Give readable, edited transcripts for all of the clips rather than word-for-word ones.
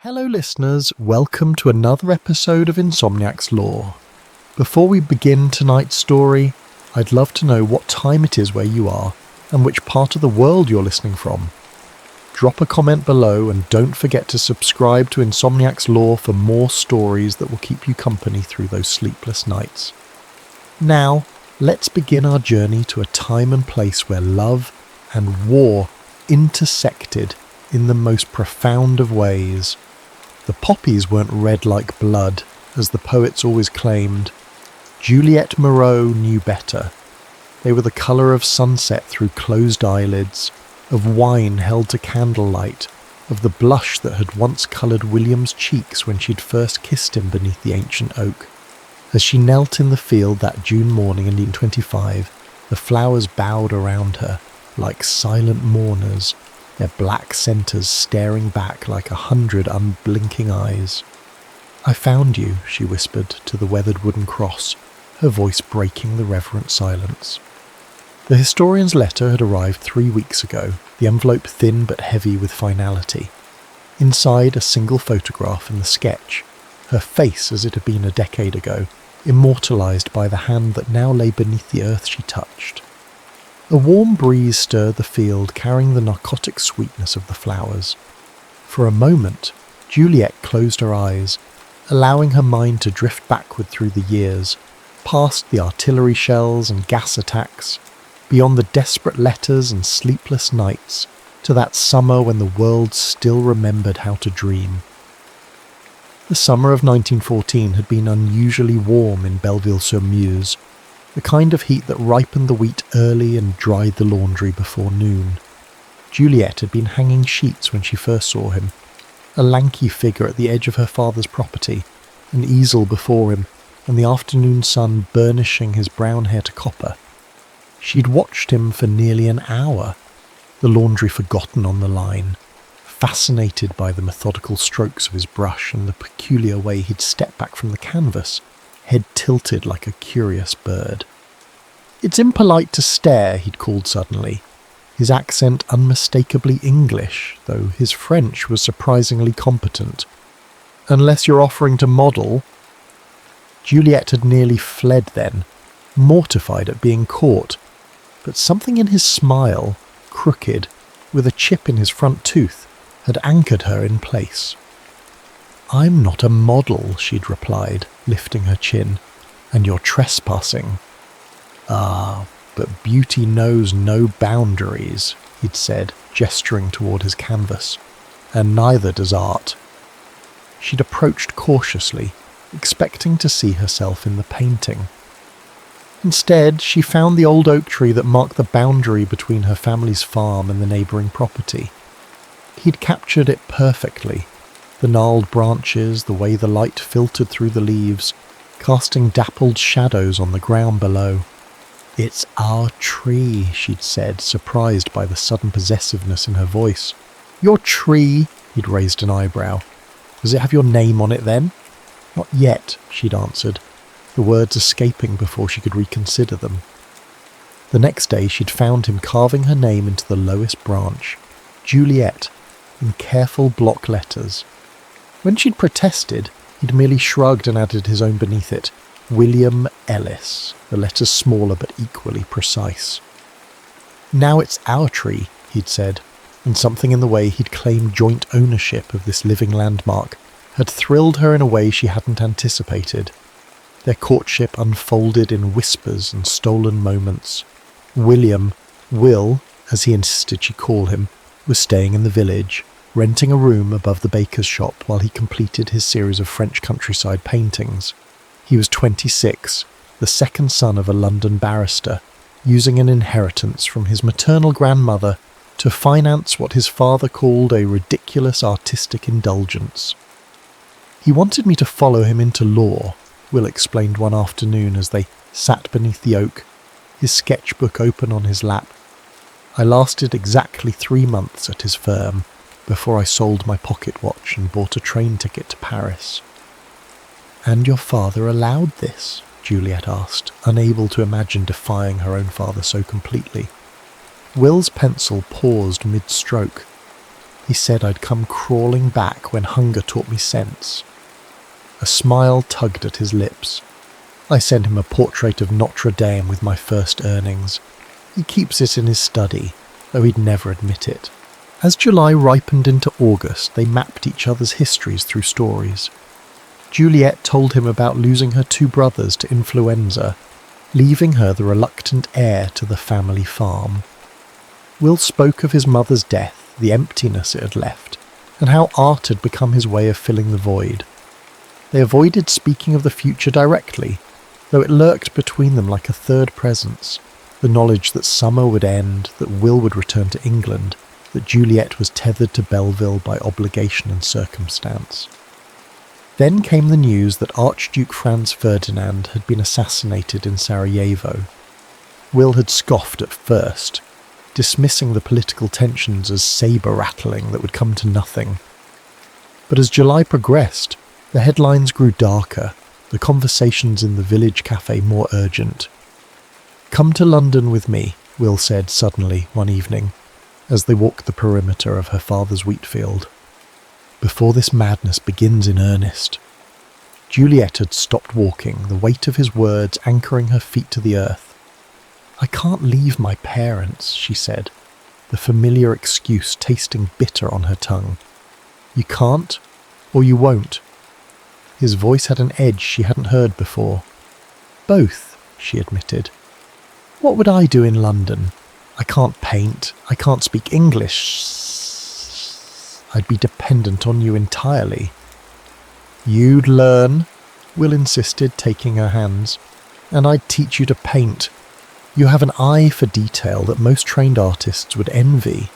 Hello listeners, welcome to another episode of Insomniac's Lore. Before we begin tonight's story, I'd love to know what time it is where you are and which part of the world you're listening from. Drop a comment below and don't forget to subscribe to Insomniac's Lore for more stories that will keep you company through those sleepless nights. Now, let's begin our journey to a time and place where love and war intersected in the most profound of ways. The poppies weren't red like blood, as the poets always claimed. Juliette Moreau knew better. They were the colour of sunset through closed eyelids, of wine held to candlelight, of the blush that had once coloured William's cheeks when she'd first kissed him beneath the ancient oak. As she knelt in the field that June morning in 1825, the flowers bowed around her, like silent mourners, their black centres staring back like 100 unblinking eyes. "I found you," she whispered to the weathered wooden cross, her voice breaking the reverent silence. The historian's letter had arrived 3 weeks ago, the envelope thin but heavy with finality. Inside, a single photograph and the sketch, her face as it had been a decade ago, immortalised by the hand that now lay beneath the earth she touched. A warm breeze stirred the field, carrying the narcotic sweetness of the flowers. For a moment, Juliette closed her eyes, allowing her mind to drift backward through the years, past the artillery shells and gas attacks, beyond the desperate letters and sleepless nights, to that summer when the world still remembered how to dream. The summer of 1914 had been unusually warm in Belleville-sur-Meuse, the kind of heat that ripened the wheat early and dried the laundry before noon. Juliette had been hanging sheets when she first saw him, a lanky figure at the edge of her father's property, an easel before him, and the afternoon sun burnishing his brown hair to copper. She'd watched him for nearly an hour, the laundry forgotten on the line, fascinated by the methodical strokes of his brush and the peculiar way he'd step back from the canvas, head tilted like a curious bird. "It's impolite to stare," he'd called suddenly, his accent unmistakably English, though his French was surprisingly competent. "Unless you're offering to model." Juliette had nearly fled then, mortified at being caught, but something in his smile, crooked, with a chip in his front tooth, had anchored her in place. "I'm not a model," she'd replied, lifting her chin, "and you're trespassing." "Ah, but beauty knows no boundaries," he'd said, gesturing toward his canvas, "and neither does art." She'd approached cautiously, expecting to see herself in the painting. Instead, she found the old oak tree that marked the boundary between her family's farm and the neighbouring property. He'd captured it perfectly, the gnarled branches, the way the light filtered through the leaves, casting dappled shadows on the ground below. "It's our tree," she'd said, surprised by the sudden possessiveness in her voice. "Your tree?" He'd raised an eyebrow. "Does it have your name on it then?" "Not yet," she'd answered, the words escaping before she could reconsider them. The next day she'd found him carving her name into the lowest branch, Juliette, in careful block letters. When she'd protested, he'd merely shrugged and added his own beneath it, William Ellis, the letters smaller but equally precise. "Now it's our tree," he'd said, and something in the way he'd claimed joint ownership of this living landmark had thrilled her in a way she hadn't anticipated. Their courtship unfolded in whispers and stolen moments. Will, as he insisted she call him, was staying in the village, renting a room above the baker's shop while he completed his series of French countryside paintings. He was 26, the second son of a London barrister, using an inheritance from his maternal grandmother to finance what his father called a ridiculous artistic indulgence. "He wanted me to follow him into law," Will explained one afternoon as they sat beneath the oak, his sketchbook open on his lap. "I lasted exactly 3 months at his firm, before I sold my pocket watch and bought a train ticket to Paris." "And your father allowed this?" Juliette asked, unable to imagine defying her own father so completely. Will's pencil paused mid-stroke. He said I'd come crawling back when hunger taught me sense. A smile tugged at his lips. I sent him a portrait of Notre Dame with my first earnings. He keeps it in his study, though he'd never admit it. As July ripened into August, they mapped each other's histories through stories. Juliet told him about losing her 2 brothers to influenza, leaving her the reluctant heir to the family farm. Will spoke of his mother's death, the emptiness it had left, and how art had become his way of filling the void. They avoided speaking of the future directly, though it lurked between them like a third presence, the knowledge that summer would end, that Will would return to England, that Juliet was tethered to Belleville by obligation and circumstance. Then came the news that Archduke Franz Ferdinand had been assassinated in Sarajevo. Will had scoffed at first, dismissing the political tensions as sabre-rattling that would come to nothing. But as July progressed, the headlines grew darker, the conversations in the village cafe more urgent. "Come to London with me," Will said suddenly one evening, as they walked the perimeter of her father's wheat field. "Before this madness begins in earnest." Juliet had stopped walking, the weight of his words anchoring her feet to the earth. "I can't leave my parents," she said, the familiar excuse tasting bitter on her tongue. "You can't, or you won't." His voice had an edge she hadn't heard before. "Both," she admitted. "What would I do in London? I can't paint, I can't speak English. I'd be dependent on you entirely." "You'd learn," Will insisted, taking her hands, "and I'd teach you to paint. You have an eye for detail that most trained artists would envy."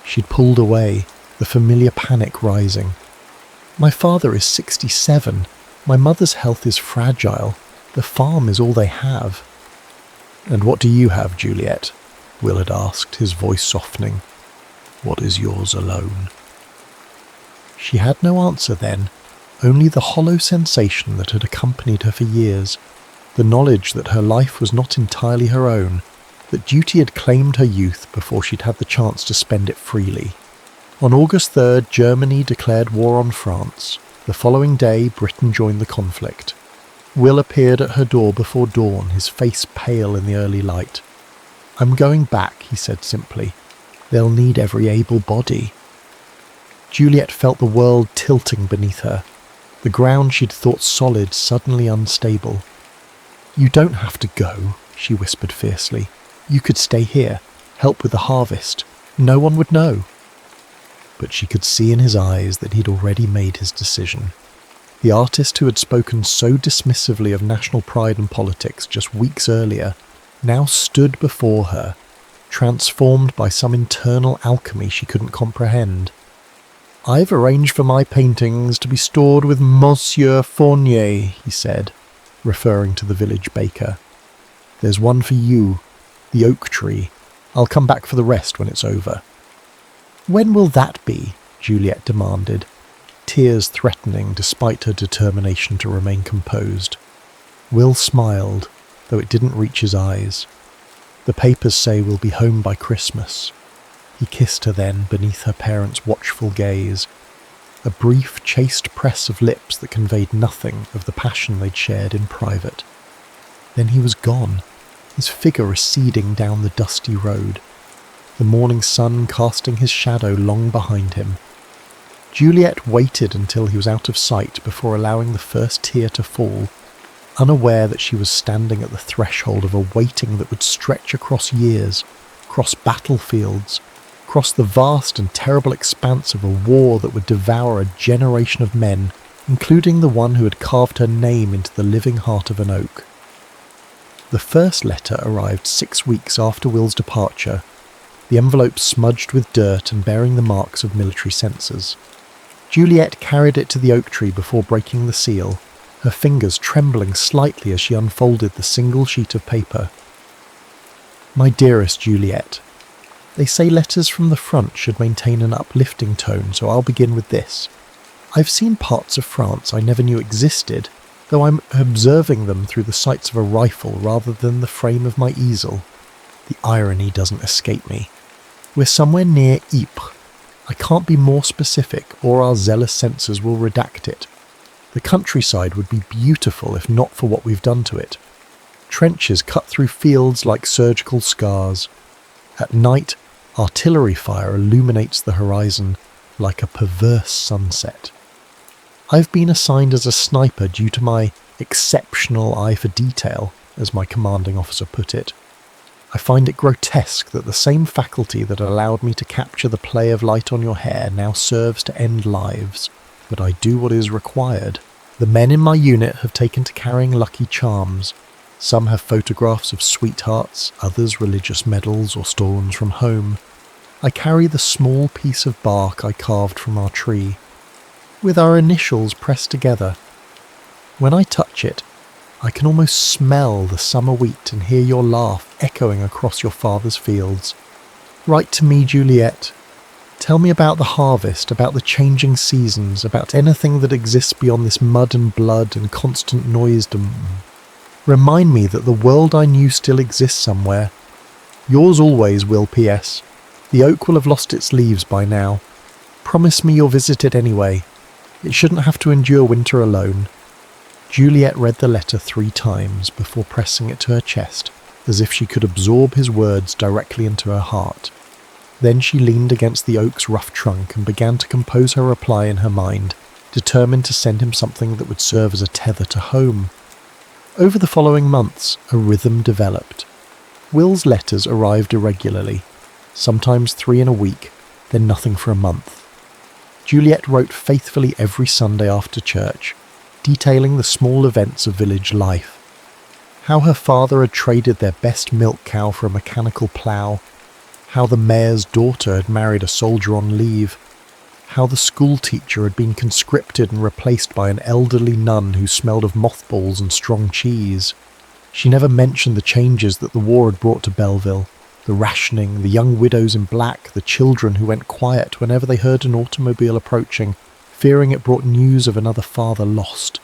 She'd pulled away, the familiar panic rising. "My father is 67. My mother's health is fragile. The farm is all they have." "And what do you have, Juliet?" Will had asked, his voice softening. "What is yours alone?" She had no answer then, only the hollow sensation that had accompanied her for years, the knowledge that her life was not entirely her own, that duty had claimed her youth before she'd had the chance to spend it freely. On August 3rd, Germany declared war on France. The following day, Britain joined the conflict. Will appeared at her door before dawn, his face pale in the early light. "I'm going back," he said simply. "They'll need every able body." Juliet felt the world tilting beneath her, the ground she'd thought solid suddenly unstable. "You don't have to go," she whispered fiercely. "You could stay here, help with the harvest. No one would know." But she could see in his eyes that he'd already made his decision. The artist who had spoken so dismissively of national pride and politics just weeks earlier now stood before her, transformed by some internal alchemy she couldn't comprehend. "I've arranged for my paintings to be stored with Monsieur Fournier," he said, referring to the village baker. "There's one for you, the oak tree. I'll come back for the rest when it's over." "When will that be?" Juliet demanded, tears threatening despite her determination to remain composed. Will smiled, though it didn't reach his eyes. "The papers say we'll be home by Christmas." He kissed her then beneath her parents' watchful gaze, a brief, chaste press of lips that conveyed nothing of the passion they'd shared in private. Then he was gone, his figure receding down the dusty road, the morning sun casting his shadow long behind him. Juliet waited until he was out of sight before allowing the first tear to fall, unaware that she was standing at the threshold of a waiting that would stretch across years, across battlefields, across the vast and terrible expanse of a war that would devour a generation of men, including the one who had carved her name into the living heart of an oak. The first letter arrived 6 weeks after Will's departure, the envelope smudged with dirt and bearing the marks of military censors. Juliet carried it to the oak tree before breaking the seal, her fingers trembling slightly as she unfolded the single sheet of paper. "My dearest Juliet, they say letters from the front should maintain an uplifting tone, so I'll begin with this. I've seen parts of France I never knew existed, though I'm observing them through the sights of a rifle rather than the frame of my easel. The irony doesn't escape me. We're somewhere near Ypres. I can't be more specific, or our zealous censors will redact it. The countryside would be beautiful if not for what we've done to it. Trenches cut through fields like surgical scars. At night, artillery fire illuminates the horizon like a perverse sunset. I've been assigned as a sniper due to my exceptional eye for detail, as my commanding officer put it. I find it grotesque that the same faculty that allowed me to capture the play of light on your hair now serves to end lives, but I do what is required. The men in my unit have taken to carrying lucky charms. Some have photographs of sweethearts, others religious medals or stones from home. I carry the small piece of bark I carved from our tree, with our initials pressed together. When I touch it, I can almost smell the summer wheat and hear your laugh echoing across your father's fields. Write to me, Juliet. Tell me about the harvest, about the changing seasons, about anything that exists beyond this mud and blood and constant noisedom. Remind me that the world I knew still exists somewhere. Yours always, Will P.S. The oak will have lost its leaves by now. Promise me you'll visit it anyway. It shouldn't have to endure winter alone. Juliet read the letter 3 times before pressing it to her chest, as if she could absorb his words directly into her heart. Then she leaned against the oak's rough trunk and began to compose her reply in her mind, determined to send him something that would serve as a tether to home. Over the following months, a rhythm developed. Will's letters arrived irregularly, sometimes 3 in a week, then nothing for a month. Juliet wrote faithfully every Sunday after church, detailing the small events of village life. How her father had traded their best milk cow for a mechanical plough, how the mayor's daughter had married a soldier on leave, how the school teacher had been conscripted and replaced by an elderly nun who smelled of mothballs and strong cheese. She never mentioned the changes that the war had brought to Belleville, the rationing, the young widows in black, the children who went quiet whenever they heard an automobile approaching, fearing it brought news of another father lost.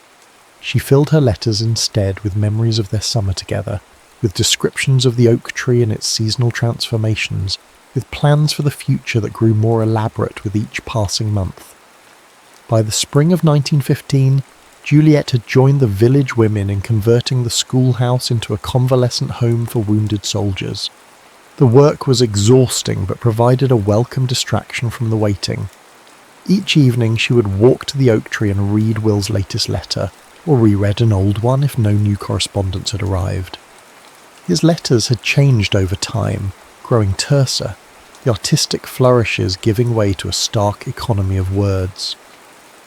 She filled her letters instead with memories of their summer together, with descriptions of the oak tree and its seasonal transformations, with plans for the future that grew more elaborate with each passing month. By the spring of 1915, Juliet had joined the village women in converting the schoolhouse into a convalescent home for wounded soldiers. The work was exhausting but provided a welcome distraction from the waiting. Each evening she would walk to the oak tree and read Will's latest letter, or reread an old one if no new correspondence had arrived. His letters had changed over time, growing terser, the artistic flourishes giving way to a stark economy of words.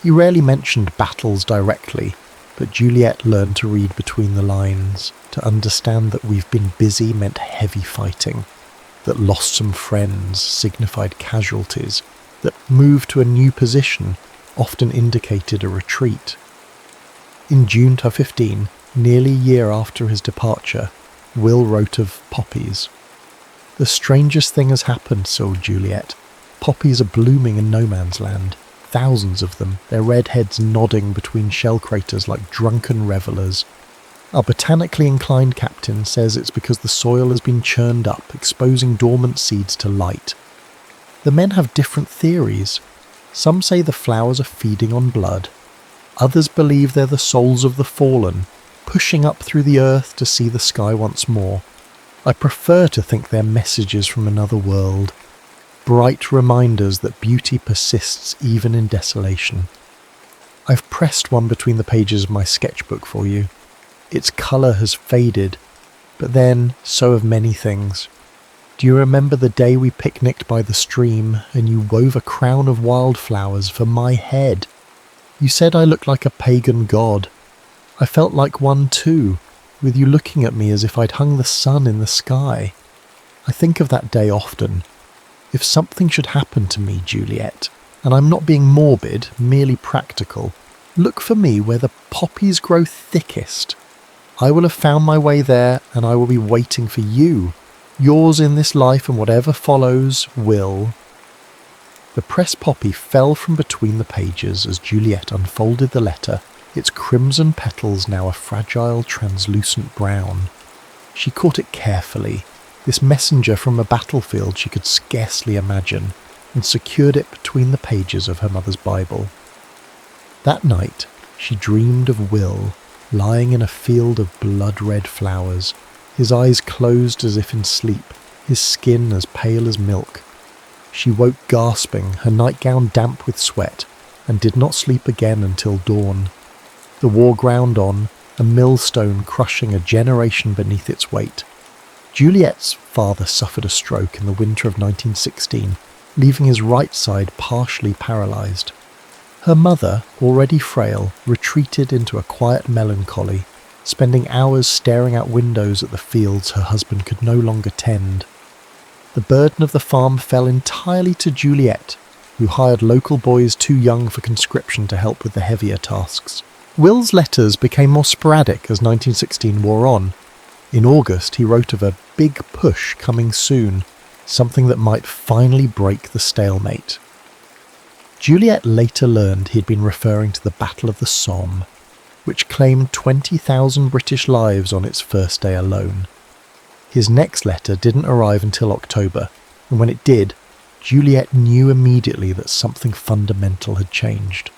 He rarely mentioned battles directly, but Juliet learned to read between the lines, to understand that we've been busy meant heavy fighting, that lost some friends signified casualties, that moved to a new position often indicated a retreat. In June 2015, nearly a year after his departure, Will wrote of poppies. The strangest thing has happened, sobbed Juliet. Poppies are blooming in no man's land. Thousands of them, their red heads nodding between shell craters like drunken revellers. Our botanically inclined captain says it's because the soil has been churned up, exposing dormant seeds to light. The men have different theories. Some say the flowers are feeding on blood. Others believe they're the souls of the fallen, pushing up through the earth to see the sky once more. I prefer to think they're messages from another world, bright reminders that beauty persists even in desolation. I've pressed one between the pages of my sketchbook for you. Its colour has faded, but then so have many things. Do you remember the day we picnicked by the stream and you wove a crown of wildflowers for my head? You said I looked like a pagan god. I felt like one too, with you looking at me as if I'd hung the sun in the sky. I think of that day often. If something should happen to me, Juliet, and I'm not being morbid, merely practical, look for me where the poppies grow thickest. I will have found my way there, and I will be waiting for you. Yours in this life and whatever follows, Will. The pressed poppy fell from between the pages as Juliet unfolded the letter, its crimson petals now a fragile, translucent brown. She caught it carefully, this messenger from a battlefield she could scarcely imagine. and secured it between the pages of her mother's Bible. That night, she dreamed of Will lying in a field of blood-red flowers, his eyes closed as if in sleep, his skin as pale as milk. She woke gasping, her nightgown damp with sweat, and did not sleep again until dawn. The war ground on, a millstone crushing a generation beneath its weight. Juliet's father suffered a stroke in the winter of 1916, leaving his right side partially paralysed. Her mother, already frail, retreated into a quiet melancholy, spending hours staring out windows at the fields her husband could no longer tend. The burden of the farm fell entirely to Juliet, who hired local boys too young for conscription to help with the heavier tasks. Will's letters became more sporadic as 1916 wore on. In August, he wrote of a big push coming soon, something that might finally break the stalemate. Juliet later learned he had been referring to the Battle of the Somme, which claimed 20,000 British lives on its first day alone. His next letter didn't arrive until October, and when it did, Juliet knew immediately that something fundamental had changed.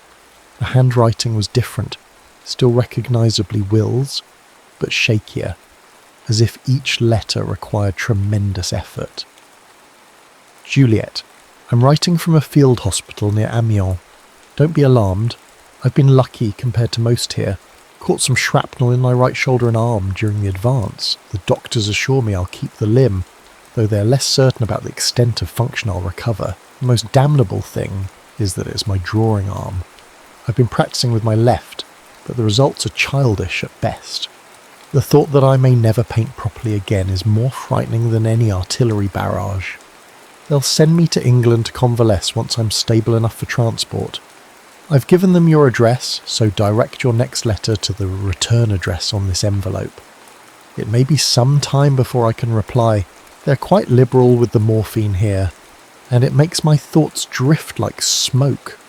The handwriting was different, still recognisably Will's, but shakier, as if each letter required tremendous effort. Juliet, I'm writing from a field hospital near Ambience. Don't be alarmed. I've been lucky compared to most here. Caught some shrapnel in my right shoulder and arm during the advance. The doctors assure me I'll keep the limb, though they're less certain about the extent of function I'll recover. The most damnable thing is that it's my drawing arm. I've been practicing with my left, but the results are childish at best. The thought that I may never paint properly again is more frightening than any artillery barrage. They'll send me to England to convalesce once I'm stable enough for transport. I've given them your address, so direct your next letter to the return address on this envelope. It may be some time before I can reply. They're quite liberal with the morphine here, and it makes my thoughts drift like smoke.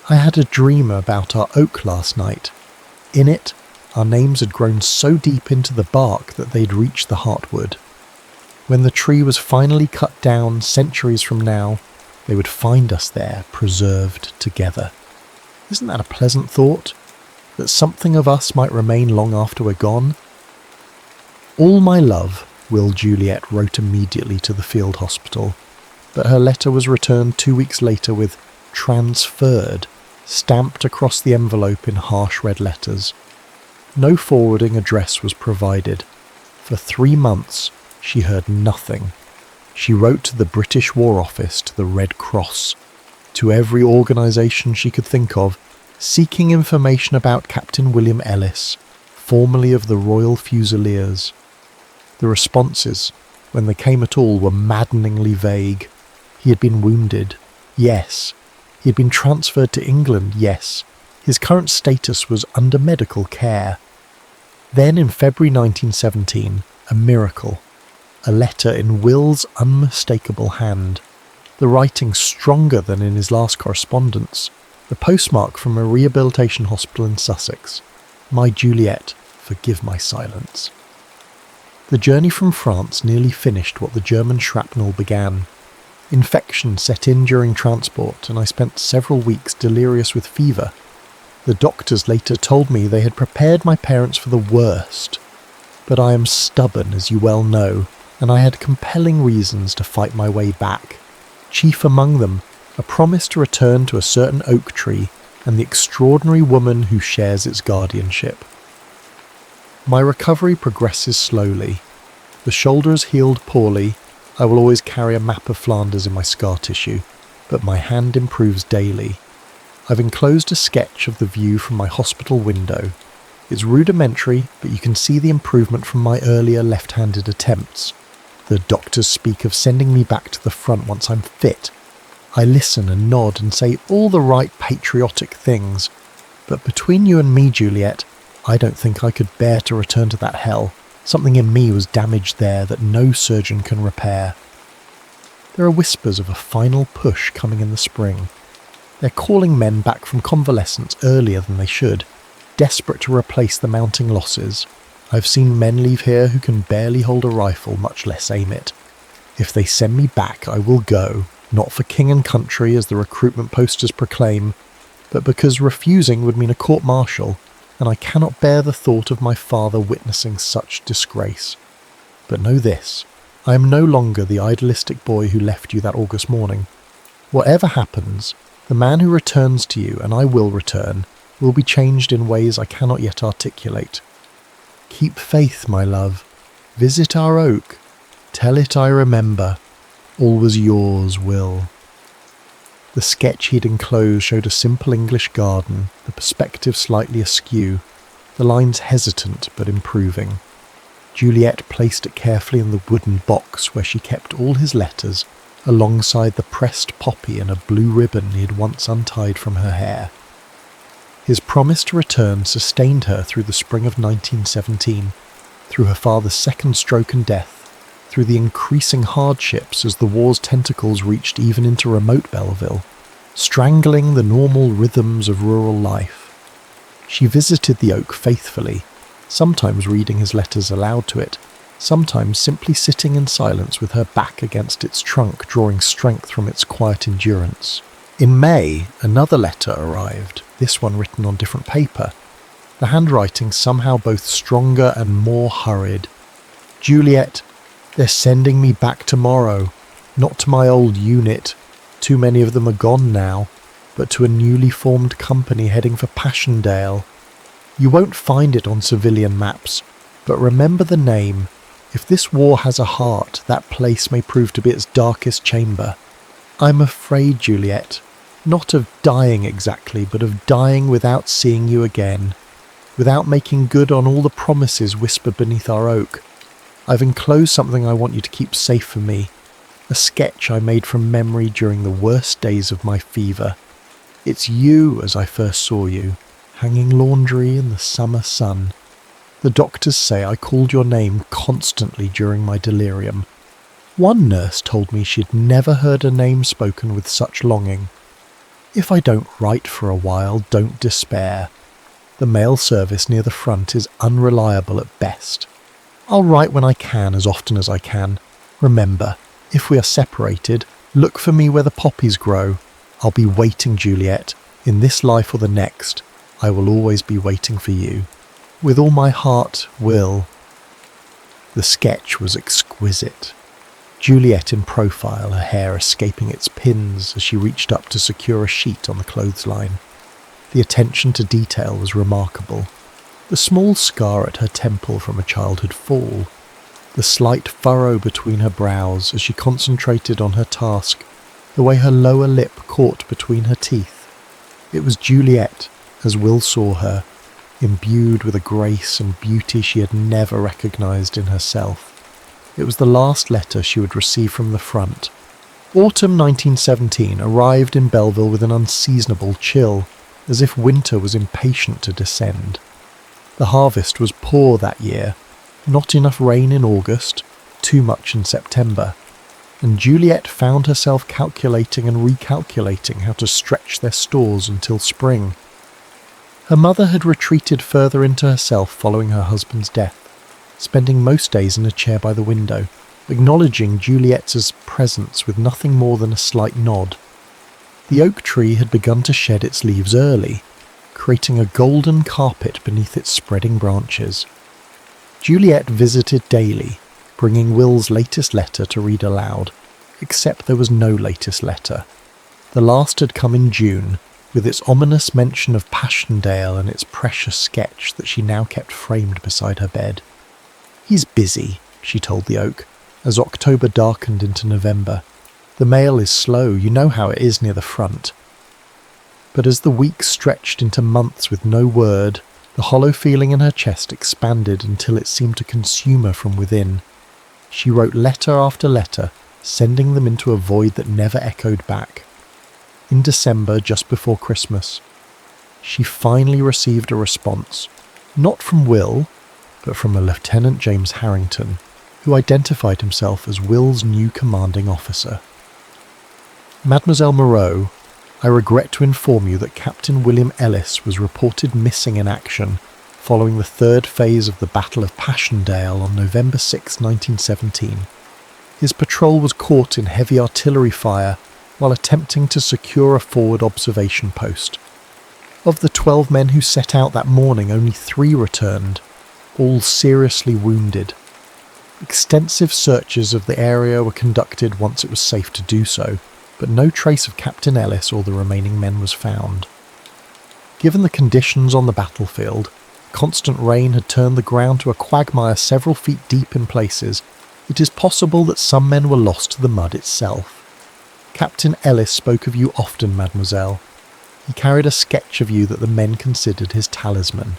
I had a dream about our oak last night. In it, our names had grown so deep into the bark that they'd reached the heartwood. When the tree was finally cut down centuries from now, they would find us there, preserved together. Isn't that a pleasant thought? That something of us might remain long after we're gone? All my love, Will Juliet wrote immediately to the field hospital, but her letter was returned 2 weeks later with transferred, stamped across the envelope in harsh red letters. No forwarding address was provided. For 3 months, she heard nothing. She wrote to the British War Office, to the Red Cross, to every organisation she could think of, seeking information about Captain William Ellis, formerly of the Royal Fusiliers. The responses, when they came at all, were maddeningly vague. He had been wounded, yes. He had been transferred to England, yes. His current status was under medical care. Then in February 1917, a miracle. A letter in Will's unmistakable hand. The writing stronger than in his last correspondence. The postmark from a rehabilitation hospital in Sussex. My Juliet, forgive my silence. The journey from France nearly finished what the German shrapnel began. Infection set in during transport, and I spent several weeks delirious with fever. The doctors later told me they had prepared my parents for the worst. But I am stubborn, as you well know, and I had compelling reasons to fight my way back. Chief among them, a promise to return to a certain oak tree and the extraordinary woman who shares its guardianship. My recovery progresses slowly. The shoulder has healed poorly. I will always carry a map of Flanders in my scar tissue, but my hand improves daily. I've enclosed a sketch of the view from my hospital window. It's rudimentary, but you can see the improvement from my earlier left-handed attempts. The doctors speak of sending me back to the front once I'm fit. I listen and nod and say all the right patriotic things. But between you and me, Juliet, I don't think I could bear to return to that hell. Something in me was damaged there that no surgeon can repair. There are whispers of a final push coming in the spring. They're calling men back from convalescence earlier than they should, desperate to replace the mounting losses. I've seen men leave here who can barely hold a rifle, much less aim it. If they send me back, I will go, not for king and country as the recruitment posters proclaim, but because refusing would mean a court-martial, and I cannot bear the thought of my father witnessing such disgrace. But know this, I am no longer the idealistic boy who left you that August morning. Whatever happens, the man who returns to you, and I will return, will be changed in ways I cannot yet articulate. Keep faith, my love. Visit our oak. Tell it I remember. Always yours, Will. The sketch he'd enclosed showed a simple English garden, the perspective slightly askew, the lines hesitant but improving. Juliet placed it carefully in the wooden box where she kept all his letters, alongside the pressed poppy and a blue ribbon he had once untied from her hair. His promise to return sustained her through the spring of 1917, through her father's second stroke and death, through the increasing hardships as the war's tentacles reached even into remote Belleville, strangling the normal rhythms of rural life. She visited the oak faithfully, sometimes reading his letters aloud to it, sometimes simply sitting in silence with her back against its trunk, drawing strength from its quiet endurance. In May, another letter arrived, this one written on different paper, the handwriting somehow both stronger and more hurried. Juliet, they're sending me back tomorrow, not to my old unit, too many of them are gone now, but to a newly formed company heading for Passchendaele. You won't find it on civilian maps, but remember the name. If this war has a heart, that place may prove to be its darkest chamber. I'm afraid, Juliet, not of dying exactly, but of dying without seeing you again, without making good on all the promises whispered beneath our oak. I've enclosed something I want you to keep safe for me, a sketch I made from memory during the worst days of my fever. It's you as I first saw you, hanging laundry in the summer sun. The doctors say I called your name constantly during my delirium. One nurse told me she'd never heard a name spoken with such longing. If I don't write for a while, don't despair. The mail service near the front is unreliable at best. I'll write when I can, as often as I can. Remember, if we are separated, look for me where the poppies grow. I'll be waiting, Juliet. In this life or the next, I will always be waiting for you. With all my heart, Will. The sketch was exquisite. Juliet in profile, her hair escaping its pins as she reached up to secure a sheet on the clothesline. The attention to detail was remarkable. The small scar at her temple from a childhood fall, the slight furrow between her brows as she concentrated on her task, the way her lower lip caught between her teeth. It was Juliet, as Will saw her, imbued with a grace and beauty she had never recognised in herself. It was the last letter she would receive from the front. Autumn 1917 arrived in Belleville with an unseasonable chill, as if winter was impatient to descend. The harvest was poor that year, not enough rain in August, too much in September, and Juliet found herself calculating and recalculating how to stretch their stores until spring. Her mother had retreated further into herself following her husband's death, spending most days in a chair by the window, acknowledging Juliet's presence with nothing more than a slight nod. The oak tree had begun to shed its leaves early, creating a golden carpet beneath its spreading branches. Juliet visited daily, bringing Will's latest letter to read aloud, except there was no latest letter. The last had come in June, with its ominous mention of Passchendaele and its precious sketch that she now kept framed beside her bed. "He's busy," she told the oak, as October darkened into November. "The mail is slow, you know how it is near the front." But as the weeks stretched into months with no word, the hollow feeling in her chest expanded until it seemed to consume her from within. She wrote letter after letter, sending them into a void that never echoed back. In December, just before Christmas, she finally received a response, not from Will, but from a Lieutenant James Harrington, who identified himself as Will's new commanding officer. "Mademoiselle Moreau, I regret to inform you that Captain William Ellis was reported missing in action following the third phase of the Battle of Passchendaele on November 6, 1917. His patrol was caught in heavy artillery fire while attempting to secure a forward observation post. Of the 12 men who set out that morning, only 3 returned, all seriously wounded. Extensive searches of the area were conducted once it was safe to do so, but no trace of Captain Ellis or the remaining men was found. Given the conditions on the battlefield, constant rain had turned the ground to a quagmire several feet deep in places. It is possible that some men were lost to the mud itself. Captain Ellis spoke of you often, mademoiselle. He carried a sketch of you that the men considered his talisman.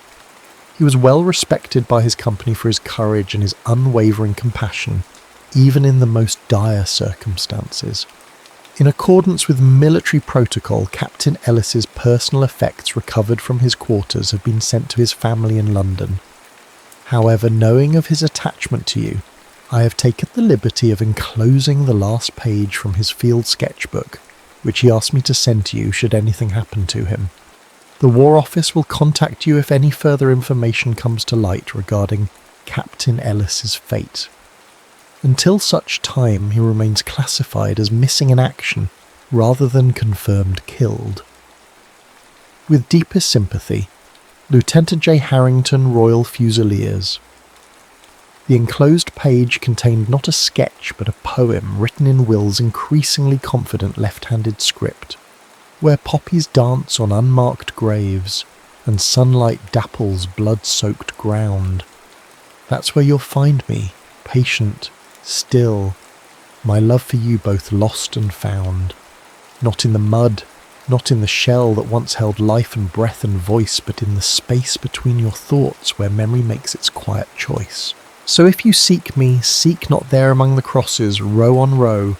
He was well respected by his company for his courage and his unwavering compassion, even in the most dire circumstances. In accordance with military protocol, Captain Ellis's personal effects recovered from his quarters have been sent to his family in London. However, knowing of his attachment to you, I have taken the liberty of enclosing the last page from his field sketchbook, which he asked me to send to you should anything happen to him. The War Office will contact you if any further information comes to light regarding Captain Ellis's fate. Until such time, he remains classified as missing in action rather than confirmed killed. With deepest sympathy, Lieutenant J. Harrington, Royal Fusiliers. The enclosed page contained not a sketch but a poem written in Will's increasingly confident left-handed script, where poppies dance on unmarked graves and sunlight dapples blood-soaked ground. That's where you'll find me, patient, still, my love for you both lost and found. Not in the mud, not in the shell that once held life and breath and voice, but in the space between your thoughts where memory makes its quiet choice. So if you seek me, seek not there among the crosses, row on row,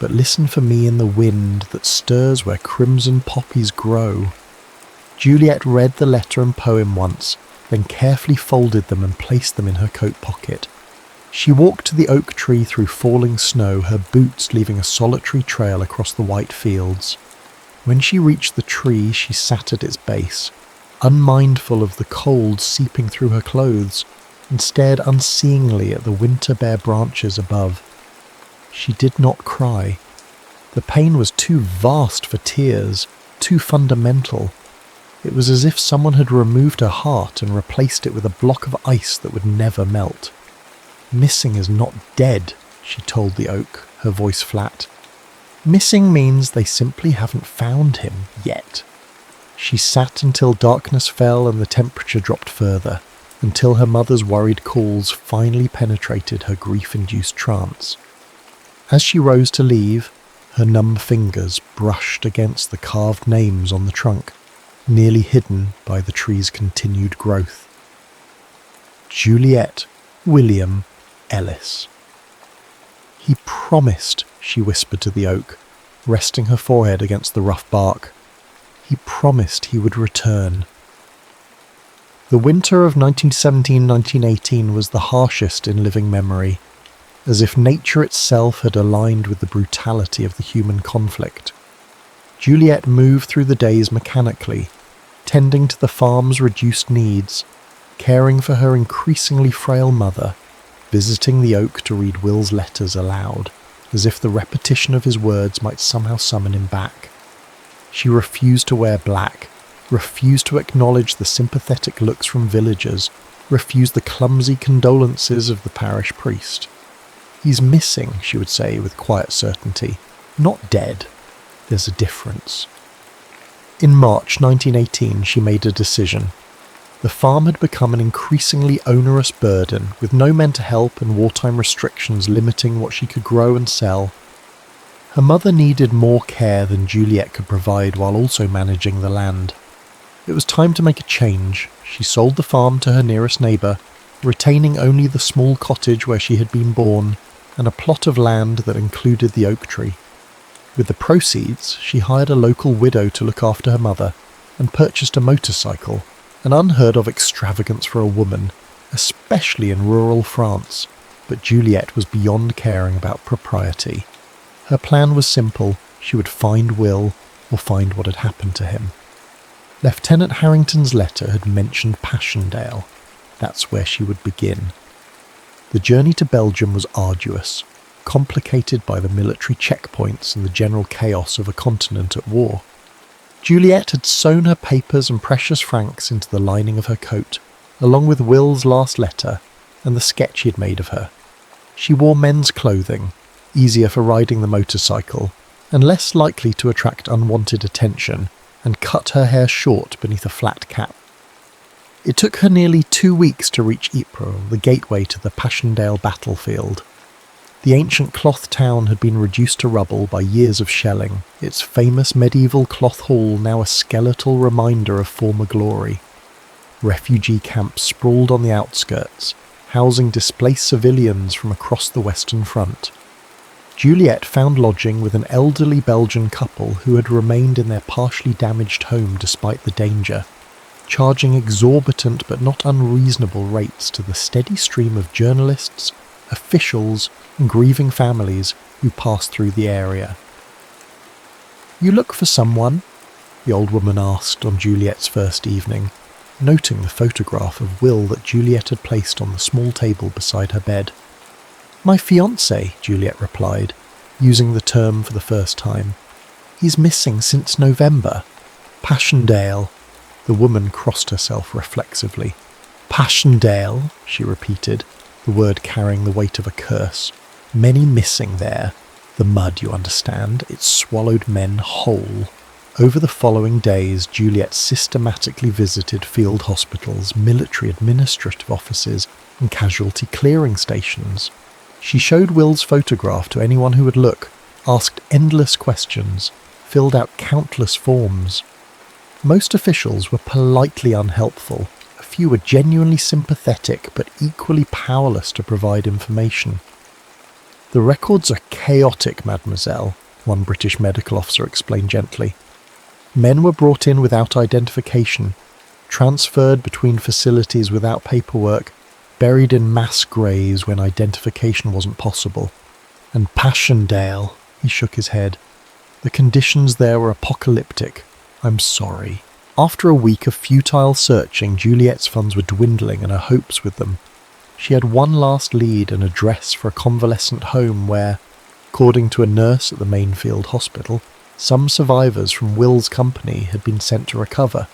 but listen for me in the wind that stirs where crimson poppies grow. Juliet read the letter and poem once, then carefully folded them and placed them in her coat pocket. She walked to the oak tree through falling snow, her boots leaving a solitary trail across the white fields. When she reached the tree, she sat at its base, unmindful of the cold seeping through her clothes, and stared unseeingly at the winter-bare branches above. She did not cry. The pain was too vast for tears, too fundamental. It was as if someone had removed her heart and replaced it with a block of ice that would never melt. Missing is not dead, she told the oak, her voice flat. Missing means they simply haven't found him yet. She sat until darkness fell and the temperature dropped further, until her mother's worried calls finally penetrated her grief-induced trance. As she rose to leave, her numb fingers brushed against the carved names on the trunk, nearly hidden by the tree's continued growth. Juliet William Ellis. He promised, she whispered to the oak, resting her forehead against the rough bark. He promised he would return. The winter of 1917-1918 was the harshest in living memory, as if nature itself had aligned with the brutality of the human conflict. Juliet moved through the days mechanically, tending to the farm's reduced needs, caring for her increasingly frail mother, visiting the oak to read Will's letters aloud, as if the repetition of his words might somehow summon him back. She refused to wear black, refused to acknowledge the sympathetic looks from villagers, refused the clumsy condolences of the parish priest. He's missing, she would say with quiet certainty, not dead. There's a difference. In March 1918, she made a decision. The farm had become an increasingly onerous burden, with no men to help and wartime restrictions limiting what she could grow and sell. Her mother needed more care than Juliet could provide while also managing the land. It was time to make a change. She sold the farm to her nearest neighbour, retaining only the small cottage where she had been born, and a plot of land that included the oak tree. With the proceeds, she hired a local widow to look after her mother, and purchased a motorcycle, an unheard-of extravagance for a woman, especially in rural France, but Juliet was beyond caring about propriety. Her plan was simple: she would find Will, or find what had happened to him. Lieutenant Harrington's letter had mentioned Passchendaele. That's where she would begin. The journey to Belgium was arduous. complicated by the military checkpoints and the general chaos of a continent at war. Juliet had sewn her papers and precious francs into the lining of her coat, along with Will's last letter and the sketch he had made of her. She wore men's clothing, easier for riding the motorcycle, and less likely to attract unwanted attention, and cut her hair short beneath a flat cap. It took her nearly 2 weeks to reach Ypres, the gateway to the Passchendaele battlefield. The ancient cloth town had been reduced to rubble by years of shelling, its famous medieval cloth hall now a skeletal reminder of former glory. Refugee camps sprawled on the outskirts, housing displaced civilians from across the Western Front. Juliet found lodging with an elderly Belgian couple who had remained in their partially damaged home despite the danger, charging exorbitant but not unreasonable rates to the steady stream of journalists, officials, and grieving families who passed through the area. "You look for someone?" the old woman asked on Juliet's first evening, noting the photograph of Will that Juliet had placed on the small table beside her bed. "My fiancé," Juliet replied, using the term for the first time. "He's missing since November." "Passchendaele." The woman crossed herself reflexively. "Passchendaele," she repeated, the word carrying the weight of a curse. "Many missing there. The mud, you understand, it swallowed men whole." Over the following days, Juliet systematically visited field hospitals, military administrative offices, and casualty clearing stations. She showed Will's photograph to anyone who would look, asked endless questions, filled out countless forms. Most officials were politely unhelpful. A few were genuinely sympathetic but equally powerless to provide information. "The records are chaotic, mademoiselle," one British medical officer explained gently. "Men were brought in without identification, transferred between facilities without paperwork, buried in mass graves when identification wasn't possible. And Passchendaele," he shook his head. "The conditions there were apocalyptic. I'm sorry." After a week of futile searching, Juliet's funds were dwindling and her hopes with them. She had one last lead, an address for a convalescent home where, according to a nurse at the main field hospital, some survivors from Will's company had been sent to recover.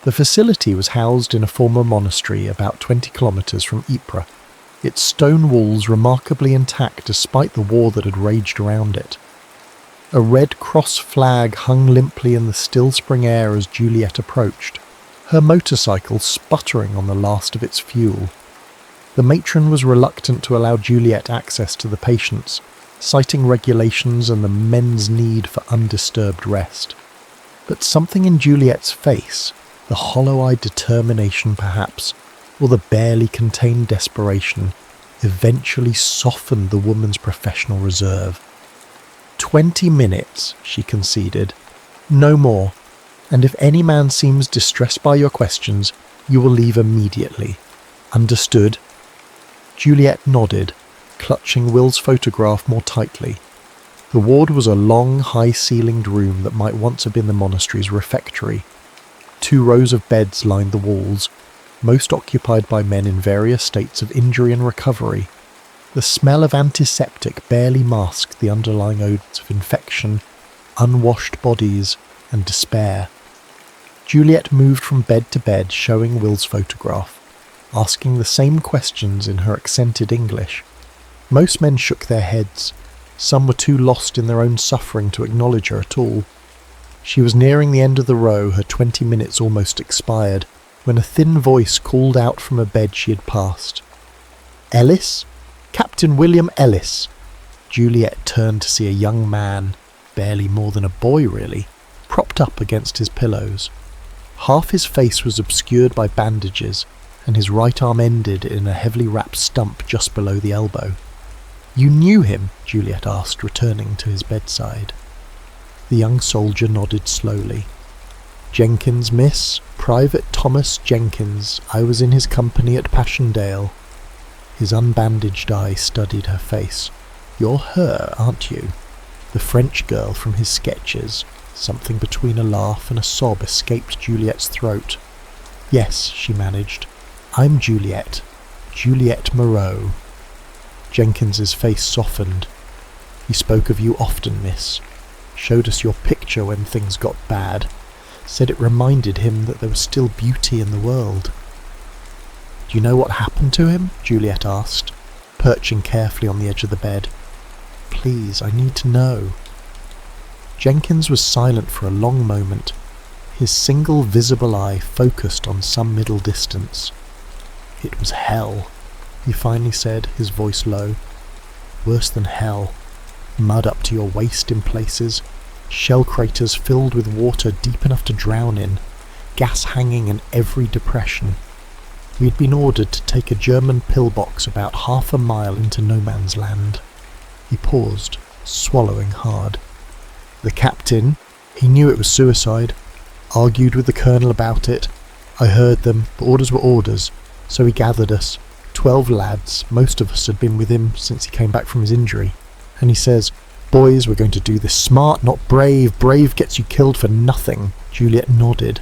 The facility was housed in a former monastery about 20 kilometres from Ypres, its stone walls remarkably intact despite the war that had raged around it. A Red Cross flag hung limply in the still spring air as Juliet approached, her motorcycle sputtering on the last of its fuel. The matron was reluctant to allow Juliet access to the patients, citing regulations and the men's need for undisturbed rest. But something in Juliet's face, the hollow-eyed determination perhaps, or the barely contained desperation, eventually softened the woman's professional reserve. 20 minutes, she conceded. "No more. And if any man seems distressed by your questions, you will leave immediately. Understood?" Juliet nodded, clutching Will's photograph more tightly. The ward was a long, high-ceilinged room that might once have been the monastery's refectory. 2 rows of beds lined the walls, most occupied by men in various states of injury and recovery. The smell of antiseptic barely masked the underlying odours of infection, unwashed bodies, and despair. Juliet moved from bed to bed, showing Will's photograph, asking the same questions in her accented English. Most men shook their heads. Some were too lost in their own suffering to acknowledge her at all. She was nearing the end of the row, her 20 minutes almost expired, when a thin voice called out from a bed she had passed. "Ellis? Captain William Ellis." Juliet turned to see a young man, barely more than a boy really, propped up against his pillows. Half his face was obscured by bandages, and his right arm ended in a heavily wrapped stump just below the elbow. "You knew him?" Juliet asked, returning to his bedside. The young soldier nodded slowly. "Jenkins, miss. Private Thomas Jenkins. I was in his company at Passchendaele." His unbandaged eye studied her face. "You're her, aren't you?" The French girl from his sketches. Something between a laugh and a sob escaped Juliet's throat. "Yes," she managed. "I'm Juliet. Juliet Moreau." Jenkins's face softened. "He spoke of you often, miss. Showed us your picture when things got bad. Said it reminded him that there was still beauty in the world." "Do you know what happened to him?" Juliet asked, perching carefully on the edge of the bed. "Please, I need to know." Jenkins was silent for a long moment, his single visible eye focused on some middle distance. "It was hell," he finally said, his voice low. "Worse than hell. Mud up to your waist in places, shell craters filled with water deep enough to drown in, gas hanging in every depression. We had been ordered to take a German pillbox about half a mile into no man's land." He paused, swallowing hard. "The captain, he knew it was suicide. Argued with the colonel about it. I heard them, but orders were orders, so he gathered us. 12 lads, most of us had been with him since he came back from his injury. And he says, 'Boys, we're going to do this smart, not brave. Brave gets you killed for nothing.'" Juliet nodded,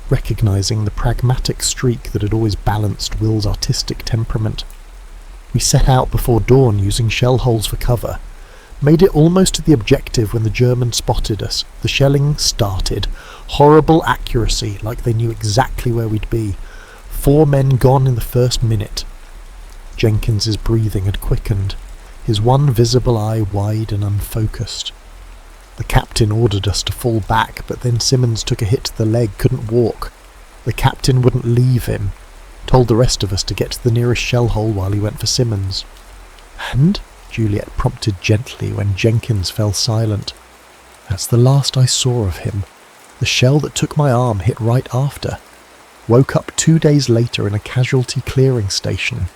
recognising the pragmatic streak that had always balanced Will's artistic temperament. "We set out before dawn using shell holes for cover. Made it almost to the objective when the Germans spotted us. The shelling started. Horrible accuracy, like they knew exactly where we'd be. 4 men gone in the first minute." Jenkins's breathing had quickened, his one visible eye wide and unfocused. "The captain ordered us to fall back, but then Simmons took a hit to the leg, couldn't walk. The captain wouldn't leave him. Told the rest of us to get to the nearest shell hole while he went for Simmons." "And?" Juliet prompted gently when Jenkins fell silent. "That's the last I saw of him. The shell that took my arm hit right after. Woke up 2 days later in a casualty clearing station."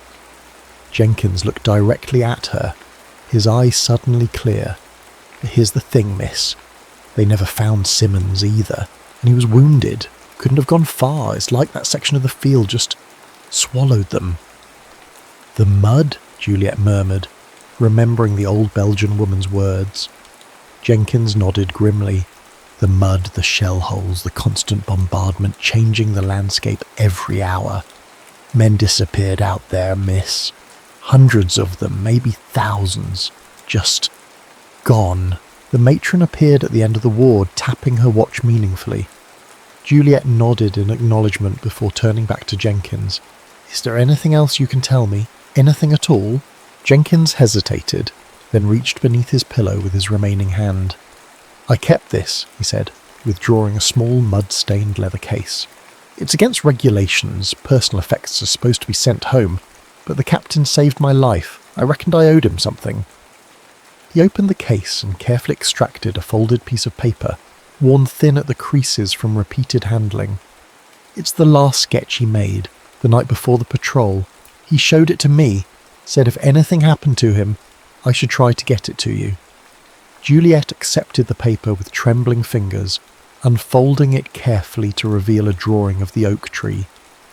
Jenkins looked directly at her, his eyes suddenly clear. "Here's the thing, miss. They never found Simmons either, and he was wounded. Couldn't have gone far. It's like that section of the field just swallowed them." "The mud?" Juliet murmured, remembering the old Belgian woman's words. Jenkins nodded grimly. "The mud, the shell holes, the constant bombardment, changing the landscape every hour. Men disappeared out there, miss. Hundreds of them, maybe thousands. Just gone." The matron appeared at the end of the ward, tapping her watch meaningfully. Juliet nodded in acknowledgement before turning back to Jenkins. "Is there anything else you can tell me? Anything at all?" Jenkins hesitated, then reached beneath his pillow with his remaining hand. "I kept this," he said, withdrawing a small mud-stained leather case. "It's against regulations. Personal effects are supposed to be sent home, but the captain saved my life. I reckoned I owed him something." He opened the case and carefully extracted a folded piece of paper, worn thin at the creases from repeated handling. "It's the last sketch he made, the night before the patrol. He showed it to me, said if anything happened to him, I should try to get it to you." Juliet accepted the paper with trembling fingers, unfolding it carefully to reveal a drawing of the oak tree,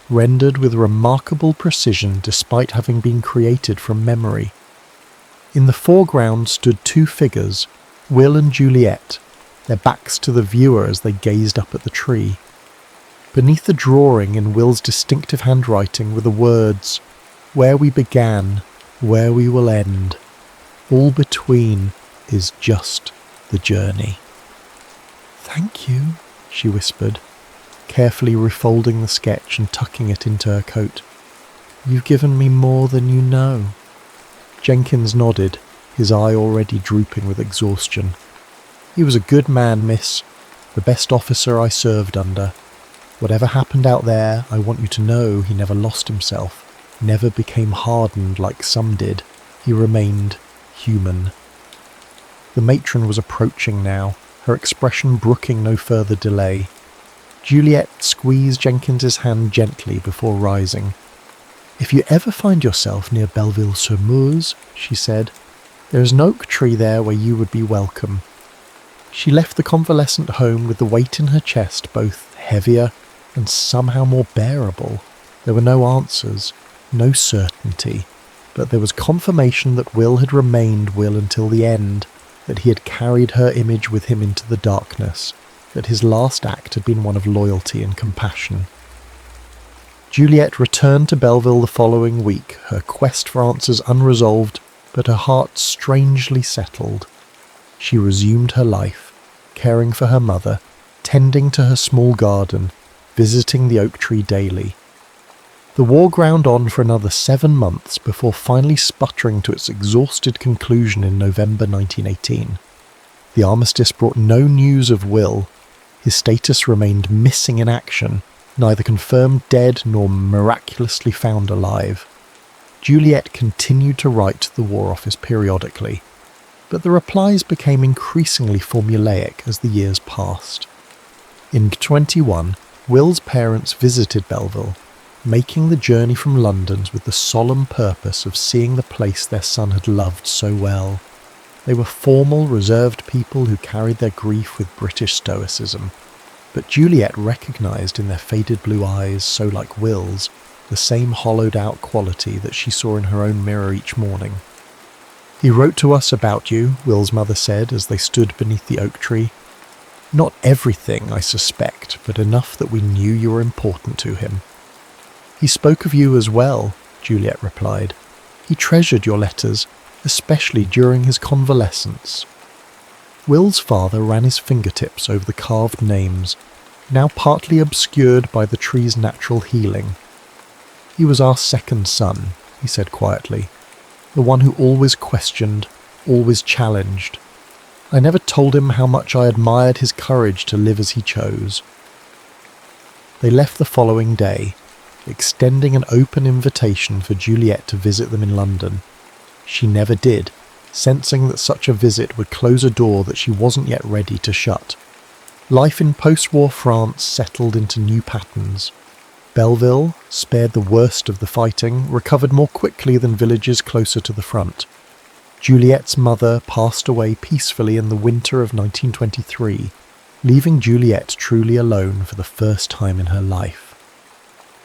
rendered with remarkable precision despite having been created from memory. In the foreground stood 2 figures, Will and Juliet, their backs to the viewer as they gazed up at the tree. Beneath the drawing, in Will's distinctive handwriting, were the words, "Where we began, where we will end. All between is just the journey." "Thank you," she whispered, carefully refolding the sketch and tucking it into her coat. "You've given me more than you know." Jenkins nodded, his eye already drooping with exhaustion. "He was a good man, miss. The best officer I served under. Whatever happened out there, I want you to know he never lost himself. Never became hardened like some did. He remained human." The matron was approaching now, her expression brooking no further delay. Juliet squeezed Jenkins's hand gently before rising. "If you ever find yourself near Belleville-sur-Meuse," she said, "there is an oak tree there where you would be welcome." She left the convalescent home with the weight in her chest both heavier and somehow more bearable. There were no answers, no certainty, but there was confirmation that Will had remained Will until the end, that he had carried her image with him into the darkness, that his last act had been one of loyalty and compassion. Juliet returned to Belleville the following week, her quest for answers unresolved, but her heart strangely settled. She resumed her life, caring for her mother, tending to her small garden, visiting the oak tree daily. The war ground on for another 7 months before finally sputtering to its exhausted conclusion in November 1918. The armistice brought no news of Will. His status remained missing in action, neither confirmed dead nor miraculously found alive. Juliet continued to write to the War Office periodically, but the replies became increasingly formulaic as the years passed. In 21, Will's parents visited Belleville, making the journey from London with the solemn purpose of seeing the place their son had loved so well. They were formal, reserved people who carried their grief with British stoicism, but Juliet recognised in their faded blue eyes, so like Will's, the same hollowed-out quality that she saw in her own mirror each morning. "He wrote to us about you," Will's mother said as they stood beneath the oak tree. "Not everything, I suspect, but enough that we knew you were important to him." "He spoke of you as well," Juliet replied. "He treasured your letters, especially during his convalescence." Will's father ran his fingertips over the carved names, now partly obscured by the tree's natural healing. "He was our second son," he said quietly, "the one who always questioned, always challenged. I never told him how much I admired his courage to live as he chose." They left the following day, extending an open invitation for Juliet to visit them in London. She never did, sensing that such a visit would close a door that she wasn't yet ready to shut. Life in post-war France settled into new patterns. Belleville, spared the worst of the fighting, recovered more quickly than villages closer to the front. Juliet's mother passed away peacefully in the winter of 1923, leaving Juliet truly alone for the first time in her life.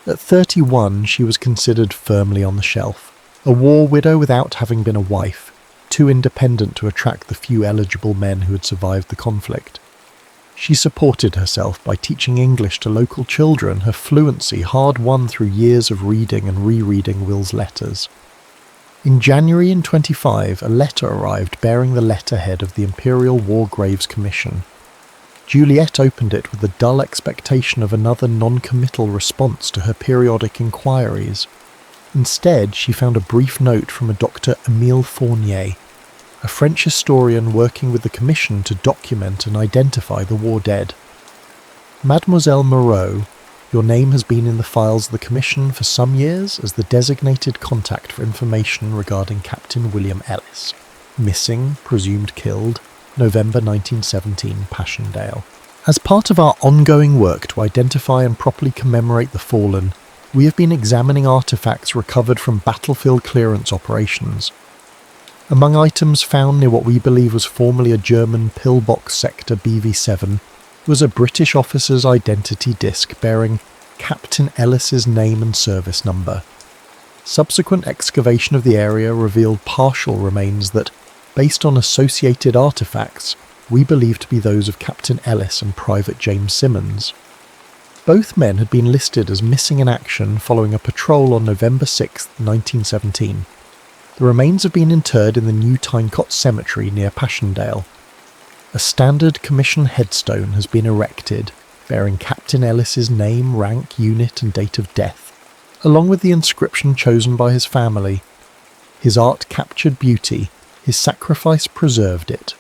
At 31, she was considered firmly on the shelf, a war widow without having been a wife, too independent to attract the few eligible men who had survived the conflict. She supported herself by teaching English to local children, her fluency hard-won through years of reading and rereading Will's letters. In January 25, a letter arrived bearing the letterhead of the Imperial War Graves Commission. Juliet opened it with the dull expectation of another non-committal response to her periodic inquiries. Instead, she found a brief note from a Dr. Émile Fournier, a French historian working with the Commission to document and identify the war dead. "Mademoiselle Moreau, your name has been in the files of the Commission for some years as the designated contact for information regarding Captain William Ellis. Missing, presumed killed, November 1917, Passchendaele. As part of our ongoing work to identify and properly commemorate the fallen, we have been examining artifacts recovered from battlefield clearance operations. Among items found near what we believe was formerly a German pillbox sector BV-7 was a British officer's identity disc bearing Captain Ellis's name and service number. Subsequent excavation of the area revealed partial remains that, based on associated artifacts, we believe to be those of Captain Ellis and Private James Simmons. Both men had been listed as missing in action following a patrol on November 6, 1917. The remains have been interred in the New Tynecott Cemetery near Passchendaele. A standard commission headstone has been erected, bearing Captain Ellis's name, rank, unit and date of death, along with the inscription chosen by his family. His art captured beauty, his sacrifice preserved it.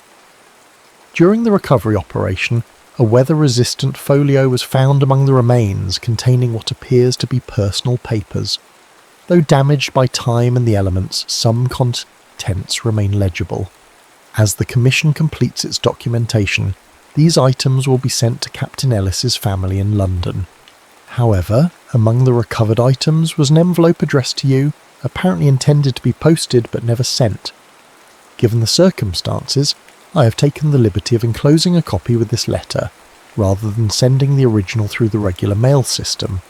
During the recovery operation, a weather-resistant folio was found among the remains containing what appears to be personal papers. Though damaged by time and the elements, some contents remain legible. As the Commission completes its documentation, these items will be sent to Captain Ellis's family in London. However, among the recovered items was an envelope addressed to you, apparently intended to be posted but never sent. Given the circumstances, I have taken the liberty of enclosing a copy with this letter, rather than sending the original through the regular mail system.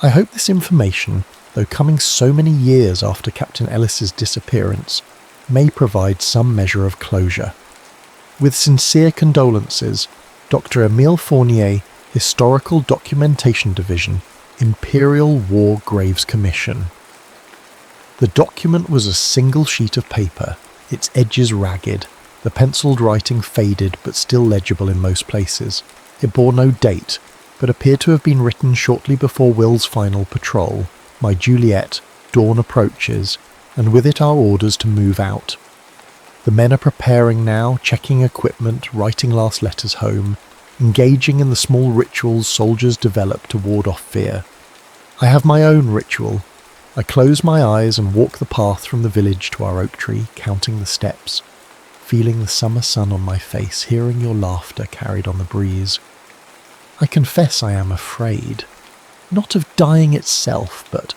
I hope this information, though coming so many years after Captain Ellis's disappearance, may provide some measure of closure. With sincere condolences, Dr. Émile Fournier, Historical Documentation Division, Imperial War Graves Commission. The document was a single sheet of paper, its edges ragged, the penciled writing faded but still legible in most places. It bore no date, but appeared to have been written shortly before Will's final patrol. My Juliet, dawn approaches, and with it our orders to move out. The men are preparing now, checking equipment, writing last letters home, engaging in the small rituals soldiers develop to ward off fear. I have my own ritual. I close my eyes and walk the path from the village to our oak tree, counting the steps, feeling the summer sun on my face, hearing your laughter carried on the breeze. I confess I am afraid, not of dying itself, but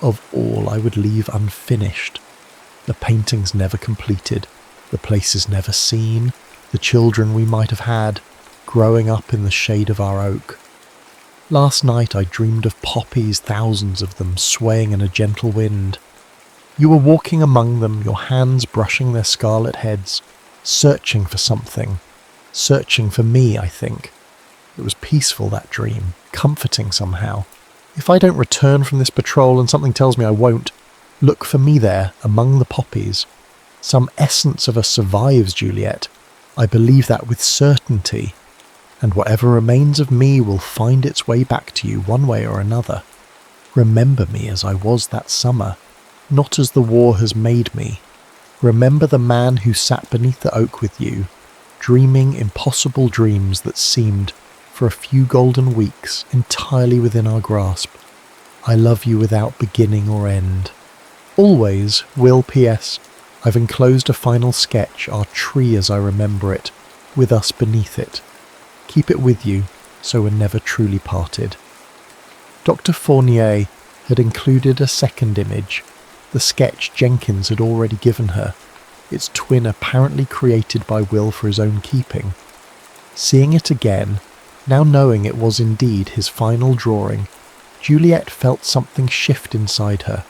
of all I would leave unfinished. The paintings never completed, the places never seen, the children we might have had, growing up in the shade of our oak. Last night I dreamed of poppies, thousands of them, swaying in a gentle wind. You were walking among them, your hands brushing their scarlet heads, searching for something, searching for me, I think. It was peaceful, that dream, comforting somehow. If I don't return from this patrol and something tells me I won't, look for me there, among the poppies. Some essence of us survives, Juliet. I believe that with certainty. And whatever remains of me will find its way back to you one way or another. Remember me as I was that summer, not as the war has made me. Remember the man who sat beneath the oak with you, dreaming impossible dreams that seemed, for a few golden weeks, entirely within our grasp. I love you without beginning or end. Always, Will P.S. I've enclosed a final sketch, our tree as I remember it, with us beneath it. Keep it with you, so we're never truly parted. Dr. Fournier had included a second image, the sketch Jenkins had already given her, its twin apparently created by Will for his own keeping. Seeing it again, now knowing it was indeed his final drawing, Juliet felt something shift inside her,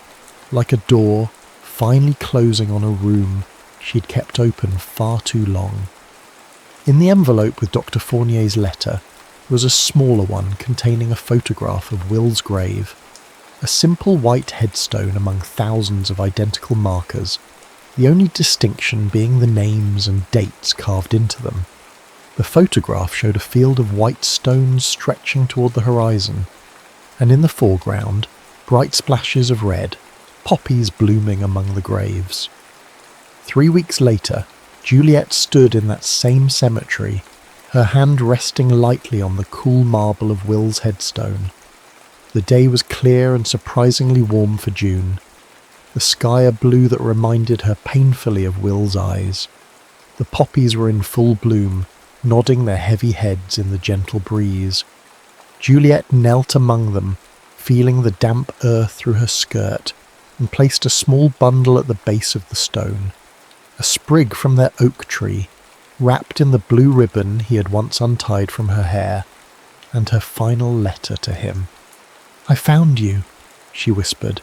like a door finally closing on a room she'd kept open far too long. In the envelope with Dr. Fournier's letter was a smaller one containing a photograph of Will's grave, a simple white headstone among thousands of identical markers, the only distinction being the names and dates carved into them. The photograph showed a field of white stones stretching toward the horizon, and in the foreground, bright splashes of red, poppies blooming among the graves. 3 weeks later, Juliet stood in that same cemetery, her hand resting lightly on the cool marble of Will's headstone. The day was clear and surprisingly warm for June, the sky a blue that reminded her painfully of Will's eyes. The poppies were in full bloom, nodding their heavy heads in the gentle breeze. Juliet knelt among them, feeling the damp earth through her skirt, and placed a small bundle at the base of the stone, a sprig from their oak tree, wrapped in the blue ribbon he had once untied from her hair, and her final letter to him. "I found you," she whispered,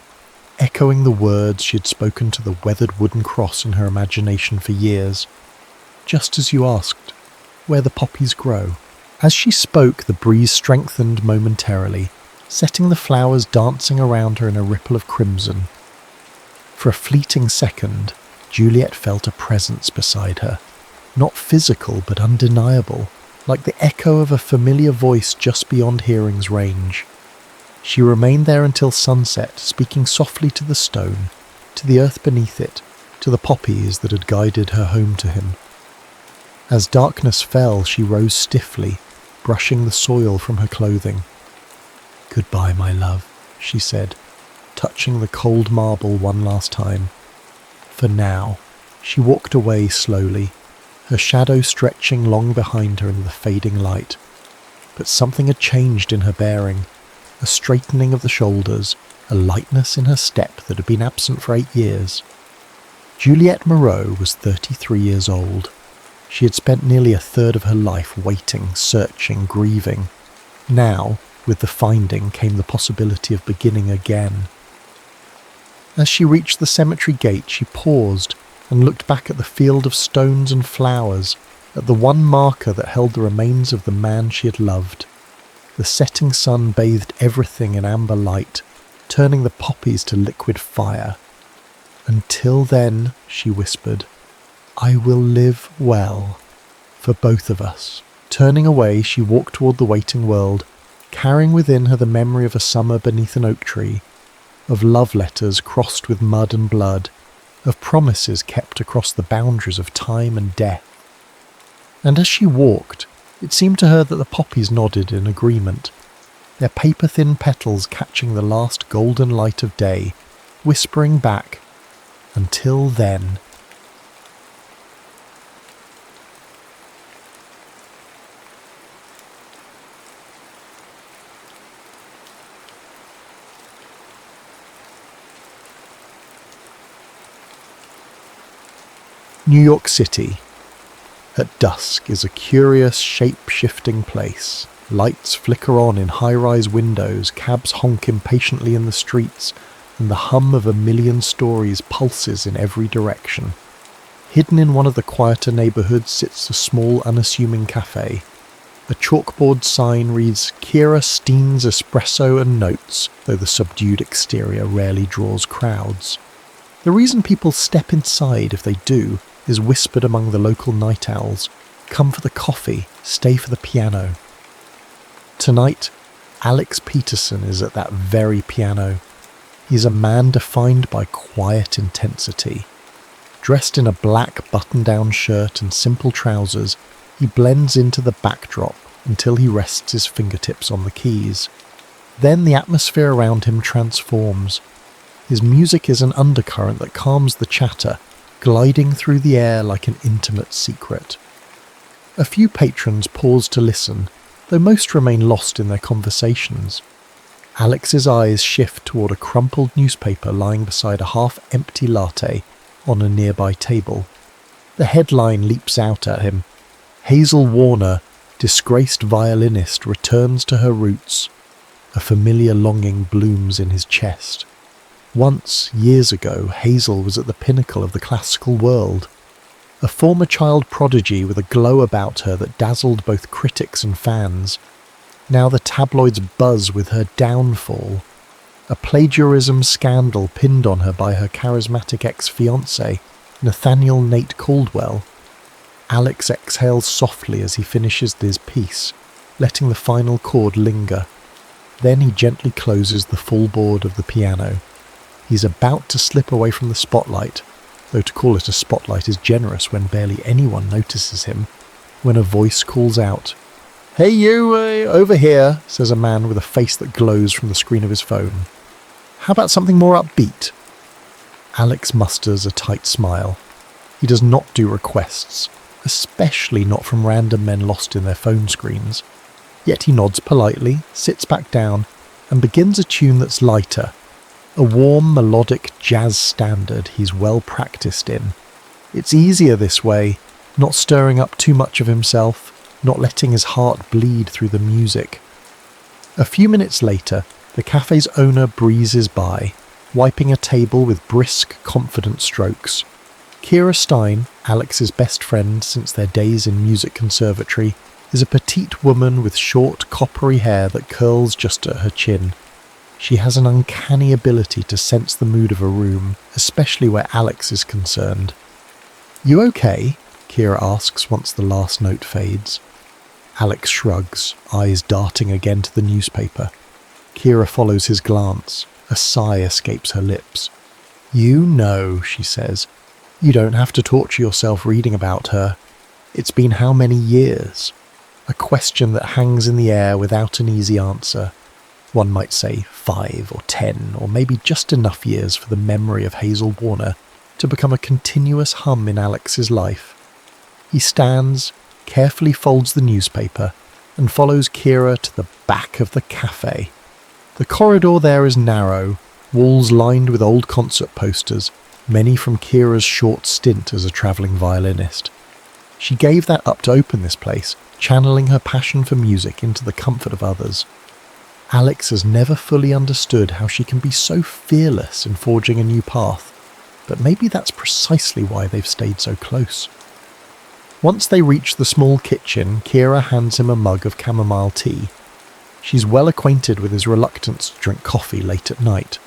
echoing the words she had spoken to the weathered wooden cross in her imagination for years. "Just as you asked, where the poppies grow." As she spoke, the breeze strengthened momentarily, setting the flowers dancing around her in a ripple of crimson. For a fleeting second, Juliet felt a presence beside her, not physical but undeniable, like the echo of a familiar voice just beyond hearing's range. She remained there until sunset, speaking softly to the stone, to the earth beneath it, to the poppies that had guided her home to him. As darkness fell, she rose stiffly, brushing the soil from her clothing. "Goodbye, my love," she said, touching the cold marble one last time. For now, she walked away slowly, her shadow stretching long behind her in the fading light. But something had changed in her bearing, a straightening of the shoulders, a lightness in her step that had been absent for 8 years. Juliet Moreau was 33 years old. She had spent nearly a third of her life waiting, searching, grieving. Now, with the finding, came the possibility of beginning again. As she reached the cemetery gate, she paused and looked back at the field of stones and flowers, at the one marker that held the remains of the man she had loved. The setting sun bathed everything in amber light, turning the poppies to liquid fire. Until then, she whispered, I will live well. For both of us. Turning away, she walked toward the waiting world, carrying within her the memory of a summer beneath an oak tree, of love letters crossed with mud and blood, of promises kept across the boundaries of time and death. And as she walked, it seemed to her that the poppies nodded in agreement, their paper-thin petals catching the last golden light of day, whispering back, until then. New York City. At dusk is a curious, shape-shifting place. Lights flicker on in high-rise windows, cabs honk impatiently in the streets, and the hum of a million stories pulses in every direction. Hidden in one of the quieter neighbourhoods sits a small, unassuming cafe. A chalkboard sign reads, Kira steams espresso and notes, though the subdued exterior rarely draws crowds. The reason people step inside, if they do, is whispered among the local night owls. Come for the coffee, stay for the piano. Tonight, Alex Peterson is at that very piano. He's a man defined by quiet intensity. Dressed in a black button-down shirt and simple trousers, he blends into the backdrop until he rests his fingertips on the keys. Then the atmosphere around him transforms. His music is an undercurrent that calms the chatter, gliding through the air like an intimate secret. A few patrons pause to listen, though most remain lost in their conversations. Alex's eyes shift toward a crumpled newspaper lying beside a half-empty latte on a nearby table. The headline leaps out at him. Hazel Warner, disgraced violinist, returns to her roots. A familiar longing blooms in his chest. Once, years ago, Hazel was at the pinnacle of the classical world. A former child prodigy with a glow about her that dazzled both critics and fans. Now the tabloids buzz with her downfall. A plagiarism scandal pinned on her by her charismatic ex-fiancé, Nathaniel Nate Caldwell. Alex exhales softly as he finishes his piece, letting the final chord linger. Then he gently closes the full board of the piano. He's about to slip away from the spotlight, though to call it a spotlight is generous when barely anyone notices him, when a voice calls out. Hey you, over here, says a man with a face that glows from the screen of his phone. How about something more upbeat? Alex musters a tight smile. He does not do requests, especially not from random men lost in their phone screens. Yet he nods politely, sits back down, and begins a tune that's lighter. A warm, melodic jazz standard he's well practiced in. It's easier this way, not stirring up too much of himself, not letting his heart bleed through the music. A few minutes later, the cafe's owner breezes by, wiping a table with brisk, confident strokes. Kira Stein, Alex's best friend since their days in music conservatory, is a petite woman with short, coppery hair that curls just at her chin. She has an uncanny ability to sense the mood of a room, especially where Alex is concerned. You okay? Kira asks once the last note fades. Alex shrugs, eyes darting again to the newspaper. Kira follows his glance. A sigh escapes her lips. You know, she says. You don't have to torture yourself reading about her. It's been how many years? A question that hangs in the air without an easy answer. One might say 5 or 10, or maybe just enough years for the memory of Hazel Warner to become a continuous hum in Alex's life. He stands, carefully folds the newspaper, and follows Kira to the back of the cafe. The corridor there is narrow, walls lined with old concert posters, many from Kira's short stint as a travelling violinist. She gave that up to open this place, channeling her passion for music into the comfort of others. Alex has never fully understood how she can be so fearless in forging a new path, but maybe that's precisely why they've stayed so close. Once they reach the small kitchen, Kira hands him a mug of chamomile tea. She's well acquainted with his reluctance to drink coffee late at night.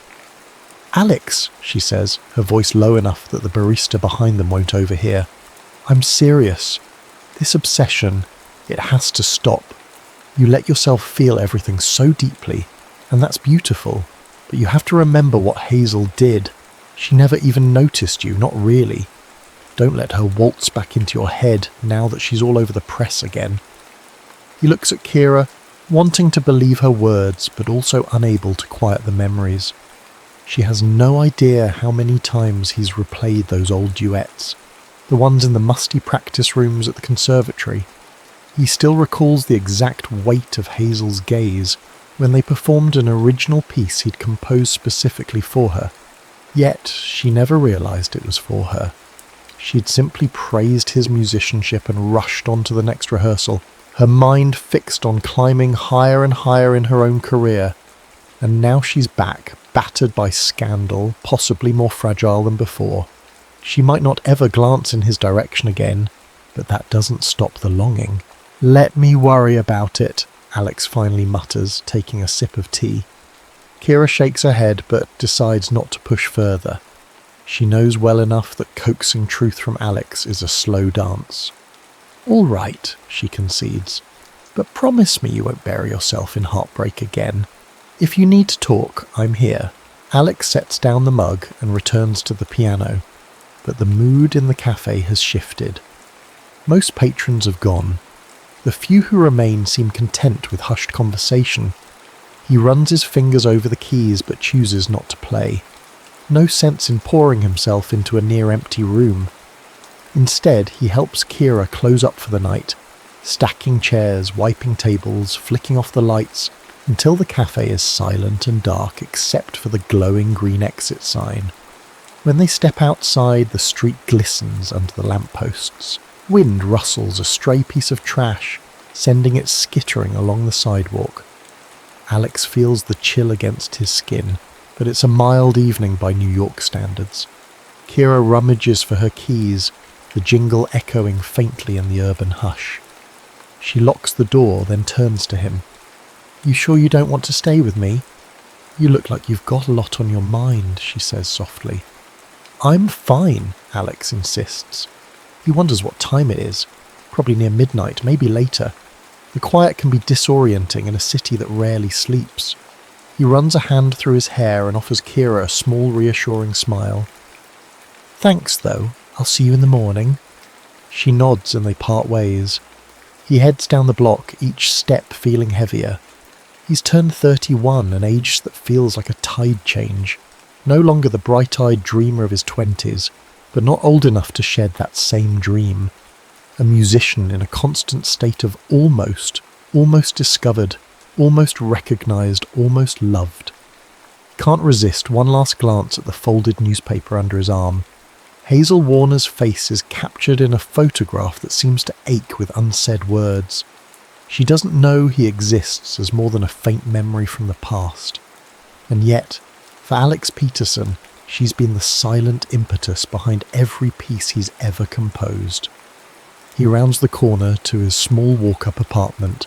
"Alex," she says, her voice low enough that the barista behind them won't overhear. "I'm serious. This obsession, it has to stop. You let yourself feel everything so deeply, and that's beautiful, but you have to remember what Hazel did. She never even noticed you, not really. Don't let her waltz back into your head now that she's all over the press again." He looks at Kira, wanting to believe her words, but also unable to quiet the memories. She has no idea how many times he's replayed those old duets, the ones in the musty practice rooms at the conservatory. He still recalls the exact weight of Hazel's gaze when they performed an original piece he'd composed specifically for her. Yet she never realised it was for her. She'd simply praised his musicianship and rushed on to the next rehearsal, her mind fixed on climbing higher and higher in her own career. And now she's back, battered by scandal, possibly more fragile than before. She might not ever glance in his direction again, but that doesn't stop the longing. "Let me worry about it," Alex finally mutters, taking a sip of tea. Kira shakes her head but decides not to push further. She knows well enough that coaxing truth from Alex is a slow dance. "All right," she concedes, "but promise me you won't bury yourself in heartbreak again. If you need to talk, I'm here." Alex sets down the mug and returns to the piano, but the mood in the cafe has shifted. Most patrons have gone. The few who remain seem content with hushed conversation. He runs his fingers over the keys but chooses not to play. No sense in pouring himself into a near-empty room. Instead, he helps Kira close up for the night, stacking chairs, wiping tables, flicking off the lights, until the cafe is silent and dark except for the glowing green exit sign. When they step outside, the street glistens under the lampposts. Wind rustles a stray piece of trash, sending it skittering along the sidewalk. Alex feels the chill against his skin, but it's a mild evening by New York standards. Kira rummages for her keys, the jingle echoing faintly in the urban hush. She locks the door, then turns to him. "You sure you don't want to stay with me? You look like you've got a lot on your mind," she says softly. "I'm fine," Alex insists. He wonders what time it is. Probably near midnight, maybe later. The quiet can be disorienting in a city that rarely sleeps. He runs a hand through his hair and offers Kira a small reassuring smile. "Thanks, though. I'll see you in the morning." She nods and they part ways. He heads down the block, each step feeling heavier. He's turned 31, an age that feels like a tide change. No longer the bright-eyed dreamer of his 20s, but not old enough to shed that same dream. A musician in a constant state of almost discovered, almost recognised, almost loved. Can't resist one last glance at the folded newspaper under his arm. Hazel Warner's face is captured in a photograph that seems to ache with unsaid words. She doesn't know he exists as more than a faint memory from the past. And yet, for Alex Peterson, she's been the silent impetus behind every piece he's ever composed. He rounds the corner to his small walk-up apartment.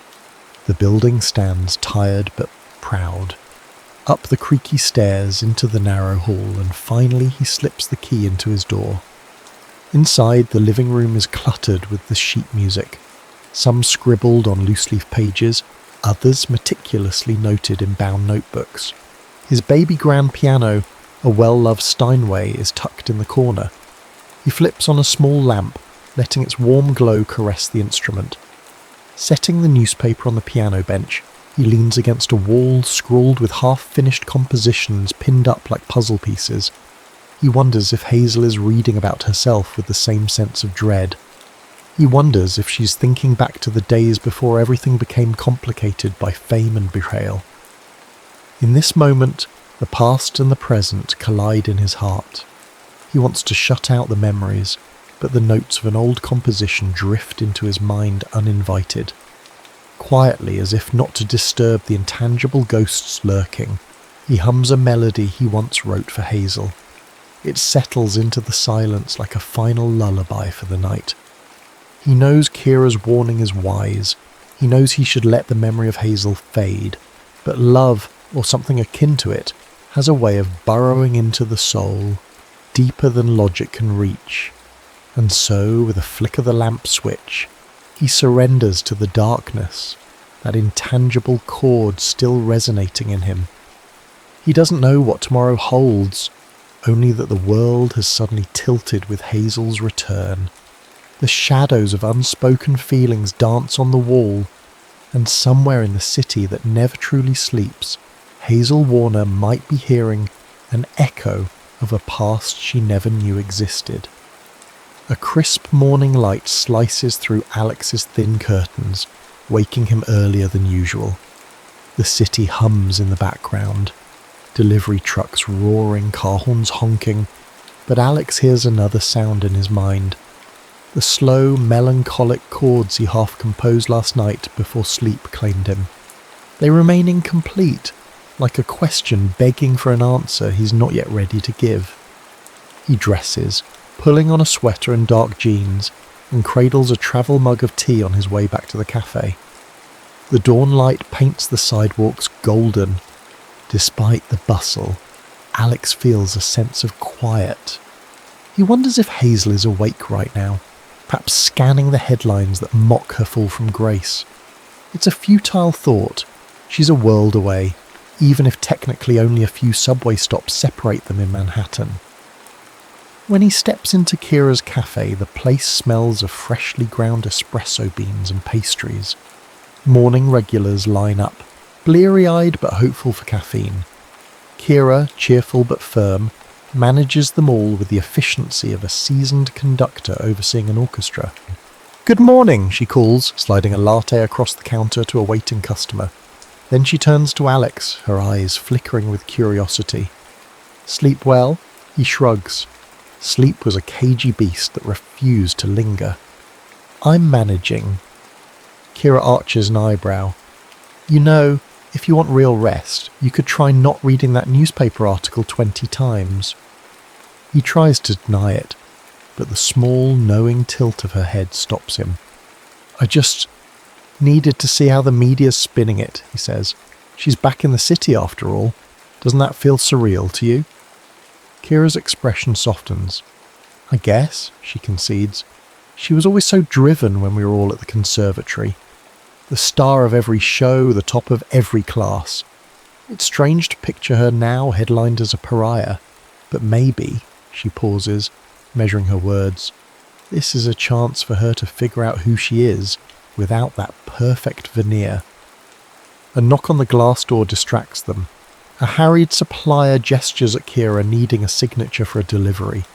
The building stands tired but proud. Up the creaky stairs into the narrow hall, and finally he slips the key into his door. Inside, the living room is cluttered with the sheet music, some scribbled on loose-leaf pages, others meticulously noted in bound notebooks. His baby grand piano, a well-loved Steinway, is tucked in the corner. He flips on a small lamp, letting its warm glow caress the instrument. Setting the newspaper on the piano bench, he leans against a wall scrawled with half-finished compositions pinned up like puzzle pieces. He wonders if Hazel is reading about herself with the same sense of dread. He wonders if she's thinking back to the days before everything became complicated by fame and betrayal. In this moment, the past and the present collide in his heart. He wants to shut out the memories, but the notes of an old composition drift into his mind uninvited. Quietly, as if not to disturb the intangible ghosts lurking, he hums a melody he once wrote for Hazel. It settles into the silence like a final lullaby for the night. He knows Kira's warning is wise. He knows he should let the memory of Hazel fade. But love, or something akin to it, has a way of burrowing into the soul, deeper than logic can reach. And so, with a flick of the lamp switch, he surrenders to the darkness, that intangible chord still resonating in him. He doesn't know what tomorrow holds, only that the world has suddenly tilted with Hazel's return. The shadows of unspoken feelings dance on the wall, and somewhere in the city that never truly sleeps, Hazel Warner might be hearing an echo of a past she never knew existed. A crisp morning light slices through Alex's thin curtains, waking him earlier than usual. The city hums in the background, delivery trucks roaring, car horns honking, but Alex hears another sound in his mind. The slow, melancholic chords he half composed last night before sleep claimed him. They remain incomplete, like a question begging for an answer he's not yet ready to give. He dresses, pulling on a sweater and dark jeans, and cradles a travel mug of tea on his way back to the cafe. The dawn light paints the sidewalks golden. Despite the bustle, Alex feels a sense of quiet. He wonders if Hazel is awake right now, perhaps scanning the headlines that mock her fall from grace. It's a futile thought. She's a world away, even if technically only a few subway stops separate them in Manhattan. When he steps into Kira's cafe, the place smells of freshly ground espresso beans and pastries. Morning regulars line up, bleary-eyed but hopeful for caffeine. Kira, cheerful but firm, manages them all with the efficiency of a seasoned conductor overseeing an orchestra. "Good morning," she calls, sliding a latte across the counter to a waiting customer. Then she turns to Alex, her eyes flickering with curiosity. "Sleep well?" He shrugs. Sleep was a cagey beast that refused to linger. "I'm managing." Kira arches an eyebrow. "You know, if you want real rest, you could try not reading that newspaper article 20 times. He tries to deny it, but the small, knowing tilt of her head stops him. "I just needed to see how the media's spinning it," he says. "She's back in the city after all. Doesn't that feel surreal to you?" Kira's expression softens. "I guess," she concedes. "She was always so driven when we were all at the conservatory. The star of every show, the top of every class. It's strange to picture her now headlined as a pariah, but maybe," she pauses, measuring her words, "this is a chance for her to figure out who she is without that perfect veneer." A knock on the glass door distracts them. A harried supplier gestures at Kira, needing a signature for a delivery.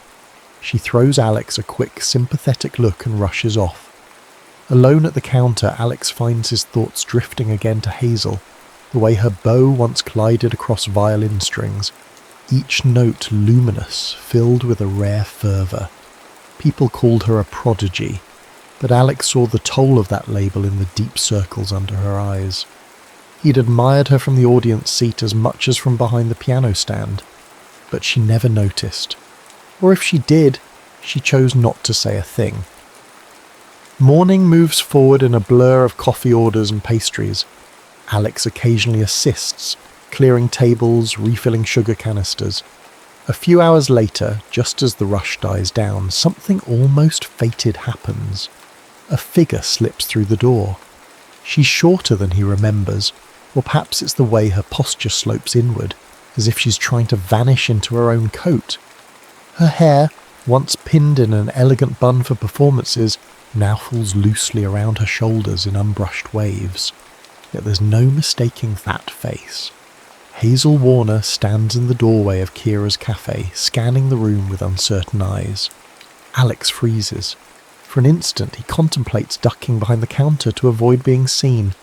She throws Alex a quick, sympathetic look and rushes off. Alone at the counter, Alex finds his thoughts drifting again to Hazel, the way her bow once glided across violin strings, each note luminous, filled with a rare fervour. People called her a prodigy, but Alex saw the toll of that label in the deep circles under her eyes. He'd admired her from the audience seat as much as from behind the piano stand, but she never noticed. Or if she did, she chose not to say a thing. Morning moves forward in a blur of coffee orders and pastries. Alex occasionally assists, clearing tables, refilling sugar canisters. A few hours later, just as the rush dies down, something almost fated happens. A figure slips through the door. She's shorter than he remembers, or perhaps it's the way her posture slopes inward, as if she's trying to vanish into her own coat. Her hair, once pinned in an elegant bun for performances, now falls loosely around her shoulders in unbrushed waves. Yet there's no mistaking that face. Hazel Warner stands in the doorway of Kira's cafe, scanning the room with uncertain eyes. Alex freezes. For an instant he contemplates ducking behind the counter to avoid being seen.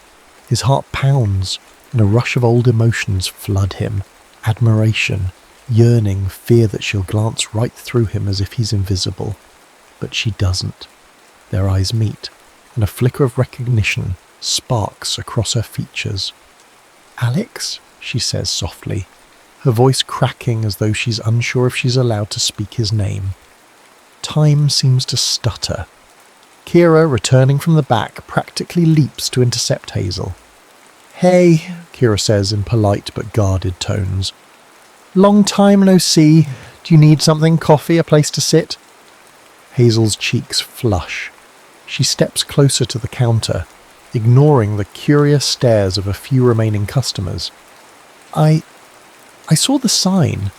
His heart pounds, and a rush of old emotions flood him. Admiration, yearning, fear that she'll glance right through him as if he's invisible. But she doesn't. Their eyes meet, and a flicker of recognition sparks across her features. "Alex?" she says softly, her voice cracking as though she's unsure if she's allowed to speak his name. Time seems to stutter. Kira, returning from the back, practically leaps to intercept Hazel. "Hey," Kira says in polite but guarded tones. Long time no see. Do you need something? Coffee? A place to sit? Hazel's cheeks flush. She steps closer to the counter, ignoring the curious stares of a few remaining customers. I saw the sign.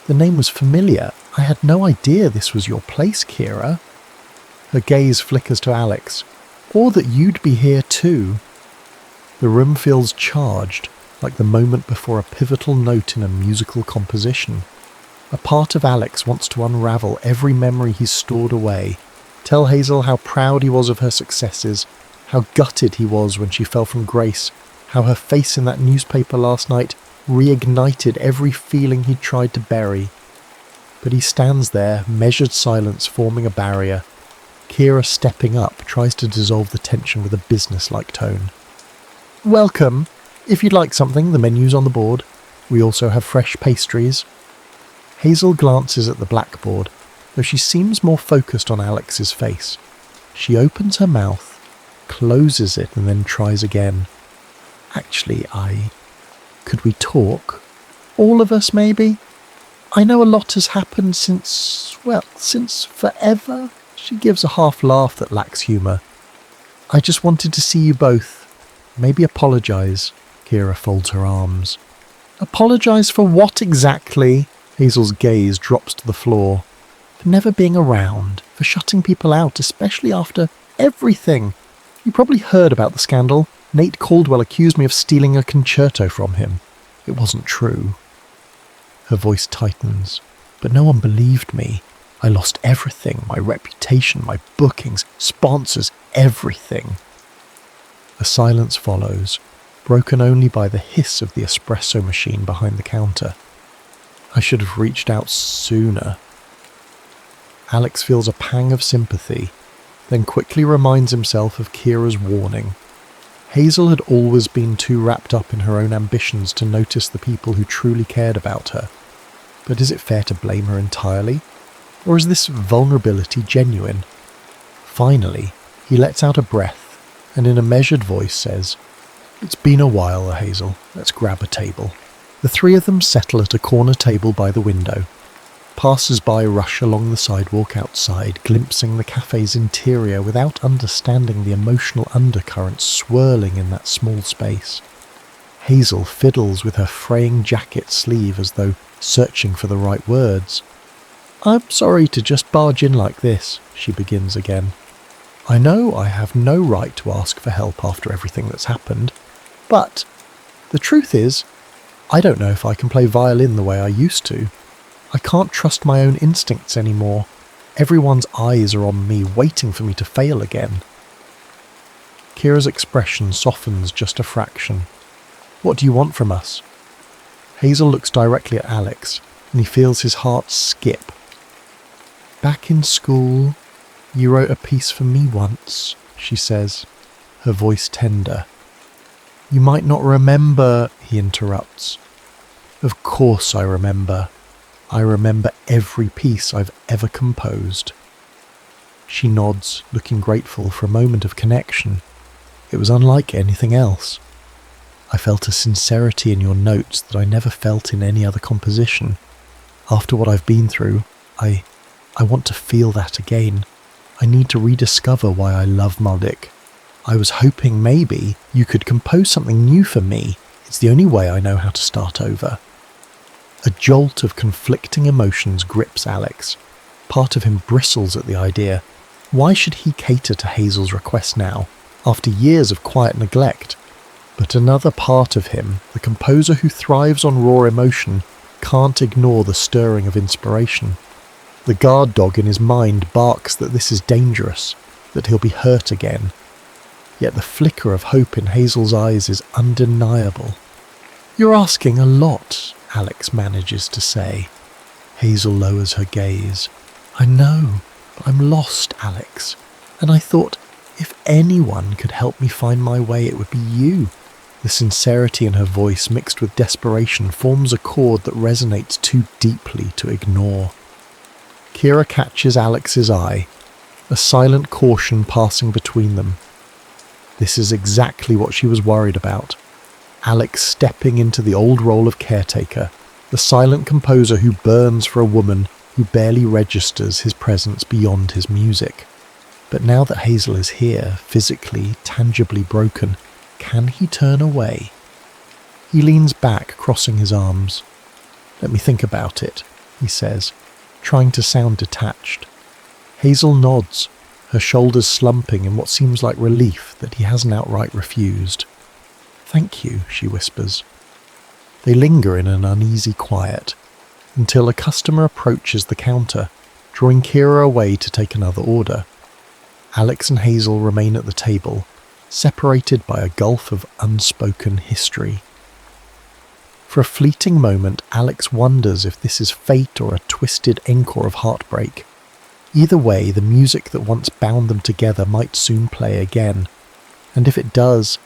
The name was familiar. I had no idea this was your place, Kira. Her gaze flickers to Alex. Or that you'd be here too. The room feels charged, like the moment before a pivotal note in a musical composition. A part of Alex wants to unravel every memory he's stored away, tell Hazel how proud he was of her successes, how gutted he was when she fell from grace, how her face in that newspaper last night reignited every feeling he'd tried to bury. But he stands there, measured silence forming a barrier. Kira, stepping up, tries to dissolve the tension with a business-like tone. Welcome. If you'd like something, the menu's on the board. We also have fresh pastries. Hazel glances at the blackboard, though she seems more focused on Alex's face. She opens her mouth, closes it, and then tries again. Actually, could we talk? All of us, maybe? I know a lot has happened since forever. She gives a half laugh that lacks humour. I just wanted to see you both. Maybe apologise. Kira folds her arms. Apologise for what exactly? Hazel's gaze drops to the floor. For never being around, for shutting people out, especially after everything. You probably heard about the scandal. Nate Caldwell accused me of stealing a concerto from him. It wasn't true. Her voice tightens. But no one believed me. I lost everything, my reputation, my bookings, sponsors, everything. A silence follows, broken only by the hiss of the espresso machine behind the counter. I should have reached out sooner. Alex feels a pang of sympathy, then quickly reminds himself of Kira's warning. Hazel had always been too wrapped up in her own ambitions to notice the people who truly cared about her. But is it fair to blame her entirely? Or is this vulnerability genuine? Finally, he lets out a breath, and in a measured voice says, It's been a while, Hazel. Let's grab a table. The three of them settle at a corner table by the window. Passers-by rush along the sidewalk outside, glimpsing the cafe's interior without understanding the emotional undercurrents swirling in that small space. Hazel fiddles with her fraying jacket sleeve as though searching for the right words. I'm sorry to just barge in like this, she begins again. I know I have no right to ask for help after everything that's happened, but the truth is, I don't know if I can play violin the way I used to. I can't trust my own instincts anymore. Everyone's eyes are on me, waiting for me to fail again. Kira's expression softens just a fraction. What do you want from us? Hazel looks directly at Alex, and he feels his heart skip. Back in school, you wrote a piece for me once, she says, her voice tender. You might not remember, he interrupts. Of course I remember. I remember every piece I've ever composed. She nods, looking grateful for a moment of connection. It was unlike anything else. I felt a sincerity in your notes that I never felt in any other composition. After what I've been through, I want to feel that again. I need to rediscover why I love Muldick. I was hoping maybe you could compose something new for me. It's the only way I know how to start over. A jolt of conflicting emotions grips Alex. Part of him bristles at the idea. Why should he cater to Hazel's request now, after years of quiet neglect? But another part of him, the composer who thrives on raw emotion, can't ignore the stirring of inspiration. The guard dog in his mind barks that this is dangerous, that he'll be hurt again. Yet the flicker of hope in Hazel's eyes is undeniable. You're asking a lot, Alex manages to say. Hazel lowers her gaze. I know, but I'm lost, Alex. And I thought, if anyone could help me find my way, it would be you. The sincerity in her voice mixed with desperation forms a chord that resonates too deeply to ignore. Kira catches Alex's eye, a silent caution passing between them. This is exactly what she was worried about. Alex stepping into the old role of caretaker, the silent composer who burns for a woman who barely registers his presence beyond his music. But now that Hazel is here, physically, tangibly broken, can he turn away? He leans back, crossing his arms. "Let me think about it," he says, trying to sound detached. Hazel nods, her shoulders slumping in what seems like relief that he hasn't outright refused. "Thank you," she whispers. They linger in an uneasy quiet, until a customer approaches the counter, drawing Kira away to take another order. Alex and Hazel remain at the table, separated by a gulf of unspoken history. For a fleeting moment, Alex wonders if this is fate or a twisted encore of heartbreak. Either way, the music that once bound them together might soon play again, and if it does,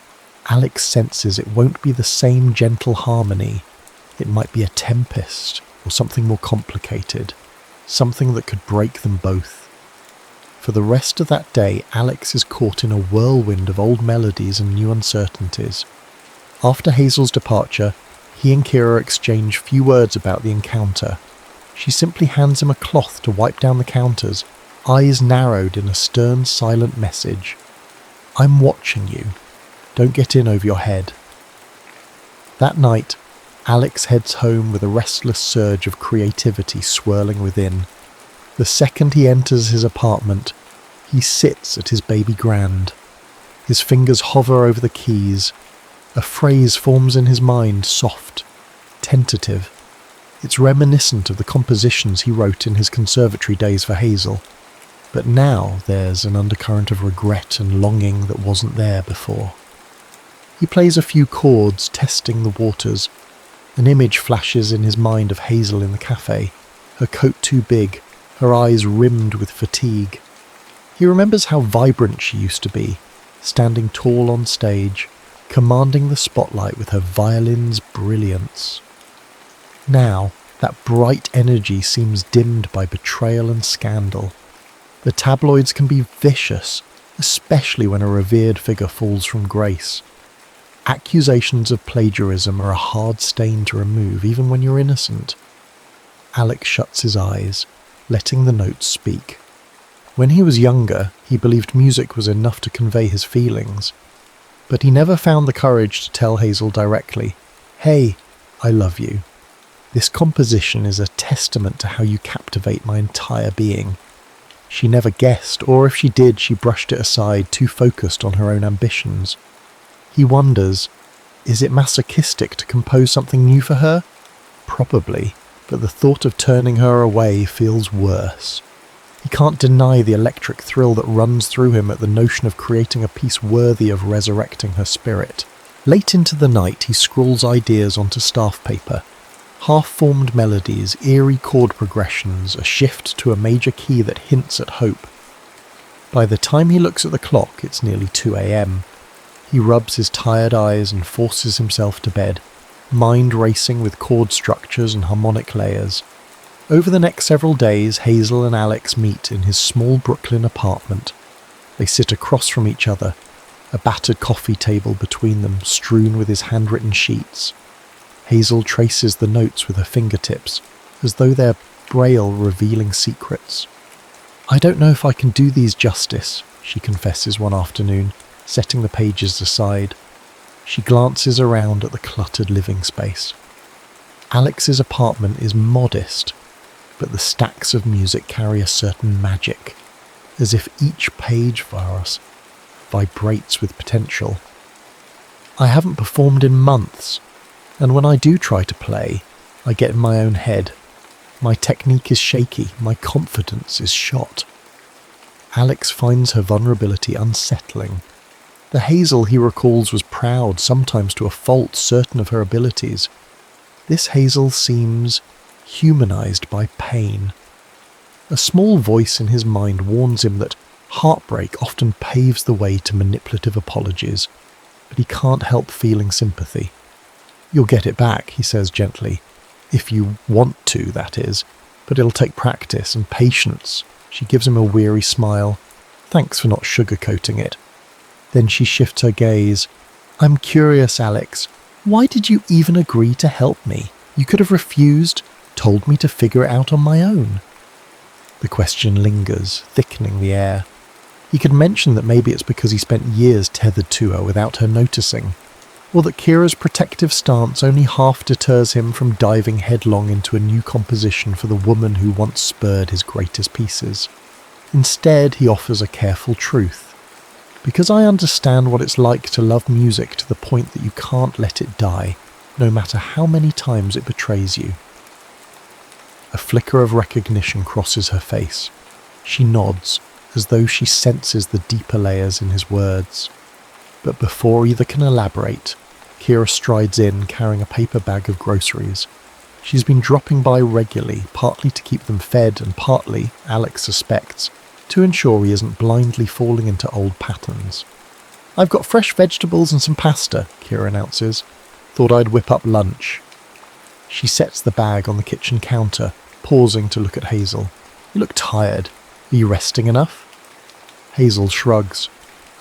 Alex senses it won't be the same gentle harmony. It might be a tempest, or something more complicated, something that could break them both. For the rest of that day, Alex is caught in a whirlwind of old melodies and new uncertainties. After Hazel's departure, he and Kira exchange few words about the encounter. She simply hands him a cloth to wipe down the counters, eyes narrowed in a stern, silent message. "I'm watching you. Don't get in over your head." That night, Alex heads home with a restless surge of creativity swirling within. The second he enters his apartment, he sits at his baby grand. His fingers hover over the keys. A phrase forms in his mind, soft, tentative. It's reminiscent of the compositions he wrote in his conservatory days for Hazel. But now there's an undercurrent of regret and longing that wasn't there before. He plays a few chords, testing the waters. An image flashes in his mind of Hazel in the cafe, her coat too big, her eyes rimmed with fatigue. He remembers how vibrant she used to be, standing tall on stage, commanding the spotlight with her violin's brilliance. Now, that bright energy seems dimmed by betrayal and scandal. The tabloids can be vicious, especially when a revered figure falls from grace. Accusations of plagiarism are a hard stain to remove, even when you're innocent. Alex shuts his eyes, letting the notes speak. When he was younger, he believed music was enough to convey his feelings. But he never found the courage to tell Hazel directly, "Hey, I love you. This composition is a testament to how you captivate my entire being." She never guessed, or if she did, she brushed it aside, too focused on her own ambitions. He wonders, is it masochistic to compose something new for her? Probably, but the thought of turning her away feels worse. He can't deny the electric thrill that runs through him at the notion of creating a piece worthy of resurrecting her spirit. Late into the night, he scrawls ideas onto staff paper. Half-formed melodies, eerie chord progressions, a shift to a major key that hints at hope. By the time he looks at the clock, it's nearly 2 a.m. He rubs his tired eyes and forces himself to bed, mind racing with chord structures and harmonic layers. Over the next several days, Hazel and Alex meet in his small Brooklyn apartment. They sit across from each other, a battered coffee table between them, strewn with his handwritten sheets. Hazel traces the notes with her fingertips, as though they're braille revealing secrets. "I don't know if I can do these justice," she confesses one afternoon, setting the pages aside. She glances around at the cluttered living space. Alex's apartment is modest, but the stacks of music carry a certain magic, as if each page for us vibrates with potential. "I haven't performed in months, and when I do try to play, I get in my own head. My technique is shaky, my confidence is shot." Alex finds her vulnerability unsettling. The Hazel he recalls was proud, sometimes to a fault, certain of her abilities. This Hazel seems humanized by pain. A small voice in his mind warns him that heartbreak often paves the way to manipulative apologies, but he can't help feeling sympathy. "You'll get it back," he says gently. "If you want to, that is. But it'll take practice and patience." She gives him a weary smile. "Thanks for not sugarcoating it." Then she shifts her gaze. "I'm curious, Alex. Why did you even agree to help me? You could have refused, told me to figure it out on my own. The question lingers, thickening the air. He could mention that maybe it's because he spent years tethered to her without her noticing, or that Kira's protective stance only half deters him from diving headlong into a new composition for the woman who once spurred his greatest pieces. Instead, he offers a careful truth. Because I understand what it's like to love music to the point that you can't let it die, no matter how many times it betrays you. A flicker of recognition crosses her face. She nods, as though she senses the deeper layers in his words. But before either can elaborate, Kira strides in carrying a paper bag of groceries. She's been dropping by regularly, partly to keep them fed and partly, Alex suspects, to ensure he isn't blindly falling into old patterns. "I've got fresh vegetables and some pasta," Kira announces. "Thought I'd whip up lunch." She sets the bag on the kitchen counter, pausing to look at Hazel. "You look tired. Are you resting enough?" Hazel shrugs.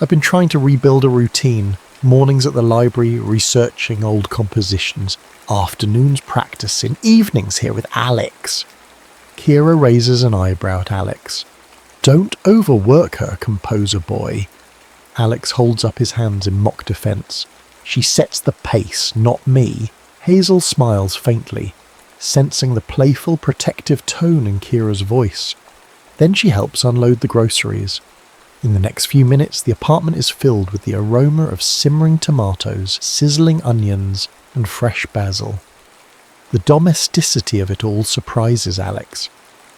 "I've been trying to rebuild a routine. Mornings at the library, researching old compositions. Afternoons practicing. Evenings here with Alex." Kira raises an eyebrow at Alex. "Don't overwork her, composer boy." Alex holds up his hands in mock defense. "She sets the pace, not me." Hazel smiles faintly, sensing the playful, protective tone in Kira's voice. Then she helps unload the groceries. In the next few minutes, the apartment is filled with the aroma of simmering tomatoes, sizzling onions, and fresh basil. The domesticity of it all surprises Alex.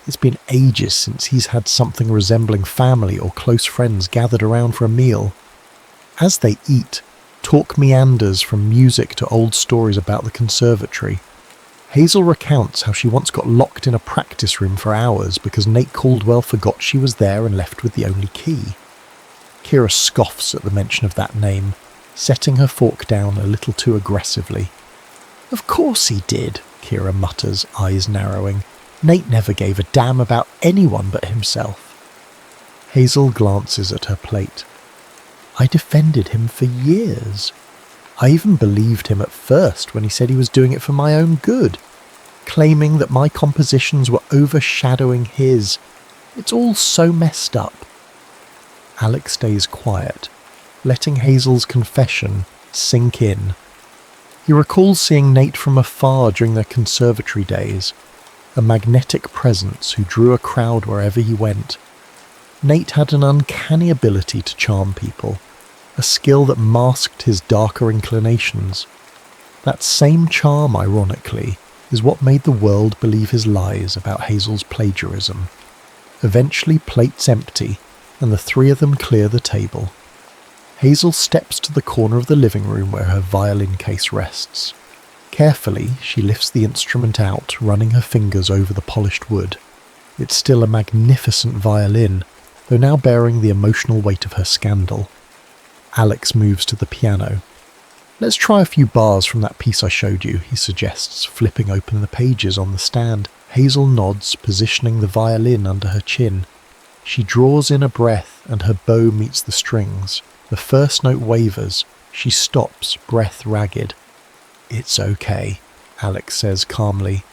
It's been ages since he's had something resembling family or close friends gathered around for a meal. As they eat, talk meanders from music to old stories about the conservatory. Hazel recounts how she once got locked in a practice room for hours because Nate Caldwell forgot she was there and left with the only key. Kira scoffs at the mention of that name, setting her fork down a little too aggressively. "Of course he did," Kira mutters, eyes narrowing. "Nate never gave a damn about anyone but himself." Hazel glances at her plate. "I defended him for years. I even believed him at first when he said he was doing it for my own good, claiming that my compositions were overshadowing his. It's all so messed up." Alex stays quiet, letting Hazel's confession sink in. He recalls seeing Nate from afar during their conservatory days, a magnetic presence who drew a crowd wherever he went. Nate had an uncanny ability to charm people, a skill that masked his darker inclinations. That same charm, ironically, is what made the world believe his lies about Hazel's plagiarism. Eventually, plates empty, and the three of them clear the table. Hazel steps to the corner of the living room where her violin case rests. Carefully, she lifts the instrument out, running her fingers over the polished wood. It's still a magnificent violin, though now bearing the emotional weight of her scandal. Alex moves to the piano. "Let's try a few bars from that piece I showed you," he suggests, flipping open the pages on the stand. Hazel nods, positioning the violin under her chin. She draws in a breath and her bow meets the strings. The first note wavers. She stops, breath ragged. "It's okay," Alex says calmly.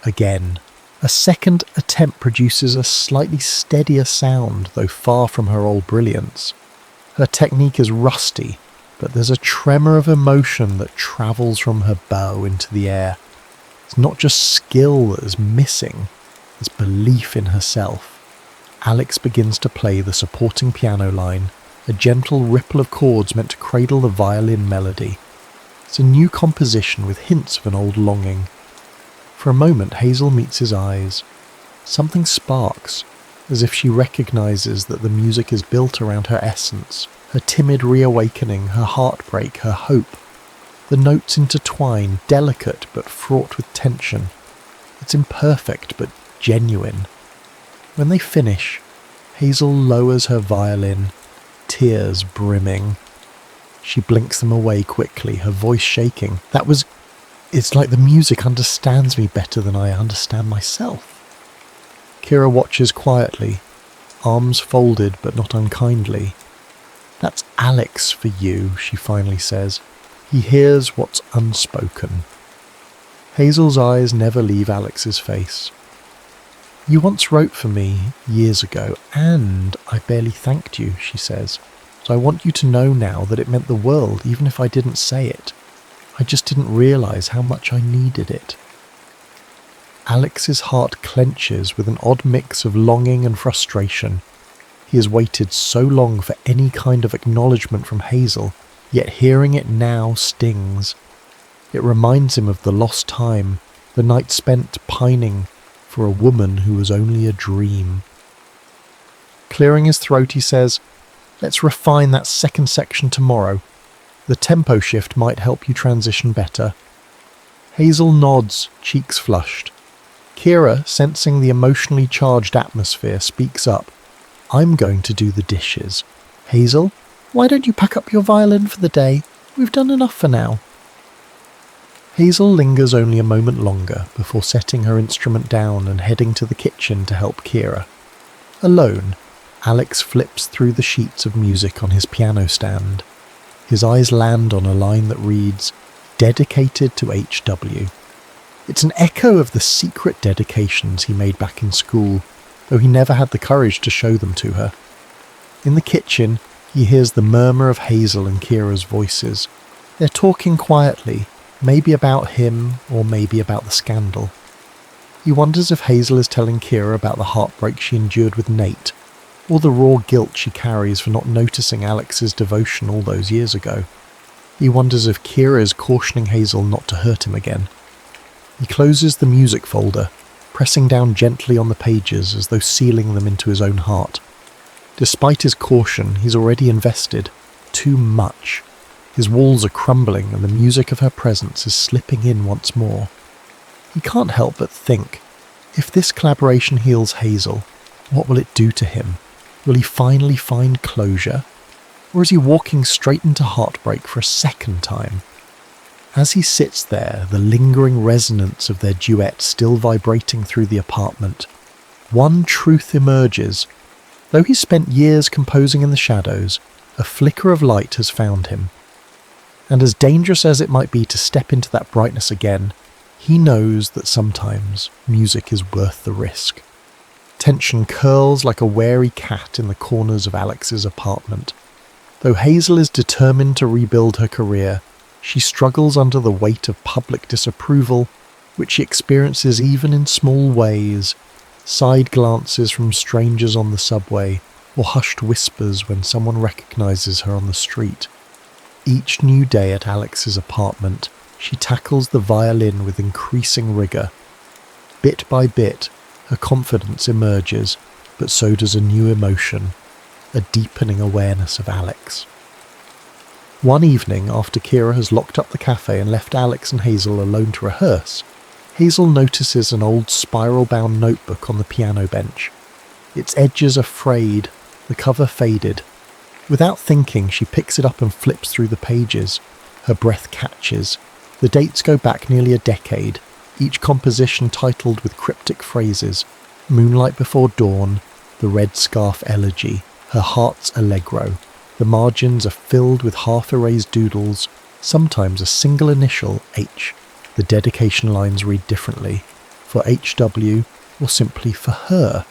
Again. A second attempt produces a slightly steadier sound, though far from her old brilliance. Her technique is rusty, but there's a tremor of emotion that travels from her bow into the air. It's not just skill that is missing, it's belief in herself. Alex begins to play the supporting piano line, a gentle ripple of chords meant to cradle the violin melody. It's a new composition with hints of an old longing. For a moment, Hazel meets his eyes. Something sparks, as if she recognizes that the music is built around her essence, her timid reawakening, her heartbreak, her hope. The notes intertwine, delicate but fraught with tension. It's imperfect but genuine. When they finish, Hazel lowers her violin, tears brimming. She blinks them away quickly, her voice shaking. It's like the music understands me better than I understand myself. Kira watches quietly, arms folded but not unkindly. "That's Alex for you," she finally says. "He hears what's unspoken." Hazel's eyes never leave Alex's face. "You once wrote for me years ago, and I barely thanked you," she says. "So I want you to know now that it meant the world, even if I didn't say it. I just didn't realise how much I needed it." Alex's heart clenches with an odd mix of longing and frustration. He has waited so long for any kind of acknowledgement from Hazel, yet hearing it now stings. It reminds him of the lost time, the night spent pining for a woman who was only a dream. Clearing his throat, he says, "Let's refine that second section tomorrow. The tempo shift might help you transition better." Hazel nods, cheeks flushed. Kira, sensing the emotionally charged atmosphere, speaks up. "I'm going to do the dishes. Hazel, why don't you pack up your violin for the day? We've done enough for now." Hazel lingers only a moment longer before setting her instrument down and heading to the kitchen to help Kira. Alone, Alex flips through the sheets of music on his piano stand. His eyes land on a line that reads, "Dedicated to HW." It's an echo of the secret dedications he made back in school, though he never had the courage to show them to her. In the kitchen, he hears the murmur of Hazel and Kira's voices. They're talking quietly, maybe about him or maybe about the scandal. He wonders if Hazel is telling Kira about the heartbreak she endured with Nate, or the raw guilt she carries for not noticing Alex's devotion all those years ago. He wonders if Kira is cautioning Hazel not to hurt him again. He closes the music folder, pressing down gently on the pages as though sealing them into his own heart. Despite his caution, he's already invested. Too much. His walls are crumbling and the music of her presence is slipping in once more. He can't help but think, if this collaboration heals Hazel, what will it do to him? Will he finally find closure? Or is he walking straight into heartbreak for a second time? As he sits there, the lingering resonance of their duet still vibrating through the apartment, one truth emerges. Though he spent years composing in the shadows, a flicker of light has found him. And as dangerous as it might be to step into that brightness again, he knows that sometimes music is worth the risk. Tension curls like a wary cat in the corners of Alex's apartment. Though Hazel is determined to rebuild her career, she struggles under the weight of public disapproval, which she experiences even in small ways, side glances from strangers on the subway, or hushed whispers when someone recognizes her on the street. Each new day at Alex's apartment, she tackles the violin with increasing rigour. Bit by bit, her confidence emerges, but so does a new emotion, a deepening awareness of Alex. One evening, after Kira has locked up the cafe and left Alex and Hazel alone to rehearse, Hazel notices an old spiral-bound notebook on the piano bench. Its edges are frayed, the cover faded. Without thinking, she picks it up and flips through the pages. Her breath catches. The dates go back nearly a decade, each composition titled with cryptic phrases: Moonlight Before Dawn, The Red Scarf Elegy, Her Heart's Allegro. The margins are filled with half-erased doodles, sometimes a single initial, H. The dedication lines read differently, for HW or simply for her.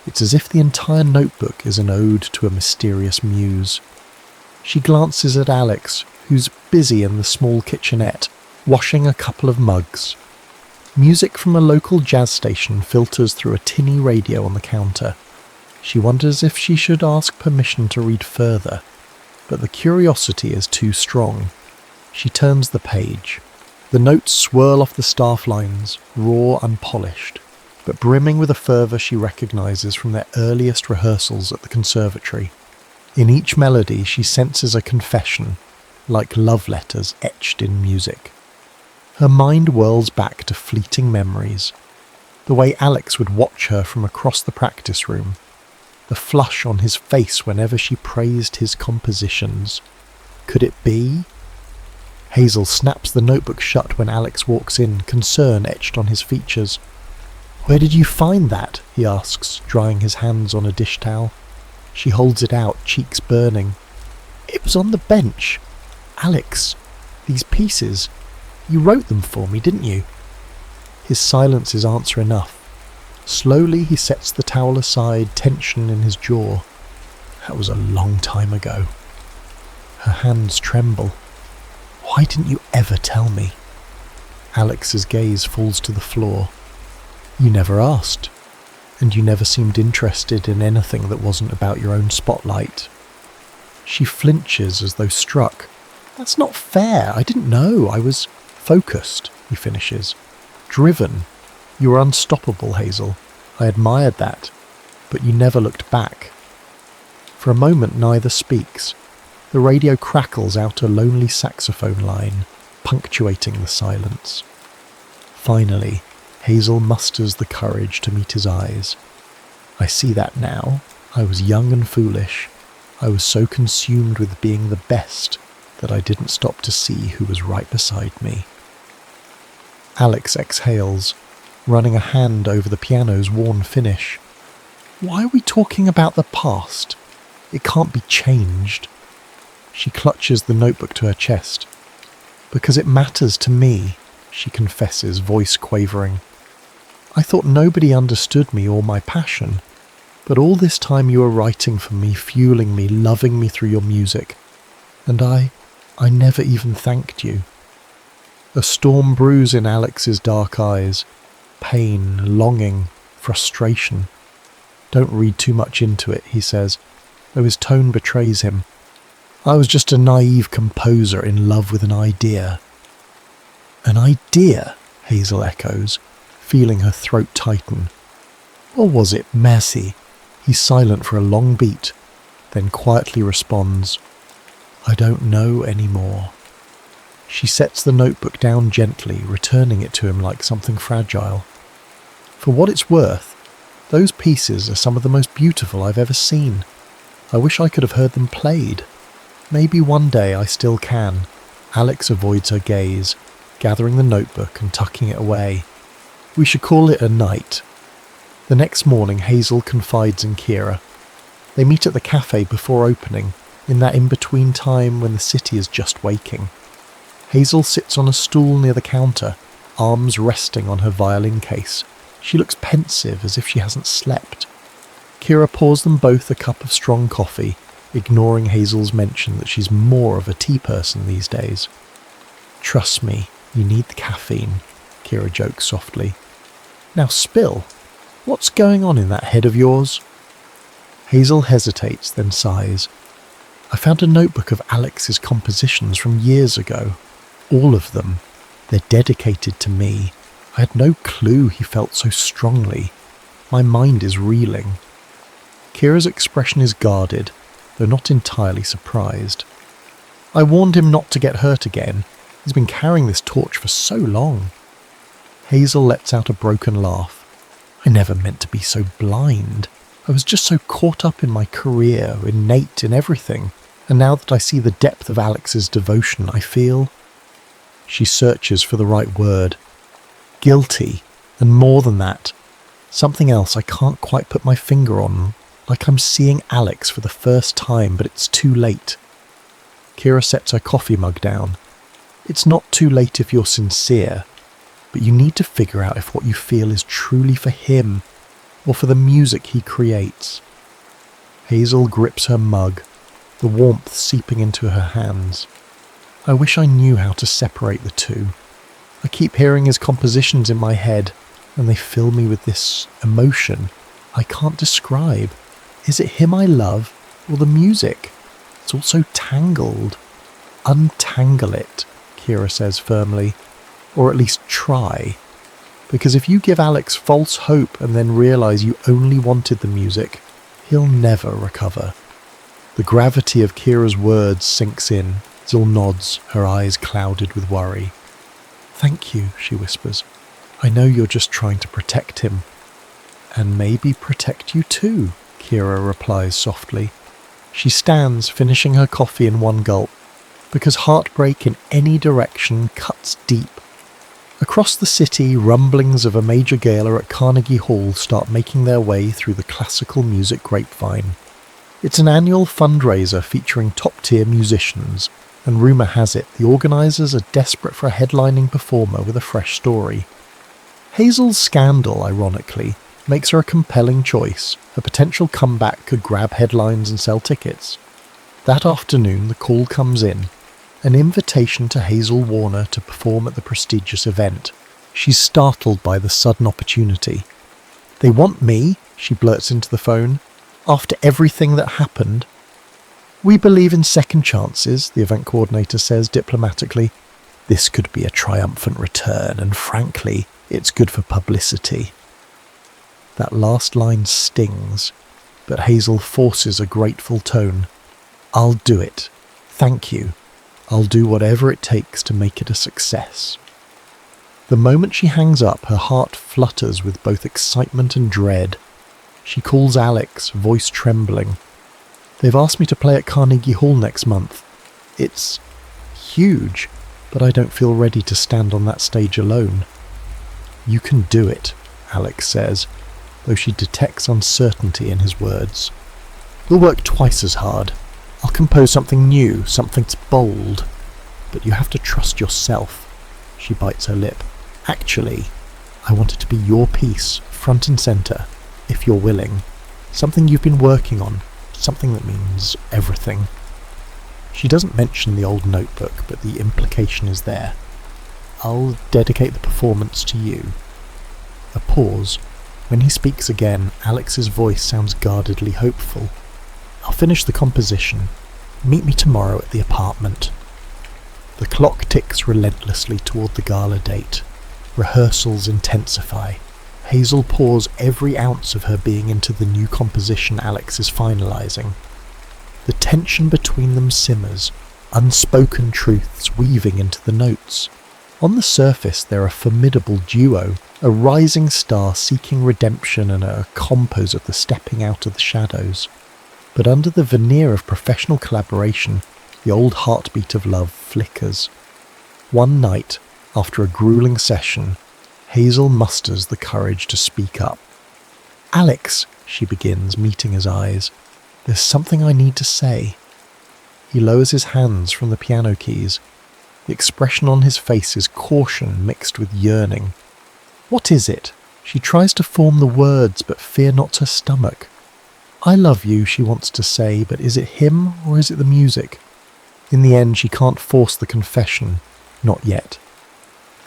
It's as if the entire notebook is an ode to a mysterious muse. She glances at Alex, who's busy in the small kitchenette, washing a couple of mugs. Music from a local jazz station filters through a tinny radio on the counter. She wonders if she should ask permission to read further, but the curiosity is too strong. She turns the page. The notes swirl off the staff lines, raw, unpolished, but brimming with a fervour she recognises from their earliest rehearsals at the conservatory. In each melody she senses a confession, like love letters etched in music. Her mind whirls back to fleeting memories. The way Alex would watch her from across the practice room, the flush on his face whenever she praised his compositions. Could it be? Hazel snaps the notebook shut when Alex walks in, concern etched on his features. "Where did you find that?" he asks, drying his hands on a dish towel. She holds it out, cheeks burning. "It was on the bench. Alex, these pieces, you wrote them for me, didn't you?" His silence is answer enough. Slowly he sets the towel aside, tension in his jaw. That was a long time ago. Her hands tremble. Why didn't you ever tell me? Alex's gaze falls to the floor. You never asked, and you never seemed interested in anything that wasn't about your own spotlight. She flinches as though struck. That's not fair. I didn't know. I was focused, he finishes. Driven. You were unstoppable, Hazel. I admired that, but you never looked back. For a moment neither speaks. The radio crackles out a lonely saxophone line, punctuating the silence. Finally, Hazel musters the courage to meet his eyes. I see that now. I was young and foolish. I was so consumed with being the best that I didn't stop to see who was right beside me. Alex exhales, running a hand over the piano's worn finish. Why are we talking about the past? It can't be changed. She clutches the notebook to her chest. Because it matters to me, she confesses, voice quavering. I thought nobody understood me or my passion, but all this time you were writing for me, fueling me, loving me through your music. And I never even thanked you. A storm brews in Alex's dark eyes. Pain, longing, frustration. Don't read too much into it, he says, though his tone betrays him. I was just a naive composer in love with an idea. An idea, Hazel echoes, feeling her throat tighten. Or was it Mercy? He's silent for a long beat, then quietly responds, I don't know anymore. She sets the notebook down gently, returning it to him like something fragile. For what it's worth, those pieces are some of the most beautiful I've ever seen. I wish I could have heard them played. Maybe one day I still can. Alex avoids her gaze, gathering the notebook and tucking it away. We should call it a night. The next morning, Hazel confides in Kira. They meet at the cafe before opening, in that in-between time when the city is just waking. Hazel sits on a stool near the counter, arms resting on her violin case. She looks pensive, as if she hasn't slept. Kira pours them both a cup of strong coffee, ignoring Hazel's mention that she's more of a tea person these days. Trust me, you need the caffeine, Kira jokes softly. Now spill. What's going on in that head of yours? Hazel hesitates, then sighs. I found a notebook of Alex's compositions from years ago. All of them. They're dedicated to me. I had no clue he felt so strongly. My mind is reeling. Kira's expression is guarded, though not entirely surprised. I warned him not to get hurt again. He's been carrying this torch for so long. Hazel lets out a broken laugh. I never meant to be so blind. I was just so caught up in my career, in Nate, in everything. And now that I see the depth of Alex's devotion, I feel... She searches for the right word. Guilty. And more than that. Something else I can't quite put my finger on. Like I'm seeing Alex for the first time, but it's too late. Kira sets her coffee mug down. It's not too late if you're sincere, but you need to figure out if what you feel is truly for him, or for the music he creates. Hazel grips her mug, the warmth seeping into her hands. I wish I knew how to separate the two. I keep hearing his compositions in my head, and they fill me with this emotion I can't describe. Is it him I love, or the music? It's all so tangled. Untangle it, Kira says firmly. Or at least try. Because if you give Alex false hope and then realise you only wanted the music, he'll never recover. The gravity of Kira's words sinks in. Zil nods, her eyes clouded with worry. Thank you, she whispers. I know you're just trying to protect him. And maybe protect you too, Kira replies softly. She stands, finishing her coffee in one gulp, because heartbreak in any direction cuts deep. Across the city, rumblings of a major gala at Carnegie Hall start making their way through the classical music grapevine. It's an annual fundraiser featuring top-tier musicians, and rumour has it the organisers are desperate for a headlining performer with a fresh story. Hazel's scandal, ironically, makes her a compelling choice. Her potential comeback could grab headlines and sell tickets. That afternoon, the call comes in. An invitation to Hazel Warner to perform at the prestigious event. She's startled by the sudden opportunity. "They want me," she blurts into the phone, "after everything that happened." "We believe in second chances," the event coordinator says diplomatically. "This could be a triumphant return, and frankly, it's good for publicity." That last line stings, but Hazel forces a grateful tone. "I'll do it. Thank you. I'll do whatever it takes to make it a success." The moment she hangs up, her heart flutters with both excitement and dread. She calls Alex, voice trembling. "They've asked me to play at Carnegie Hall next month. It's huge, but I don't feel ready to stand on that stage alone." "You can do it," Alex says, though she detects uncertainty in his words. "We'll work twice as hard. I'll compose something new, something that's bold. But you have to trust yourself." She bites her lip. "Actually, I want it to be your piece, front and centre, if you're willing. Something you've been working on, something that means everything." She doesn't mention the old notebook, but the implication is there. "I'll dedicate the performance to you." A pause. When he speaks again, Alex's voice sounds guardedly hopeful. "I'll finish the composition. Meet me tomorrow at the apartment." The clock ticks relentlessly toward the gala date. Rehearsals intensify. Hazel pours every ounce of her being into the new composition Alex is finalising. The tension between them simmers, unspoken truths weaving into the notes. On the surface, they're a formidable duo, a rising star seeking redemption and a compos of the stepping out of the shadows. But under the veneer of professional collaboration, the old heartbeat of love flickers. One night, after a grueling session, Hazel musters the courage to speak up. "Alex," she begins, meeting his eyes, "there's something I need to say." He lowers his hands from the piano keys. The expression on his face is caution mixed with yearning. "What is it?" She tries to form the words, but fear not her stomach. "I love you," she wants to say, but is it him or is it the music? In the end, she can't force the confession. Not yet.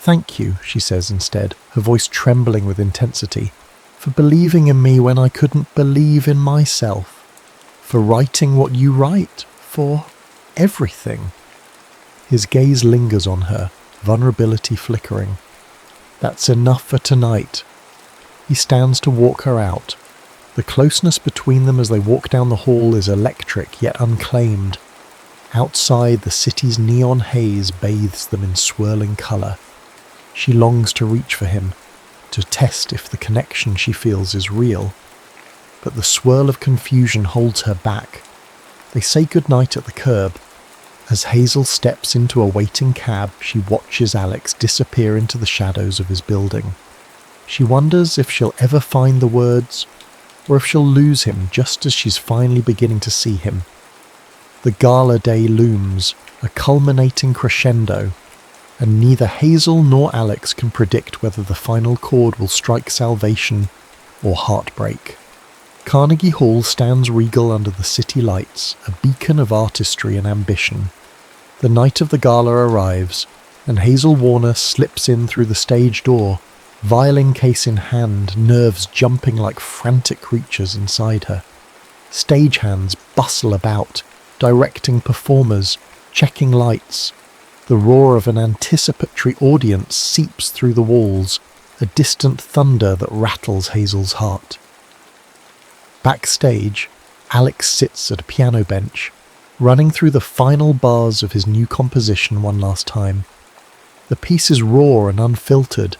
"Thank you," she says instead, her voice trembling with intensity, "for believing in me when I couldn't believe in myself. For writing what you write. For everything." His gaze lingers on her, vulnerability flickering. "That's enough for tonight." He stands to walk her out. The closeness between them as they walk down the hall is electric yet unclaimed. Outside, the city's neon haze bathes them in swirling colour. She longs to reach for him, to test if the connection she feels is real. But the swirl of confusion holds her back. They say goodnight at the curb. As Hazel steps into a waiting cab, she watches Alex disappear into the shadows of his building. She wonders if she'll ever find the words, or if she'll lose him just as she's finally beginning to see him. The gala day looms, a culminating crescendo, and neither Hazel nor Alex can predict whether the final chord will strike salvation or heartbreak. Carnegie Hall stands regal under the city lights, a beacon of artistry and ambition. The night of the gala arrives, and Hazel Warner slips in through the stage door, violin case in hand, nerves jumping like frantic creatures inside her. Stagehands bustle about, directing performers, checking lights. The roar of an anticipatory audience seeps through the walls, a distant thunder that rattles Hazel's heart. Backstage, Alex sits at a piano bench, running through the final bars of his new composition one last time. The piece is raw and unfiltered,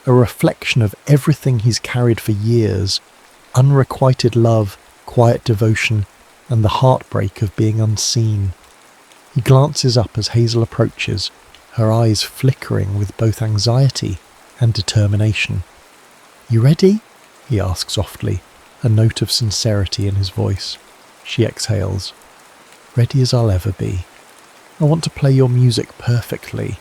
a reflection of everything he's carried for years: unrequited love, quiet devotion, and the heartbreak of being unseen. He glances up as Hazel approaches, her eyes flickering with both anxiety and determination. "You ready?" he asks softly, a note of sincerity in his voice. She exhales. "Ready as I'll ever be. I want to play your music perfectly."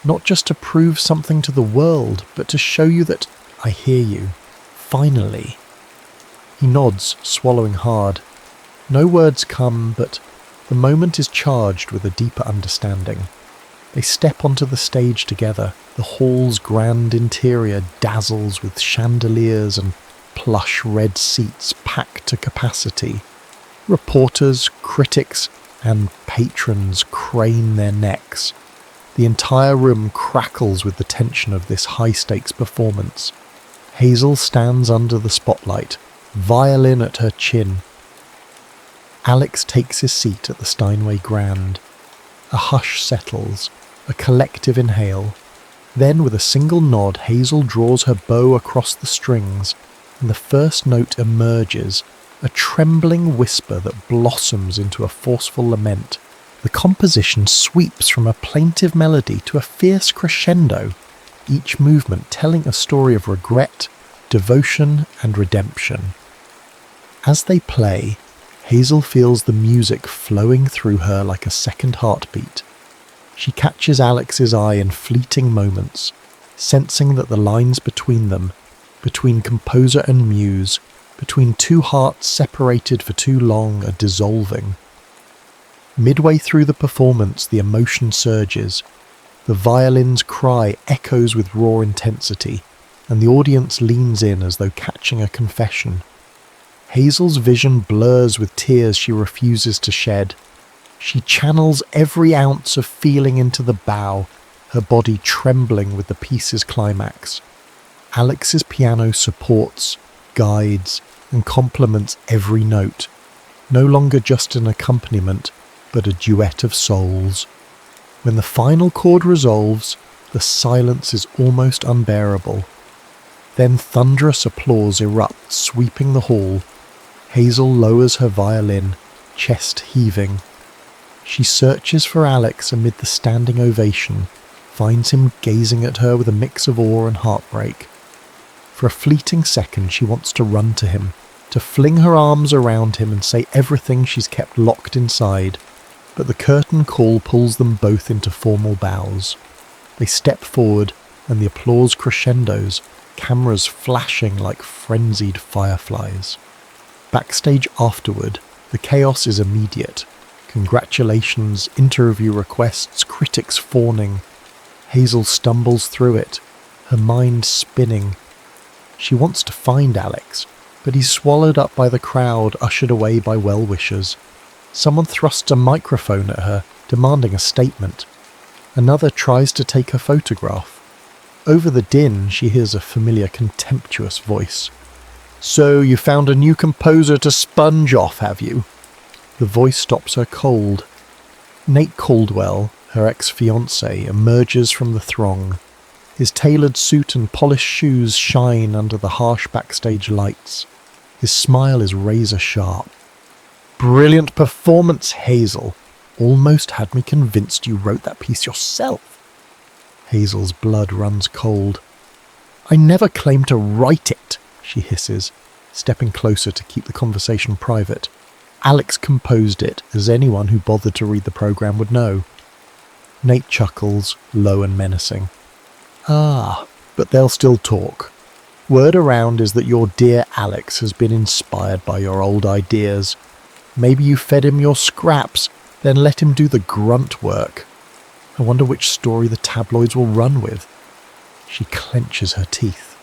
Not just to prove something to the world, but to show you that I hear you. Finally. He nods, swallowing hard. No words come, but the moment is charged with a deeper understanding. They step onto the stage together. The hall's grand interior dazzles with chandeliers and plush red seats packed to capacity. Reporters, critics, and patrons crane their necks. The entire room crackles with the tension of this high-stakes performance. Hazel stands under the spotlight, violin at her chin. Alex takes his seat at the Steinway Grand. A hush settles, a collective inhale. Then, with a single nod, Hazel draws her bow across the strings, and the first note emerges, a trembling whisper that blossoms into a forceful lament. The composition sweeps from a plaintive melody to a fierce crescendo, each movement telling a story of regret, devotion, and redemption. As they play, Hazel feels the music flowing through her like a second heartbeat. She catches Alex's eye in fleeting moments, sensing that the lines between them, between composer and muse, between two hearts separated for too long, are dissolving. Midway through the performance, the emotion surges. The violin's cry echoes with raw intensity, and the audience leans in as though catching a confession. Hazel's vision blurs with tears she refuses to shed. She channels every ounce of feeling into the bow, her body trembling with the piece's climax. Alex's piano supports, guides, and complements every note, no longer just an accompaniment, but a duet of souls. When the final chord resolves, the silence is almost unbearable. Then thunderous applause erupts, sweeping the hall. Hazel lowers her violin, chest heaving. She searches for Alex amid the standing ovation, finds him gazing at her with a mix of awe and heartbreak. For a fleeting second she wants to run to him, to fling her arms around him and say everything she's kept locked inside, but the curtain call pulls them both into formal bows. They step forward, and the applause crescendos, cameras flashing like frenzied fireflies. Backstage afterward, the chaos is immediate. Congratulations, interview requests, critics fawning. Hazel stumbles through it, her mind spinning. She wants to find Alex, but he's swallowed up by the crowd, ushered away by well-wishers. Someone thrusts a microphone at her, demanding a statement. Another tries to take her photograph. Over the din, she hears a familiar, contemptuous voice. "So you found a new composer to sponge off, have you?" The voice stops her cold. Nate Caldwell, her ex-fiancé, emerges from the throng. His tailored suit and polished shoes shine under the harsh backstage lights. His smile is razor-sharp. "Brilliant performance, Hazel. Almost had me convinced you wrote that piece yourself." Hazel's blood runs cold. "I never claimed to write it," she hisses, stepping closer to keep the conversation private. "Alex composed it, as anyone who bothered to read the program would know." Nate chuckles, low and menacing. "Ah, but they'll still talk. Word around is that your dear Alex has been inspired by your old ideas. Maybe you fed him your scraps, then let him do the grunt work. I wonder which story the tabloids will run with." She clenches her teeth.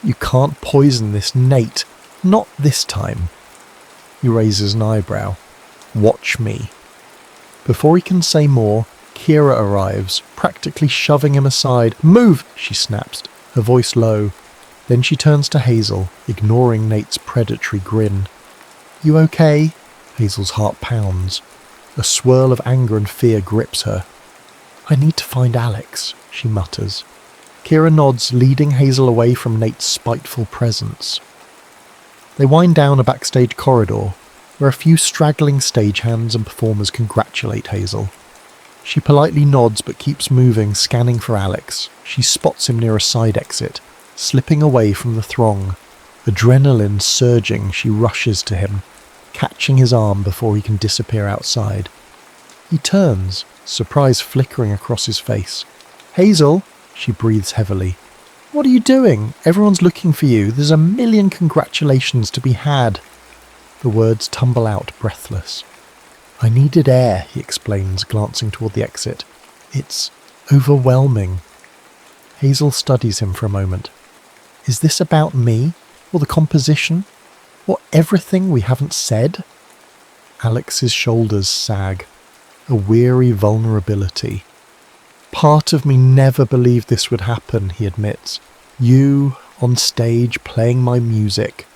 "You can't poison this Nate. Not this time." He raises an eyebrow. "Watch me." Before he can say more, Kira arrives, practically shoving him aside. "Move!" she snaps, her voice low. Then she turns to Hazel, ignoring Nate's predatory grin. "You okay?" Hazel's heart pounds. A swirl of anger and fear grips her. "I need to find Alex," she mutters. Kira nods, leading Hazel away from Nate's spiteful presence. They wind down a backstage corridor, where a few straggling stagehands and performers congratulate Hazel. She politely nods but keeps moving, scanning for Alex. She spots him near a side exit, slipping away from the throng. Adrenaline surging, she rushes to him, catching his arm before he can disappear outside. He turns, surprise flickering across his face. Hazel, she breathes heavily. What are you doing? Everyone's looking for you. There's a million congratulations to be had. The words tumble out breathless. I needed air, he explains, glancing toward the exit. It's overwhelming. Hazel studies him for a moment. Is this about me? Or the composition? Or everything we haven't said? Alex's shoulders sag. A weary vulnerability. Part of me never believed this would happen, he admits. You, on stage, playing my music.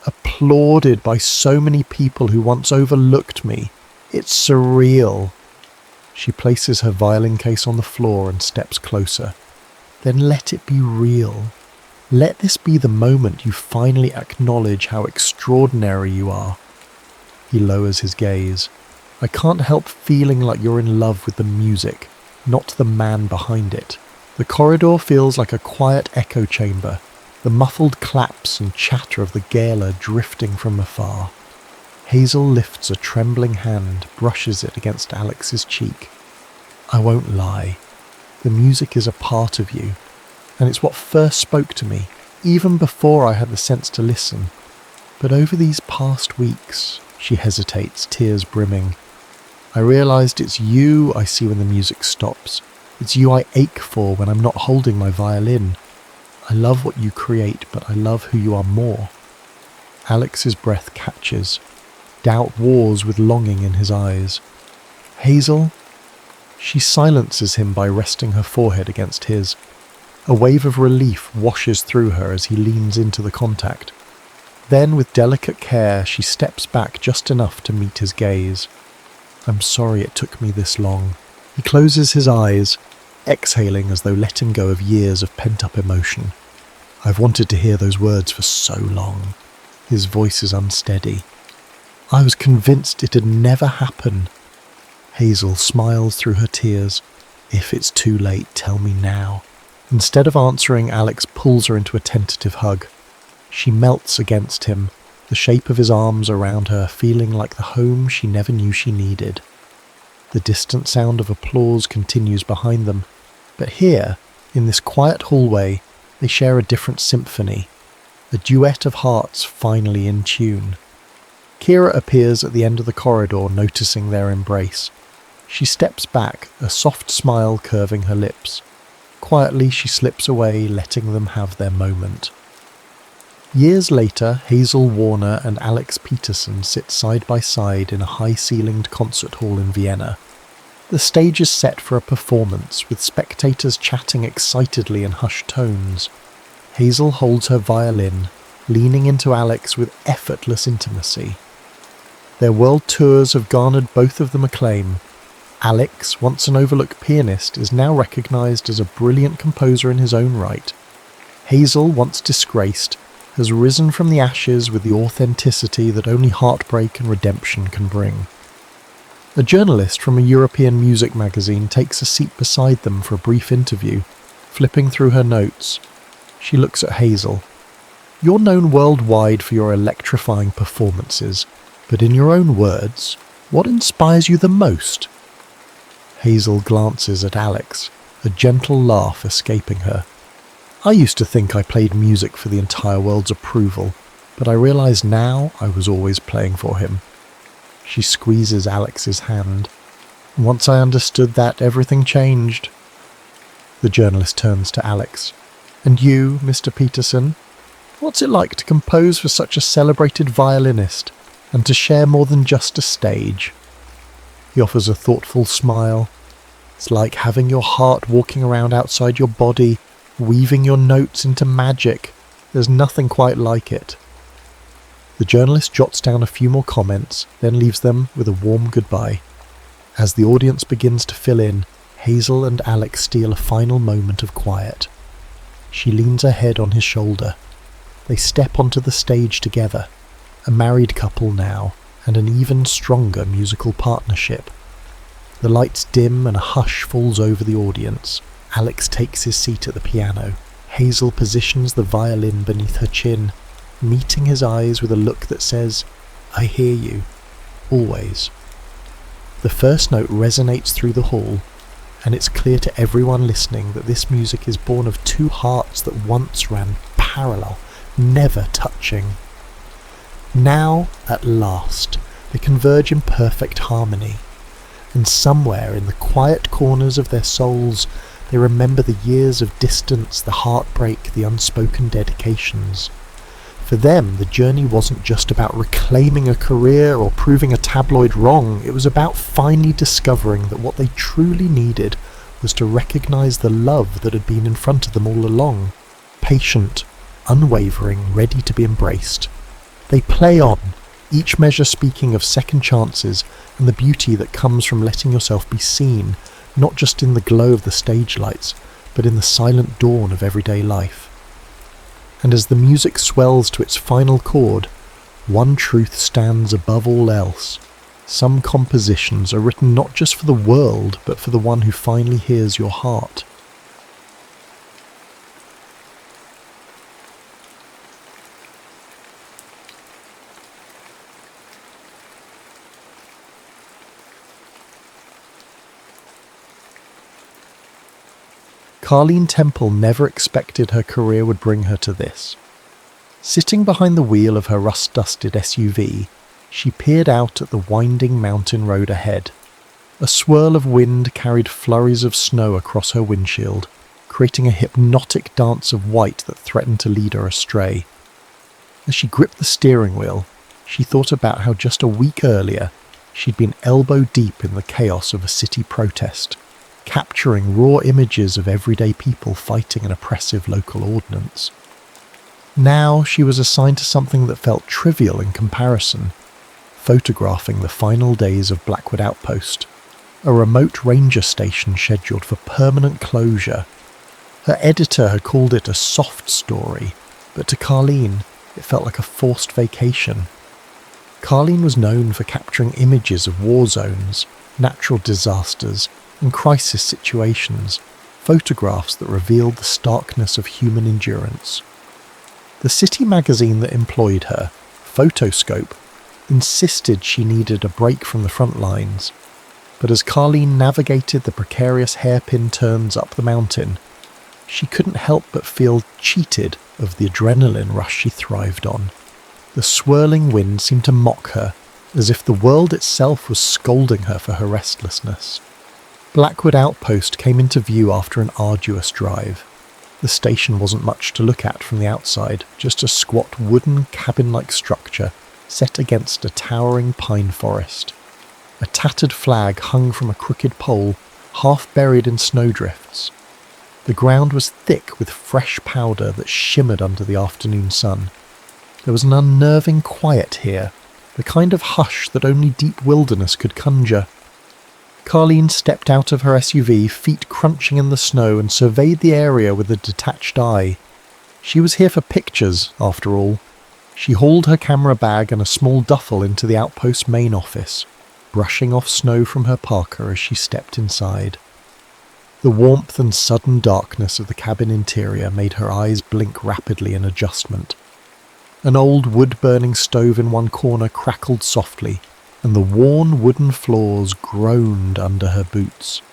Applauded by so many people who once overlooked me. It's surreal. She places her violin case on the floor and steps closer. Then let it be real. Let this be the moment you finally acknowledge how extraordinary you are. He lowers his gaze. I can't help feeling like you're in love with the music, not the man behind it. The corridor feels like a quiet echo chamber, the muffled claps and chatter of the gala drifting from afar. Hazel lifts a trembling hand, brushes it against Alex's cheek. I won't lie. The music is a part of you, and it's what first spoke to me, even before I had the sense to listen. But over these past weeks, she hesitates, tears brimming. I realised it's you I see when the music stops. It's you I ache for when I'm not holding my violin. I love what you create, but I love who you are more. Alex's breath catches. Doubt wars with longing in his eyes. Hazel? She silences him by resting her forehead against his. A wave of relief washes through her as he leans into the contact. Then, with delicate care, she steps back just enough to meet his gaze. I'm sorry it took me this long. He closes his eyes, exhaling as though letting go of years of pent-up emotion. I've wanted to hear those words for so long. His voice is unsteady. I was convinced it had never happened. Hazel smiles through her tears. If it's too late, tell me now. Instead of answering, Alex pulls her into a tentative hug. She melts against him, the shape of his arms around her feeling like the home she never knew she needed. The distant sound of applause continues behind them, but here, in this quiet hallway, they share a different symphony, a duet of hearts finally in tune. Kira appears at the end of the corridor, noticing their embrace. She steps back, a soft smile curving her lips. Quietly she slips away, letting them have their moment. Years later, Hazel Warner and Alex Peterson sit side by side in a high-ceilinged concert hall in Vienna. The stage is set for a performance, with spectators chatting excitedly in hushed tones. Hazel holds her violin, leaning into Alex with effortless intimacy. Their world tours have garnered both of them acclaim. Alex, once an overlooked pianist, is now recognised as a brilliant composer in his own right. Hazel, once disgraced, has risen from the ashes with the authenticity that only heartbreak and redemption can bring. A journalist from a European music magazine takes a seat beside them for a brief interview, flipping through her notes. She looks at Hazel. You're known worldwide for your electrifying performances, but in your own words, what inspires you the most? Hazel glances at Alex, a gentle laugh escaping her. I used to think I played music for the entire world's approval, but I realise now I was always playing for him. She squeezes Alex's hand. Once I understood that, everything changed. The journalist turns to Alex. And you, Mr. Peterson? What's it like to compose for such a celebrated violinist, and to share more than just a stage? He offers a thoughtful smile. It's like having your heart walking around outside your body, weaving your notes into magic. There's nothing quite like it. The journalist jots down a few more comments, then leaves them with a warm goodbye. As the audience begins to fill in, Hazel and Alex steal a final moment of quiet. She leans her head on his shoulder. They step onto the stage together, a married couple now, and an even stronger musical partnership. The lights dim and a hush falls over the audience. Alex takes his seat at the piano. Hazel positions the violin beneath her chin, meeting his eyes with a look that says, I hear you, always. The first note resonates through the hall, and it's clear to everyone listening that this music is born of two hearts that once ran parallel, never touching. Now, at last, they converge in perfect harmony, and somewhere in the quiet corners of their souls they remember the years of distance, the heartbreak, the unspoken dedications. For them, the journey wasn't just about reclaiming a career or proving a tabloid wrong. It was about finally discovering that what they truly needed was to recognise the love that had been in front of them all along. Patient, unwavering, ready to be embraced. They play on, each measure speaking of second chances and the beauty that comes from letting yourself be seen, not just in the glow of the stage lights, but in the silent dawn of everyday life. And as the music swells to its final chord, one truth stands above all else. Some compositions are written not just for the world, but for the one who finally hears your heart. Carleen Temple never expected her career would bring her to this. Sitting behind the wheel of her rust-dusted SUV, she peered out at the winding mountain road ahead. A swirl of wind carried flurries of snow across her windshield, creating a hypnotic dance of white that threatened to lead her astray. As she gripped the steering wheel, she thought about how just a week earlier she'd been elbow deep in the chaos of a city protest, capturing raw images of everyday people fighting an oppressive local ordinance. Now she was assigned to something that felt trivial in comparison, photographing the final days of Blackwood Outpost, a remote ranger station scheduled for permanent closure. Her editor had called it a soft story, but to Carleen, it felt like a forced vacation. Carleen was known for capturing images of war zones, natural disasters, and crisis situations, photographs that revealed the starkness of human endurance. The city magazine that employed her, Photoscope, insisted she needed a break from the front lines, but as Carleen navigated the precarious hairpin turns up the mountain, she couldn't help but feel cheated of the adrenaline rush she thrived on. The swirling wind seemed to mock her, as if the world itself was scolding her for her restlessness. Blackwood Outpost came into view after an arduous drive. The station wasn't much to look at from the outside, just a squat wooden cabin-like structure set against a towering pine forest. A tattered flag hung from a crooked pole, half buried in snowdrifts. The ground was thick with fresh powder that shimmered under the afternoon sun. There was an unnerving quiet here, the kind of hush that only deep wilderness could conjure. Carleen stepped out of her SUV, feet crunching in the snow, and surveyed the area with a detached eye. She was here for pictures, after all. She hauled her camera bag and a small duffel into the outpost main office, brushing off snow from her parka as she stepped inside. The warmth and sudden darkness of the cabin interior made her eyes blink rapidly in adjustment. An old wood-burning stove in one corner crackled softly, and the worn wooden floors groaned under her boots.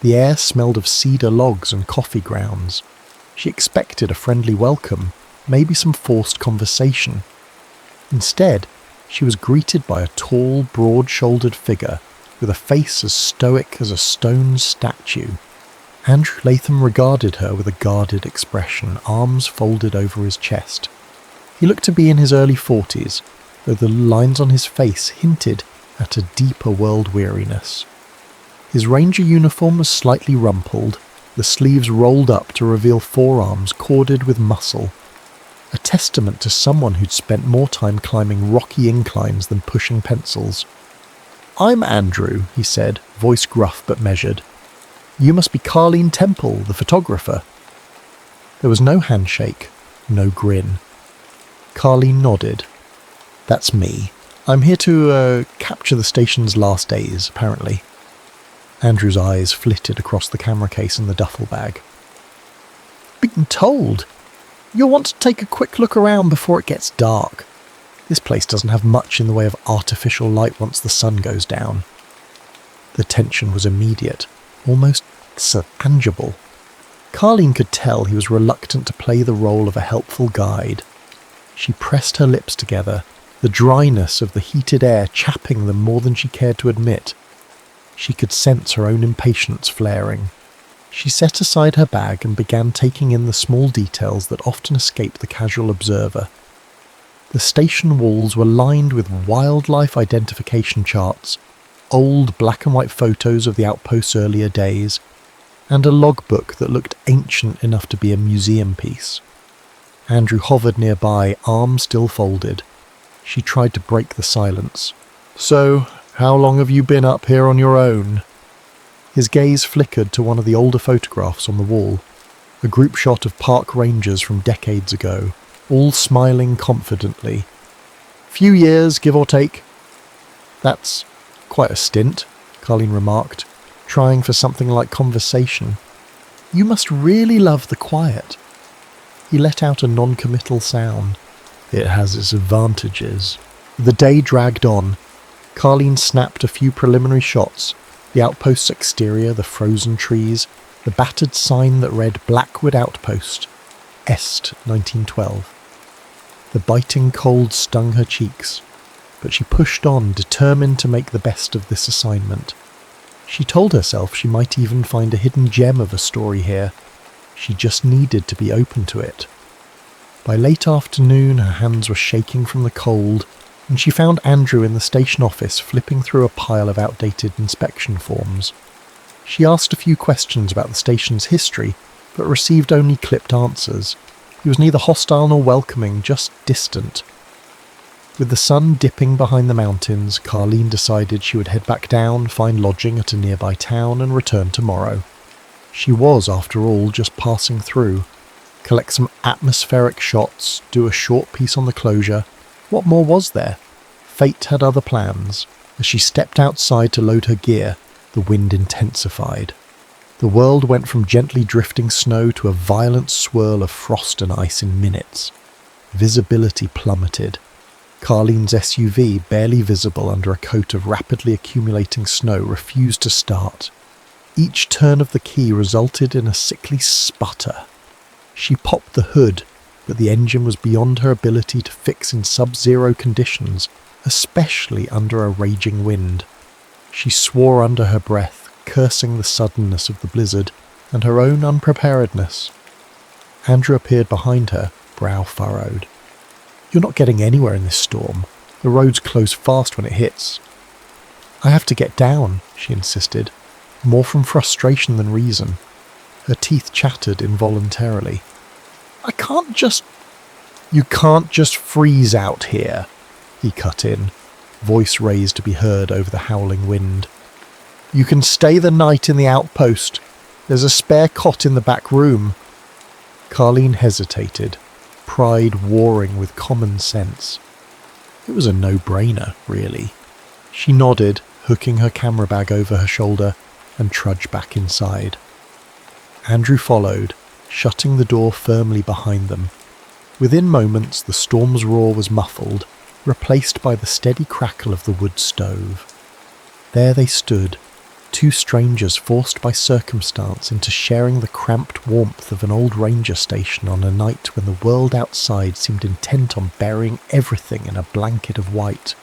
The air smelled of cedar logs and coffee grounds. She expected a friendly welcome, maybe some forced conversation. Instead, she was greeted by a tall, broad-shouldered figure with a face as stoic as a stone statue. Andrew Latham regarded her with a guarded expression, arms folded over his chest. He looked to be in his early 40s, though the lines on his face hinted at a deeper world weariness. His ranger uniform was slightly rumpled, the sleeves rolled up to reveal forearms corded with muscle, a testament to someone who'd spent more time climbing rocky inclines than pushing pencils. "I'm Andrew," he said, voice gruff but measured. "You must be Carleen Temple, the photographer." There was no handshake, no grin. Carleen nodded. "That's me. I'm here to capture the station's last days, apparently." Andrew's eyes flitted across the camera case and the duffel bag. "Been told. You'll want to take a quick look around before it gets dark. This place doesn't have much in the way of artificial light once the sun goes down." The tension was immediate, almost so tangible. Carleen could tell he was reluctant to play the role of a helpful guide. She pressed her lips together, the dryness of the heated air chapping them more than she cared to admit. She could sense her own impatience flaring. She set aside her bag and began taking in the small details that often escape the casual observer. The station walls were lined with wildlife identification charts, old black and white photos of the outpost's earlier days, and a logbook that looked ancient enough to be a museum piece. Andrew hovered nearby, arms still folded. She tried to break the silence. "So, how long have you been up here on your own?" His gaze flickered to one of the older photographs on the wall, a group shot of park rangers from decades ago, all smiling confidently. "Few years, give or take." "That's quite a stint," Carleen remarked, trying for something like conversation. "You must really love the quiet." He let out a non-committal sound. "It has its advantages." The day dragged on. Carleen snapped a few preliminary shots, the outpost's exterior, the frozen trees, the battered sign that read Blackwood Outpost, Est 1912. The biting cold stung her cheeks, but she pushed on, determined to make the best of this assignment. She told herself she might even find a hidden gem of a story here. She just needed to be open to it. By late afternoon, her hands were shaking from the cold, and she found Andrew in the station office flipping through a pile of outdated inspection forms. She asked a few questions about the station's history, but received only clipped answers. He was neither hostile nor welcoming, just distant. With the sun dipping behind the mountains, Carleen decided she would head back down, find lodging at a nearby town, and return tomorrow. She was, after all, just passing through. Collect some atmospheric shots, do a short piece on the closure. What more was there? Fate had other plans. As she stepped outside to load her gear, the wind intensified. The world went from gently drifting snow to a violent swirl of frost and ice in minutes. Visibility plummeted. Carleen's SUV, barely visible under a coat of rapidly accumulating snow, refused to start. Each turn of the key resulted in a sickly sputter. She popped the hood, but the engine was beyond her ability to fix in sub-zero conditions, especially under a raging wind. She swore under her breath, cursing the suddenness of the blizzard and her own unpreparedness. Andrew appeared behind her, brow furrowed. "You're not getting anywhere in this storm. The roads close fast when it hits." "I have to get down," she insisted, more from frustration than reason. Her teeth chattered involuntarily. "I can't just—" "You can't just freeze out here," he cut in, voice raised to be heard over the howling wind. "You can stay the night in the outpost. There's a spare cot in the back room." Carleen hesitated, pride warring with common sense. It was a no-brainer, really. She nodded, hooking her camera bag over her shoulder, and trudged back inside. Andrew followed, shutting the door firmly behind them. Within moments, the storm's roar was muffled, replaced by the steady crackle of the wood stove. There they stood, two strangers forced by circumstance into sharing the cramped warmth of an old ranger station on a night when the world outside seemed intent on burying everything in a blanket of white.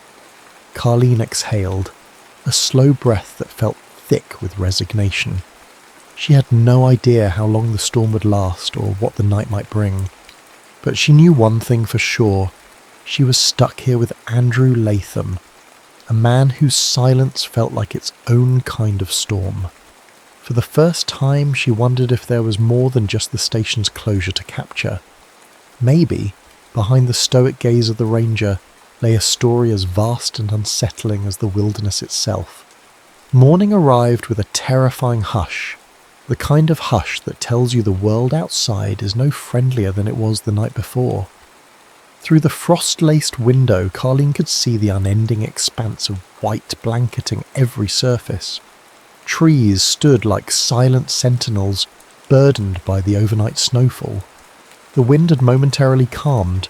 Carleen exhaled, a slow breath that felt thick with resignation. She had no idea how long the storm would last or what the night might bring. But she knew one thing for sure. She was stuck here with Andrew Latham, a man whose silence felt like its own kind of storm. For the first time, she wondered if there was more than just the station's closure to capture. Maybe, behind the stoic gaze of the ranger, lay a story as vast and unsettling as the wilderness itself. Morning arrived with a terrifying hush, the kind of hush that tells you the world outside is no friendlier than it was the night before. Through the frost-laced window, Carleen could see the unending expanse of white blanketing every surface. Trees stood like silent sentinels, burdened by the overnight snowfall. The wind had momentarily calmed,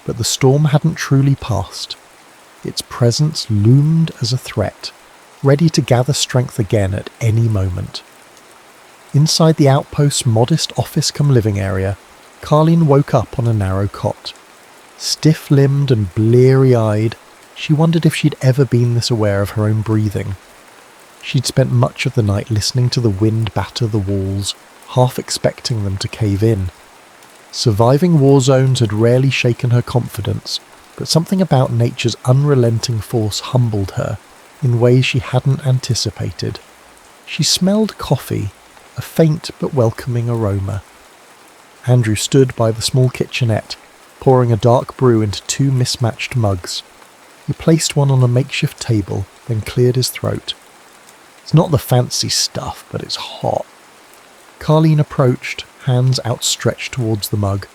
but the storm hadn't truly passed. Its presence loomed as a threat, ready to gather strength again at any moment. Inside the outpost's modest office-cum-living area, Carleen woke up on a narrow cot. Stiff-limbed and bleary-eyed, she wondered if she'd ever been this aware of her own breathing. She'd spent much of the night listening to the wind batter the walls, half expecting them to cave in. Surviving war zones had rarely shaken her confidence, but something about nature's unrelenting force humbled her in ways she hadn't anticipated. She smelled coffee, a faint but welcoming aroma. Andrew stood by the small kitchenette, pouring a dark brew into 2 mismatched mugs. He placed one on a makeshift table, then cleared his throat. It's not the fancy stuff, but it's hot. Carleen approached, hands outstretched towards the mug.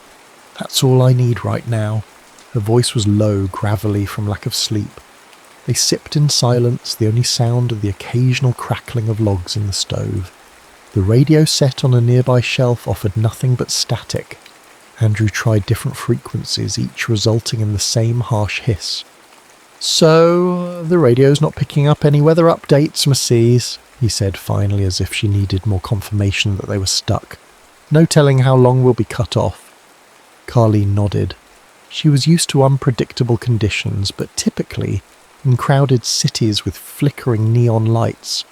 That's all I need right now. Her voice was low, gravelly from lack of sleep. They sipped in silence, the only sound of the occasional crackling of logs in the stove. The radio set on a nearby shelf offered nothing but static. Andrew tried different frequencies, each resulting in the same harsh hiss. "So, the radio's not picking up any weather updates, Mrs., he said finally, as if she needed more confirmation that they were stuck. "No telling how long we'll be cut off." Carleen nodded. She was used to unpredictable conditions, but typically in crowded cities with flickering neon lights,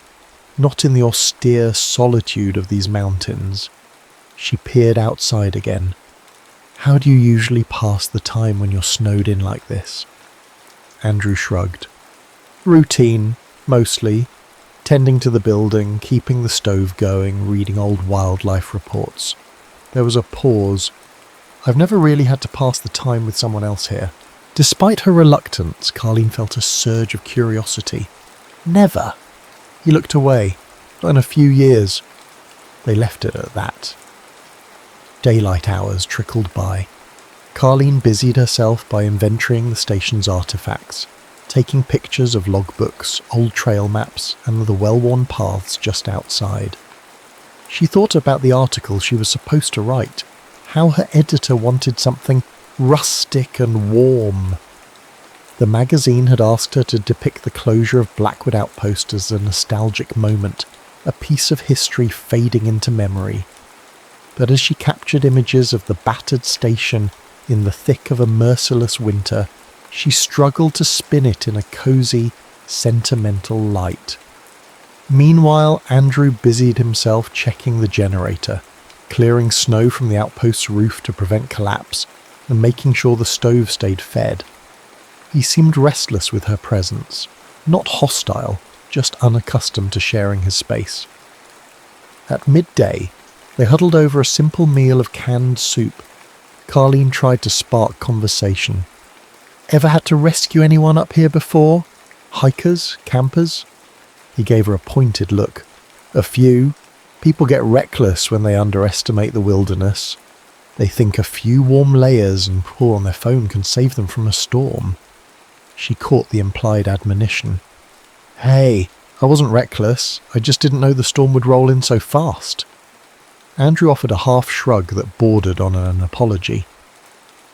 not in the austere solitude of these mountains. She peered outside again. "How do you usually pass the time when you're snowed in like this?" Andrew shrugged. "Routine, mostly. Tending to the building, keeping the stove going, reading old wildlife reports." There was a pause. "I've never really had to pass the time with someone else here." Despite her reluctance, Carleen felt a surge of curiosity. "Never." He looked away. "Not in a few years." They left it at that. Daylight hours trickled by. Carleen busied herself by inventorying the station's artifacts, taking pictures of logbooks, old trail maps, and the well-worn paths just outside. She thought about the article she was supposed to write, how her editor wanted something rustic and warm. The magazine had asked her to depict the closure of Blackwood Outpost as a nostalgic moment, a piece of history fading into memory. But as she captured images of the battered station in the thick of a merciless winter, she struggled to spin it in a cosy, sentimental light. Meanwhile, Andrew busied himself checking the generator, clearing snow from the outpost's roof to prevent collapse, and making sure the stove stayed fed. He seemed restless with her presence, not hostile, just unaccustomed to sharing his space. At midday, they huddled over a simple meal of canned soup. Carleen tried to spark conversation. "Ever had to rescue anyone up here before? Hikers? Campers?" He gave her a pointed look. "A few. People get reckless when they underestimate the wilderness. They think a few warm layers and pull on their phone can save them from a storm." She caught the implied admonition. "Hey, I wasn't reckless. I just didn't know the storm would roll in so fast." Andrew offered a half shrug that bordered on an apology.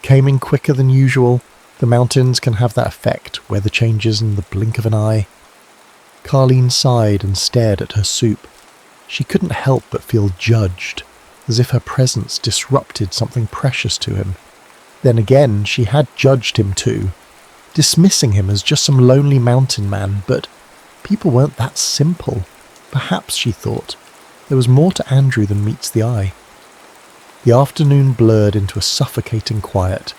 "Came in quicker than usual. The mountains can have that effect, weather changes in the blink of an eye." Carleen sighed and stared at her soup. She couldn't help but feel judged, as if her presence disrupted something precious to him. Then again, she had judged him too, dismissing him as just some lonely mountain man, but people weren't that simple. Perhaps, she thought, there was more to Andrew than meets the eye. The afternoon blurred into a suffocating quiet.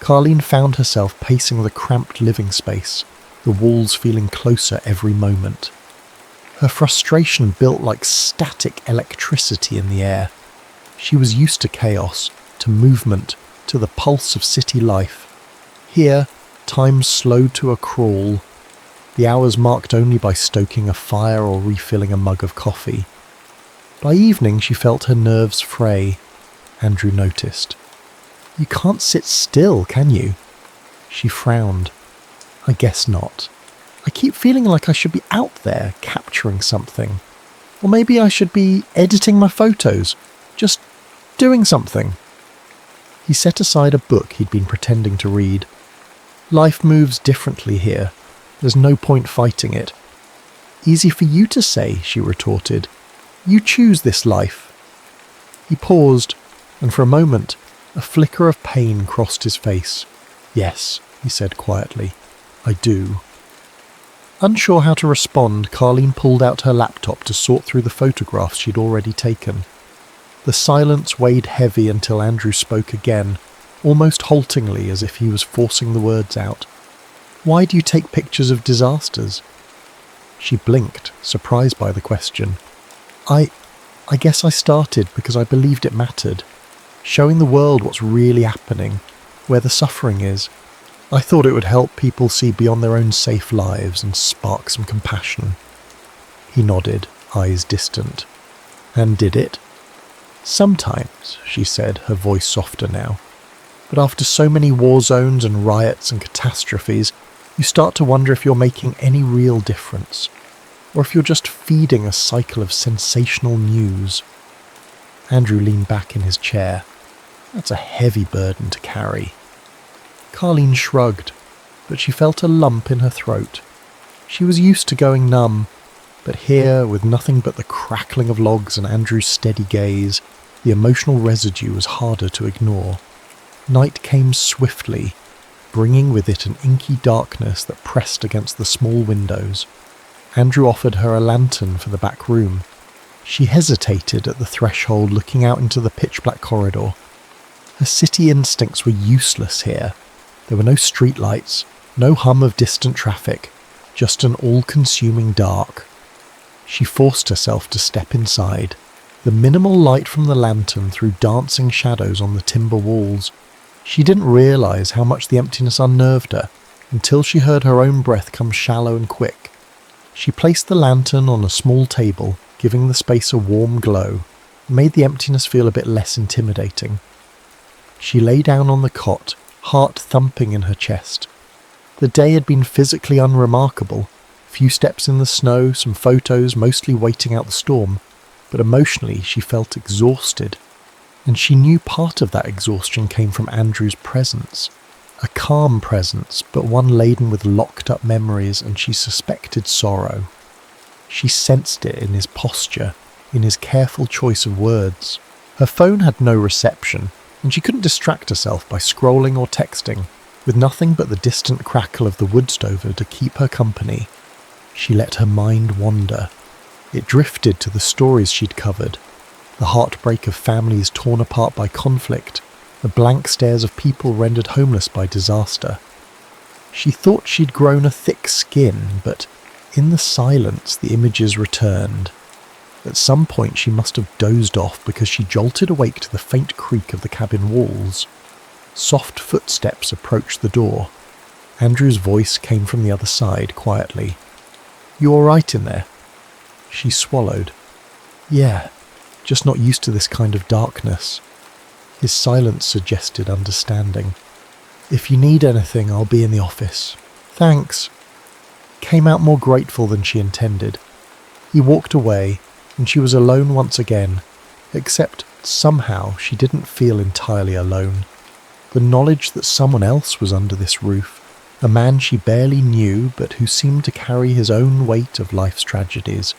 Carleen found herself pacing the cramped living space, the walls feeling closer every moment. Her frustration built like static electricity in the air. She was used to chaos, to movement, to the pulse of city life. Here, time slowed to a crawl, the hours marked only by stoking a fire or refilling a mug of coffee. By evening she felt her nerves fray. Andrew noticed. "You can't sit still, can you?" She frowned. "I guess not. I keep feeling like I should be out there, capturing something. Or maybe I should be editing my photos, just doing something." He set aside a book he'd been pretending to read. "Life moves differently here. There's no point fighting it." "Easy for you to say," she retorted. You choose this life." He paused, and for a moment, a flicker of pain crossed his face. "Yes," he said quietly, "I do." Unsure how to respond, Carleen pulled out her laptop to sort through the photographs she'd already taken. The silence weighed heavy until Andrew spoke again, almost haltingly as if he was forcing the words out. "Why do you take pictures of disasters?" She blinked, surprised by the question. I guess I started because I believed it mattered. Showing the world what's really happening, where the suffering is. I thought it would help people see beyond their own safe lives and spark some compassion." He nodded, eyes distant. "And did it?" "Sometimes," she said, her voice softer now. "But after so many war zones and riots and catastrophes, you start to wonder if you're making any real difference, or if you're just feeding a cycle of sensational news." Andrew leaned back in his chair. "That's a heavy burden to carry." Carleen shrugged, but she felt a lump in her throat. She was used to going numb, but here, with nothing but the crackling of logs and Andrew's steady gaze, the emotional residue was harder to ignore. Night came swiftly, bringing with it an inky darkness that pressed against the small windows. Andrew offered her a lantern for the back room. She hesitated at the threshold, looking out into the pitch-black corridor. Her city instincts were useless here. There were no streetlights, no hum of distant traffic, just an all-consuming dark. She forced herself to step inside. The minimal light from the lantern threw dancing shadows on the timber walls. She didn't realise how much the emptiness unnerved her until she heard her own breath come shallow and quick. She placed the lantern on a small table, giving the space a warm glow, and made the emptiness feel a bit less intimidating. She lay down on the cot, heart thumping in her chest. The day had been physically unremarkable. Few steps in the snow, some photos, mostly waiting out the storm, but emotionally she felt exhausted. And she knew part of that exhaustion came from Andrew's presence. A calm presence, but one laden with locked-up memories, and she suspected sorrow. She sensed it in his posture, in his careful choice of words. Her phone had no reception, and she couldn't distract herself by scrolling or texting, with nothing but the distant crackle of the wood stove to keep her company. She let her mind wander. It drifted to the stories she'd covered, the heartbreak of families torn apart by conflict, the blank stares of people rendered homeless by disaster. She thought she'd grown a thick skin, but in the silence the images returned. At some point she must have dozed off because she jolted awake to the faint creak of the cabin walls. Soft footsteps approached the door. Andrew's voice came from the other side, quietly. "You all right in there?" She swallowed. "Yeah, just not used to this kind of darkness." His silence suggested understanding. "If you need anything, I'll be in the office." "Thanks." Came out more grateful than she intended. He walked away, and she was alone once again, except somehow she didn't feel entirely alone. The knowledge that someone else was under this roof, a man she barely knew but who seemed to carry his own weight of life's tragedies,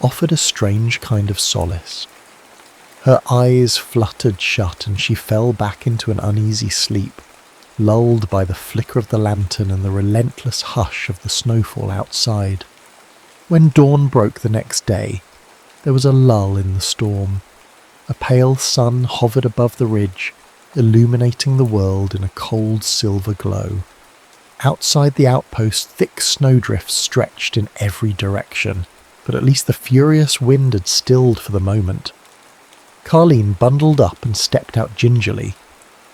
offered a strange kind of solace. Her eyes fluttered shut and she fell back into an uneasy sleep, lulled by the flicker of the lantern and the relentless hush of the snowfall outside. When dawn broke the next day, there was a lull in the storm. A pale sun hovered above the ridge, illuminating the world in a cold silver glow. Outside the outpost, thick snowdrifts stretched in every direction, but at least the furious wind had stilled for the moment. Carleen bundled up and stepped out gingerly.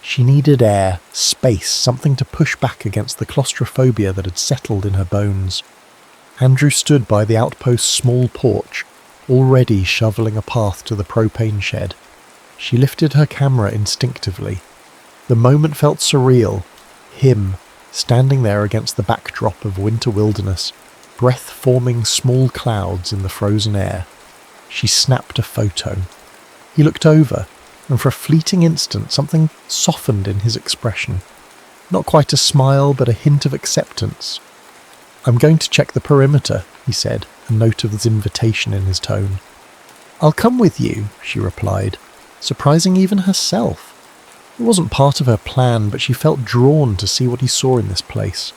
She needed air, space, something to push back against the claustrophobia that had settled in her bones. Andrew stood by the outpost's small porch, already shoveling a path to the propane shed. She lifted her camera instinctively. The moment felt surreal. Him, standing there against the backdrop of winter wilderness, breath-forming small clouds in the frozen air. She snapped a photo. He looked over, and for a fleeting instant something softened in his expression. Not quite a smile, but a hint of acceptance. "I'm going to check the perimeter," he said, a note of his invitation in his tone. "I'll come with you," she replied, surprising even herself. It wasn't part of her plan, but she felt drawn to see what he saw in this place.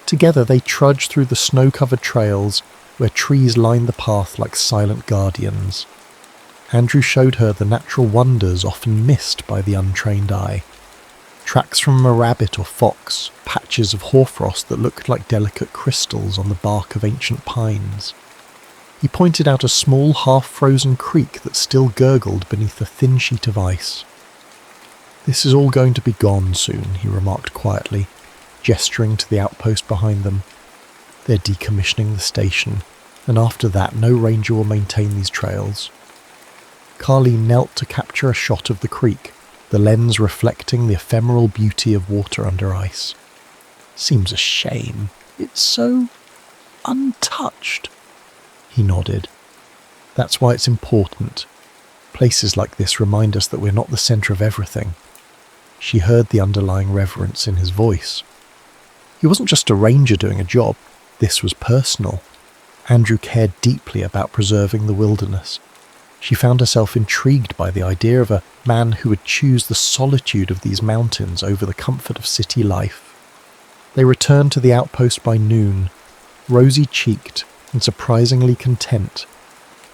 Together they trudged through the snow-covered trails where trees lined the path like silent guardians. Andrew showed her the natural wonders often missed by the untrained eye. Tracks from a rabbit or fox, patches of hoarfrost that looked like delicate crystals on the bark of ancient pines. He pointed out a small half-frozen creek that still gurgled beneath a thin sheet of ice. "This is all going to be gone soon," he remarked quietly, gesturing to the outpost behind them. "They're decommissioning the station, and after that no ranger will maintain these trails." Carleen knelt to capture a shot of the creek, the lens reflecting the ephemeral beauty of water under ice. "Seems a shame. It's so untouched." He nodded. "That's why it's important. Places like this remind us that we're not the centre of everything." She heard the underlying reverence in his voice. He wasn't just a ranger doing a job. This was personal. Andrew cared deeply about preserving the wilderness. She found herself intrigued by the idea of a man who would choose the solitude of these mountains over the comfort of city life. They returned to the outpost by noon, rosy-cheeked and surprisingly content.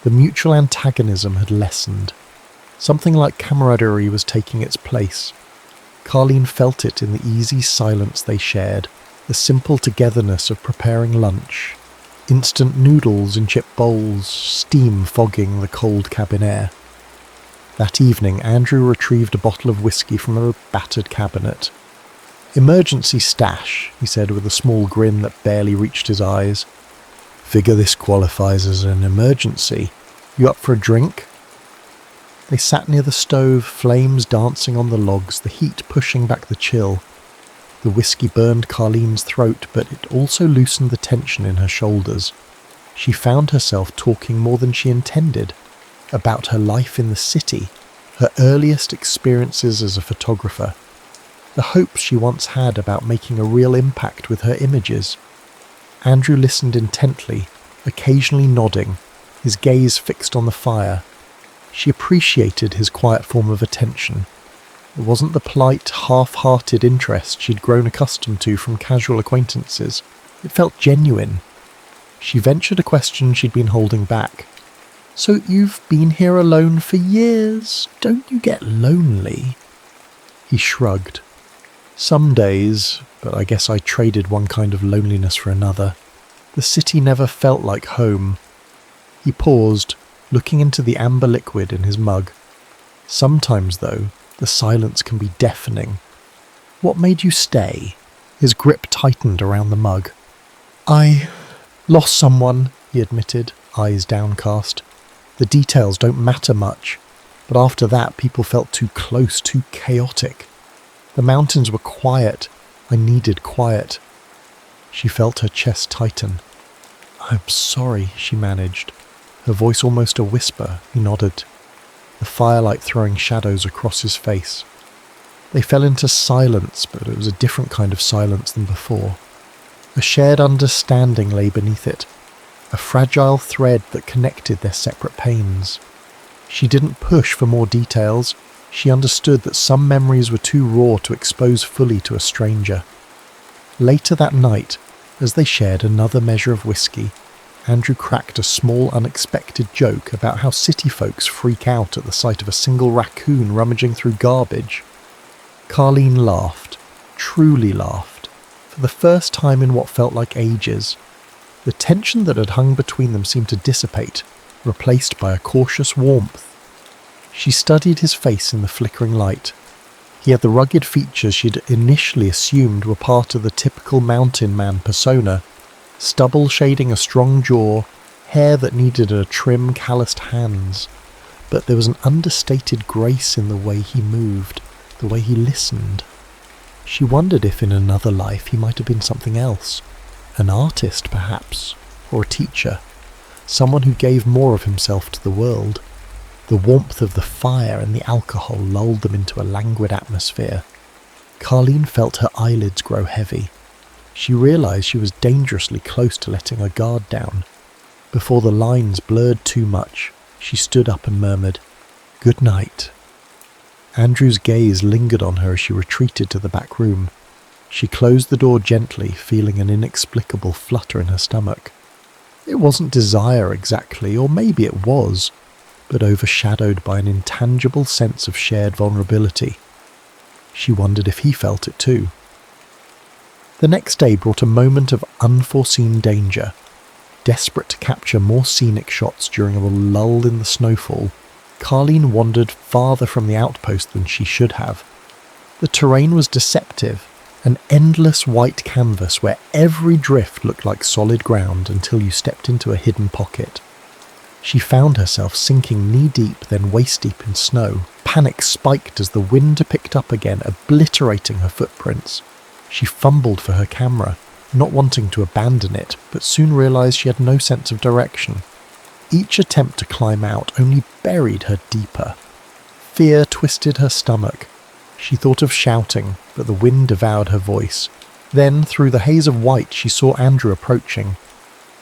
The mutual antagonism had lessened. Something like camaraderie was taking its place. Carleen felt it in the easy silence they shared, the simple togetherness of preparing lunch. Instant noodles in chip bowls, steam fogging the cold cabin air. That evening, Andrew retrieved a bottle of whiskey from a battered cabinet. "Emergency stash," he said with a small grin that barely reached his eyes. "Figure this qualifies as an emergency. You up for a drink?" They sat near the stove, flames dancing on the logs, the heat pushing back the chill. The whiskey burned Carleen's throat, but it also loosened the tension in her shoulders. She found herself talking more than she intended, about her life in the city, her earliest experiences as a photographer, the hopes she once had about making a real impact with her images. Andrew listened intently, occasionally nodding, his gaze fixed on the fire. She appreciated his quiet form of attention. It wasn't the polite, half-hearted interest she'd grown accustomed to from casual acquaintances. It felt genuine. She ventured a question she'd been holding back. "So you've been here alone for years. Don't you get lonely?" He shrugged. "Some days, but I guess I traded one kind of loneliness for another. The city never felt like home." He paused, looking into the amber liquid in his mug. "Sometimes, though, the silence can be deafening. What made you stay?" His grip tightened around the mug. "I lost someone," he admitted, eyes downcast. "The details don't matter much, but after that people felt too close, too chaotic. The mountains were quiet. I needed quiet." She felt her chest tighten. "I'm sorry," she managed, her voice almost a whisper. He nodded, the firelight throwing shadows across his face. They fell into silence, but it was a different kind of silence than before. A shared understanding lay beneath it, a fragile thread that connected their separate pains. She didn't push for more details. She understood that some memories were too raw to expose fully to a stranger. Later that night, as they shared another measure of whiskey, Andrew cracked a small, unexpected joke about how city folks freak out at the sight of a single raccoon rummaging through garbage. Carleen laughed, truly laughed, for the first time in what felt like ages. The tension that had hung between them seemed to dissipate, replaced by a cautious warmth. She studied his face in the flickering light. He had the rugged features she'd initially assumed were part of the typical mountain man persona, stubble shading a strong jaw, hair that needed a trim, calloused hands. But there was an understated grace in the way he moved, the way he listened. She wondered if in another life he might have been something else. An artist, perhaps, or a teacher. Someone who gave more of himself to the world. The warmth of the fire and the alcohol lulled them into a languid atmosphere. Carleen felt her eyelids grow heavy. She realised she was dangerously close to letting her guard down. Before the lines blurred too much, She stood up and murmured, "Good night." Andrew's gaze lingered on her as she retreated to the back room. She closed the door gently, feeling an inexplicable flutter in her stomach. It wasn't desire exactly, or maybe it was, but overshadowed by an intangible sense of shared vulnerability. She wondered if he felt it too. The next day brought a moment of unforeseen danger. Desperate to capture more scenic shots during a lull in the snowfall, Carleen wandered farther from the outpost than she should have. The terrain was deceptive, an endless white canvas where every drift looked like solid ground until you stepped into a hidden pocket. She found herself sinking knee-deep, then waist-deep in snow. Panic spiked as the wind picked up again, obliterating her footprints. She fumbled for her camera, not wanting to abandon it, but soon realized she had no sense of direction. Each attempt to climb out only buried her deeper. Fear twisted her stomach. She thought of shouting, but the wind devoured her voice. Then, through the haze of white, she saw Andrew approaching.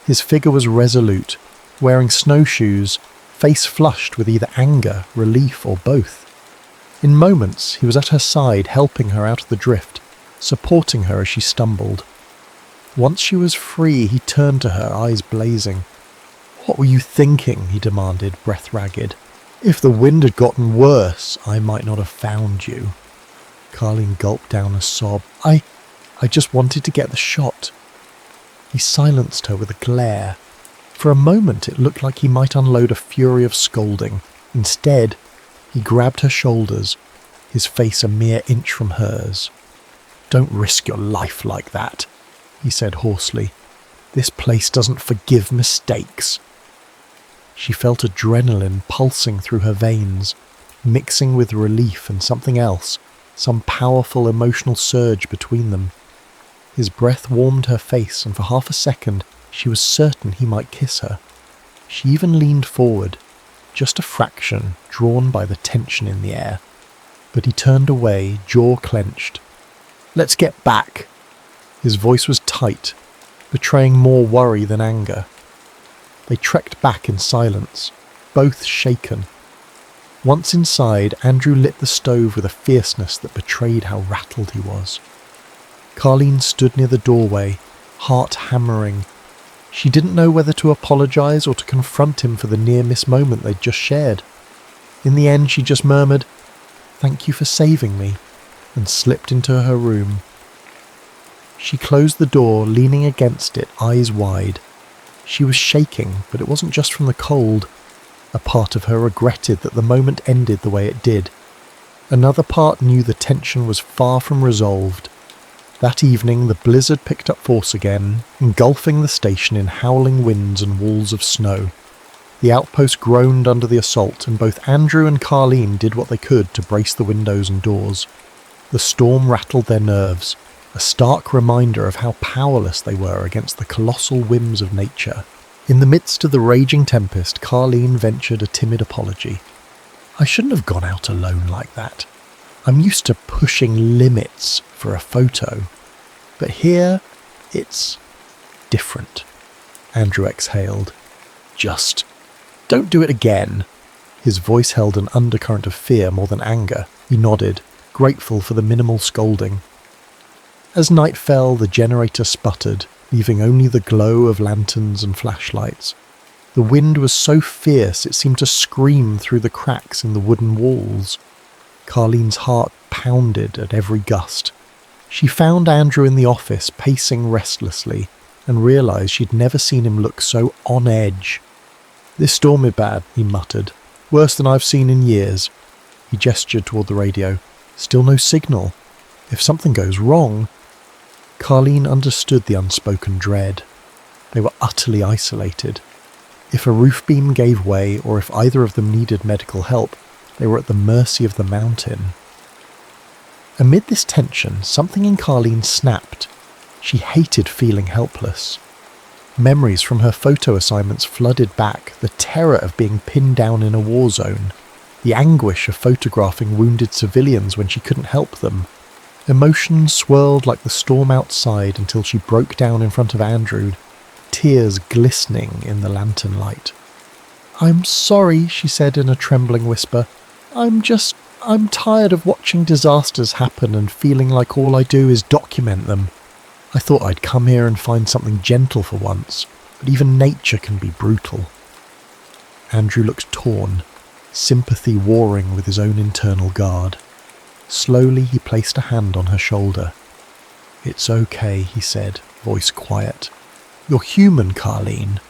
His figure was resolute, wearing snowshoes, face flushed with either anger, relief, or both. In moments, he was at her side, helping her out of the drift, supporting her as she stumbled. Once she was free, he turned to her, eyes blazing. "What were you thinking?" he demanded, breath ragged. "If the wind had gotten worse, I might not have found you." Carleen gulped down a sob. I just wanted to get the shot." He silenced her with a glare. For a moment it looked like he might unload a fury of scolding. Instead, he grabbed her shoulders, his face a mere inch from hers. "Don't risk your life like that," he said hoarsely. "This place doesn't forgive mistakes." She felt adrenaline pulsing through her veins, mixing with relief and something else, some powerful emotional surge between them. His breath warmed her face, and for half a second she was certain he might kiss her. She even leaned forward, just a fraction, drawn by the tension in the air. But he turned away, jaw clenched. "Let's get back." His voice was tight, betraying more worry than anger. They trekked back in silence, both shaken. Once inside, Andrew lit the stove with a fierceness that betrayed how rattled he was. Carleen stood near the doorway, heart hammering. She didn't know whether to apologise or to confront him for the near-miss moment they'd just shared. In the end, she just murmured, "Thank you for saving me," and slipped into her room. She closed the door, leaning against it, eyes wide. She was shaking, but it wasn't just from the cold. A part of her regretted that the moment ended the way it did. Another part knew the tension was far from resolved. That evening the blizzard picked up force again, engulfing the station in howling winds and walls of snow. The outpost groaned under the assault, and both Andrew and Carleen did what they could to brace the windows and doors. The storm rattled their nerves, a stark reminder of how powerless they were against the colossal whims of nature. In the midst of the raging tempest, Carleen ventured a timid apology. "I shouldn't have gone out alone like that. I'm used to pushing limits for a photo. But here, it's different." Andrew exhaled. "Just don't do it again." His voice held an undercurrent of fear more than anger. He nodded, grateful for the minimal scolding. As night fell, the generator sputtered, leaving only the glow of lanterns and flashlights. The wind was so fierce it seemed to scream through the cracks in the wooden walls. Carleen's heart pounded at every gust. She found Andrew in the office, pacing restlessly, and realised she'd never seen him look so on edge. "This storm is bad," he muttered. "Worse than I've seen in years." He gestured toward the radio. "Still no signal. If something goes wrong..." Carleen understood the unspoken dread. They were utterly isolated. If a roof beam gave way, or if either of them needed medical help, they were at the mercy of the mountain. Amid this tension, something in Carleen snapped. She hated feeling helpless. Memories from her photo assignments flooded back, the terror of being pinned down in a war zone, the anguish of photographing wounded civilians when she couldn't help them. Emotions swirled like the storm outside until she broke down in front of Andrew, tears glistening in the lantern light. "I'm sorry," she said in a trembling whisper. I'm tired of watching disasters happen and feeling like all I do is document them. I thought I'd come here and find something gentle for once, but even nature can be brutal." Andrew looked torn, sympathy warring with his own internal guard. Slowly he placed a hand on her shoulder. "It's okay," he said, voice quiet. "You're human, Carleen.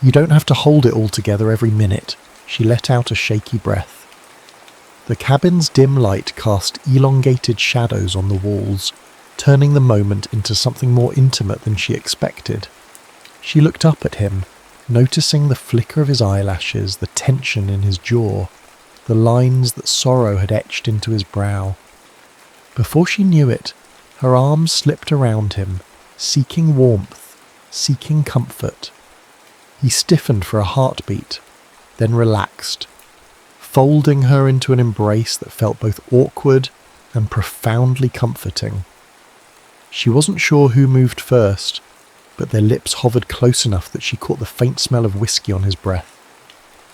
You don't have to hold it all together every minute." She let out a shaky breath. The cabin's dim light cast elongated shadows on the walls, turning the moment into something more intimate than she expected. She looked up at him, noticing the flicker of his eyelashes, the tension in his jaw, the lines that sorrow had etched into his brow. Before she knew it, her arms slipped around him, seeking warmth, seeking comfort. He stiffened for a heartbeat, then relaxed, folding her into an embrace that felt both awkward and profoundly comforting. She wasn't sure who moved first, but their lips hovered close enough that she caught the faint smell of whiskey on his breath.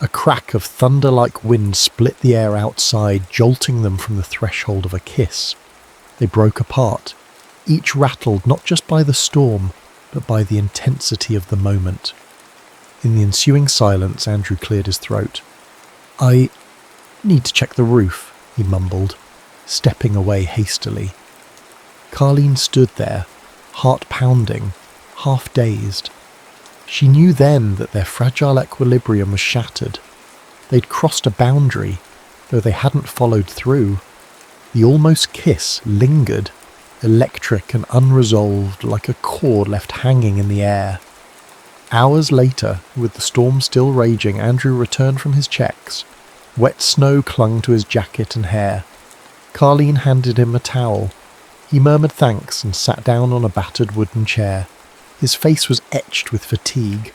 A crack of thunder-like wind split the air outside, jolting them from the threshold of a kiss. They broke apart, each rattled not just by the storm, but by the intensity of the moment. In the ensuing silence, Andrew cleared his throat. "I need to check the roof," he mumbled, stepping away hastily. Carleen stood there, heart pounding, half dazed. She knew then that their fragile equilibrium was shattered. They'd crossed a boundary, though they hadn't followed through. The almost kiss lingered, electric and unresolved, like a cord left hanging in the air. Hours later, with the storm still raging, Andrew returned from his checks. Wet snow clung to his jacket and hair. Carleen handed him a towel. He murmured thanks and sat down on a battered wooden chair. His face was etched with fatigue.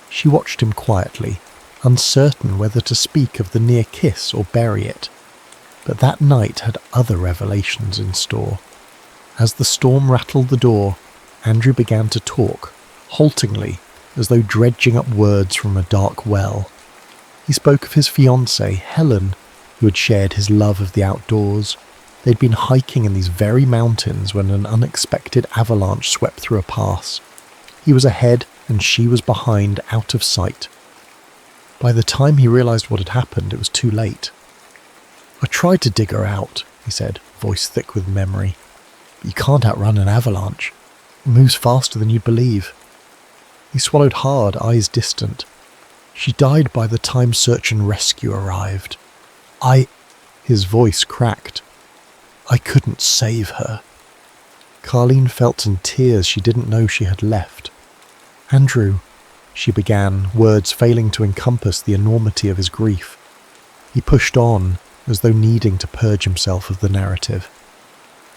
She watched him quietly, uncertain whether to speak of the near kiss or bury it. But that night had other revelations in store. As the storm rattled the door, Andrew began to talk, haltingly, as though dredging up words from a dark well. He spoke of his fiancée, Helen, who had shared his love of the outdoors. They'd been hiking in these very mountains when an unexpected avalanche swept through a pass. He was ahead and she was behind, out of sight. By the time he realised what had happened, it was too late. "I tried to dig her out," he said, voice thick with memory. "But you can't outrun an avalanche. It moves faster than you'd believe." He swallowed hard, eyes distant. "She died by the time search and rescue arrived. His voice cracked. "I couldn't save her." Carleen felt in tears she didn't know she had left. "Andrew," she began, words failing to encompass the enormity of his grief. He pushed on, as though needing to purge himself of the narrative.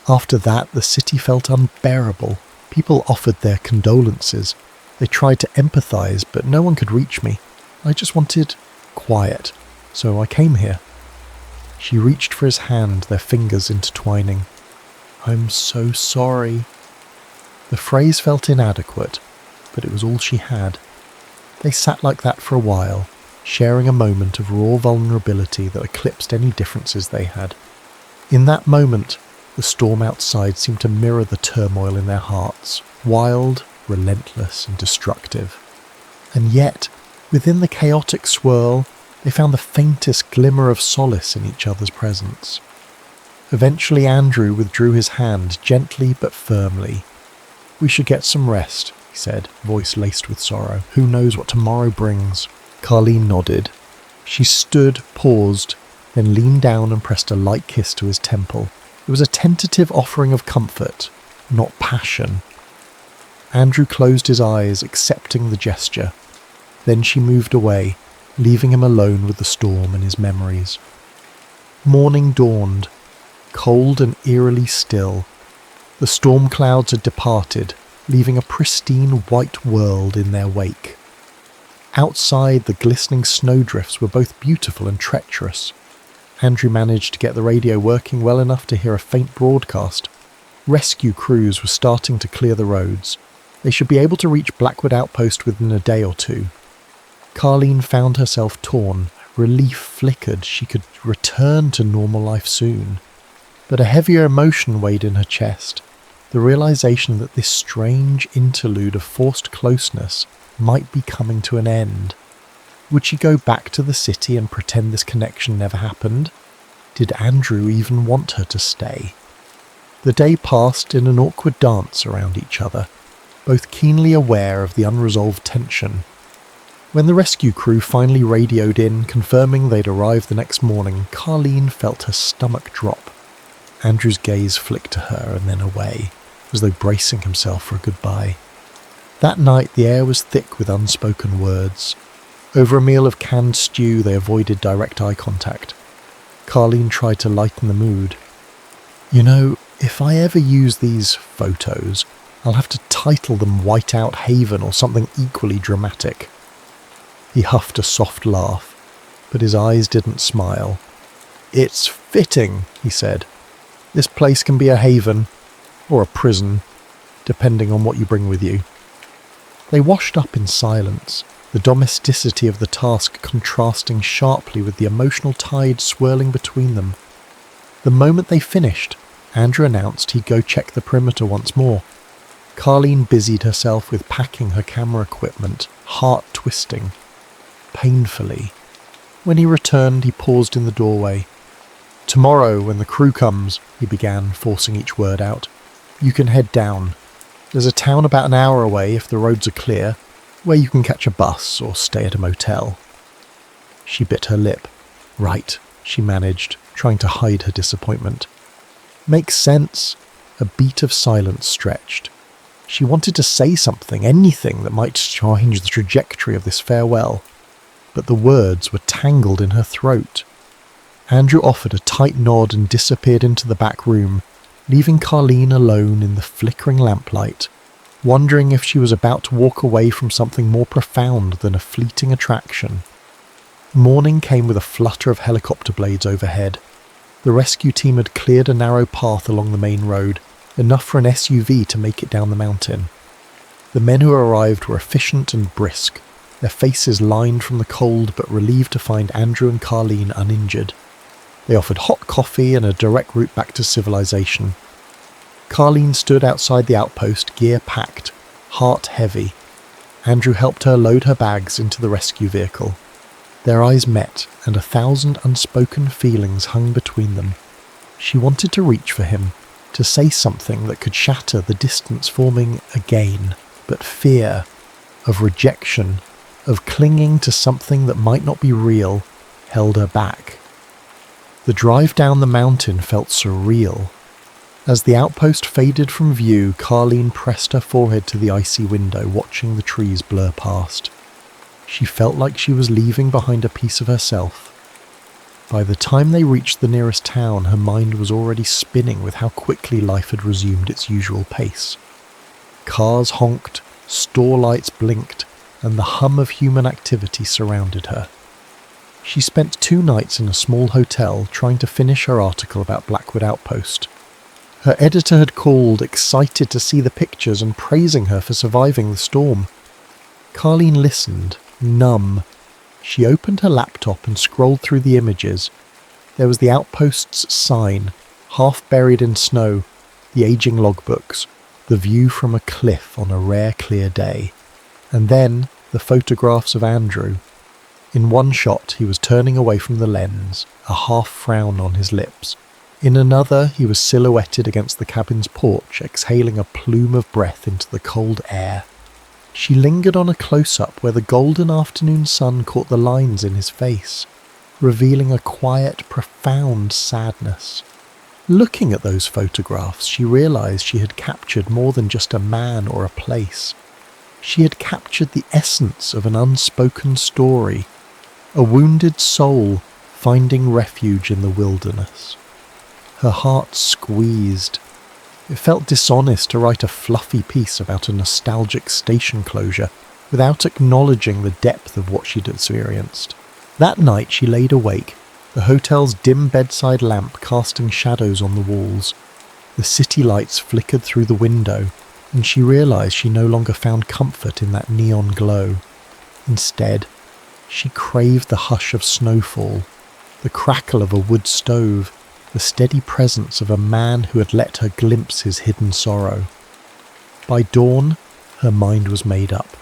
"After that, the city felt unbearable. People offered their condolences. They tried to empathise, but no one could reach me. I just wanted quiet, so I came here." She reached for his hand, their fingers intertwining. "I'm so sorry." The phrase felt inadequate, but it was all she had. They sat like that for a while, sharing a moment of raw vulnerability that eclipsed any differences they had. In that moment, the storm outside seemed to mirror the turmoil in their hearts, wild, relentless, and destructive. And yet, within the chaotic swirl, they found the faintest glimmer of solace in each other's presence. Eventually Andrew withdrew his hand, gently but firmly. "We should get some rest," he said, voice laced with sorrow. "Who knows what tomorrow brings?" Carleen nodded. She stood, paused, then leaned down and pressed a light kiss to his temple. It was a tentative offering of comfort, not passion. Andrew closed his eyes, accepting the gesture. Then she moved away, leaving him alone with the storm and his memories. Morning dawned, cold and eerily still. The storm clouds had departed, leaving a pristine white world in their wake. Outside, the glistening snowdrifts were both beautiful and treacherous. Andrew managed to get the radio working well enough to hear a faint broadcast. Rescue crews were starting to clear the roads. They should be able to reach Blackwood Outpost within a day or two. Carleen found herself torn. Relief flickered. She could return to normal life soon. But a heavier emotion weighed in her chest, the realization that this strange interlude of forced closeness might be coming to an end. Would she go back to the city and pretend this connection never happened? Did Andrew even want her to stay? The day passed in an awkward dance around each other, both keenly aware of the unresolved tension. When the rescue crew finally radioed in, confirming they'd arrived the next morning, Carleen felt her stomach drop. Andrew's gaze flicked to her and then away, as though bracing himself for a goodbye. That night the air was thick with unspoken words. Over a meal of canned stew they avoided direct eye contact. Carleen tried to lighten the mood. "You know, if I ever use these photos, I'll have to title them Whiteout Haven or something equally dramatic." He huffed a soft laugh, but his eyes didn't smile. "It's fitting," he said. "This place can be a haven, or a prison, depending on what you bring with you." They washed up in silence, the domesticity of the task contrasting sharply with the emotional tide swirling between them. The moment they finished, Andrew announced he'd go check the perimeter once more. Carleen busied herself with packing her camera equipment, heart twisting. Painfully. When he returned, he paused in the doorway. "Tomorrow, when the crew comes," he began, forcing each word out, "you can head down. There's a town about an hour away, if the roads are clear, where you can catch a bus or stay at a motel." She bit her lip. "Right," she managed, trying to hide her disappointment. "Makes sense." A beat of silence stretched. She wanted to say something, anything that might change the trajectory of this farewell, but the words were tangled in her throat. Andrew offered a tight nod and disappeared into the back room, leaving Carleen alone in the flickering lamplight, wondering if she was about to walk away from something more profound than a fleeting attraction. Morning came with a flutter of helicopter blades overhead. The rescue team had cleared a narrow path along the main road, enough for an SUV to make it down the mountain. The men who arrived were efficient and brisk, their faces lined from the cold but relieved to find Andrew and Carleen uninjured. They offered hot coffee and a direct route back to civilization. Carleen stood outside the outpost, gear packed, heart heavy. Andrew helped her load her bags into the rescue vehicle. Their eyes met, and 1,000 unspoken feelings hung between them. She wanted to reach for him, to say something that could shatter the distance forming again, but fear of rejection, of clinging to something that might not be real, held her back. The drive down the mountain felt surreal. As the outpost faded from view, Carleen pressed her forehead to the icy window, watching the trees blur past. She felt like she was leaving behind a piece of herself. By the time they reached the nearest town, her mind was already spinning with how quickly life had resumed its usual pace. Cars honked, store lights blinked, and the hum of human activity surrounded her. She spent 2 nights in a small hotel trying to finish her article about Blackwood Outpost. Her editor had called, excited to see the pictures and praising her for surviving the storm. Carleen listened, numb. She opened her laptop and scrolled through the images. There was the outpost's sign, half buried in snow, the aging logbooks, the view from a cliff on a rare clear day, and then the photographs of Andrew. In one shot he was turning away from the lens, a half frown on his lips. In another he was silhouetted against the cabin's porch, exhaling a plume of breath into the cold air. She lingered on a close-up where the golden afternoon sun caught the lines in his face, revealing a quiet, profound sadness. Looking at those photographs, she realized she had captured more than just a man or a place. She had captured the essence of an unspoken story, a wounded soul finding refuge in the wilderness. Her heart squeezed. It felt dishonest to write a fluffy piece about a nostalgic station closure without acknowledging the depth of what she'd experienced. That night she laid awake, the hotel's dim bedside lamp casting shadows on the walls. The city lights flickered through the window, and she realized she no longer found comfort in that neon glow. Instead, She craved the hush of snowfall, the crackle of a wood stove, the steady presence of a man who had let her glimpse his hidden sorrow. By dawn, her mind was made up.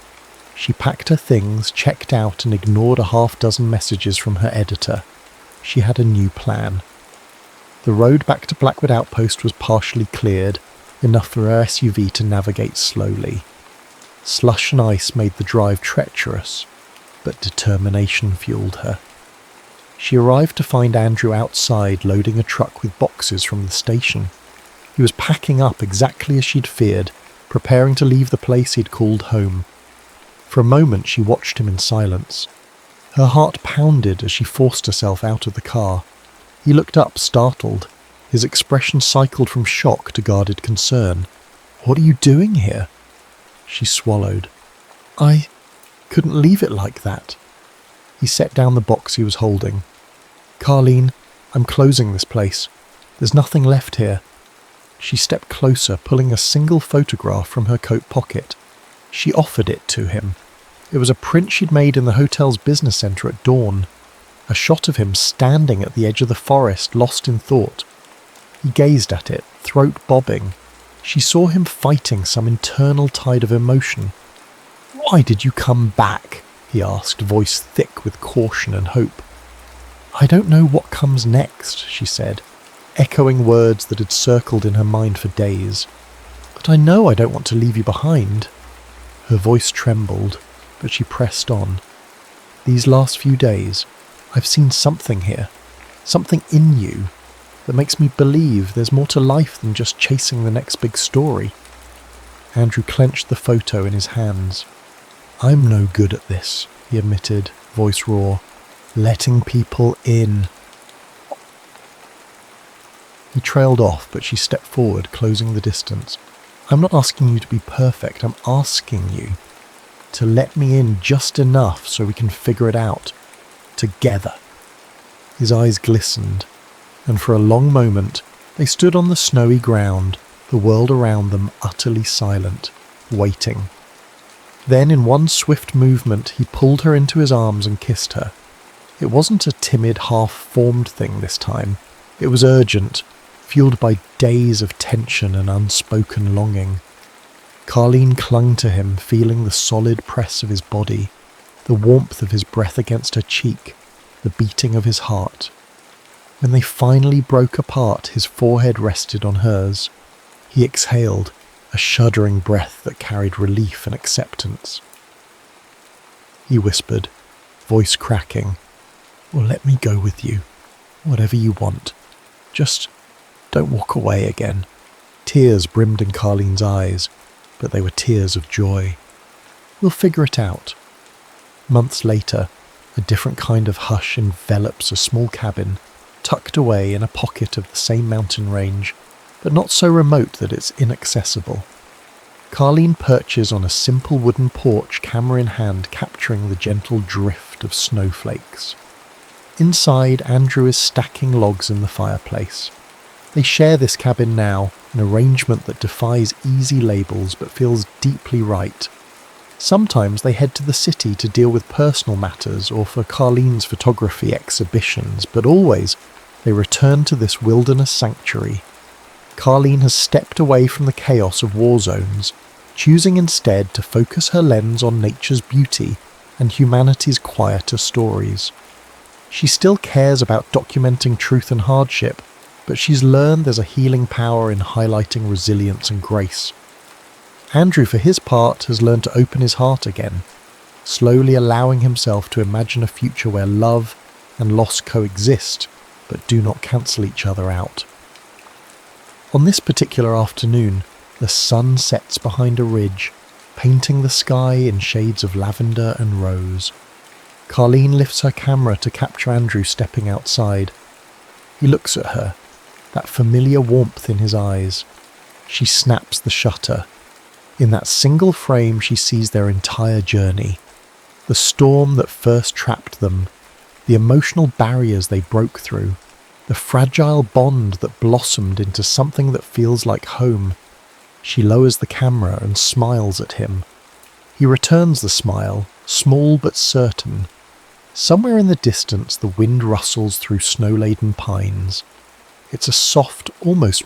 She packed her things, checked out, and ignored a half-dozen messages from her editor. She had a new plan. The road back to Blackwood Outpost was partially cleared, enough for her SUV to navigate slowly. Slush and ice made the drive treacherous, but determination fueled her. She arrived to find Andrew outside loading a truck with boxes from the station. He was packing up exactly as she'd feared, preparing to leave the place he'd called home. For a moment she watched him in silence. Her heart pounded as she forced herself out of the car. He looked up, startled. His expression cycled from shock to guarded concern. "What are you doing here?" She swallowed. "I couldn't leave it like that." He set down the box he was holding. "Carleen, I'm closing this place. There's nothing left here." She stepped closer, pulling a single photograph from her coat pocket. She offered it to him. It was a print she'd made in the hotel's business centre at dawn. A shot of him standing at the edge of the forest, lost in thought. He gazed at it, throat bobbing. She saw him fighting some internal tide of emotion. "Why did you come back?" he asked, voice thick with caution and hope. "I don't know what comes next," she said, echoing words that had circled in her mind for days. "But I know I don't want to leave you behind." Her voice trembled, but she pressed on. "These last few days, I've seen something here, something in you, that makes me believe there's more to life than just chasing the next big story." Andrew clenched the photo in his hands. "I'm no good at this," he admitted, voice raw. "Letting people in." He trailed off, but she stepped forward, closing the distance. "I'm not asking you to be perfect. I'm asking you to let me in just enough so we can figure it out. Together." His eyes glistened, and for a long moment they stood on the snowy ground, the world around them utterly silent, waiting. Then in one swift movement he pulled her into his arms and kissed her. It wasn't a timid, half-formed thing this time. It was urgent, fueled by days of tension and unspoken longing. Carleen clung to him, feeling the solid press of his body, the warmth of his breath against her cheek, the beating of his heart. When they finally broke apart, his forehead rested on hers. He exhaled, a shuddering breath that carried relief and acceptance. He whispered, voice cracking, "Well, let me go with you. Whatever you want. Just don't walk away again." Tears brimmed in Carleen's eyes, but they were tears of joy. "We'll figure it out." Months later, a different kind of hush envelops a small cabin, tucked away in a pocket of the same mountain range, but not so remote that it's inaccessible. Carleen perches on a simple wooden porch, camera in hand, capturing the gentle drift of snowflakes. Inside, Andrew is stacking logs in the fireplace. They share this cabin now, an arrangement that defies easy labels but feels deeply right. Sometimes they head to the city to deal with personal matters or for Carleen's photography exhibitions, but always they return to this wilderness sanctuary. Carleen has stepped away from the chaos of war zones, choosing instead to focus her lens on nature's beauty and humanity's quieter stories. She still cares about documenting truth and hardship, but she's learned there's a healing power in highlighting resilience and grace. Andrew, for his part, has learned to open his heart again, slowly allowing himself to imagine a future where love and loss coexist, but do not cancel each other out. On this particular afternoon, the sun sets behind a ridge, painting the sky in shades of lavender and rose. Carleen lifts her camera to capture Andrew stepping outside. He looks at her, that familiar warmth in his eyes. She snaps the shutter. In that single frame she sees their entire journey. The storm that first trapped them, the emotional barriers they broke through, the fragile bond that blossomed into something that feels like home. She lowers the camera and smiles at him. He returns the smile, small but certain. Somewhere in the distance, the wind rustles through snow-laden pines. It's a soft, almost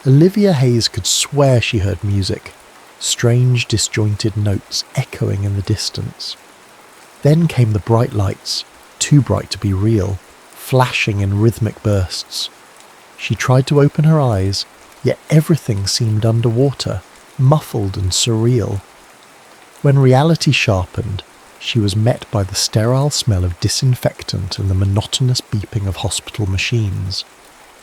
Olivia Hayes could swear she heard music, strange disjointed notes echoing in the distance. Then came the bright lights, too bright to be real, flashing in rhythmic bursts. She tried to open her eyes, yet everything seemed underwater, muffled and surreal. When reality sharpened, she was met by the sterile smell of disinfectant and the monotonous beeping of hospital machines.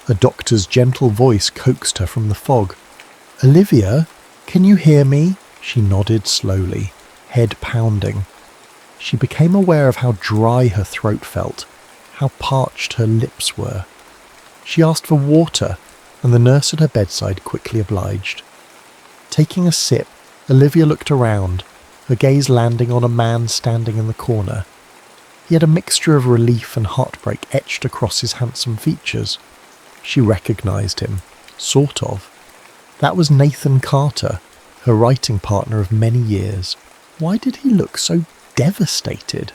A doctor's gentle voice coaxed her from the fog. "Olivia, can you hear me?" She nodded slowly, head pounding. She became aware of how dry her throat felt, how parched her lips were. She asked for water, and the nurse at her bedside quickly obliged. Taking a sip, Olivia looked around, her gaze landing on a man standing in the corner. He had a mixture of relief and heartbreak etched across his handsome features. She recognised him, sort of. That was Nathan Carter, her writing partner of many years. Why did he look so devastated?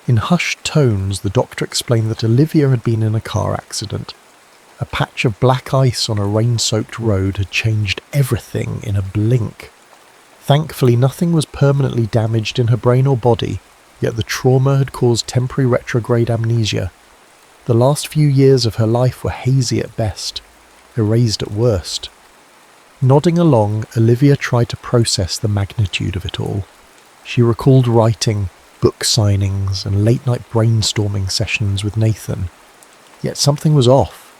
In hushed tones, the doctor explained that Olivia had been in a car accident. A patch of black ice on a rain-soaked road had changed everything in a blink. Thankfully, nothing was permanently damaged in her brain or body, yet the trauma had caused temporary retrograde amnesia. The last few years of her life were hazy at best, erased at worst. Nodding along, Olivia tried to process the magnitude of it all. She recalled writing, book signings, and late-night brainstorming sessions with Nathan. Yet something was off.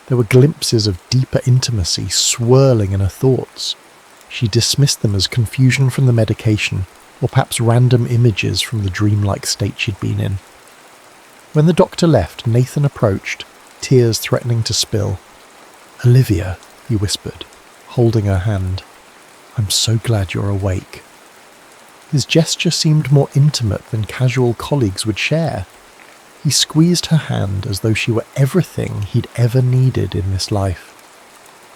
There were glimpses of deeper intimacy swirling in her thoughts. She dismissed them as confusion from the medication, or perhaps random images from the dreamlike state she'd been in. When the doctor left, Nathan approached, tears threatening to spill. "Olivia," he whispered, holding her hand. "I'm so glad you're awake." His gesture seemed more intimate than casual colleagues would share. He squeezed her hand as though she were everything he'd ever needed in this life.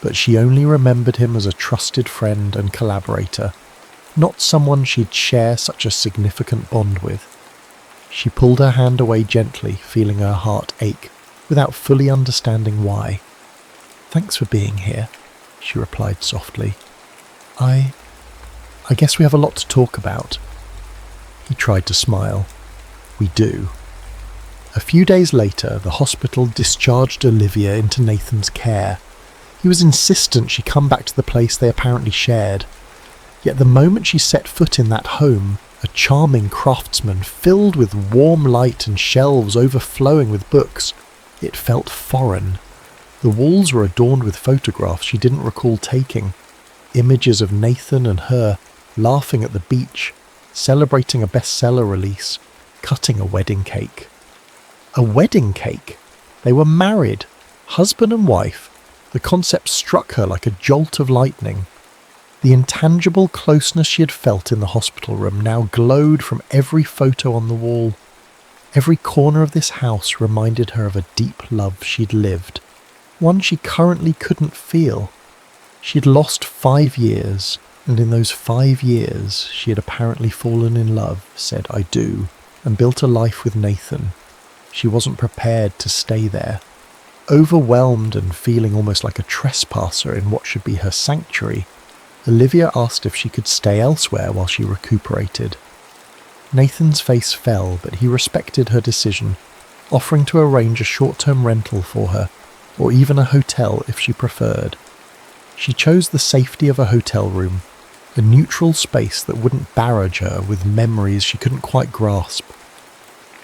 But she only remembered him as a trusted friend and collaborator, not someone she'd share such a significant bond with. She pulled her hand away gently, feeling her heart ache, without fully understanding why. "Thanks for being here," she replied softly. I guess we have a lot to talk about." He tried to smile. "We do." A few days later, the hospital discharged Olivia into Nathan's care. He was insistent she come back to the place they apparently shared. Yet the moment she set foot in that home, a charming craftsman filled with warm light and shelves overflowing with books, it felt foreign. The walls were adorned with photographs she didn't recall taking, images of Nathan and her laughing at the beach, celebrating a bestseller release, cutting a wedding cake. A wedding cake? They were married, husband and wife. The concept struck her like a jolt of lightning. The intangible closeness she had felt in the hospital room now glowed from every photo on the wall. Every corner of this house reminded her of a deep love she'd lived, one she currently couldn't feel. She'd lost 5 years, and in those 5 years she had apparently fallen in love, said "I do," and built a life with Nathan. She wasn't prepared to stay there. Overwhelmed and feeling almost like a trespasser in what should be her sanctuary, Olivia asked if she could stay elsewhere while she recuperated. Nathan's face fell, but he respected her decision, offering to arrange a short-term rental for her, or even a hotel if she preferred. She chose the safety of a hotel room, a neutral space that wouldn't barrage her with memories she couldn't quite grasp.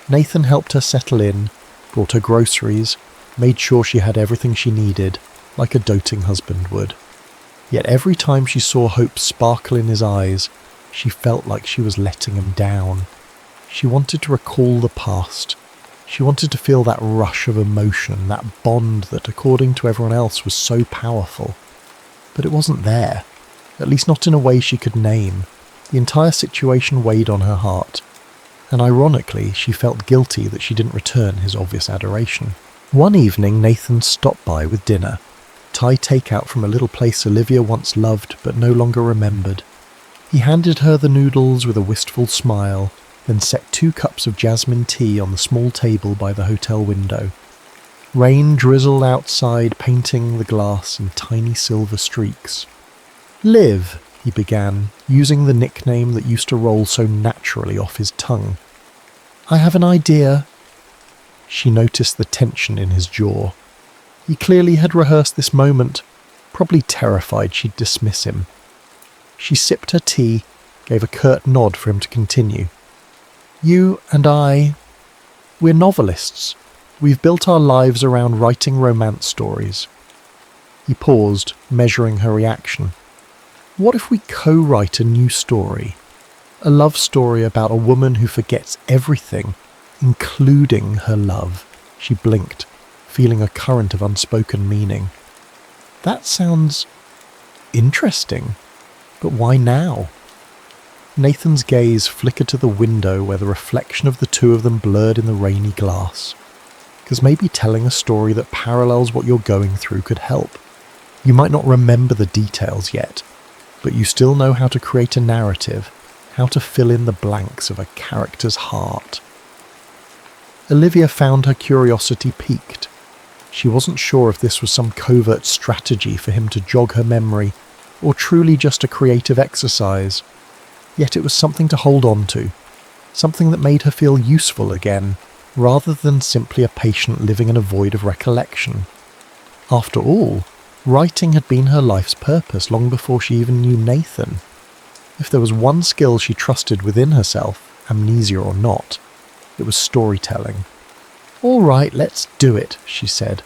Nathan helped her settle in, brought her groceries, made sure she had everything she needed, like a doting husband would. Yet every time she saw hope sparkle in his eyes, she felt like she was letting him down. She wanted to recall the past. She wanted to feel that rush of emotion, that bond that, according to everyone else, was so powerful. But it wasn't there, at least not in a way she could name. The entire situation weighed on her heart, and ironically, she felt guilty that she didn't return his obvious adoration. One evening, Nathan stopped by with dinner. Thai takeout from a little place Olivia once loved but no longer remembered. He handed her the noodles with a wistful smile, then set 2 cups of jasmine tea on the small table by the hotel window. Rain drizzled outside, painting the glass in tiny silver streaks. "Liv," he began, using the nickname that used to roll so naturally off his tongue. "I have an idea." She noticed the tension in his jaw. He clearly had rehearsed this moment, probably terrified she'd dismiss him. She sipped her tea, gave a curt nod for him to continue. "You and we're novelists. We've built our lives around writing romance stories." He paused, measuring her reaction. "What if we co-write a new story? A love story about a woman who forgets everything, including her love." She blinked, feeling a current of unspoken meaning. "That sounds interesting, but why now?" Nathan's gaze flickered to the window where the reflection of the two of them blurred in the rainy glass. Because maybe telling a story that parallels what you're going through could help. You might not remember the details yet, but you still know how to create a narrative, how to fill in the blanks of a character's heart. Olivia found her curiosity piqued. She wasn't sure if this was some covert strategy for him to jog her memory, or truly just a creative exercise. Yet it was something to hold on to, something that made her feel useful again, rather than simply a patient living in a void of recollection. After all, writing had been her life's purpose long before she even knew Nathan. If there was one skill she trusted within herself, amnesia or not, it was storytelling. "All right, let's do it," she said,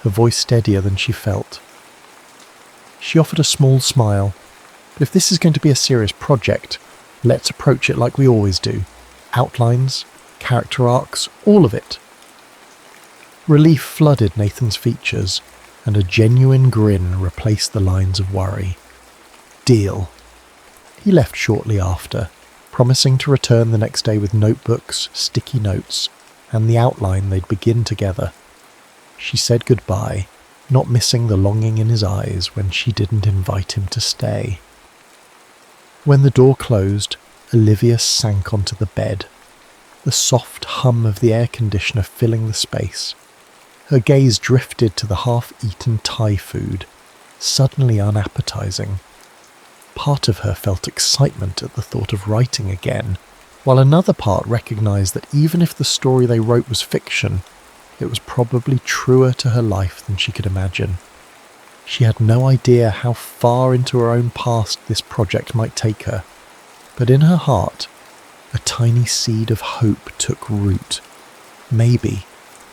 her voice steadier than she felt. She offered a small smile. "But if this is going to be a serious project, let's approach it like we always do. Outlines, character arcs, all of it." Relief flooded Nathan's features, and a genuine grin replaced the lines of worry. "Deal." He left shortly after, promising to return the next day with notebooks, sticky notes, and the outline they'd begin together. She said goodbye, not missing the longing in his eyes when she didn't invite him to stay. When the door closed, Olivia sank onto the bed, the soft hum of the air conditioner filling the space. Her gaze drifted to the half-eaten Thai food, suddenly unappetizing. Part of her felt excitement at the thought of writing again, while another part recognized that even if the story they wrote was fiction, it was probably truer to her life than she could imagine. She had no idea how far into her own past this project might take her, but in her heart, a tiny seed of hope took root. Maybe,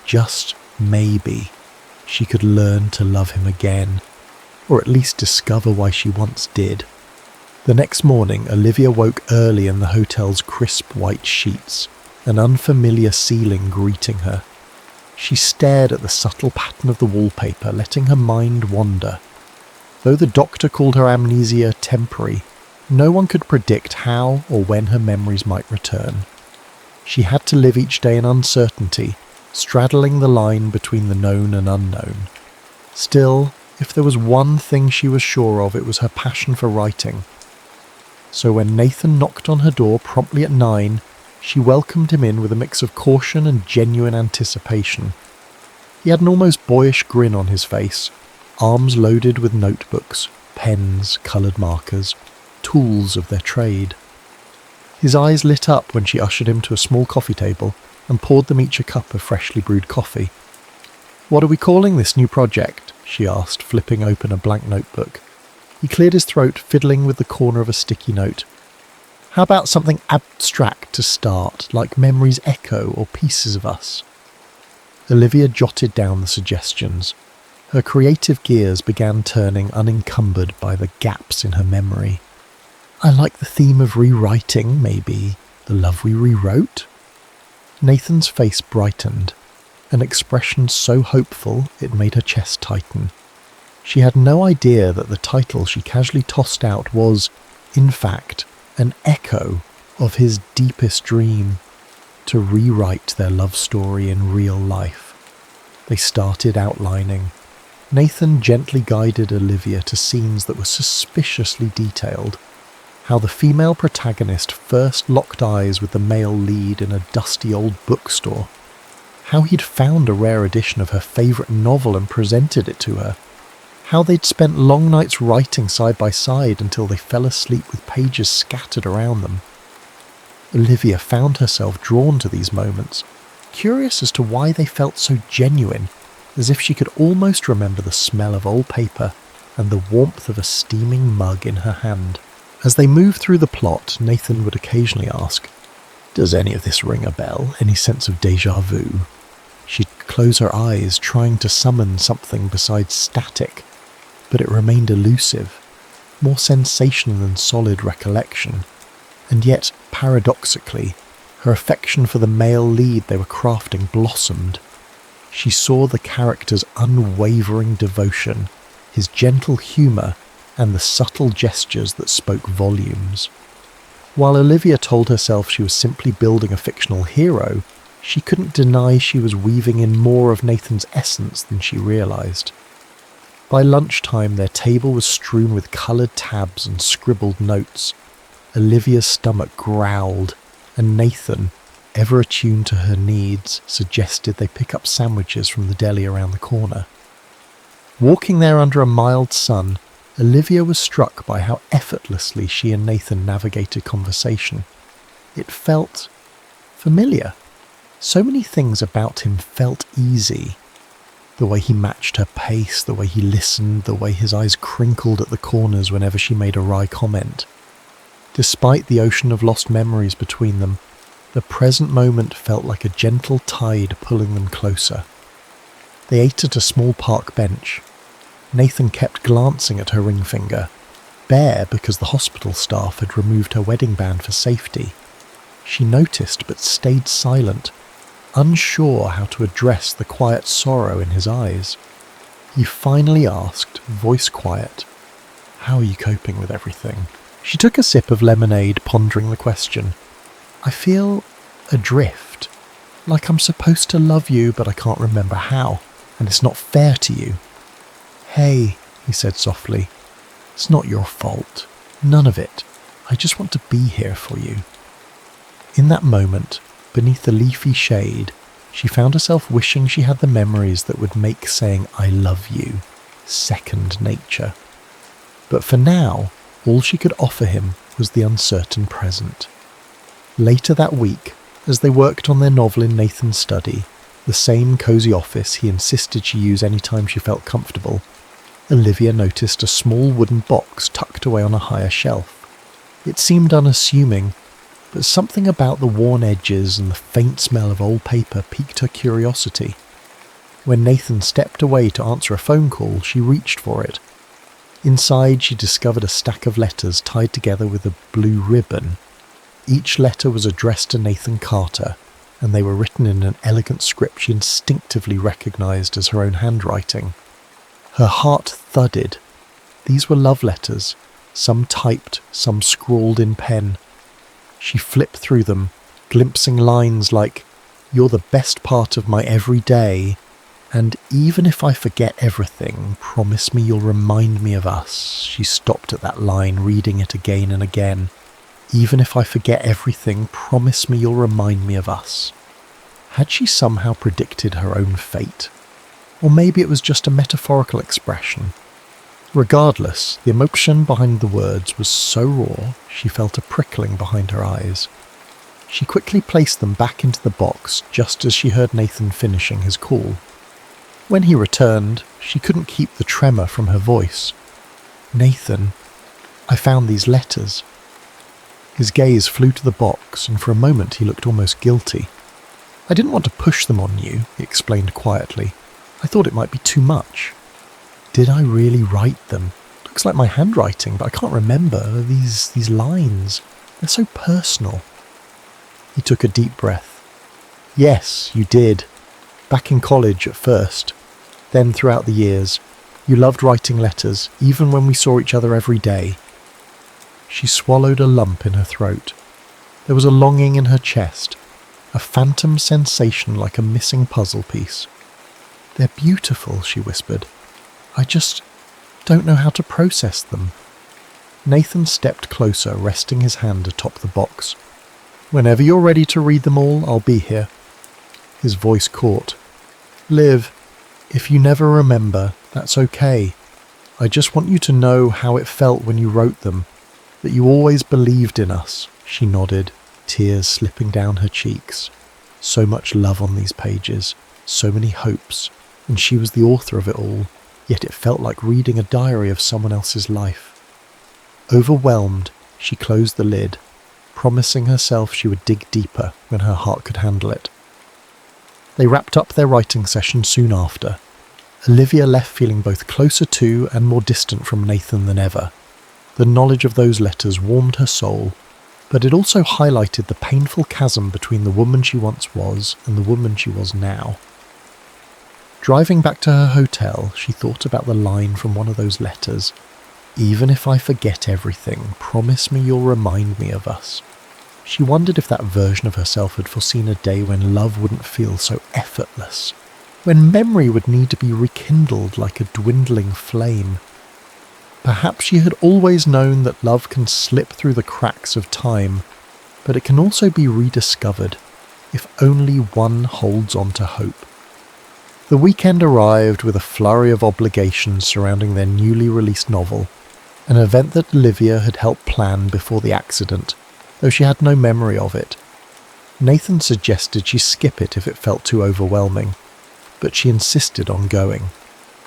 just maybe, she could learn to love him again, or at least discover why she once did. The next morning, Olivia woke early in the hotel's crisp white sheets, an unfamiliar ceiling greeting her. She stared at the subtle pattern of the wallpaper, letting her mind wander. Though the doctor called her amnesia temporary, no one could predict how or when her memories might return. She had to live each day in uncertainty, straddling the line between the known and unknown. Still, if there was one thing she was sure of, it was her passion for writing. So when Nathan knocked on her door promptly at 9, she welcomed him in with a mix of caution and genuine anticipation. He had an almost boyish grin on his face, arms loaded with notebooks, pens, coloured markers, tools of their trade. His eyes lit up when she ushered him to a small coffee table and poured them each a cup of freshly brewed coffee. "What are we calling this new project?" she asked, flipping open a blank notebook. He cleared his throat, fiddling with the corner of a sticky note. "How about something abstract to start, like Memories Echo or Pieces of Us?" Olivia jotted down the suggestions. Her creative gears began turning unencumbered by the gaps in her memory. "I like the theme of rewriting, maybe the love we rewrote?" Nathan's face brightened, an expression so hopeful it made her chest tighten. She had no idea that the title she casually tossed out was, in fact, an echo of his deepest dream: to rewrite their love story in real life. They started outlining. Nathan gently guided Olivia to scenes that were suspiciously detailed. How the female protagonist first locked eyes with the male lead in a dusty old bookstore. How he'd found a rare edition of her favourite novel and presented it to her. How they'd spent long nights writing side by side until they fell asleep with pages scattered around them. Olivia found herself drawn to these moments, curious as to why they felt so genuine, as if she could almost remember the smell of old paper and the warmth of a steaming mug in her hand. As they moved through the plot, Nathan would occasionally ask, "Does any of this ring a bell? Any sense of déjà vu?" She'd close her eyes, trying to summon something besides static, but it remained elusive, more sensation than solid recollection. And yet, paradoxically, her affection for the male lead they were crafting blossomed. She saw the character's unwavering devotion, his gentle humour, and the subtle gestures that spoke volumes. While Olivia told herself she was simply building a fictional hero, she couldn't deny she was weaving in more of Nathan's essence than she realised. By lunchtime, their table was strewn with coloured tabs and scribbled notes. Olivia's stomach growled, and Nathan, ever attuned to her needs, suggested they pick up sandwiches from the deli around the corner. Walking there under a mild sun, Olivia was struck by how effortlessly she and Nathan navigated conversation. It felt familiar. So many things about him felt easy. The way he matched her pace, the way he listened, the way his eyes crinkled at the corners whenever she made a wry comment. Despite the ocean of lost memories between them, the present moment felt like a gentle tide pulling them closer. They ate at a small park bench. Nathan kept glancing at her ring finger, bare because the hospital staff had removed her wedding band for safety. She noticed but stayed silent, unsure how to address the quiet sorrow in his eyes. He finally asked, voice quiet, "How are you coping with everything?" She took a sip of lemonade, pondering the question. "I feel adrift, like I'm supposed to love you, but I can't remember how, and it's not fair to you." "Hey," he said softly, "it's not your fault. None of it. I just want to be here for you." In that moment, beneath the leafy shade, she found herself wishing she had the memories that would make saying "I love you" second nature. But for now, all she could offer him was the uncertain present. Later that week, as they worked on their novel in Nathan's study, the same cosy office he insisted she use any time she felt comfortable, Olivia noticed a small wooden box tucked away on a higher shelf. It seemed unassuming, but something about the worn edges and the faint smell of old paper piqued her curiosity. When Nathan stepped away to answer a phone call, she reached for it. Inside, she discovered a stack of letters tied together with a blue ribbon. Each letter was addressed to Nathan Carter, and they were written in an elegant script she instinctively recognised as her own handwriting. Her heart thudded. These were love letters, some typed, some scrawled in pen. She flipped through them, glimpsing lines like, "You're the best part of my every day," and "Even if I forget everything, promise me you'll remind me of us." She stopped at that line, reading it again and again. "Even if I forget everything, promise me you'll remind me of us." Had she somehow predicted her own fate? Or maybe it was just a metaphorical expression. Regardless, the emotion behind the words was so raw, she felt a prickling behind her eyes. She quickly placed them back into the box just as she heard Nathan finishing his call. When he returned, she couldn't keep the tremor from her voice. "Nathan, I found these letters." His gaze flew to the box, and for a moment he looked almost guilty. "I didn't want to push them on you," he explained quietly. "I thought it might be too much." "Did I really write them? Looks like my handwriting, but I can't remember these lines. They're so personal." He took a deep breath. Yes, you did. Back in college at first. Then throughout the years. You loved writing letters, even when we saw each other every day. She swallowed a lump in her throat. There was a longing in her chest, a phantom sensation like a missing puzzle piece. They're beautiful, she whispered. I just don't know how to process them. Nathan stepped closer, resting his hand atop the box. Whenever you're ready to read them all, I'll be here. His voice caught. Liv, if you never remember, that's okay. I just want you to know how it felt when you wrote them, that you always believed in us. She nodded, tears slipping down her cheeks. So much love on these pages, so many hopes, and she was the author of it all, yet it felt like reading a diary of someone else's life. Overwhelmed, she closed the lid, promising herself she would dig deeper when her heart could handle it. They wrapped up their writing session soon after. Olivia left feeling both closer to and more distant from Nathan than ever. The knowledge of those letters warmed her soul, but it also highlighted the painful chasm between the woman she once was and the woman she was now. Driving back to her hotel, she thought about the line from one of those letters. Even if I forget everything, promise me you'll remind me of us. She wondered if that version of herself had foreseen a day when love wouldn't feel so effortless, when memory would need to be rekindled like a dwindling flame. Perhaps she had always known that love can slip through the cracks of time, but it can also be rediscovered, if only one holds on to hope. The weekend arrived with a flurry of obligations surrounding their newly released novel, an event that Olivia had helped plan before the accident, though she had no memory of it. Nathan suggested she skip it if it felt too overwhelming, but she insisted on going.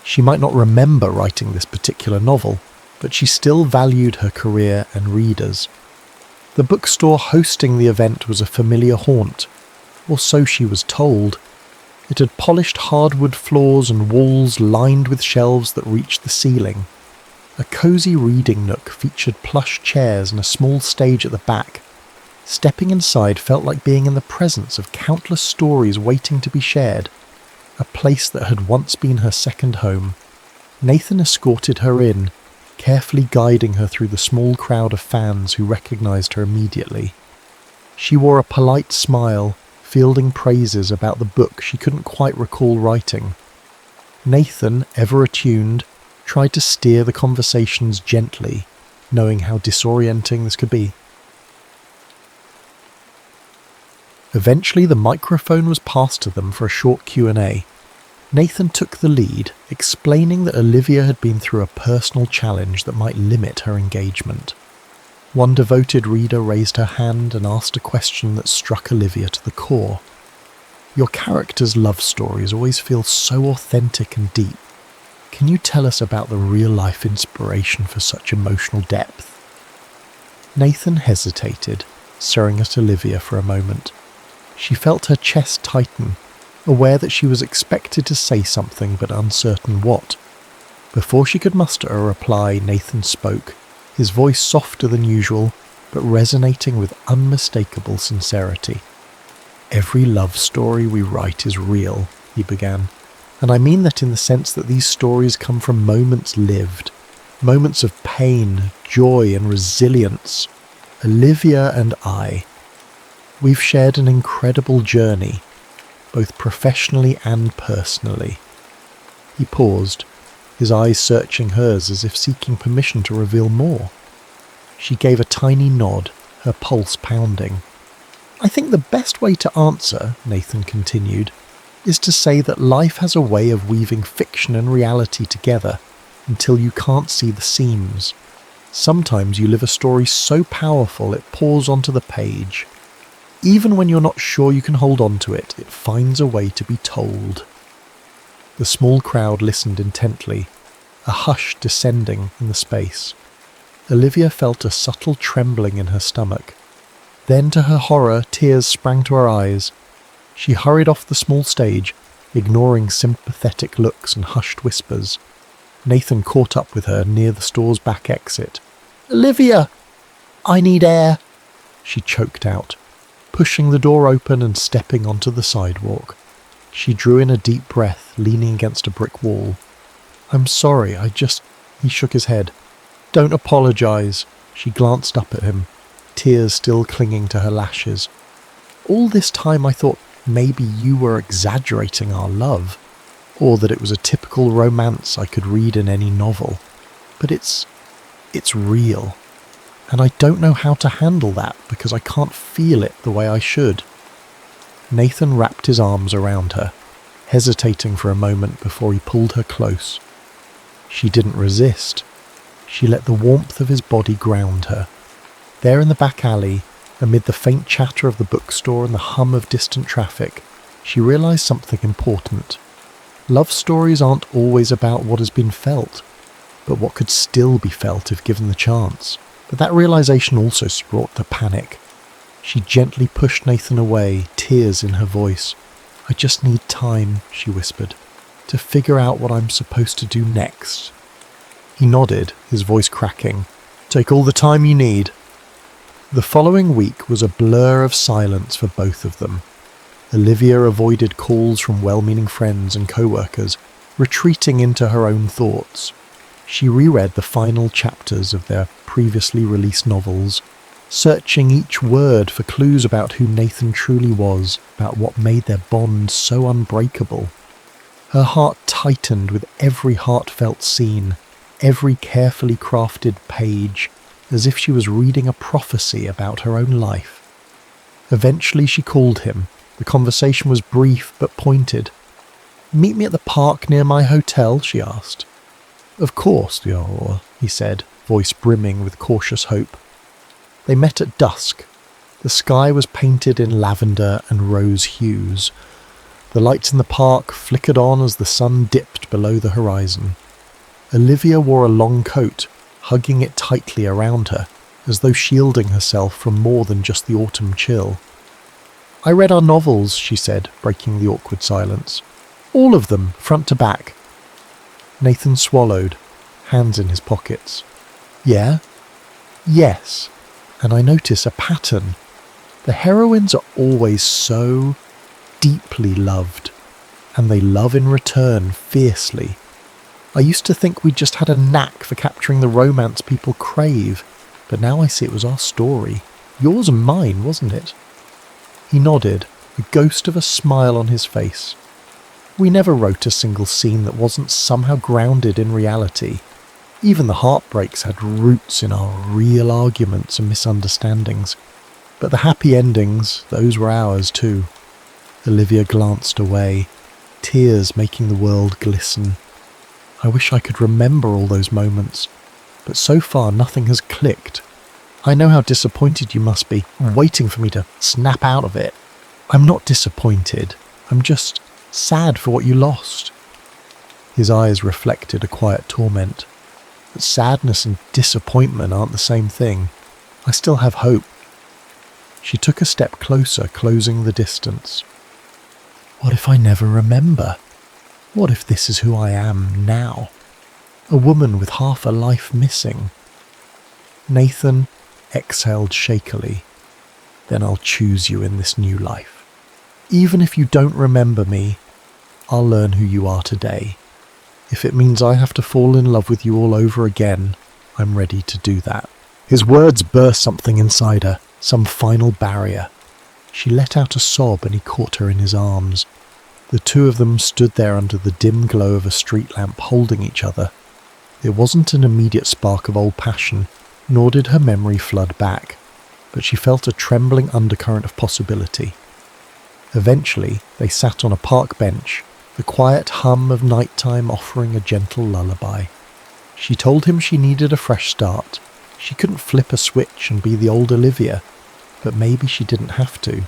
She might not remember writing this particular novel, but she still valued her career and readers. The bookstore hosting the event was a familiar haunt, or so she was told. It had polished hardwood floors and walls lined with shelves that reached the ceiling. A cosy reading nook featured plush chairs and a small stage at the back. Stepping inside felt like being in the presence of countless stories waiting to be shared, a place that had once been her second home. Nathan escorted her in, carefully guiding her through the small crowd of fans who recognised her immediately. She wore a polite smile, fielding praises about the book she couldn't quite recall writing. Nathan, ever attuned, tried to steer the conversations gently, knowing how disorienting this could be. Eventually the microphone was passed to them for a short Q&A. Nathan took the lead, explaining that Olivia had been through a personal challenge that might limit her engagement. One devoted reader raised her hand and asked a question that struck Olivia to the core. Your character's love stories always feel so authentic and deep. Can you tell us about the real-life inspiration for such emotional depth? Nathan hesitated, staring at Olivia for a moment. She felt her chest tighten, aware that she was expected to say something but uncertain what. Before she could muster a reply, Nathan spoke, his voice softer than usual, but resonating with unmistakable sincerity. Every love story we write is real, he began. And I mean that in the sense that these stories come from moments lived, moments of pain, joy and resilience. Olivia and I, we've shared an incredible journey, both professionally and personally. He paused, his eyes searching hers as if seeking permission to reveal more. She gave a tiny nod, her pulse pounding. I think the best way to answer, Nathan continued, is to say that life has a way of weaving fiction and reality together until you can't see the seams. Sometimes you live a story so powerful it pours onto the page. Even when you're not sure you can hold on to it, it finds a way to be told. The small crowd listened intently, a hush descending in the space. Olivia felt a subtle trembling in her stomach. Then, to her horror, tears sprang to her eyes. She hurried off the small stage, ignoring sympathetic looks and hushed whispers. Nathan caught up with her near the store's back exit. "Olivia! I need air," she choked out. pushing the door open and stepping onto the sidewalk. She drew in a deep breath, leaning against a brick wall. "I'm sorry, He shook his head. "Don't apologise." She glanced up at him, tears still clinging to her lashes. "All this time I thought maybe you were exaggerating our love, or that it was a typical romance I could read in any novel. But it's real. And I don't know how to handle that because I can't feel it the way I should." Nathan wrapped his arms around her, hesitating for a moment before he pulled her close. She didn't resist. She let the warmth of his body ground her. There in the back alley, amid the faint chatter of the bookstore and the hum of distant traffic, she realised something important. Love stories aren't always about what has been felt, but what could still be felt if given the chance. But that realisation also brought the panic. She gently pushed Nathan away, tears in her voice. "I just need time," she whispered, "to figure out what I'm supposed to do next." He nodded, his voice cracking. "Take all the time you need." The following week was a blur of silence for both of them. Olivia avoided calls from well-meaning friends and co-workers, retreating into her own thoughts. She reread the final chapters of their previously released novels, searching each word for clues about who Nathan truly was, about what made their bond so unbreakable. Her heart tightened with every heartfelt scene, every carefully crafted page, as if she was reading a prophecy about her own life. Eventually she called him. The conversation was brief but pointed. "Meet me at the park near my hotel?" she asked. "Of course, he said, voice brimming with cautious hope. They met at dusk. The sky was painted in lavender and rose hues. The lights in the park flickered on as the sun dipped below the horizon. Olivia wore a long coat, hugging it tightly around her, as though shielding herself from more than just the autumn chill. "I read our novels," she said, breaking the awkward silence. "All of them, front to back." Nathan swallowed, hands in his pockets. "Yeah?" "Yes. And I notice a pattern. The heroines are always so deeply loved, and they love in return fiercely. I used to think we just had a knack for capturing the romance people crave, but now I see it was our story. Yours and mine, wasn't it?" He nodded, a ghost of a smile on his face. "We never wrote a single scene that wasn't somehow grounded in reality. Even the heartbreaks had roots in our real arguments and misunderstandings. But the happy endings, those were ours too." Olivia glanced away, tears making the world glisten. "I wish I could remember all those moments, but so far nothing has clicked. I know how disappointed you must be, waiting for me to snap out of it." "I'm not disappointed. I'm just sad for what you lost." His eyes reflected a quiet torment. But sadness and disappointment aren't the same thing. I still have hope. She took a step closer, closing the distance. "What if I never remember? What if this is who I am now? A woman with half a life missing?" Nathan exhaled shakily. "Then I'll choose you in this new life. Even if you don't remember me, I'll learn who you are today. If it means I have to fall in love with you all over again, I'm ready to do that." His words burst something inside her, some final barrier. She let out a sob and he caught her in his arms. The two of them stood there under the dim glow of a street lamp, holding each other. It wasn't an immediate spark of old passion, nor did her memory flood back, but she felt a trembling undercurrent of possibility. Eventually, they sat on a park bench, the quiet hum of nighttime offering a gentle lullaby. She told him she needed a fresh start. She couldn't flip a switch and be the old Olivia, but maybe she didn't have to.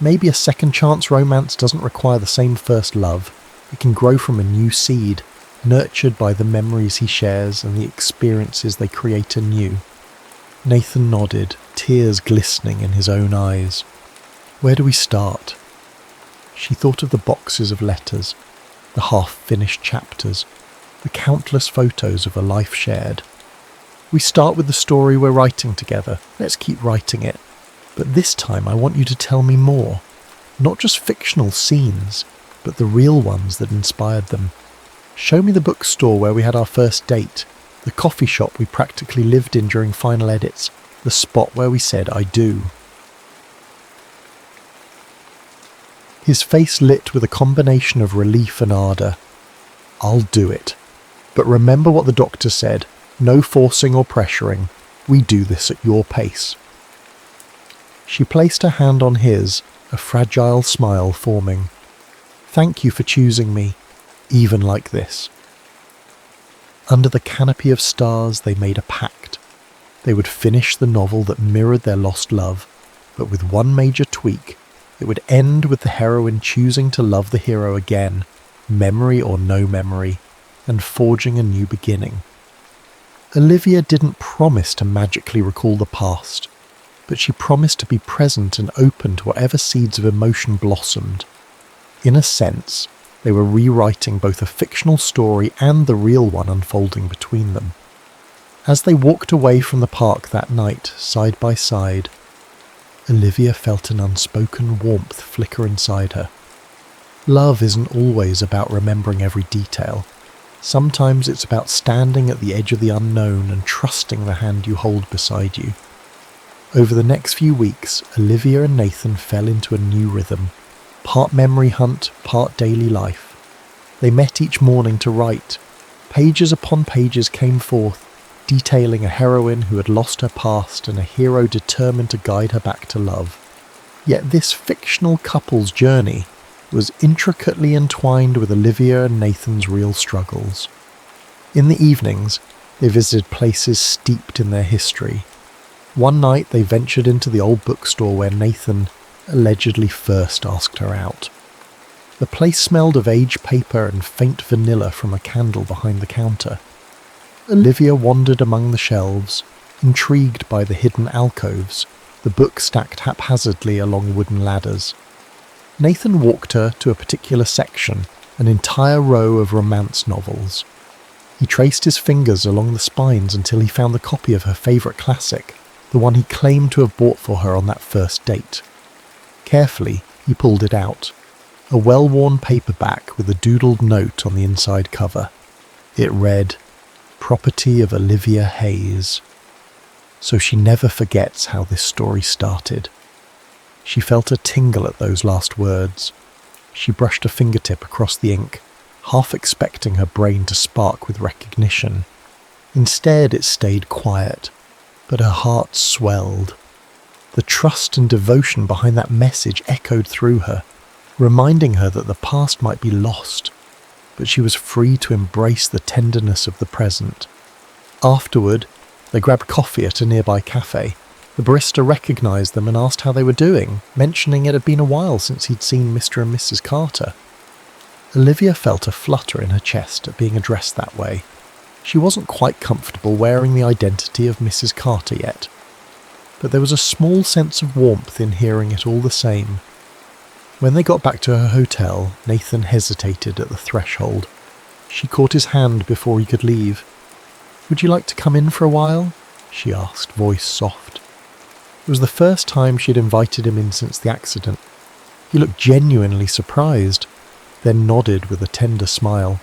Maybe a second chance romance doesn't require the same first love. It can grow from a new seed, nurtured by the memories he shares and the experiences they create anew. Nathan nodded, tears glistening in his own eyes. "Where do we start?" She thought of the boxes of letters, the half-finished chapters, the countless photos of a life shared. "We start with the story we're writing together. Let's keep writing it. But this time I want you to tell me more. Not just fictional scenes, but the real ones that inspired them. Show me the bookstore where we had our first date, the coffee shop we practically lived in during final edits, the spot where we said I do. His face lit with a combination of relief and ardour. I'll do it. But remember what the doctor said, no forcing or pressuring. We do this at your pace. She placed her hand on his, a fragile smile forming. Thank you for choosing me, even like this. Under the canopy of stars they made a pact. They would finish the novel that mirrored their lost love, but with one major tweak. It would end with the heroine choosing to love the hero again, memory or no memory, and forging a new beginning. Olivia didn't promise to magically recall the past, but she promised to be present and open to whatever seeds of emotion blossomed. In a sense, they were rewriting both a fictional story and the real one unfolding between them. As they walked away from the park that night, side by side, Olivia felt an unspoken warmth flicker inside her. Love isn't always about remembering every detail. Sometimes it's about standing at the edge of the unknown and trusting the hand you hold beside you. Over the next few weeks, Olivia and Nathan fell into a new rhythm, part memory hunt, part daily life. They met each morning to write. Pages upon pages came forth, detailing a heroine who had lost her past and a hero determined to guide her back to love. Yet this fictional couple's journey was intricately entwined with Olivia and Nathan's real struggles. In the evenings, they visited places steeped in their history. One night they ventured into the old bookstore where Nathan allegedly first asked her out. The place smelled of aged paper and faint vanilla from a candle behind the counter. Olivia wandered among the shelves, intrigued by the hidden alcoves, the books stacked haphazardly along wooden ladders. Nathan walked her to a particular section, an entire row of romance novels. He traced his fingers along the spines until he found the copy of her favourite classic, the one he claimed to have bought for her on that first date. Carefully, he pulled it out, a well-worn paperback with a doodled note on the inside cover. It read, "Property of Olivia Hayes." So she never forgets how this story started. She felt a tingle at those last words. She brushed a fingertip across the ink, half expecting her brain to spark with recognition. Instead, it stayed quiet, but her heart swelled. The trust and devotion behind that message echoed through her, reminding her that the past might be lost, but she was free to embrace the tenderness of the present. Afterward, they grabbed coffee at a nearby cafe. The barista recognised them and asked how they were doing, mentioning it had been a while since he'd seen Mr. and Mrs. Carter. Olivia felt a flutter in her chest at being addressed that way. She wasn't quite comfortable wearing the identity of Mrs. Carter yet, but there was a small sense of warmth in hearing it all the same. When they got back to her hotel, Nathan hesitated at the threshold. She caught his hand before he could leave. "Would you like to come in for a while?" she asked, voice soft. It was the first time she'd invited him in since the accident. He looked genuinely surprised, then nodded with a tender smile.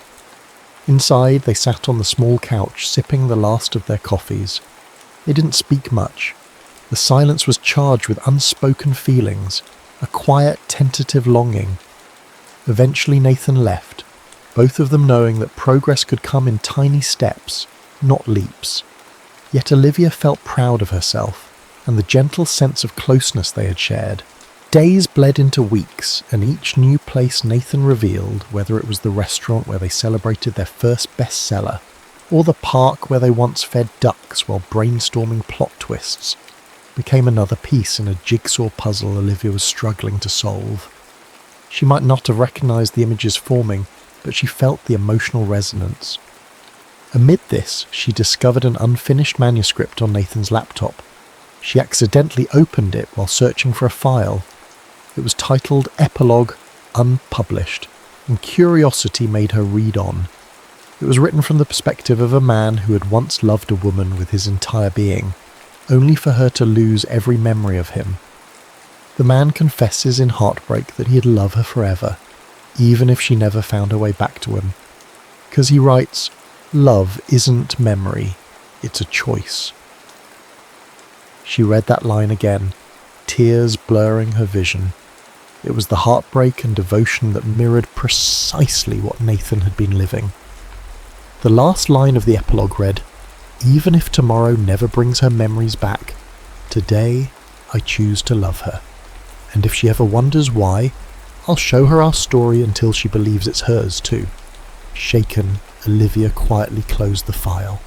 Inside, they sat on the small couch, sipping the last of their coffees. They didn't speak much. The silence was charged with unspoken feelings, a quiet, tentative longing. Eventually Nathan left, both of them knowing that progress could come in tiny steps, not leaps. Yet Olivia felt proud of herself, and the gentle sense of closeness they had shared. Days bled into weeks, and each new place Nathan revealed, whether it was the restaurant where they celebrated their first bestseller, or the park where they once fed ducks while brainstorming plot twists, became another piece in a jigsaw puzzle Olivia was struggling to solve. She might not have recognised the images forming, but she felt the emotional resonance. Amid this, she discovered an unfinished manuscript on Nathan's laptop. She accidentally opened it while searching for a file. It was titled Epilogue Unpublished, and curiosity made her read on. It was written from the perspective of a man who had once loved a woman with his entire being, only for her to lose every memory of him. The man confesses in heartbreak that he'd love her forever, even if she never found her way back to him. Because he writes, "Love isn't memory, it's a choice." She read that line again, tears blurring her vision. It was the heartbreak and devotion that mirrored precisely what Nathan had been living. The last line of the epilogue read, "Even if tomorrow never brings her memories back, today I choose to love her. And if she ever wonders why, I'll show her our story until she believes it's hers too." Shaken, Olivia quietly closed the file.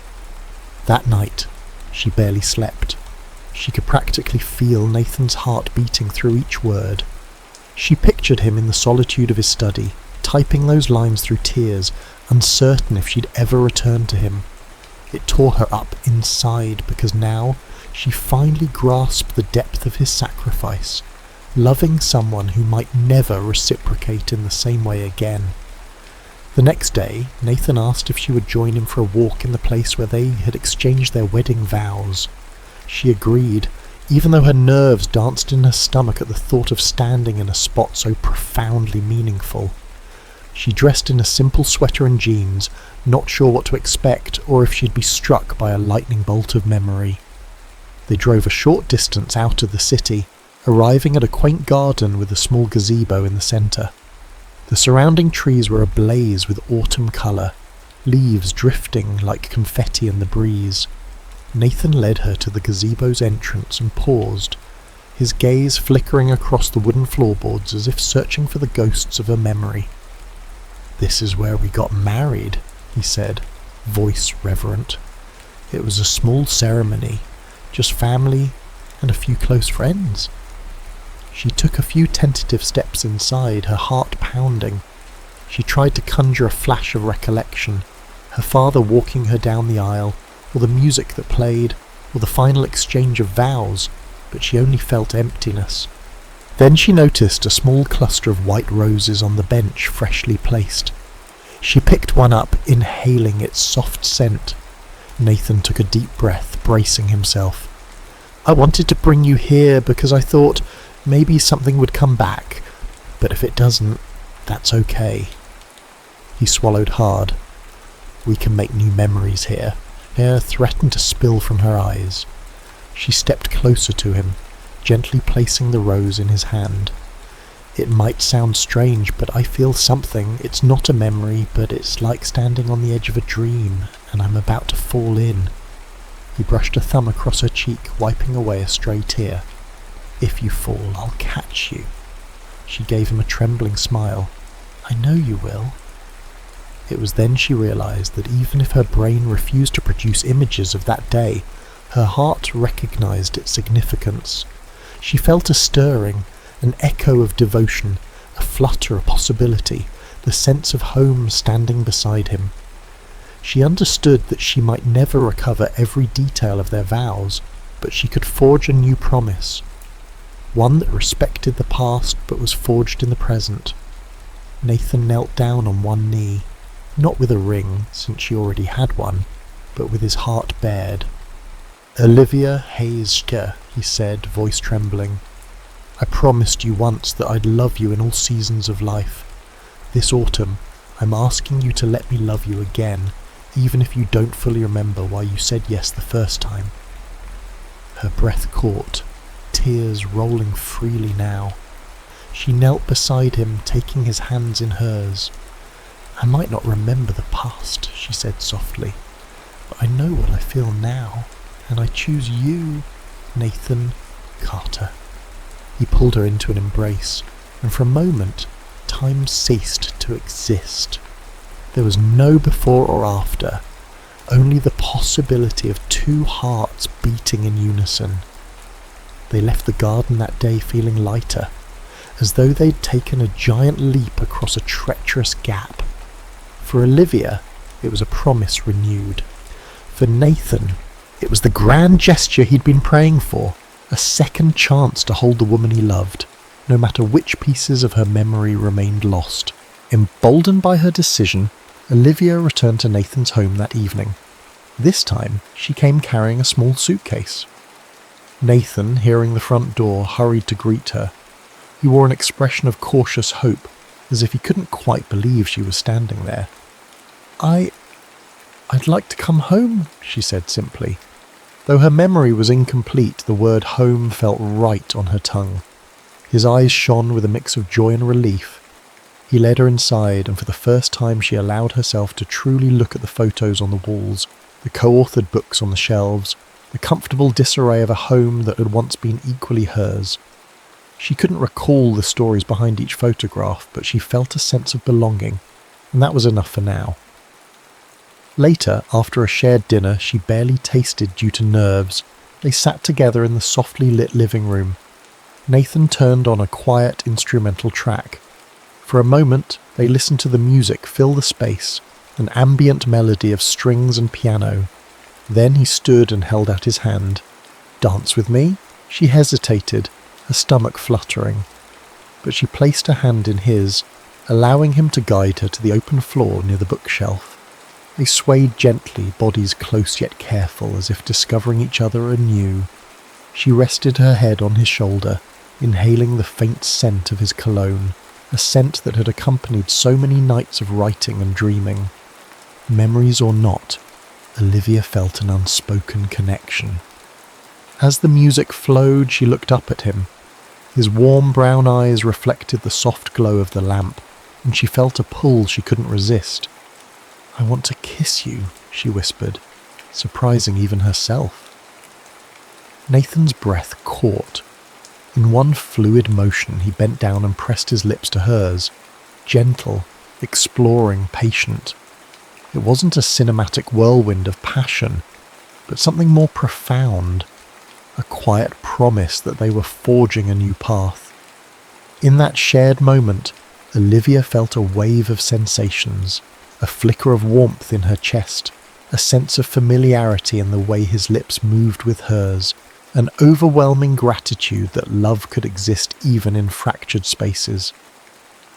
That night, she barely slept. She could practically feel Nathan's heart beating through each word. She pictured him in the solitude of his study, typing those lines through tears, uncertain if she'd ever return to him. It tore her up inside because now she finally grasped the depth of his sacrifice, loving someone who might never reciprocate in the same way again. The next day, Nathan asked if she would join him for a walk in the place where they had exchanged their wedding vows. She agreed, even though her nerves danced in her stomach at the thought of standing in a spot so profoundly meaningful. She dressed in a simple sweater and jeans, not sure what to expect or if she'd be struck by a lightning bolt of memory. They drove a short distance out of the city, arriving at a quaint garden with a small gazebo in the centre. The surrounding trees were ablaze with autumn colour, leaves drifting like confetti in the breeze. Nathan led her to the gazebo's entrance and paused, his gaze flickering across the wooden floorboards as if searching for the ghosts of a memory. "This is where we got married," he said, voice reverent. It was a small ceremony, just family and a few close friends. She took a few tentative steps inside, her heart pounding. She tried to conjure a flash of recollection, her father walking her down the aisle, or the music that played, or the final exchange of vows, but she only felt emptiness. Then she noticed a small cluster of white roses on the bench, freshly placed. She picked one up, inhaling its soft scent. Nathan took a deep breath, bracing himself. "I wanted to bring you here because I thought maybe something would come back, but if it doesn't, that's okay." He swallowed hard. "We can make new memories here." Hair threatened to spill from her eyes. She stepped closer to him, gently placing the rose in his hand. "It might sound strange, but I feel something. It's not a memory, but it's like standing on the edge of a dream, and I'm about to fall in." He brushed a thumb across her cheek, wiping away a stray tear. "If you fall, I'll catch you." She gave him a trembling smile. "I know you will." It was then she realized that even if her brain refused to produce images of that day, her heart recognized its significance. She felt a stirring, an echo of devotion, a flutter of possibility, the sense of home standing beside him. She understood that she might never recover every detail of their vows, but she could forge a new promise, one that respected the past but was forged in the present. Nathan knelt down on one knee, not with a ring, since she already had one, but with his heart bared. "Olivia Hayes-Ske," he said, voice trembling. "I promised you once that I'd love you in all seasons of life. This autumn, I'm asking you to let me love you again, even if you don't fully remember why you said yes the first time." Her breath caught, tears rolling freely now. She knelt beside him, taking his hands in hers. "I might not remember the past," she said softly, "but I know what I feel now, and I choose you, Nathan Carter." He pulled her into an embrace, and for a moment, time ceased to exist. There was no before or after, only the possibility of two hearts beating in unison. They left the garden that day feeling lighter, as though they'd taken a giant leap across a treacherous gap. For Olivia, it was a promise renewed. For Nathan, it was the grand gesture he'd been praying for, a second chance to hold the woman he loved, no matter which pieces of her memory remained lost. Emboldened by her decision, Olivia returned to Nathan's home that evening. This time, she came carrying a small suitcase. Nathan, hearing the front door, hurried to greet her, He wore an expression of cautious hope, as if he couldn't quite believe she was standing there. I'd like to come home, she said simply. Though her memory was incomplete, the word home felt right on her tongue. His eyes shone with a mix of joy and relief. He led her inside, and for the first time she allowed herself to truly look at the photos on the walls, the co-authored books on the shelves, the comfortable disarray of a home that had once been equally hers. She couldn't recall the stories behind each photograph, but she felt a sense of belonging, and that was enough for now. Later, after a shared dinner she barely tasted due to nerves, they sat together in the softly lit living room. Nathan turned on a quiet instrumental track. For a moment, they listened to the music fill the space, an ambient melody of strings and piano. Then he stood and held out his hand. "Dance with me?" She hesitated, her stomach fluttering. But she placed her hand in his, allowing him to guide her to the open floor near the bookshelf. They swayed gently, bodies close yet careful, as if discovering each other anew. She rested her head on his shoulder, inhaling the faint scent of his cologne, a scent that had accompanied so many nights of writing and dreaming. Memories or not, Olivia felt an unspoken connection. As the music flowed, she looked up at him. His warm brown eyes reflected the soft glow of the lamp, and she felt a pull she couldn't resist. "I want to kiss you," she whispered, surprising even herself. Nathan's breath caught. In one fluid motion, he bent down and pressed his lips to hers, gentle, exploring, patient. It wasn't a cinematic whirlwind of passion, but something more profound, a quiet promise that they were forging a new path. In that shared moment, Olivia felt a wave of sensations, a flicker of warmth in her chest, a sense of familiarity in the way his lips moved with hers, an overwhelming gratitude that love could exist even in fractured spaces.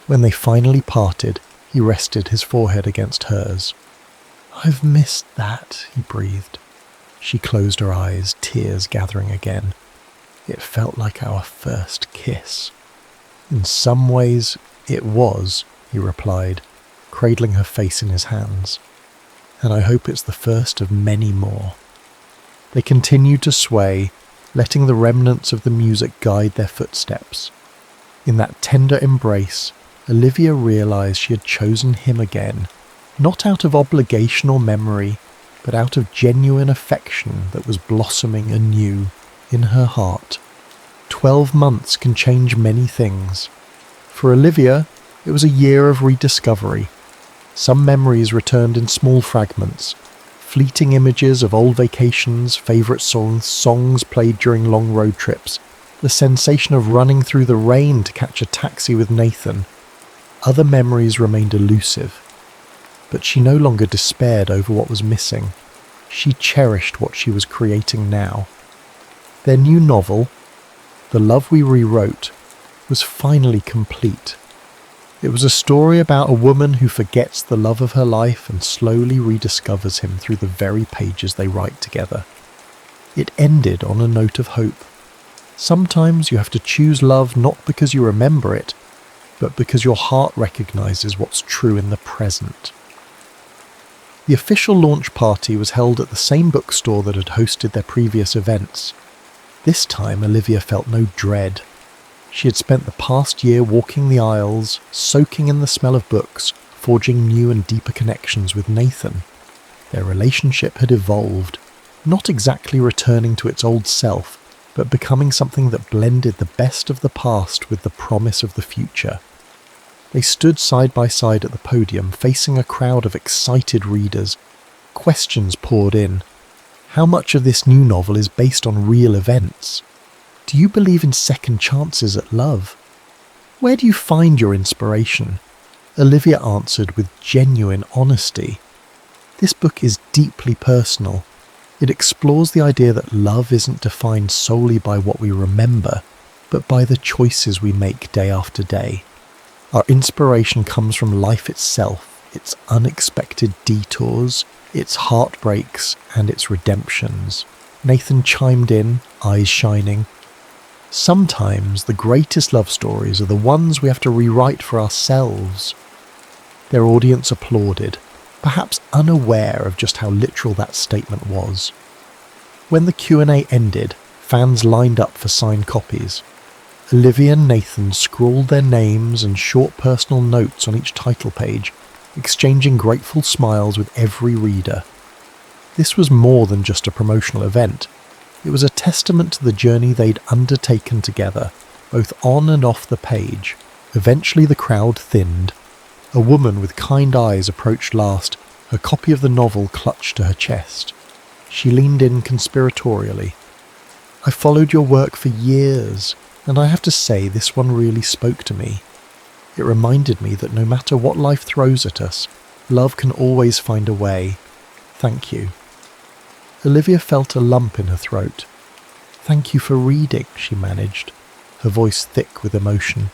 When they finally parted, he rested his forehead against hers. "I've missed that," he breathed. She closed her eyes, tears gathering again. "It felt like our first kiss." "In some ways, it was," he replied, cradling her face in his hands. "And I hope it's the first of many more." They continued to sway, letting the remnants of the music guide their footsteps. In that tender embrace, Olivia realized she had chosen him again, not out of obligation or memory, but out of genuine affection that was blossoming anew in her heart. 12 months can change many things. For Olivia, it was a year of rediscovery. Some memories returned in small fragments, fleeting images of old vacations, favourite songs played during long road trips, the sensation of running through the rain to catch a taxi with Nathan. Other memories remained elusive, but she no longer despaired over what was missing. She cherished what she was creating now. Their new novel, The Love We Rewrote, was finally complete. It was a story about a woman who forgets the love of her life and slowly rediscovers him through the very pages they write together. It ended on a note of hope. Sometimes you have to choose love not because you remember it, but because your heart recognizes what's true in the present. The official launch party was held at the same bookstore that had hosted their previous events. This time Olivia felt no dread. She had spent the past year walking the aisles, soaking in the smell of books, forging new and deeper connections with Nathan. Their relationship had evolved, not exactly returning to its old self, but becoming something that blended the best of the past with the promise of the future. They stood side by side at the podium, facing a crowd of excited readers. Questions poured in. How much of this new novel is based on real events? Do you believe in second chances at love? Where do you find your inspiration? Olivia answered with genuine honesty. This book is deeply personal. It explores the idea that love isn't defined solely by what we remember, but by the choices we make day after day. Our inspiration comes from life itself, its unexpected detours, its heartbreaks, and its redemptions. Nathan chimed in, eyes shining. Sometimes the greatest love stories are the ones we have to rewrite for ourselves. Their audience applauded, perhaps unaware of just how literal that statement was. When the Q&A ended, fans lined up for signed copies. Olivia and Nathan scrawled their names and short personal notes on each title page, exchanging grateful smiles with every reader. This was more than just a promotional event. It was a testament to the journey they'd undertaken together, both on and off the page. Eventually the crowd thinned. A woman with kind eyes approached last, her copy of the novel clutched to her chest. She leaned in conspiratorially. "I followed your work for years, and I have to say this one really spoke to me. It reminded me that no matter what life throws at us, love can always find a way. Thank you." Olivia felt a lump in her throat. "Thank you for reading," she managed, her voice thick with emotion.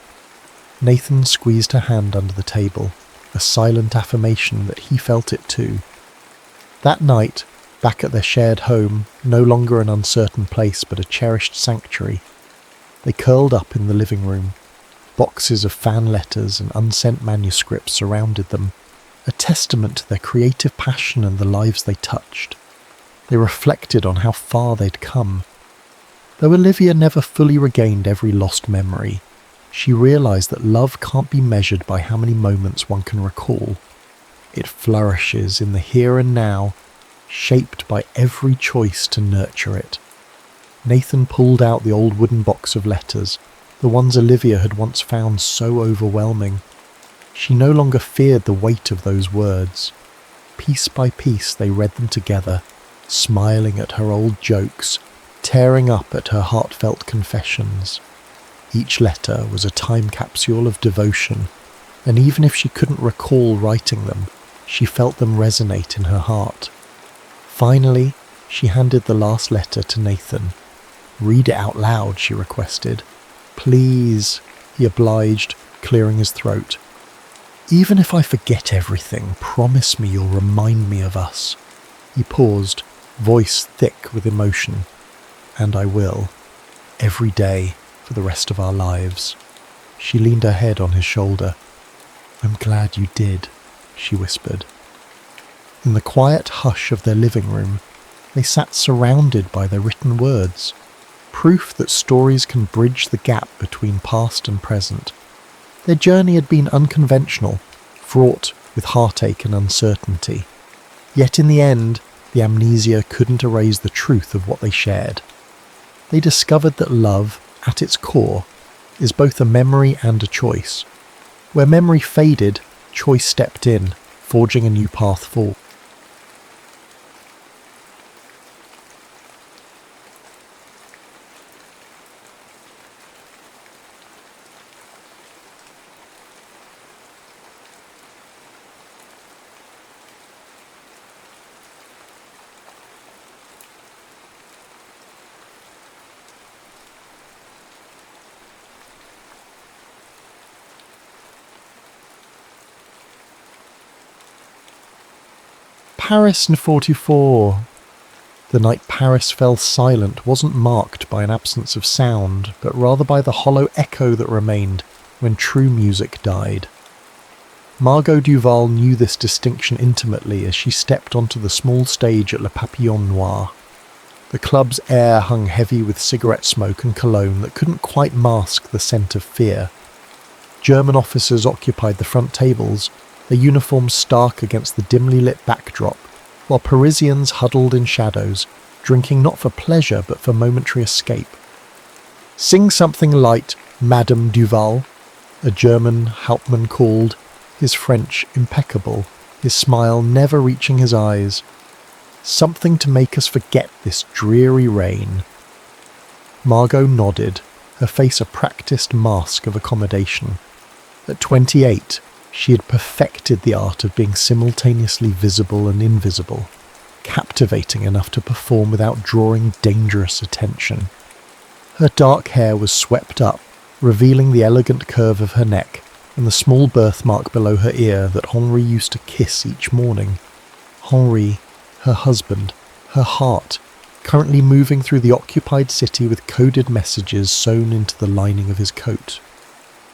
Nathan squeezed her hand under the table, a silent affirmation that he felt it too. That night, back at their shared home, no longer an uncertain place but a cherished sanctuary, they curled up in the living room. Boxes of fan letters and unsent manuscripts surrounded them, a testament to their creative passion and the lives they touched. They reflected on how far they'd come. Though Olivia never fully regained every lost memory, she realised that love can't be measured by how many moments one can recall. It flourishes in the here and now, shaped by every choice to nurture it. Nathan pulled out the old wooden box of letters, the ones Olivia had once found so overwhelming. She no longer feared the weight of those words. Piece by piece they read them together, smiling at her old jokes, tearing up at her heartfelt confessions. Each letter was a time capsule of devotion, and even if she couldn't recall writing them, she felt them resonate in her heart. Finally, she handed the last letter to Nathan. "Read it out loud," she requested. "Please," he obliged, clearing his throat. "Even if I forget everything, promise me you'll remind me of us." He paused, voice thick with emotion. "And I will. Every day, for the rest of our lives." She leaned her head on his shoulder. "I'm glad you did," she whispered. In the quiet hush of their living room, they sat surrounded by their written words, proof that stories can bridge the gap between past and present. Their journey had been unconventional, fraught with heartache and uncertainty. Yet in the end, the amnesia couldn't erase the truth of what they shared. They discovered that love, at its core, is both a memory and a choice. Where memory faded, choice stepped in, forging a new path forward. Paris in 44. The night Paris fell silent wasn't marked by an absence of sound, but rather by the hollow echo that remained when true music died. Margot Duval knew this distinction intimately as she stepped onto the small stage at Le Papillon Noir. The club's air hung heavy with cigarette smoke and cologne that couldn't quite mask the scent of fear. German officers occupied the front tables, their uniforms stark against the dimly lit backdrop, while Parisians huddled in shadows, drinking not for pleasure but for momentary escape. "Sing something light, Madame Duval," a German Hauptmann called, his French impeccable, his smile never reaching his eyes. "Something to make us forget this dreary rain." Margot nodded, her face a practiced mask of accommodation. At 28, she had perfected the art of being simultaneously visible and invisible, captivating enough to perform without drawing dangerous attention. Her dark hair was swept up, revealing the elegant curve of her neck and the small birthmark below her ear that Henri used to kiss each morning. Henri, her husband, her heart, currently moving through the occupied city with coded messages sewn into the lining of his coat.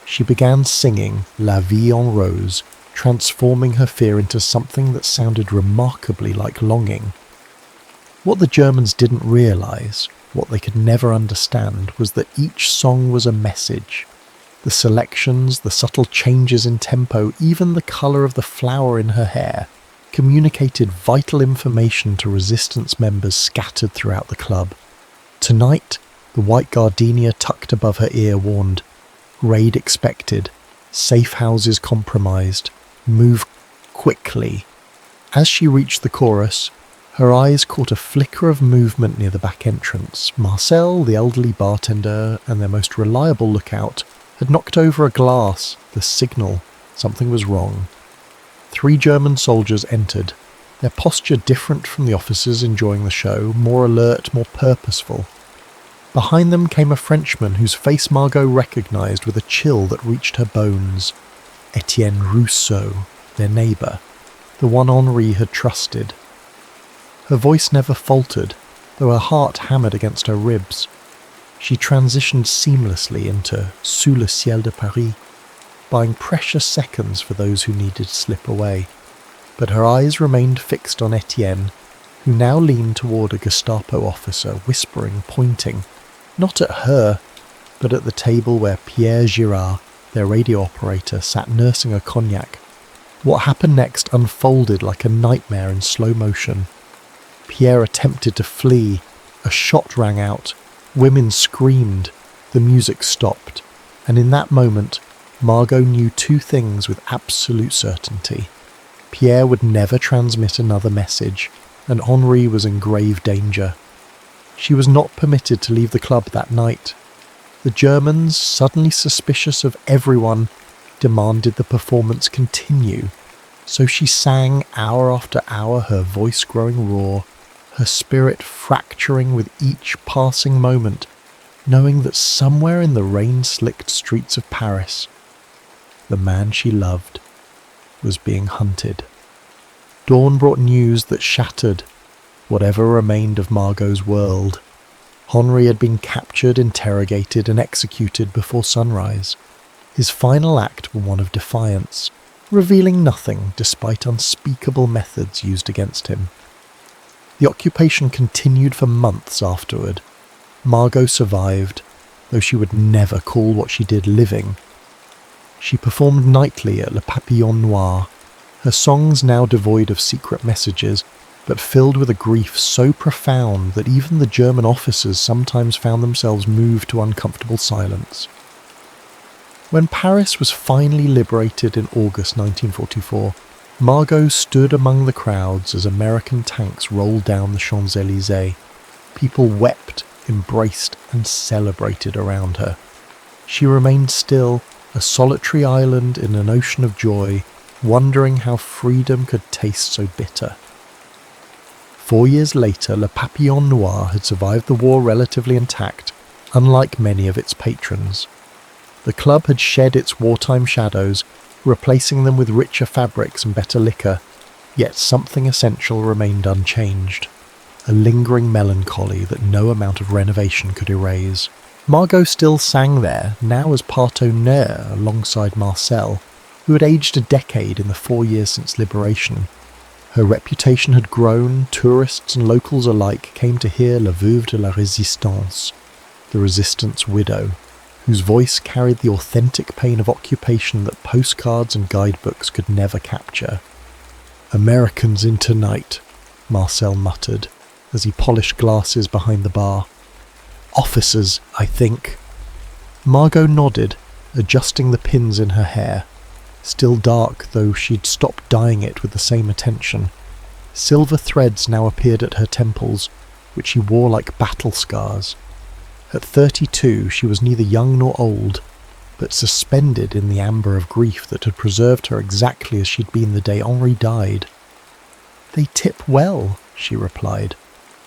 She began singing La Vie en Rose, transforming her fear into something that sounded remarkably like longing. What the Germans didn't realise, what they could never understand, was that each song was a message. The selections, the subtle changes in tempo, even the colour of the flower in her hair, communicated vital information to resistance members scattered throughout the club. Tonight, the white gardenia tucked above her ear warned, "Raid expected, safe houses compromised, move quickly." As she reached the chorus, her eyes caught a flicker of movement near the back entrance. Marcel, the elderly bartender and their most reliable lookout, had knocked over a glass, the signal something was wrong. 3 German soldiers entered, their posture different from the officers enjoying the show, more alert, more purposeful. Behind them came a Frenchman whose face Margot recognised with a chill that reached her bones. Etienne Rousseau, their neighbour, the one Henri had trusted. Her voice never faltered, though her heart hammered against her ribs. She transitioned seamlessly into Sous le ciel de Paris, buying precious seconds for those who needed to slip away. But her eyes remained fixed on Etienne, who now leaned toward a Gestapo officer, whispering, pointing, not at her, but at the table where Pierre Girard, their radio operator, sat nursing a cognac. What happened next unfolded like a nightmare in slow motion. Pierre attempted to flee. A shot rang out. Women screamed. The music stopped. And in that moment, Margot knew 2 things with absolute certainty. Pierre would never transmit another message, and Henri was in grave danger. She was not permitted to leave the club that night. The Germans, suddenly suspicious of everyone, demanded the performance continue. So she sang hour after hour, her voice growing raw, her spirit fracturing with each passing moment, knowing that somewhere in the rain-slicked streets of Paris, the man she loved was being hunted. Dawn brought news that shattered whatever remained of Margot's world. Henri had been captured, interrogated, and executed before sunrise. His final act was one of defiance, revealing nothing despite unspeakable methods used against him. The occupation continued for months afterward. Margot survived, though she would never call what she did living. She performed nightly at Le Papillon Noir, her songs now devoid of secret messages, but filled with a grief so profound that even the German officers sometimes found themselves moved to uncomfortable silence. When Paris was finally liberated in August 1944, Margot stood among the crowds as American tanks rolled down the Champs-Élysées. People wept, embraced, and celebrated around her. She remained still, a solitary island in an ocean of joy, wondering how freedom could taste so bitter. 4 years later, Le Papillon Noir had survived the war relatively intact, unlike many of its patrons. The club had shed its wartime shadows, replacing them with richer fabrics and better liquor, yet something essential remained unchanged, a lingering melancholy that no amount of renovation could erase. Margot still sang there, now as part honneur alongside Marcel, who had aged a decade in the 4 years since liberation. Her reputation had grown, tourists and locals alike came to hear La Veuve de la Résistance, the resistance widow, whose voice carried the authentic pain of occupation that postcards and guidebooks could never capture. "Americans in tonight," Marcel muttered, as he polished glasses behind the bar. "Officers, I think." Margot nodded, adjusting the pins in her hair. Still dark, though she'd stopped dyeing it with the same attention. Silver threads now appeared at her temples, which she wore like battle scars. At 32, she was neither young nor old, but suspended in the amber of grief that had preserved her exactly as she'd been the day Henri died. "They tip well," she replied,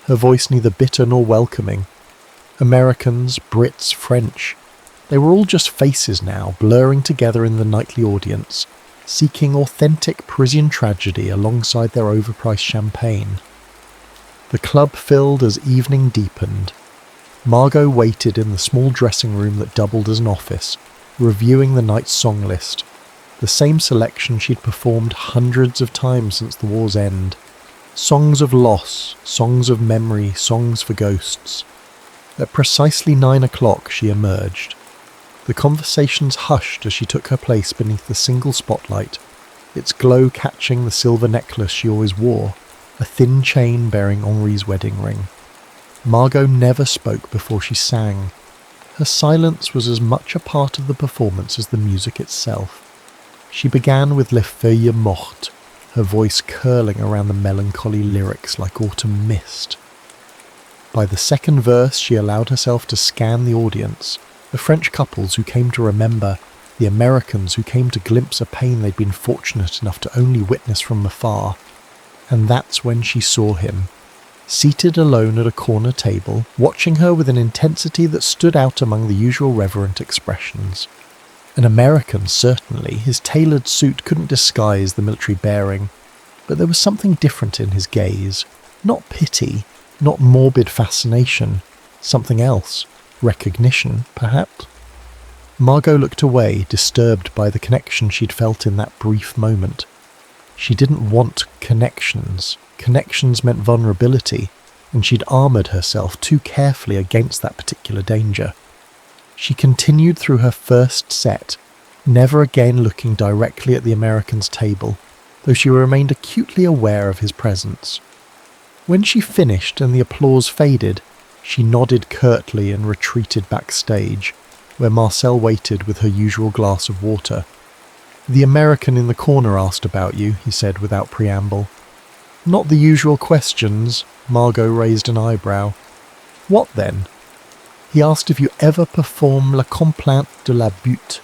her voice neither bitter nor welcoming. Americans, Brits, French, they were all just faces now, blurring together in the nightly audience, seeking authentic Parisian tragedy alongside their overpriced champagne. The club filled as evening deepened. Margot waited in the small dressing room that doubled as an office, reviewing the night's song list, the same selection she'd performed hundreds of times since the war's end. Songs of loss, songs of memory, songs for ghosts. At precisely 9 o'clock she emerged. The conversations hushed as she took her place beneath the single spotlight, its glow catching the silver necklace she always wore, a thin chain bearing Henri's wedding ring. Margot never spoke before she sang. Her silence was as much a part of the performance as the music itself. She began with Les Feuilles Mortes, her voice curling around the melancholy lyrics like autumn mist. By the second verse she allowed herself to scan the audience, the French couples who came to remember, the Americans who came to glimpse a pain they'd been fortunate enough to only witness from afar. And that's when she saw him, seated alone at a corner table, watching her with an intensity that stood out among the usual reverent expressions. An American, certainly. His tailored suit couldn't disguise the military bearing, but there was something different in his gaze. Not pity, not morbid fascination, something else. Recognition, perhaps? Margot looked away, disturbed by the connection she'd felt in that brief moment. She didn't want connections. Connections meant vulnerability, and she'd armoured herself too carefully against that particular danger. She continued through her first set, never again looking directly at the American's table, though she remained acutely aware of his presence. When she finished and the applause faded, she nodded curtly and retreated backstage, where Marcel waited with her usual glass of water. "The American in the corner asked about you," he said without preamble. "Not the usual questions," Margot raised an eyebrow. "What then?" "He asked if you ever perform La Complainte de la Butte.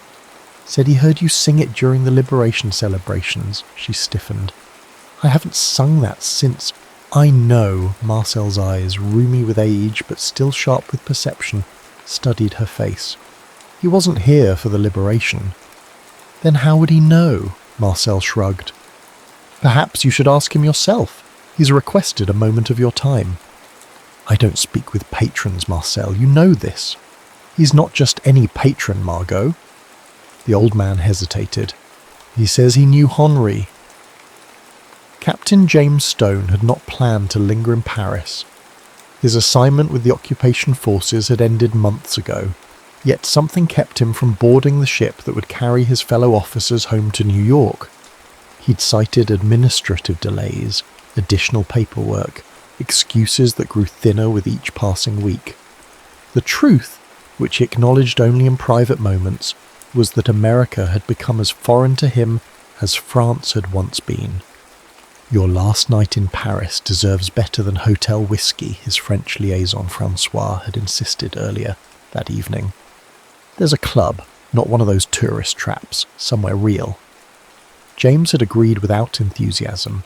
Said he heard you sing it during the liberation celebrations." She stiffened. "I haven't sung that since—" "I know," Marcel's eyes, roomy with age but still sharp with perception, studied her face. "He wasn't here for the liberation." "Then how would he know?" Marcel shrugged. "Perhaps you should ask him yourself. He's requested a moment of your time." "I don't speak with patrons, Marcel, you know this." "He's not just any patron, Margot." The old man hesitated. "He says he knew Henri." Captain James Stone had not planned to linger in Paris. His assignment with the occupation forces had ended months ago, yet something kept him from boarding the ship that would carry his fellow officers home to New York. He'd cited administrative delays, additional paperwork, excuses that grew thinner with each passing week. The truth, which he acknowledged only in private moments, was that America had become as foreign to him as France had once been. "Your last night in Paris deserves better than hotel whiskey," his French liaison Francois had insisted earlier that evening. "There's a club, not one of those tourist traps, somewhere real." James had agreed without enthusiasm.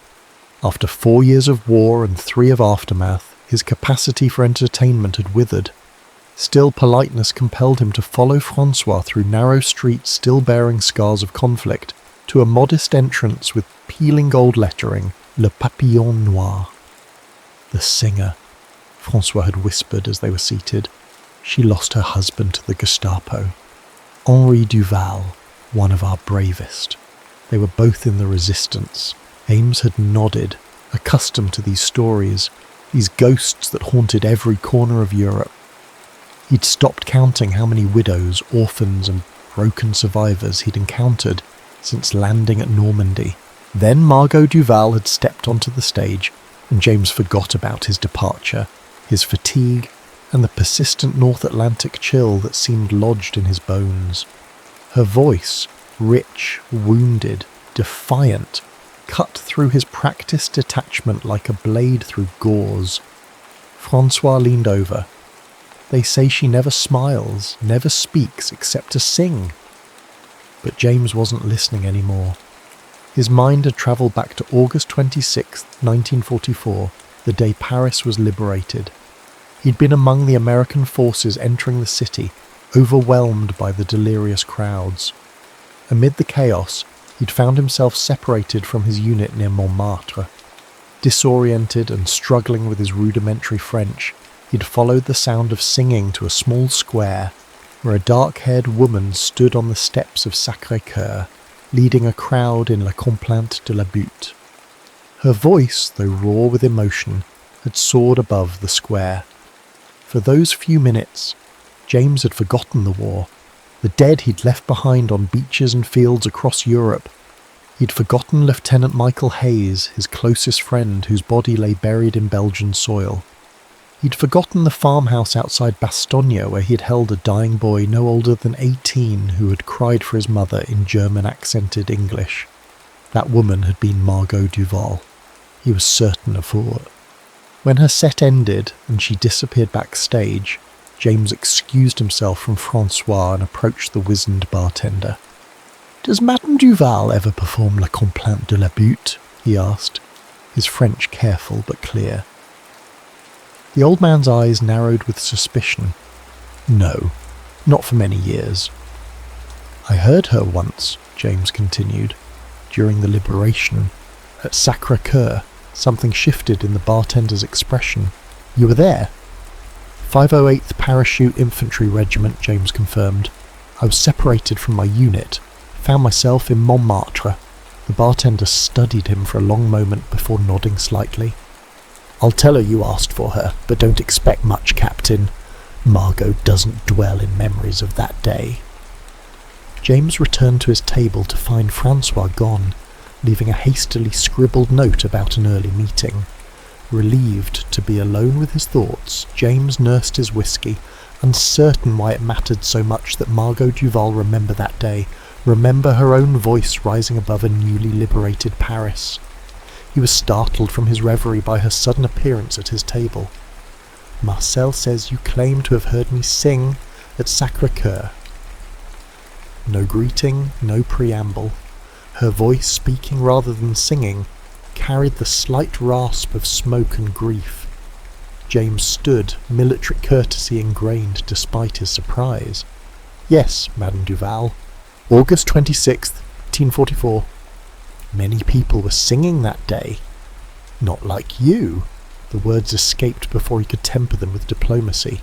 After 4 years of war and 3 of aftermath, his capacity for entertainment had withered. Still, politeness compelled him to follow Francois through narrow streets still bearing scars of conflict, to a modest entrance with peeling gold lettering, Le Papillon Noir. "The singer," Francois had whispered as they were seated. "She lost her husband to the Gestapo. Henri Duval, one of our bravest. They were both in the resistance." Ames had nodded, accustomed to these stories, these ghosts that haunted every corner of Europe. He'd stopped counting how many widows, orphans and broken survivors he'd encountered since landing at Normandy. Then Margot Duval had stepped onto the stage, and James forgot about his departure, his fatigue, and the persistent North Atlantic chill that seemed lodged in his bones. Her voice, rich, wounded, defiant, cut through his practiced detachment like a blade through gauze. Francois leaned over. "They say she never smiles, never speaks except to sing." But James wasn't listening anymore. His mind had travelled back to August 26, 1944, the day Paris was liberated. He'd been among the American forces entering the city, overwhelmed by the delirious crowds. Amid the chaos, he'd found himself separated from his unit near Montmartre. Disoriented and struggling with his rudimentary French, he'd followed the sound of singing to a small square where a dark-haired woman stood on the steps of Sacré-Cœur, leading a crowd in La Complainte de la Butte. Her voice, though raw with emotion, had soared above the square. For those few minutes, James had forgotten the war, the dead he'd left behind on beaches and fields across Europe. He'd forgotten Lieutenant Michael Hayes, his closest friend whose body lay buried in Belgian soil. He'd forgotten the farmhouse outside Bastogne where he had held a dying boy no older than 18 who had cried for his mother in German-accented English. That woman had been Margot Duval. He was certain of it. When her set ended and she disappeared backstage, James excused himself from Francois and approached the wizened bartender. "Does Madame Duval ever perform La Complainte de la Butte?" he asked, his French careful but clear. The old man's eyes narrowed with suspicion. "No, not for many years." "I heard her once," James continued, "during the liberation. At Sacré-Cœur, something shifted in the bartender's expression. You were there?" 508th Parachute Infantry Regiment, James confirmed. "I was separated from my unit, found myself in Montmartre." The bartender studied him for a long moment before nodding slightly. "I'll tell her you asked for her, but don't expect much, Captain. Margot doesn't dwell in memories of that day." James returned to his table to find Francois gone, leaving a hastily scribbled note about an early meeting. Relieved to be alone with his thoughts, James nursed his whiskey, uncertain why it mattered so much that Margot Duval remember that day, remember her own voice rising above a newly liberated Paris. He was startled from his reverie by her sudden appearance at his table. "Marcel says you claim to have heard me sing at Sacré-Cœur." No greeting, no preamble. Her voice, speaking rather than singing, carried the slight rasp of smoke and grief. James stood, military courtesy ingrained despite his surprise. "Yes, Madame Duval. August 26th, 1844. Many people were singing that day." "Not like you." The words escaped before he could temper them with diplomacy.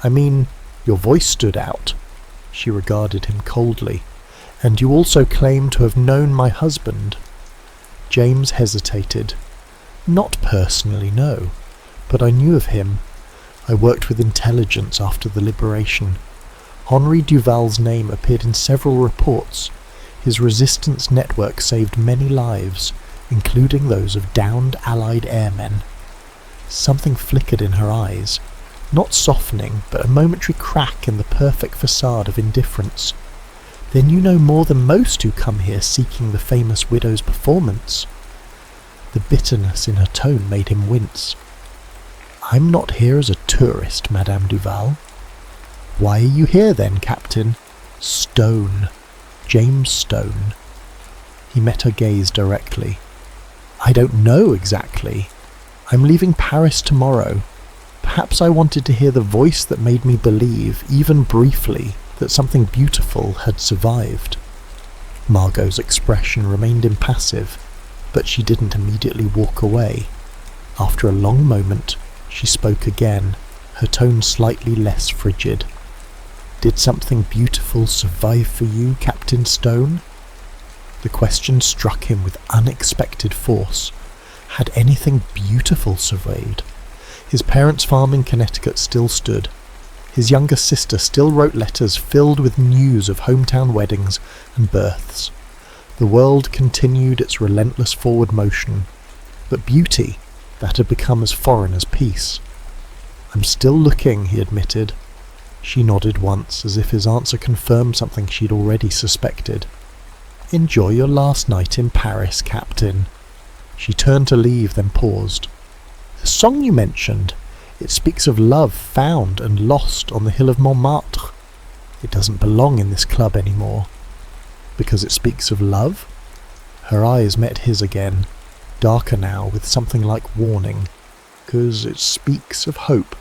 "I mean, your voice stood out." She regarded him coldly. "And you also claim to have known my husband." James hesitated. "Not personally, no. But I knew of him. I worked with intelligence after the liberation. Henri Duval's name appeared in several reports. His resistance network saved many lives, including those of downed Allied airmen." Something flickered in her eyes, not softening, but a momentary crack in the perfect facade of indifference. "Then you know more than most who come here seeking the famous widow's performance." The bitterness in her tone made him wince. "I'm not here as a tourist, Madame Duval." "Why are you here then, Captain?" "Stone. James Stone." He met her gaze directly. "I don't know exactly. I'm leaving Paris tomorrow. Perhaps I wanted to hear the voice that made me believe, even briefly, that something beautiful had survived." Margot's expression remained impassive, but she didn't immediately walk away. After a long moment, she spoke again, her tone slightly less frigid. "Did something beautiful survive for you, Captain Stone?" The question struck him with unexpected force. Had anything beautiful survived? His parents' farm in Connecticut still stood. His younger sister still wrote letters filled with news of hometown weddings and births. The world continued its relentless forward motion, but beauty, that had become as foreign as peace. "I'm still looking," he admitted. She nodded once, as if his answer confirmed something she'd already suspected. "Enjoy your last night in Paris, Captain." She turned to leave, then paused. "The song you mentioned, it speaks of love found and lost on the hill of Montmartre. It doesn't belong in this club anymore." "Because it speaks of love?" Her eyes met his again, darker now with something like warning. "'Cause it speaks of hope.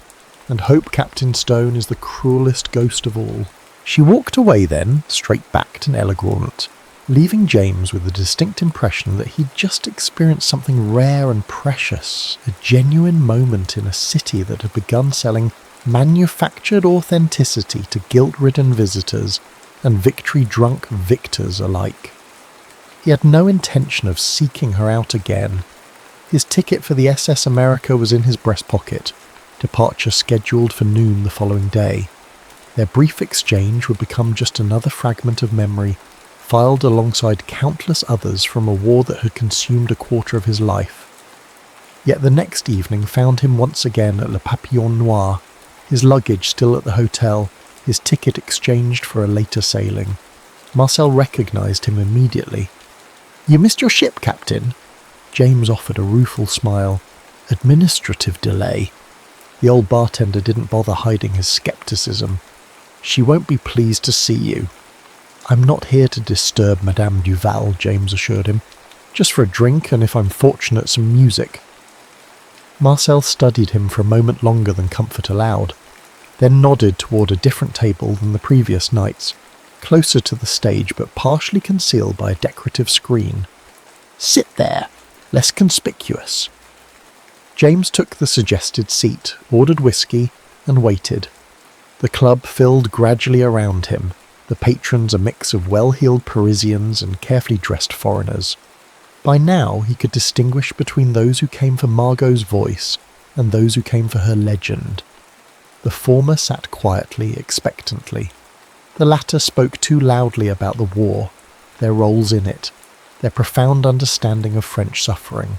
And hope, Captain Stone, is the cruelest ghost of all." She walked away then, straight back to Nellegraunt, leaving James with the distinct impression that he'd just experienced something rare and precious, a genuine moment in a city that had begun selling manufactured authenticity to guilt-ridden visitors and victory-drunk victors alike. He had no intention of seeking her out again. His ticket for the SS America was in his breast pocket, departure scheduled for noon the following day. Their brief exchange would become just another fragment of memory, filed alongside countless others from a war that had consumed a quarter of his life. Yet the next evening found him once again at Le Papillon Noir, his luggage still at the hotel, his ticket exchanged for a later sailing. Marcel recognised him immediately. "You missed your ship, Captain?" James offered a rueful smile. "Administrative delay." The old bartender didn't bother hiding his scepticism. "She won't be pleased to see you." "I'm not here to disturb Madame Duval," James assured him. "Just for a drink and, if I'm fortunate, some music." Marcel studied him for a moment longer than comfort allowed, then nodded toward a different table than the previous night's, closer to the stage but partially concealed by a decorative screen. "Sit there, less conspicuous." James took the suggested seat, ordered whiskey, and waited. The club filled gradually around him, the patrons a mix of well-heeled Parisians and carefully dressed foreigners. By now he could distinguish between those who came for Margot's voice and those who came for her legend. The former sat quietly, expectantly. The latter spoke too loudly about the war, their roles in it, their profound understanding of French suffering.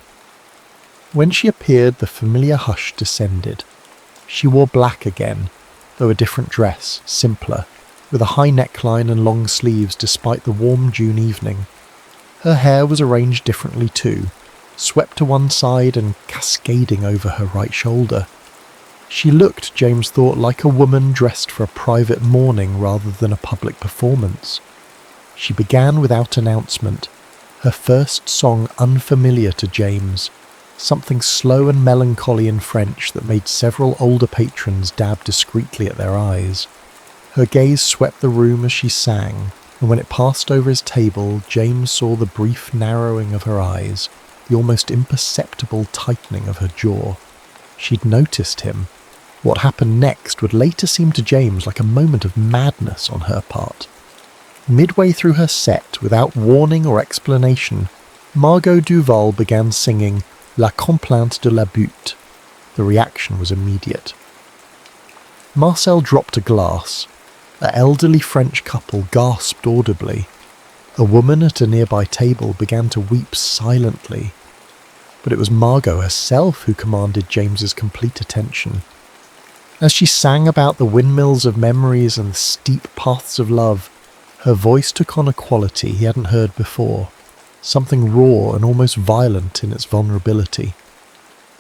When she appeared, the familiar hush descended. She wore black again, though a different dress, simpler, with a high neckline and long sleeves despite the warm June evening. Her hair was arranged differently too, swept to one side and cascading over her right shoulder. She looked, James thought, like a woman dressed for a private mourning rather than a public performance. She began without announcement, her first song unfamiliar to James, something slow and melancholy in French that made several older patrons dab discreetly at their eyes. Her gaze swept the room as she sang, and when it passed over his table, James saw the brief narrowing of her eyes, the almost imperceptible tightening of her jaw. She'd noticed him. What happened next would later seem to James like a moment of madness on her part. Midway through her set, without warning or explanation, Margot Duval began singing La Complainte de la Butte. The reaction was immediate. Marcel dropped a glass. An elderly French couple gasped audibly. A woman at a nearby table began to weep silently. But it was Margot herself who commanded James's complete attention. As she sang about the windmills of memories and the steep paths of love, her voice took on a quality he hadn't heard before, something raw and almost violent in its vulnerability.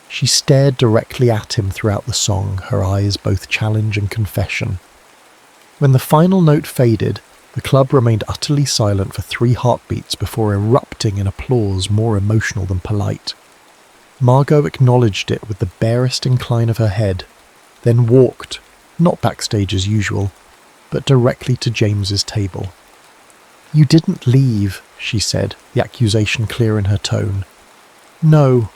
She stared directly at him throughout the song, her eyes both challenge and confession. When the final note faded, the club remained utterly silent for 3 heartbeats before erupting in applause more emotional than polite. Margot acknowledged it with the barest incline of her head, then walked, not backstage as usual, but directly to James's table. "You didn't leave," she said, the accusation clear in her tone. "No."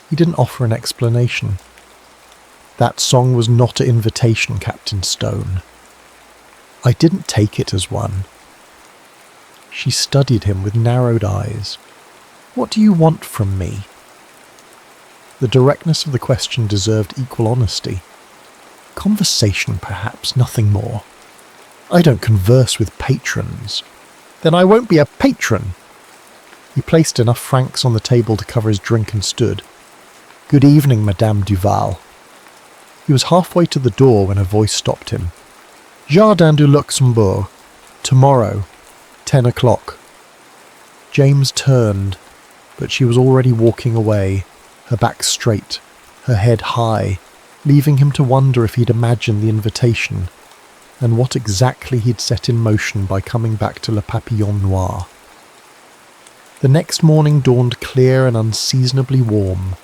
He didn't offer an explanation. "That song was not an invitation, Captain Stone." "I didn't take it as one." She studied him with narrowed eyes. "What do you want from me?" The directness of the question deserved equal honesty. "Conversation, perhaps, nothing more." "I don't converse with patrons." "Then I won't be a patron." He placed enough francs on the table to cover his drink and stood. "Good evening, Madame Duval." He was halfway to the door when her voice stopped him. "Jardin du Luxembourg. Tomorrow, 10 o'clock." James turned, but she was already walking away, her back straight, her head high, leaving him to wonder if he'd imagined the invitation, and what exactly he'd set in motion by coming back to Le Papillon Noir. The next morning dawned clear and unseasonably warm.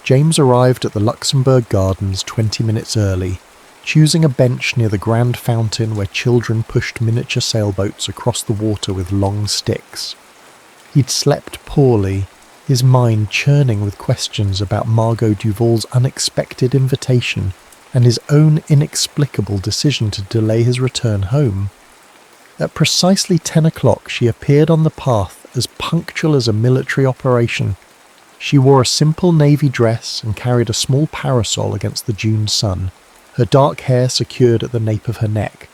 James arrived at the Luxembourg Gardens 20 minutes early. choosing a bench near the grand fountain where children pushed miniature sailboats across the water with long sticks. He'd slept poorly, his mind churning with questions about Margot Duval's unexpected invitation and his own inexplicable decision to delay his return home. At precisely 10 o'clock she appeared on the path as punctual as a military operation. She wore a simple navy dress and carried a small parasol against the June sun, her dark hair secured at the nape of her neck.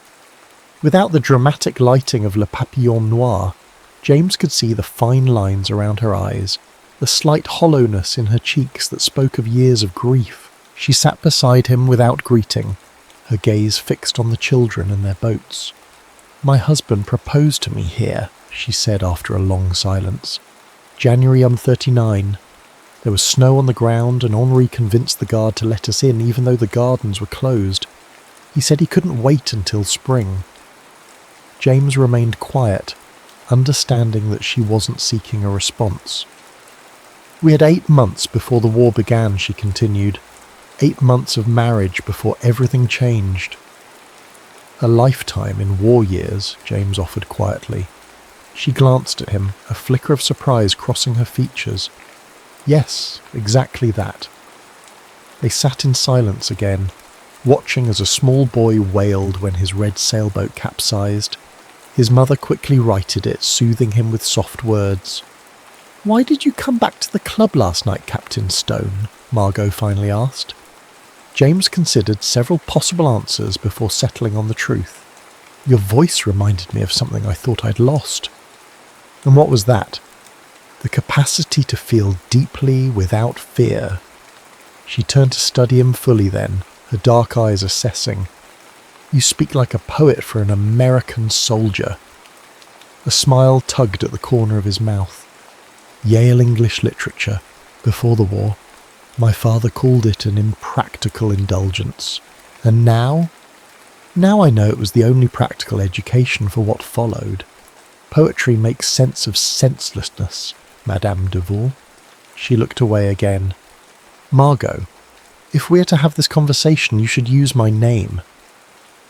Without the dramatic lighting of Le Papillon Noir, James could see the fine lines around her eyes, the slight hollowness in her cheeks that spoke of years of grief. She sat beside him without greeting, her gaze fixed on the children and their boats. "My husband proposed to me here," she said after a long silence. "January 39. There was snow on the ground and Henri convinced the guard to let us in even though the gardens were closed. He said he couldn't wait until spring." James remained quiet, understanding that she wasn't seeking a response. "We had 8 months before the war began," she continued. 8 months of marriage before everything changed. "A lifetime in war years," James offered quietly. She glanced at him, a flicker of surprise crossing her features. "Yes, exactly that." They sat in silence again, watching as a small boy wailed when his red sailboat capsized. His mother quickly righted it, soothing him with soft words. "Why did you come back to the club last night, Captain Stone?" Margot finally asked. James considered several possible answers before settling on the truth. "Your voice reminded me of something I thought I'd lost." "And what was that?" "The capacity to feel deeply without fear." She turned to study him fully then, her dark eyes assessing. "You speak like a poet for an American soldier." A smile tugged at the corner of his mouth. "Yale English literature, before the war. My father called it an impractical indulgence. And now I know it was the only practical education for what followed. Poetry makes sense of senselessness, Madame Duval." She looked away again. "Margot, if we are to have this conversation, you should use my name."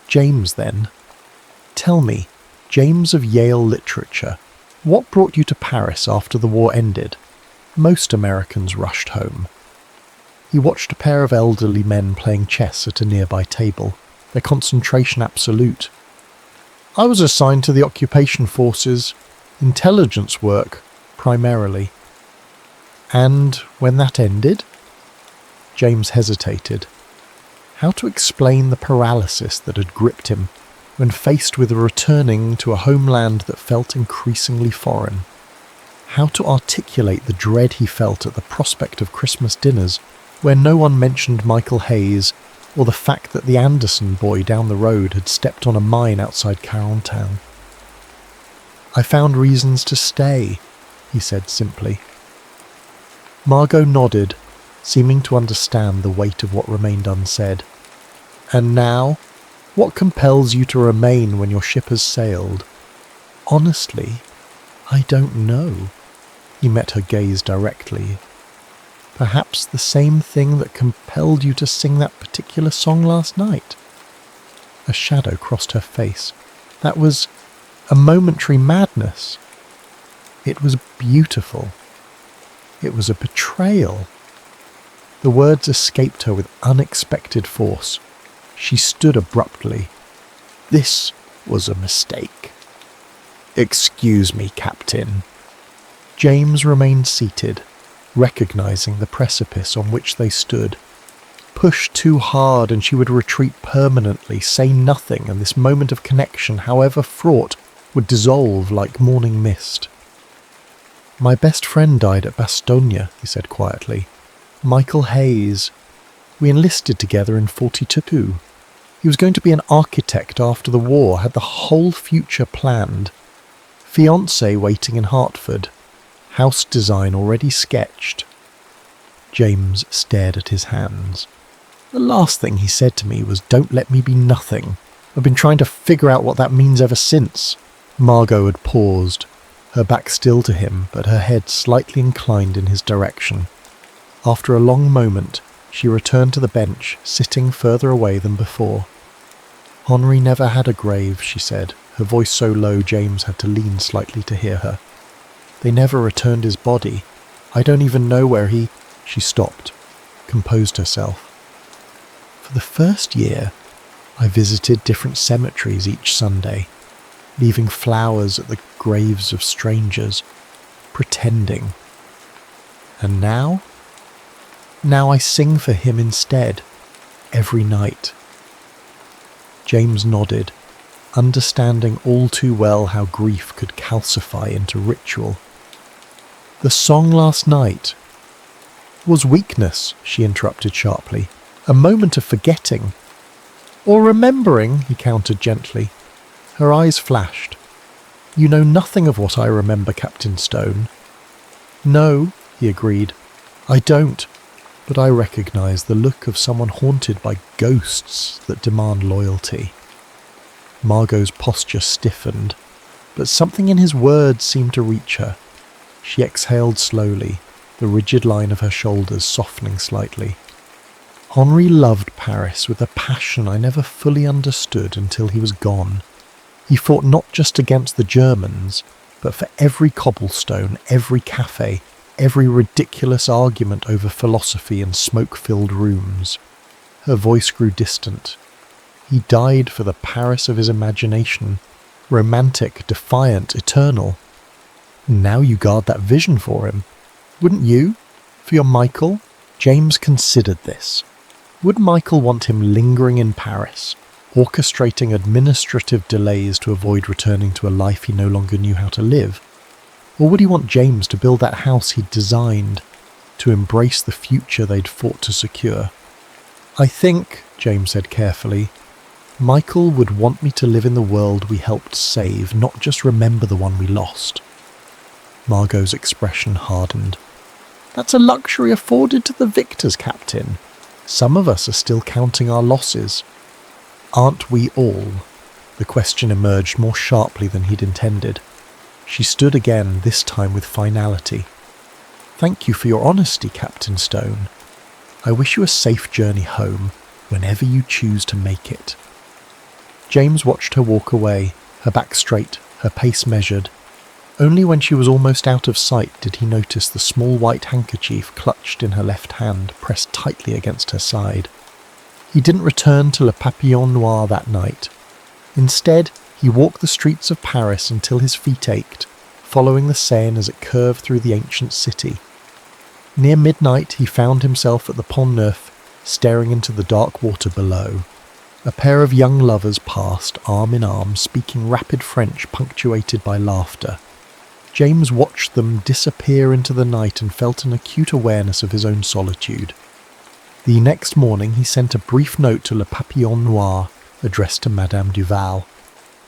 "James, then. Tell me, James of Yale literature, what brought you to Paris after the war ended? Most Americans rushed home." He watched a pair of elderly men playing chess at a nearby table, their concentration absolute. "I was assigned to the occupation forces, intelligence work, primarily." "And when that ended?" James hesitated. How to explain the paralysis that had gripped him when faced with returning to a homeland that felt increasingly foreign? How to articulate the dread he felt at the prospect of Christmas dinners where no one mentioned Michael Hayes or the fact that the Anderson boy down the road had stepped on a mine outside Carentan? "I found reasons to stay," he said simply. Margot nodded, seeming to understand the weight of what remained unsaid. "And now, what compels you to remain when your ship has sailed?" "Honestly, I don't know." He met her gaze directly. "Perhaps the same thing that compelled you to sing that particular song last night." A shadow crossed her face. "That was a momentary madness." "It was beautiful. It was a betrayal." The words escaped her with unexpected force. She stood abruptly. "This was a mistake." "Excuse me, Captain." James remained seated, recognizing the precipice on which they stood. Push too hard and she would retreat permanently, say nothing, and this moment of connection, however fraught, would dissolve like morning mist. "My best friend died at Bastogne," he said quietly. "Michael Hayes. We enlisted together in 42. He was going to be an architect after the war, had the whole future planned. Fiancé waiting in Hartford. House design already sketched." James stared at his hands. "The last thing he said to me was, 'Don't let me be nothing.' I've been trying to figure out what that means ever since." Margot had paused, her back still to him, but her head slightly inclined in his direction. After a long moment, she returned to the bench, sitting further away than before. "Henri never had a grave," she said, her voice so low James had to lean slightly to hear her. "They never returned his body. I don't even know where he—" She stopped, composed herself. "For the first year, I visited different cemeteries each Sunday, leaving flowers at the graves of strangers, pretending. And now? Now I sing for him instead, every night." James nodded, understanding all too well how grief could calcify into ritual. "The song last night was weakness," she interrupted sharply. "A moment of forgetting. Or remembering," he countered gently. Her eyes flashed. "You know nothing of what I remember, Captain Stone." "No," he agreed. "I don't. But I recognise the look of someone haunted by ghosts that demand loyalty." Margot's posture stiffened, but something in his words seemed to reach her. She exhaled slowly, the rigid line of her shoulders softening slightly. "Henri loved Paris with a passion I never fully understood until he was gone. He fought not just against the Germans, but for every cobblestone, every cafe, every ridiculous argument over philosophy in smoke-filled rooms." Her voice grew distant. "He died for the Paris of his imagination, romantic, defiant, eternal. And now you guard that vision for him. Wouldn't you? For your Michael?" James considered this. Would Michael want him lingering in Paris, orchestrating administrative delays to avoid returning to a life he no longer knew how to live? Or would he want James to build that house he'd designed, to embrace the future they'd fought to secure? "I think," James said carefully, "Michael would want me to live in the world we helped save, not just remember the one we lost." Margot's expression hardened. "That's a luxury afforded to the victors, Captain. Some of us are still counting our losses." "Aren't we all?" The question emerged more sharply than he'd intended. She stood again, this time with finality. "Thank you for your honesty, Captain Stone. I wish you a safe journey home, whenever you choose to make it." James watched her walk away, her back straight, her pace measured. Only when she was almost out of sight did he notice the small white handkerchief clutched in her left hand pressed tightly against her side. He didn't return to Le Papillon Noir that night. Instead, he walked the streets of Paris until his feet ached, following the Seine as it curved through the ancient city. Near midnight, he found himself at the Pont Neuf, staring into the dark water below. A pair of young lovers passed, arm in arm, speaking rapid French punctuated by laughter. James watched them disappear into the night and felt an acute awareness of his own solitude. The next morning he sent a brief note to Le Papillon Noir, addressed to Madame Duval.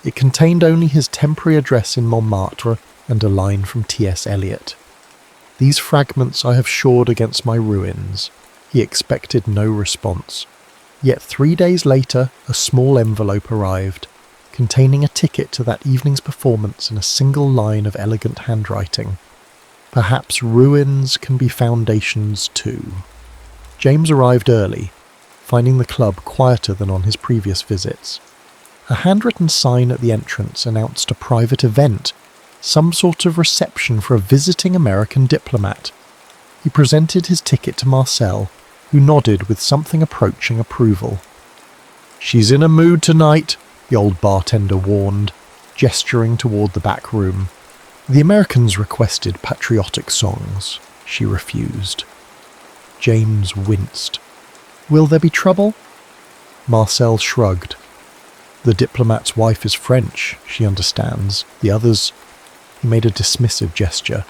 It contained only his temporary address in Montmartre and a line from T.S. Eliot. "These fragments I have shored against my ruins." He expected no response. Yet 3 days later, a small envelope arrived, containing a ticket to that evening's performance in a single line of elegant handwriting. "Perhaps ruins can be foundations too." James arrived early, finding the club quieter than on his previous visits. A handwritten sign at the entrance announced a private event, some sort of reception for a visiting American diplomat. He presented his ticket to Marcel, who nodded with something approaching approval. "She's in a mood tonight," the old bartender warned, gesturing toward the back room. "The Americans requested patriotic songs," she refused. James winced. "Will there be trouble?" Marcel shrugged. "The diplomat's wife is French, she understands. The others—" He made a dismissive gesture.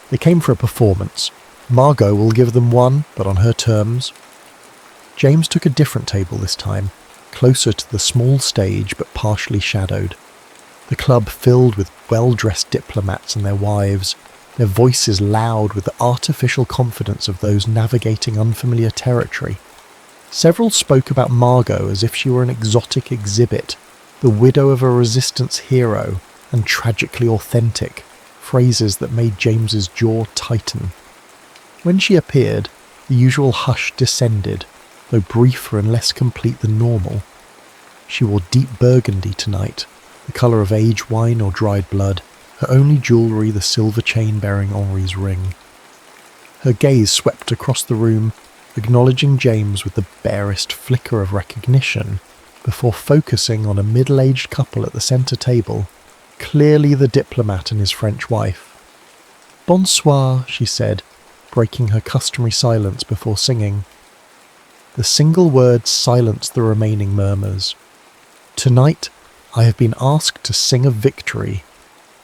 "They came for a performance. Margot will give them one, but on her terms." James took a different table this time, closer to the small stage but partially shadowed. The club filled with well-dressed diplomats and their wives, their voices loud with the artificial confidence of those navigating unfamiliar territory. Several spoke about Margot as if she were an exotic exhibit, the widow of a resistance hero, and tragically authentic, phrases that made James's jaw tighten. When she appeared, the usual hush descended, though briefer and less complete than normal. She wore deep burgundy tonight, the colour of aged wine or dried blood, her only jewellery the silver chain bearing Henri's ring. Her gaze swept across the room, acknowledging James with the barest flicker of recognition, before focusing on a middle-aged couple at the centre table, clearly the diplomat and his French wife. "Bonsoir," she said, breaking her customary silence before singing. The single word silenced the remaining murmurs. "Tonight, I have been asked to sing of victory.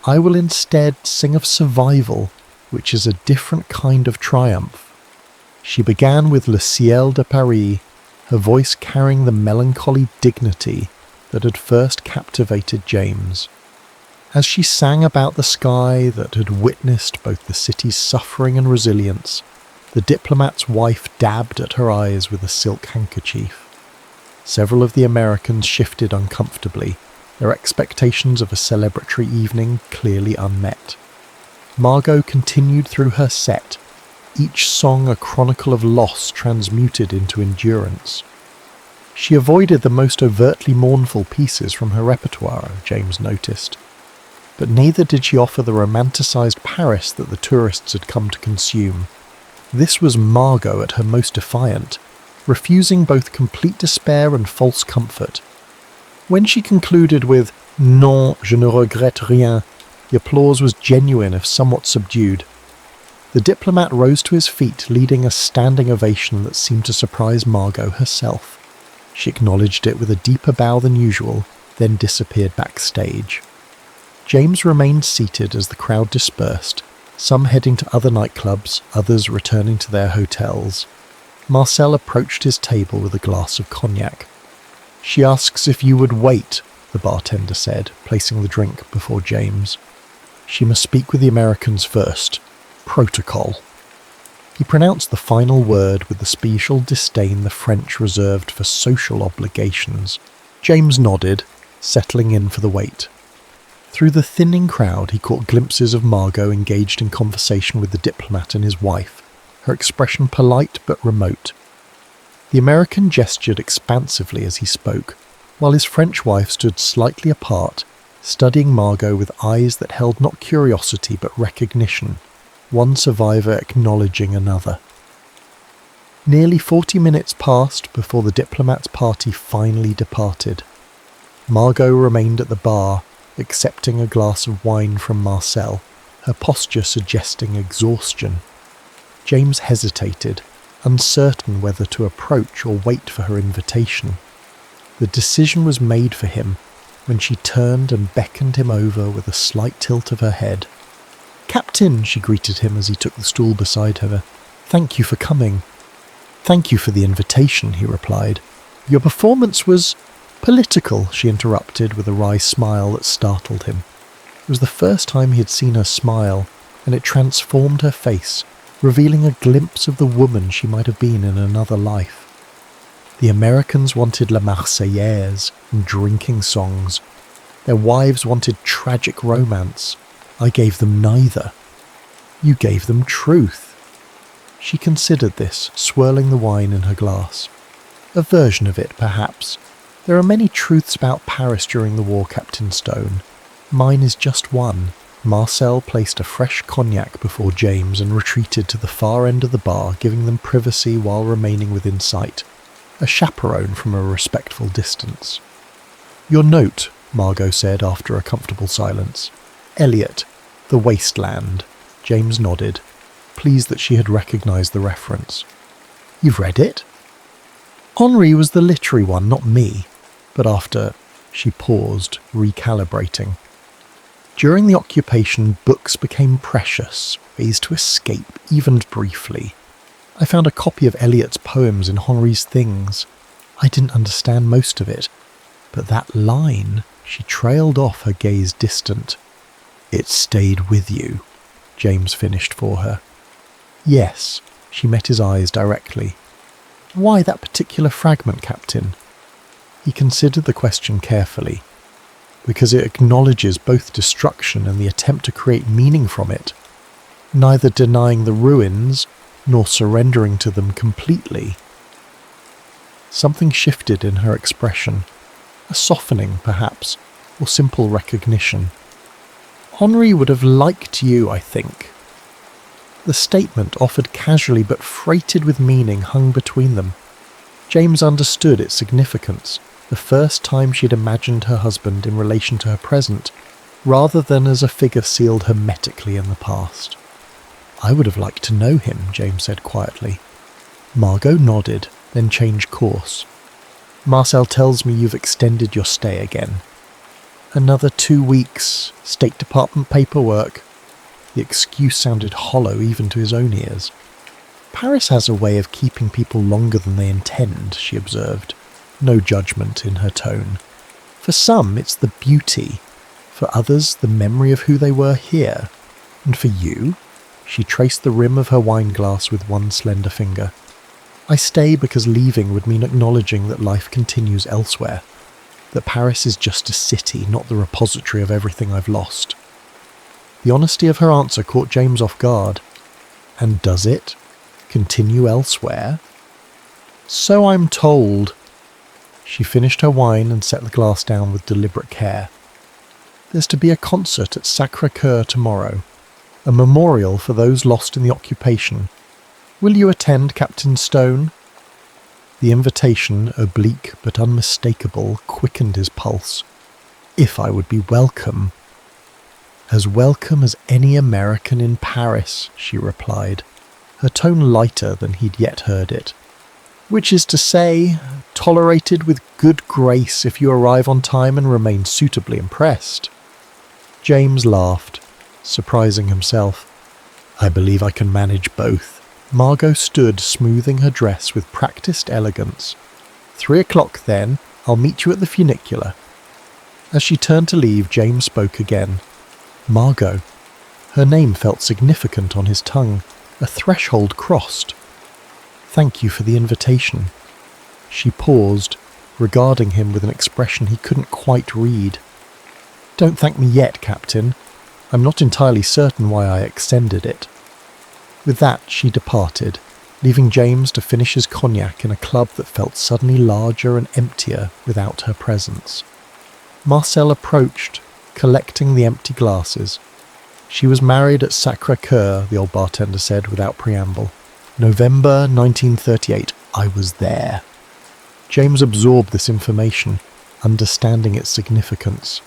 I will instead sing of survival, which is a different kind of triumph." She began with Le Ciel de Paris, her voice carrying the melancholy dignity that had first captivated James. As she sang about the sky that had witnessed both the city's suffering and resilience, the diplomat's wife dabbed at her eyes with a silk handkerchief. Several of the Americans shifted uncomfortably, their expectations of a celebratory evening clearly unmet. Margot continued through her set, each song a chronicle of loss transmuted into endurance. She avoided the most overtly mournful pieces from her repertoire, James noticed. But neither did she offer the romanticised Paris that the tourists had come to consume. This was Margot at her most defiant, refusing both complete despair and false comfort. When she concluded with "Non, je ne regrette rien," the applause was genuine if somewhat subdued. The diplomat rose to his feet, leading a standing ovation that seemed to surprise Margot herself. She acknowledged it with a deeper bow than usual, then disappeared backstage. James remained seated as the crowd dispersed, some heading to other nightclubs, others returning to their hotels. Marcel approached his table with a glass of cognac. "She asks if you would wait," the bartender said, placing the drink before James. "She must speak with the Americans first. Protocol." He pronounced the final word with the special disdain the French reserved for social obligations. James nodded, settling in for the wait. Through the thinning crowd he caught glimpses of Margot engaged in conversation with the diplomat and his wife, her expression polite but remote. The American gestured expansively as he spoke, while his French wife stood slightly apart, studying Margot with eyes that held not curiosity but recognition, one survivor acknowledging another. Nearly 40 minutes passed before the diplomat's party finally departed. Margot remained at the bar, accepting a glass of wine from Marcel, her posture suggesting exhaustion. James hesitated, uncertain whether to approach or wait for her invitation. The decision was made for him when she turned and beckoned him over with a slight tilt of her head. "Captain," she greeted him as he took the stool beside her. "Thank you for coming." "Thank you for the invitation," he replied. "Your performance was—" "Political," she interrupted with a wry smile that startled him. It was the first time he had seen her smile, and it transformed her face, revealing a glimpse of the woman she might have been in another life. The Americans wanted La Marseillaise and drinking songs. Their wives wanted tragic romance. I gave them neither. You gave them truth. She considered this, swirling the wine in her glass. A version of it, perhaps. There are many truths about Paris during the war, Captain Stone. Mine is just one. Marcel placed a fresh cognac before James and retreated to the far end of the bar, giving them privacy while remaining within sight. A chaperone from a respectful distance. "Your note," Margot said after a comfortable silence. "Eliot, The Wasteland." James nodded, pleased that she had recognised the reference. "You've read it?" "Henri was the literary one, not me." But after, she paused, recalibrating. "During the occupation, books became precious, ways to escape, even briefly. I found a copy of Eliot's poems in Henri's things. I didn't understand most of it, but that line," she trailed off, her gaze distant. "It stayed with you," James finished for her. "Yes," she met his eyes directly. "Why that particular fragment, Captain?" He considered the question carefully. "Because it acknowledges both destruction and the attempt to create meaning from it, neither denying the ruins nor surrendering to them completely." Something shifted in her expression. A softening, perhaps, or simple recognition. Henri would have liked you, I think. The statement, offered casually but freighted with meaning, hung between them. James understood its significance, the first time she'd imagined her husband in relation to her present, rather than as a figure sealed hermetically in the past. I would have liked to know him, James said quietly. Margot nodded, then changed course. Marcel tells me you've extended your stay again. Another 2 weeks, State Department paperwork. The excuse sounded hollow even to his own ears. Paris has a way of keeping people longer than they intend, she observed, no judgment in her tone. For some, it's the beauty. For others, the memory of who they were here. And for you? She traced the rim of her wineglass with one slender finger. I stay because leaving would mean acknowledging that life continues elsewhere. That Paris is just a city, not the repository of everything I've lost. The honesty of her answer caught James off guard. And does it continue elsewhere? So I'm told. She finished her wine and set the glass down with deliberate care. There's to be a concert at Sacré-Cœur tomorrow, a memorial for those lost in the occupation. Will you attend, Captain Stone? The invitation, oblique but unmistakable, quickened his pulse. If I would be welcome. As welcome as any American in Paris, she replied, her tone lighter than he'd yet heard it. Which is to say, tolerated with good grace if you arrive on time and remain suitably impressed. James laughed, surprising himself. I believe I can manage both. Margot stood smoothing her dress with practised elegance. 3 o'clock then, I'll meet you at the funicular. As she turned to leave, James spoke again. Margot. Her name felt significant on his tongue, a threshold crossed. Thank you for the invitation. She paused, regarding him with an expression he couldn't quite read. Don't thank me yet, Captain. I'm not entirely certain why I extended it. With that, she departed, leaving James to finish his cognac in a club that felt suddenly larger and emptier without her presence. Marcel approached, collecting the empty glasses. She was married at Sacré-Cœur, the old bartender said without preamble. November 1938. I was there. James absorbed this information, understanding its significance.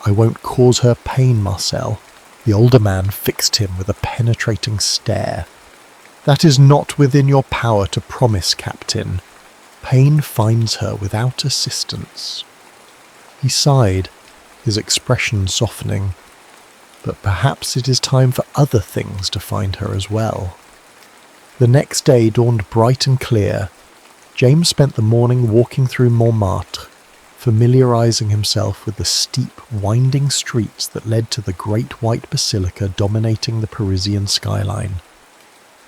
I won't cause her pain, Marcel. The older man fixed him with a penetrating stare. That is not within your power to promise, Captain. Pain finds her without assistance. He sighed, his expression softening. But perhaps it is time for other things to find her as well. The next day dawned bright and clear. James spent the morning walking through Montmartre, familiarizing himself with the steep, winding streets that led to the great white basilica dominating the Parisian skyline.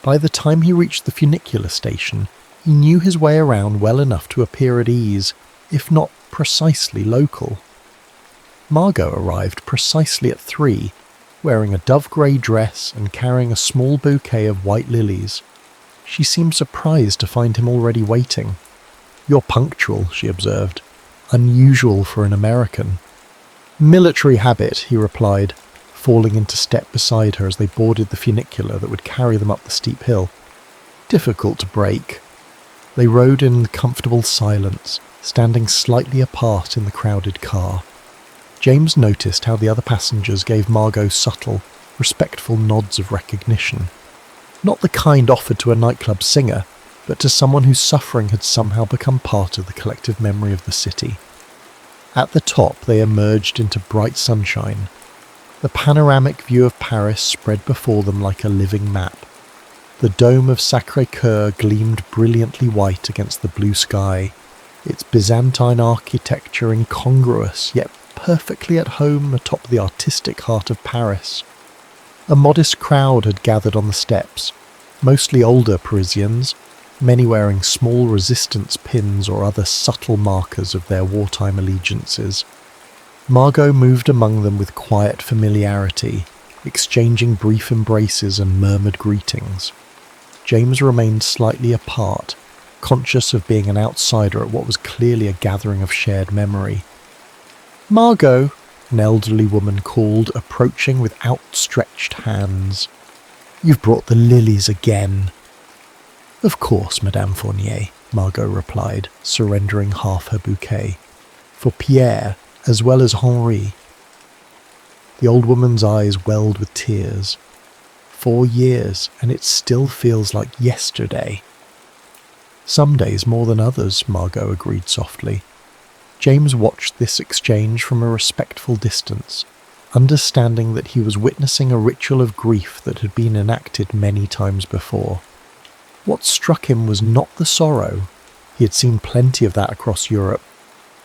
By the time he reached the funicular station, he knew his way around well enough to appear at ease, if not precisely local. Margot arrived precisely at 3, wearing a dove-grey dress and carrying a small bouquet of white lilies. She seemed surprised to find him already waiting. You're punctual, she observed. Unusual for an American. Military habit, he replied, falling into step beside her as they boarded the funicular that would carry them up the steep hill. Difficult to break. They rode in comfortable silence, standing slightly apart in the crowded car. James noticed how the other passengers gave Margot subtle, respectful nods of recognition. Not the kind offered to a nightclub singer, but to someone whose suffering had somehow become part of the collective memory of the city. At the top they emerged into bright sunshine. The panoramic view of Paris spread before them like a living map. The dome of Sacré-Cœur gleamed brilliantly white against the blue sky, its Byzantine architecture incongruous yet perfectly at home atop the artistic heart of Paris. A modest crowd had gathered on the steps, mostly older Parisians, many wearing small resistance pins or other subtle markers of their wartime allegiances. Margot moved among them with quiet familiarity, exchanging brief embraces and murmured greetings. James remained slightly apart, conscious of being an outsider at what was clearly a gathering of shared memory. "Margot," an elderly woman called, approaching with outstretched hands. "You've brought the lilies again." "Of course, Madame Fournier," Margot replied, surrendering half her bouquet. "For Pierre, as well as Henri." The old woman's eyes welled with tears. 4 years, and it still feels like yesterday. "Some days more than others," Margot agreed softly. James watched this exchange from a respectful distance, understanding that he was witnessing a ritual of grief that had been enacted many times before. What struck him was not the sorrow, he had seen plenty of that across Europe,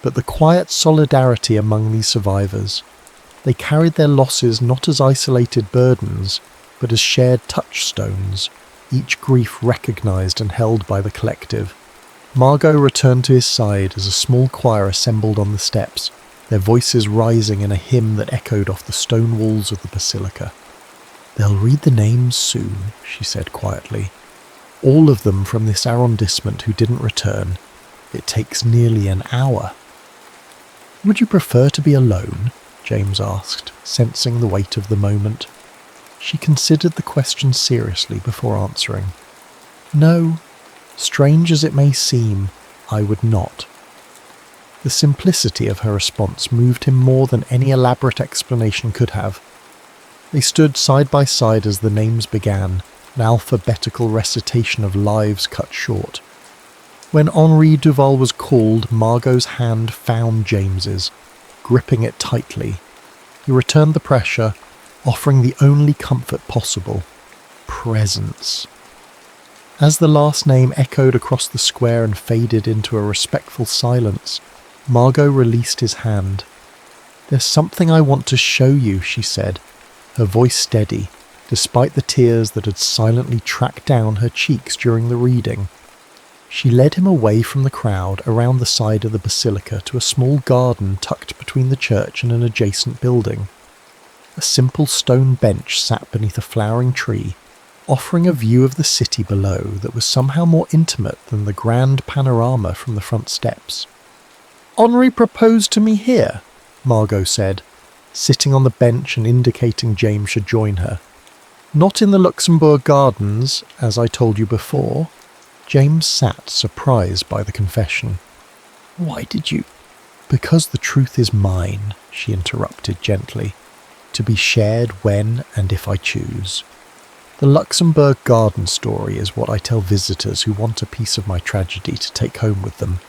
but the quiet solidarity among these survivors. They carried their losses not as isolated burdens, but as shared touchstones, each grief recognised and held by the collective. Margot returned to his side as a small choir assembled on the steps, their voices rising in a hymn that echoed off the stone walls of the basilica. "They'll read the names soon," she said quietly. "All of them from this arrondissement who didn't return. It takes nearly an hour." "Would you prefer to be alone?" James asked, sensing the weight of the moment. She considered the question seriously before answering. "No, strange as it may seem, I would not." The simplicity of her response moved him more than any elaborate explanation could have. They stood side by side as the names began, an alphabetical recitation of lives cut short. When Henri Duval was called, Margot's hand found James's, gripping it tightly. He returned the pressure, offering the only comfort possible: presence. As the last name echoed across the square and faded into a respectful silence, Margot released his hand. "There's something I want to show you," she said, her voice steady, despite the tears that had silently tracked down her cheeks during the reading. She led him away from the crowd around the side of the basilica to a small garden tucked between the church and an adjacent building. A simple stone bench sat beneath a flowering tree, offering a view of the city below that was somehow more intimate than the grand panorama from the front steps. "Henri proposed to me here," Margot said, sitting on the bench and indicating James should join her. "Not in the Luxembourg Gardens, as I told you before." James sat, surprised by the confession. "Why did you—" "Because the truth is mine," she interrupted gently, "to be shared when and if I choose. The Luxembourg Garden story is what I tell visitors who want a piece of my tragedy to take home with them."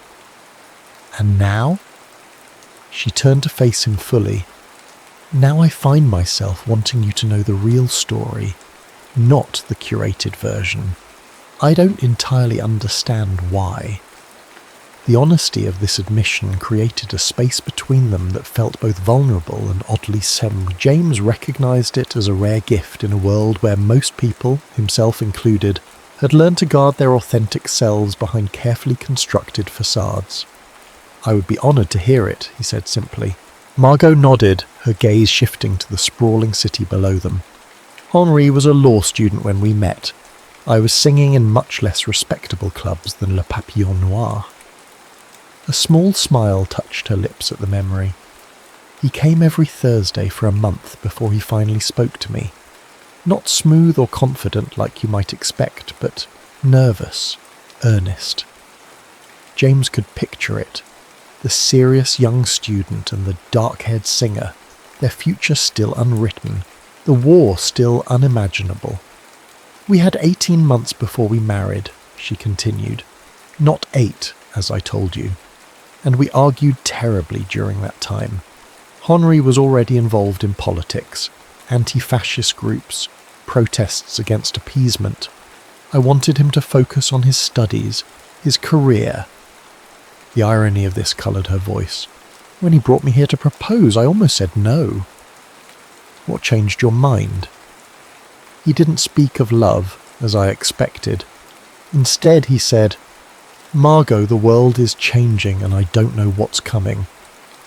"And now?" She turned to face him fully. "Now I find myself wanting you to know the real story, not the curated version. I don't entirely understand why." The honesty of this admission created a space between them that felt both vulnerable and oddly solemn. James recognised it as a rare gift in a world where most people, himself included, had learned to guard their authentic selves behind carefully constructed facades. "I would be honoured to hear it," he said simply. Margot nodded, her gaze shifting to the sprawling city below them. "Henri was a law student when we met. I was singing in much less respectable clubs than Le Papillon Noir." A small smile touched her lips at the memory. "He came every Thursday for a month before he finally spoke to me. Not smooth or confident like you might expect, but nervous, earnest." James could picture it. The serious young student and the dark-haired singer, their future still unwritten, the war still unimaginable. "We had 18 months before we married," she continued. "Not 8, as I told you. And we argued terribly during that time. Henri was already involved in politics, anti-fascist groups, protests against appeasement. I wanted him to focus on his studies, his career." The irony of this coloured her voice. "When he brought me here to propose, I almost said no." "What changed your mind?" "He didn't speak of love, as I expected. Instead, he said, 'Margot, the world is changing and I don't know what's coming,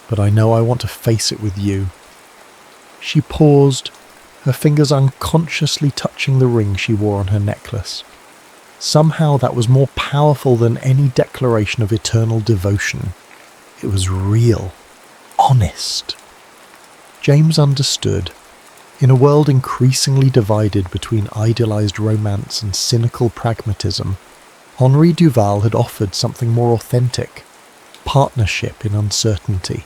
but I know I want to face it with you.'" She paused, her fingers unconsciously touching the ring she wore on her necklace. Somehow that was more powerful than any declaration of eternal devotion. It was real. honest. James understood. In a world increasingly divided between idealized romance and cynical pragmatism, Henri Duval had offered something more authentic, partnership in uncertainty.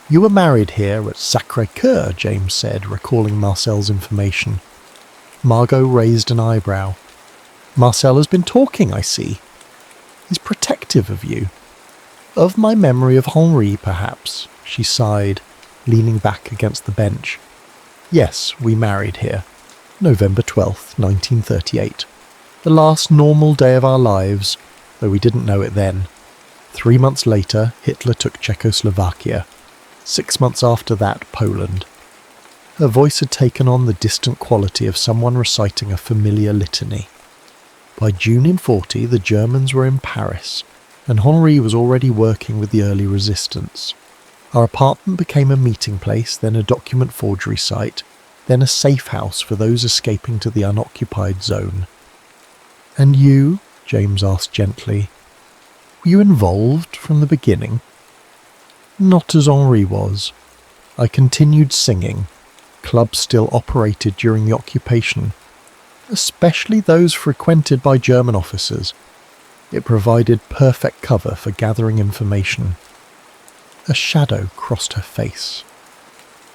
"You were married here at Sacré-Cœur," James said, recalling Marcel's information. Margot raised an eyebrow. "Marcel has been talking, I see. He's protective of you." "Of my memory of Henri, perhaps," she sighed, leaning back against the bench. "Yes, we married here. November 12th, 1938. The last normal day of our lives, though we didn't know it then. 3 months later, Hitler took Czechoslovakia. 6 months after that, Poland." Her voice had taken on the distant quality of someone reciting a familiar litany. By June in 40, the Germans were in Paris, and Henri was already working with the early resistance. Our apartment became a meeting place, then a document forgery site, then a safe house for those escaping to the unoccupied zone. "And you?" James asked gently. "Were you involved from the beginning?" "Not as Henri was. I continued singing. Clubs still operated during the occupation, especially those frequented by German officers. It provided perfect cover for gathering information." A shadow crossed her face.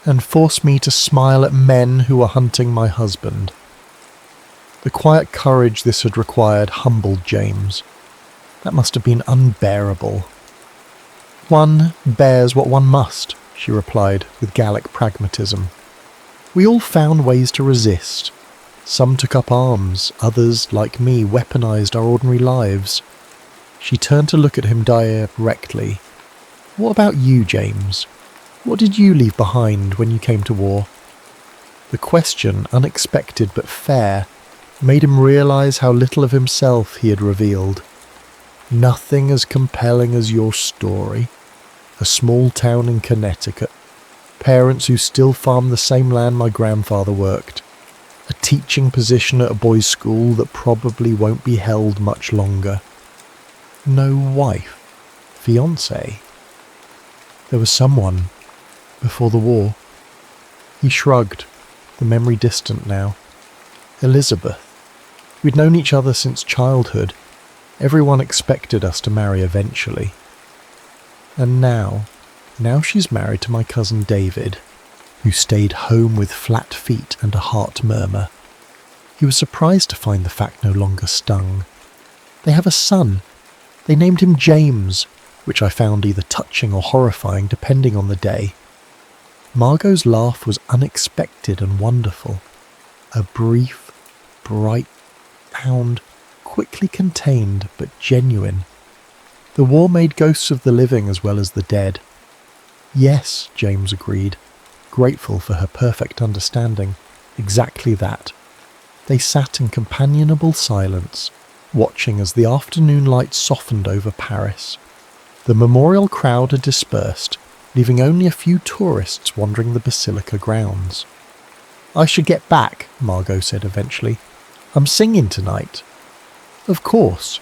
"And forced me to smile at men who were hunting my husband." The quiet courage this had required humbled James. That must have been unbearable. "One bears what one must," she replied with Gallic pragmatism. "We all found ways to resist. Some took up arms, others, like me, weaponized our ordinary lives." She turned to look at him directly. "What about you, James? What did you leave behind when you came to war?" The question, unexpected but fair, made him realize how little of himself he had revealed. "Nothing as compelling as your story. A small town in Connecticut. Parents who still farm the same land my grandfather worked. A teaching position at a boys' school that probably won't be held much longer. No wife, fiancé. There was someone before the war." He shrugged, the memory distant now. "Elizabeth. We'd known each other since childhood. Everyone expected us to marry eventually. And now she's married to my cousin David, who stayed home with flat feet and a heart murmur." He was surprised to find the fact no longer stung. "They have a son. They named him James, which I found either touching or horrifying depending on the day." Margot's laugh was unexpected and wonderful. A brief, bright sound, quickly contained but genuine. The war made ghosts of the living as well as the dead. "Yes," James agreed, grateful for her perfect understanding. "Exactly that." They sat in companionable silence, watching as the afternoon light softened over Paris. The memorial crowd had dispersed, leaving only a few tourists wandering the basilica grounds. "I should get back," Margot said eventually. "I'm singing tonight." "Of course."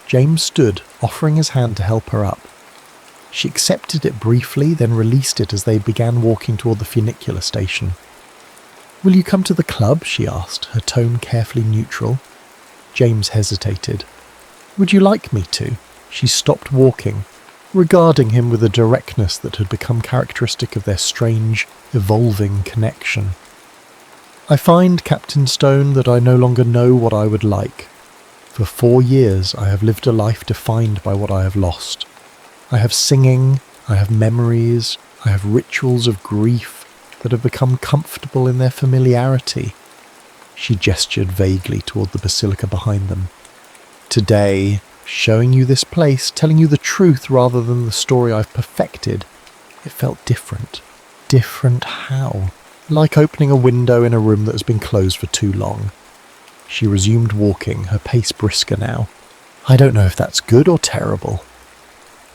James stood, offering his hand to help her up. She accepted it briefly, then released it as they began walking toward the funicular station. "Will you come to the club?" she asked, her tone carefully neutral. James hesitated. "Would you like me to?" She stopped walking, regarding him with a directness that had become characteristic of their strange, evolving connection. "I find, Captain Stone, that I no longer know what I would like. For 4 years I have lived a life defined by what I have lost. I have singing, I have memories, I have rituals of grief that have become comfortable in their familiarity." She gestured vaguely toward the basilica behind them. "Today, showing you this place, telling you the truth rather than the story I've perfected, it felt different." "Different how?" "Like opening a window in a room that has been closed for too long." She resumed walking, her pace brisker now. "I don't know if that's good or terrible."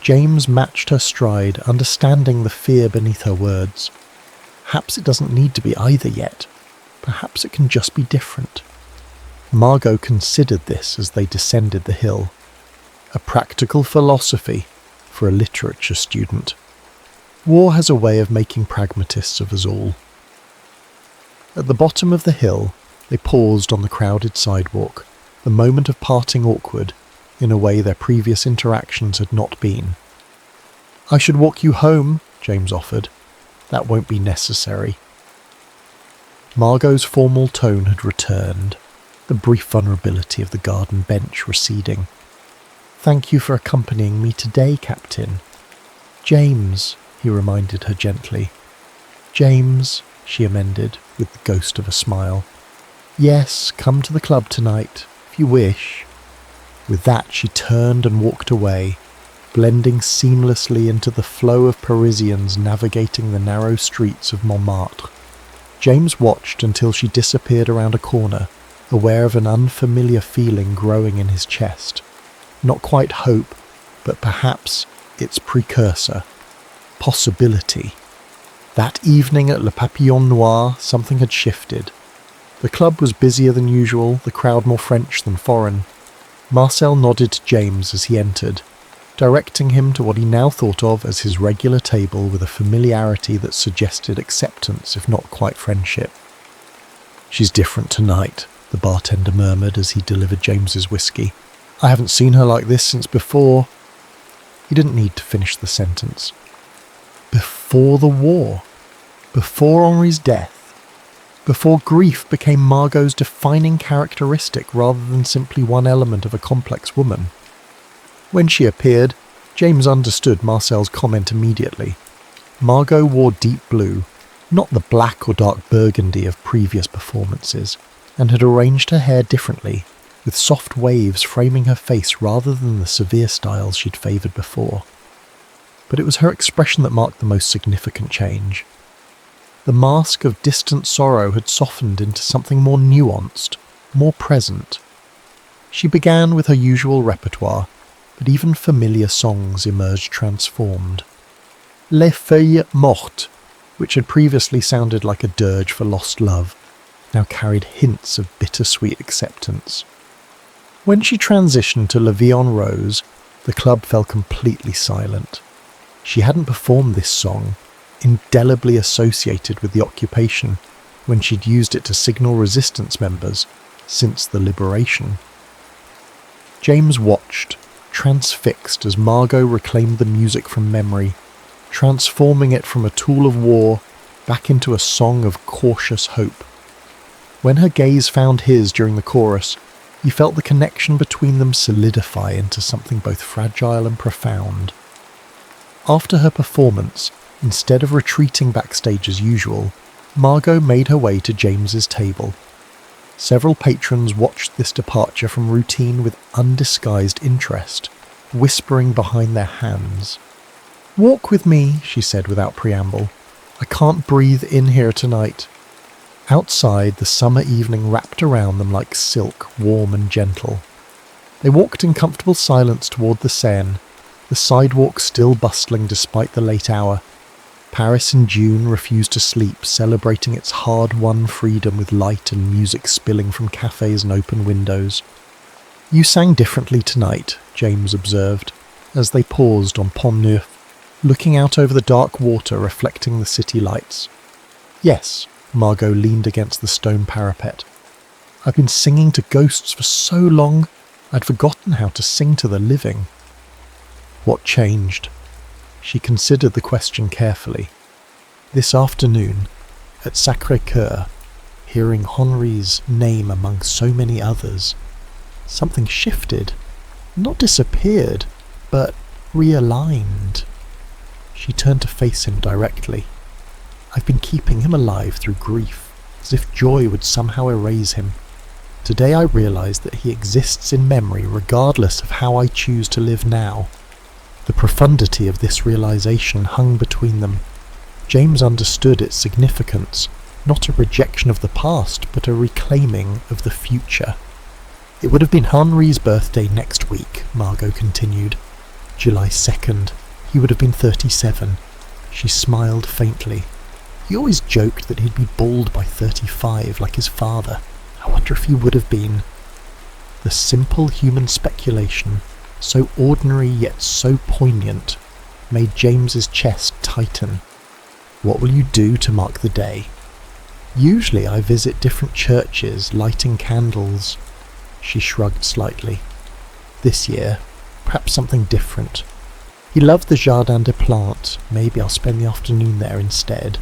James matched her stride, understanding the fear beneath her words. Perhaps it doesn't need to be either yet. Perhaps it can just be different. Margot considered this as they descended the hill. A practical philosophy for a literature student. War has a way of making pragmatists of us all. At the bottom of the hill, they paused on the crowded sidewalk, the moment of parting awkward, in a way their previous interactions had not been. "I should walk you home," James offered. "That won't be necessary." Margot's formal tone had returned, the brief vulnerability of the garden bench receding. "Thank you for accompanying me today, Captain." "James," he reminded her gently. "James," she amended, with the ghost of a smile. "Yes, come to the club tonight, if you wish." With that, she turned and walked away, blending seamlessly into the flow of Parisians navigating the narrow streets of Montmartre. James watched until she disappeared around a corner, aware of an unfamiliar feeling growing in his chest. Not quite hope, but perhaps its precursor. Possibility. That evening at Le Papillon Noir, something had shifted. The club was busier than usual, the crowd more French than foreign. Marcel nodded to James as he entered, directing him to what he now thought of as his regular table with a familiarity that suggested acceptance, if not quite friendship. "She's different tonight," the bartender murmured as he delivered James's whiskey. "I haven't seen her like this since before..." He didn't need to finish the sentence. Before the war. Before Henri's death. Before grief became Margot's defining characteristic rather than simply one element of a complex woman. When she appeared, James understood Marcel's comment immediately. Margot wore deep blue, not the black or dark burgundy of previous performances, and had arranged her hair differently, with soft waves framing her face rather than the severe styles she'd favoured before. But it was her expression that marked the most significant change. The mask of distant sorrow had softened into something more nuanced, more present. She began with her usual repertoire, but even familiar songs emerged transformed. Les Feuilles Mortes, which had previously sounded like a dirge for lost love, now carried hints of bittersweet acceptance. When she transitioned to La Vie en Rose, the club fell completely silent. She hadn't performed this song, indelibly associated with the occupation, when she'd used it to signal resistance members, since the liberation. James watched, transfixed as Margot reclaimed the music from memory, transforming it from a tool of war back into a song of cautious hope. When her gaze found his during the chorus, he felt the connection between them solidify into something both fragile and profound. After her performance, instead of retreating backstage as usual, Margot made her way to James's table. Several patrons watched this departure from routine with undisguised interest, whispering behind their hands. "Walk with me," she said without preamble. "I can't breathe in here tonight." Outside, the summer evening wrapped around them like silk, warm and gentle. They walked in comfortable silence toward the Seine, the sidewalk still bustling despite the late hour. Paris in June refused to sleep, celebrating its hard-won freedom with light and music spilling from cafes and open windows. "You sang differently tonight," James observed, as they paused on Pont Neuf, looking out over the dark water reflecting the city lights. "Yes," Margot leaned against the stone parapet. "I've been singing to ghosts for so long, I'd forgotten how to sing to the living." What changed? She considered the question carefully. This afternoon, at Sacré-Cœur, hearing Henri's name among so many others, something shifted, not disappeared, but realigned. She turned to face him directly. "I've been keeping him alive through grief, as if joy would somehow erase him. Today I realize that he exists in memory regardless of how I choose to live now." The profundity of this realization hung between them. James understood its significance, not a rejection of the past, but a reclaiming of the future. "It would have been Henri's birthday next week," Margot continued. "July 2nd. He would have been 37. She smiled faintly. "He always joked that he'd be bald by 35, like his father. I wonder if he would have been." The simple human speculation, so ordinary yet so poignant, made James's chest tighten. "What will you do to mark the day?" "Usually I visit different churches, lighting candles." She shrugged slightly. "This year, perhaps something different. He loved the Jardin des Plantes. Maybe I'll spend the afternoon there instead."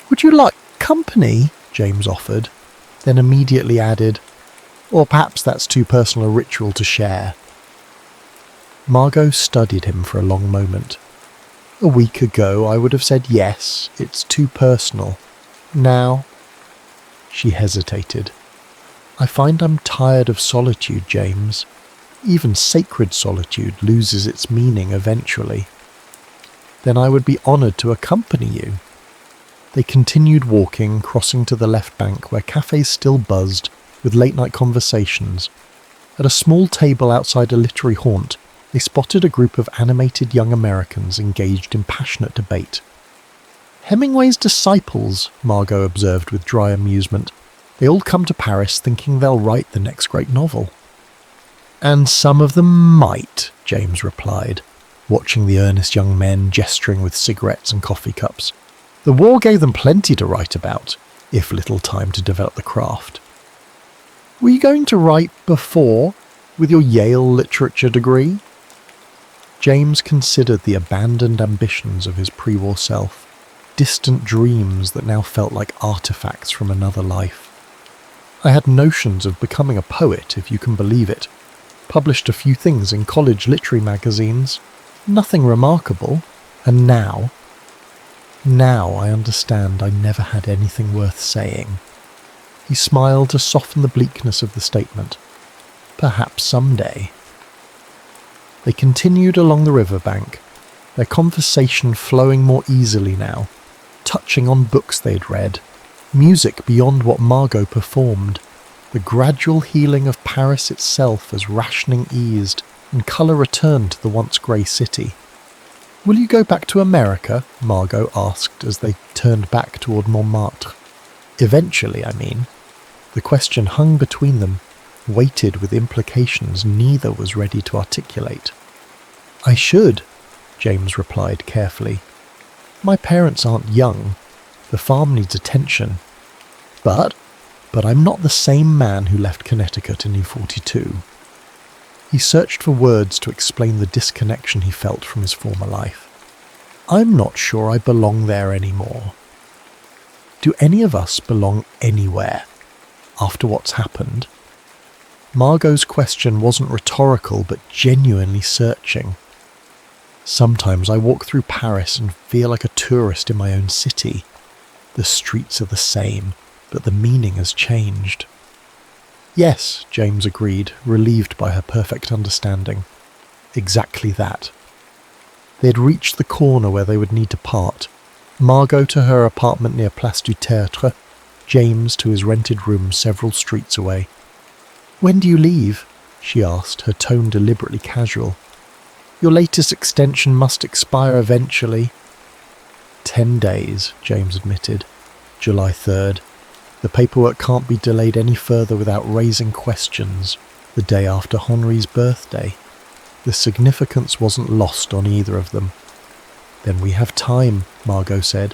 "Would you like company?" James offered, then immediately added, "Or perhaps that's too personal a ritual to share." Margot studied him for a long moment. "A week ago I would have said yes, it's too personal. Now—" She hesitated. "I find I'm tired of solitude, James. Even sacred solitude loses its meaning eventually." "Then I would be honoured to accompany you." They continued walking, crossing to the left bank where cafes still buzzed with late-night conversations. At a small table outside a literary haunt, they spotted a group of animated young Americans engaged in passionate debate. "Hemingway's disciples," Margot observed with dry amusement. "They all come to Paris thinking they'll write the next great novel." "And some of them might," James replied, watching the earnest young men gesturing with cigarettes and coffee cups. "The war gave them plenty to write about, if little time to develop the craft." "Were you going to write before, with your Yale literature degree?" James considered the abandoned ambitions of his pre-war self, distant dreams that now felt like artifacts from another life. "I had notions of becoming a poet, if you can believe it. Published a few things in college literary magazines. Nothing remarkable. And now I understand I never had anything worth saying." He smiled to soften the bleakness of the statement. "Perhaps someday." They continued along the riverbank, their conversation flowing more easily now, touching on books they'd read, music beyond what Margot performed, the gradual healing of Paris itself as rationing eased and colour returned to the once grey city. "Will you go back to America?" Margot asked as they turned back toward Montmartre. "Eventually, I mean." The question hung between them, weighted with implications neither was ready to articulate. "I should," James replied carefully. "My parents aren't young. The farm needs attention. But I'm not the same man who left Connecticut in '42. He searched for words to explain the disconnection he felt from his former life. "I'm not sure I belong there anymore." Do any of us belong anywhere after what's happened? Margot's question wasn't rhetorical but genuinely searching. "Sometimes I walk through Paris and feel like a tourist in my own city. The streets are the same, but the meaning has changed." "Yes," James agreed, relieved by her perfect understanding. "Exactly that." They had reached the corner where they would need to part. Margot to her apartment near Place du Tertre, James to his rented room several streets away. "When do you leave?" she asked, her tone deliberately casual. "Your latest extension must expire eventually." 10 days, James admitted. July 3rd. The paperwork can't be delayed any further without raising questions. The day after Henri's birthday. The significance wasn't lost on either of them. "Then we have time," Margot said,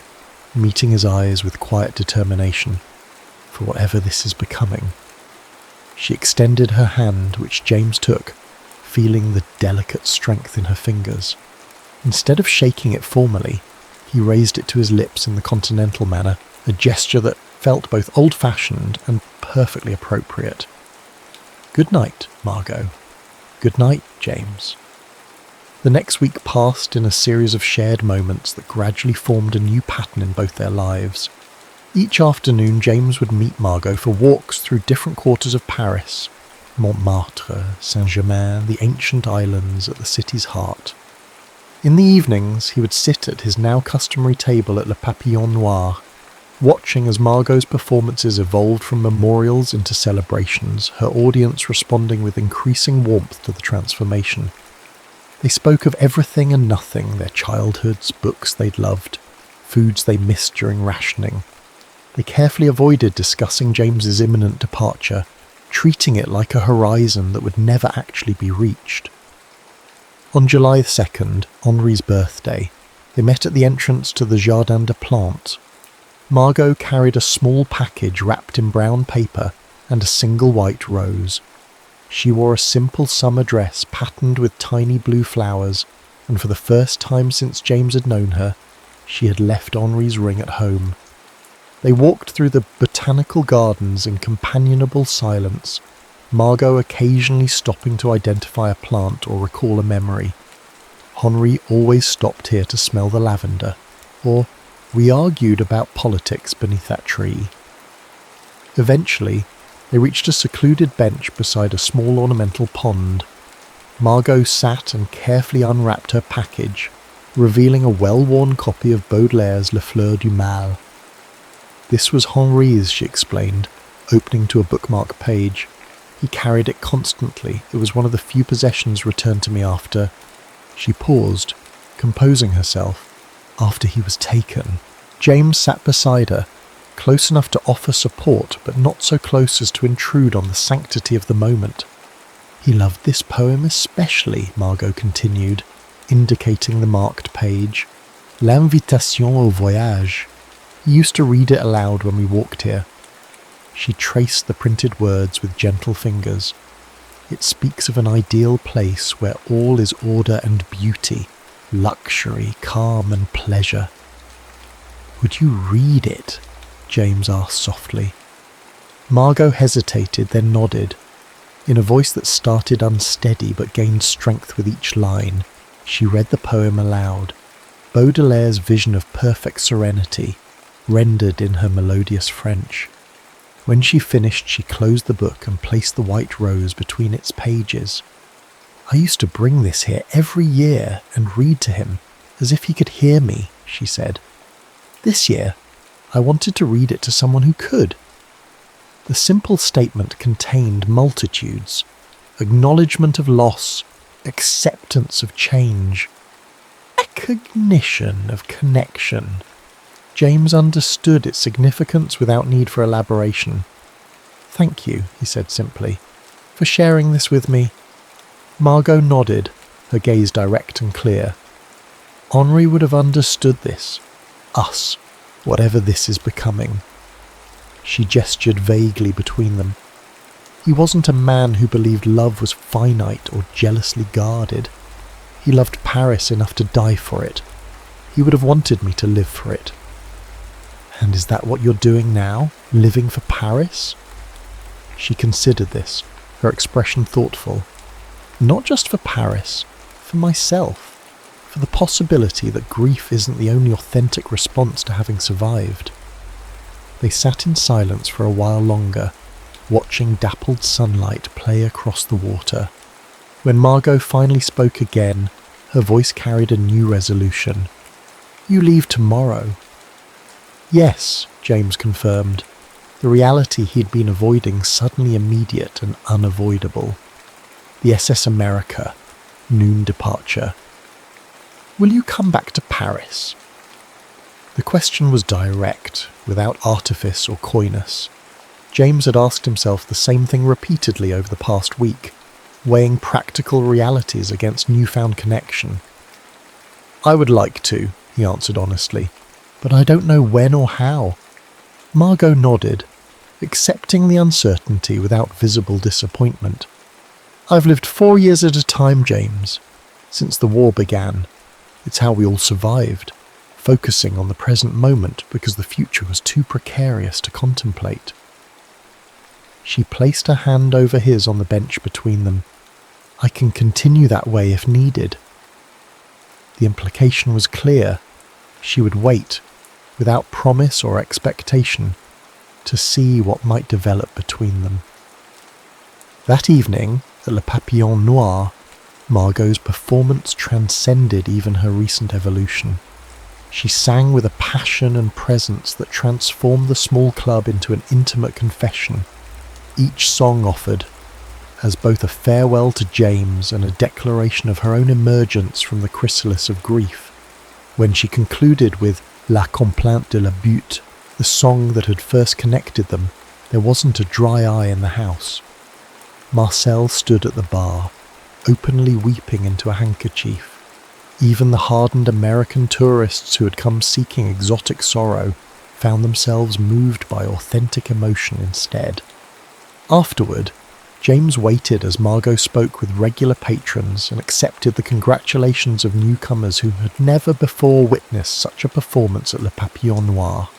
meeting his eyes with quiet determination, "for whatever this is becoming." She extended her hand, which James took, feeling the delicate strength in her fingers. Instead of shaking it formally, he raised it to his lips in the continental manner, a gesture that felt both old-fashioned and perfectly appropriate. "Good night, Margot. Good night, James." The next week passed in a series of shared moments that gradually formed a new pattern in both their lives. Each afternoon James would meet Margot for walks through different quarters of Paris, Montmartre, Saint-Germain, the ancient islands at the city's heart. In the evenings he would sit at his now customary table at Le Papillon Noir, watching as Margot's performances evolved from memorials into celebrations, her audience responding with increasing warmth to the transformation. They spoke of everything and nothing, their childhoods, books they'd loved, foods they missed during rationing. They carefully avoided discussing James's imminent departure, treating it like a horizon that would never actually be reached. On July 2nd, Henri's birthday, they met at the entrance to the Jardin des Plantes. Margot carried a small package wrapped in brown paper and a single white rose. She wore a simple summer dress patterned with tiny blue flowers, and for the first time since James had known her, she had left Henri's ring at home. They walked through the botanical gardens in companionable silence, Margot occasionally stopping to identify a plant or recall a memory. Henri always stopped here to smell the lavender, or we argued about politics beneath that tree. Eventually, they reached a secluded bench beside a small ornamental pond. Margot sat and carefully unwrapped her package, revealing a well-worn copy of Baudelaire's Les Fleurs du Mal. This was Henri's, she explained, opening to a bookmark page. He carried it constantly. It was one of the few possessions returned to me after... She paused, composing herself. After he was taken. James sat beside her, close enough to offer support, but not so close as to intrude on the sanctity of the moment. He loved this poem especially, Margot continued, indicating the marked page. L'invitation au voyage. He used to read it aloud when we walked here. She traced the printed words with gentle fingers. It speaks of an ideal place where all is order and beauty, luxury, calm and pleasure. Would you read it? James asked softly. Margot hesitated, then nodded. In a voice that started unsteady but gained strength with each line, she read the poem aloud, Baudelaire's vision of perfect serenity, rendered in her melodious French. When she finished, she closed the book and placed the white rose between its pages. I used to bring this here every year and read to him, as if he could hear me, she said. This year, I wanted to read it to someone who could. The simple statement contained multitudes, acknowledgement of loss, acceptance of change, recognition of connection. James understood its significance without need for elaboration. Thank you, he said simply, for sharing this with me. Margot nodded, her gaze direct and clear. Henri would have understood this. Us, whatever this is becoming. She gestured vaguely between them. He wasn't a man who believed love was finite or jealously guarded. He loved Paris enough to die for it. He would have wanted me to live for it. And is that what you're doing now? Living for Paris? She considered this, her expression thoughtful. Not just for Paris, for myself. For the possibility that grief isn't the only authentic response to having survived. They sat in silence for a while longer, watching dappled sunlight play across the water. When Margot finally spoke again, her voice carried a new resolution. You leave tomorrow. Yes, James confirmed, the reality he'd been avoiding suddenly immediate and unavoidable. The SS America, noon departure. Will you come back to Paris? The question was direct, without artifice or coyness. James had asked himself the same thing repeatedly over the past week, weighing practical realities against newfound connection. I would like to, he answered honestly, but I don't know when or how. Margot nodded, accepting the uncertainty without visible disappointment. I've lived 4 years at a time, James, since the war began. It's how we all survived, focusing on the present moment because the future was too precarious to contemplate. She placed her hand over his on the bench between them. I can continue that way if needed. The implication was clear. She would wait, without promise or expectation, to see what might develop between them. That evening, at Le Papillon Noir, Margot's performance transcended even her recent evolution. She sang with a passion and presence that transformed the small club into an intimate confession. Each song offered as both a farewell to James and a declaration of her own emergence from the chrysalis of grief. When she concluded with La Complainte de la Butte, the song that had first connected them, there wasn't a dry eye in the house. Marcel stood at the bar, openly weeping into a handkerchief. Even the hardened American tourists who had come seeking exotic sorrow found themselves moved by authentic emotion instead. Afterward, James waited as Margot spoke with regular patrons and accepted the congratulations of newcomers who had never before witnessed such a performance at Le Papillon Noir.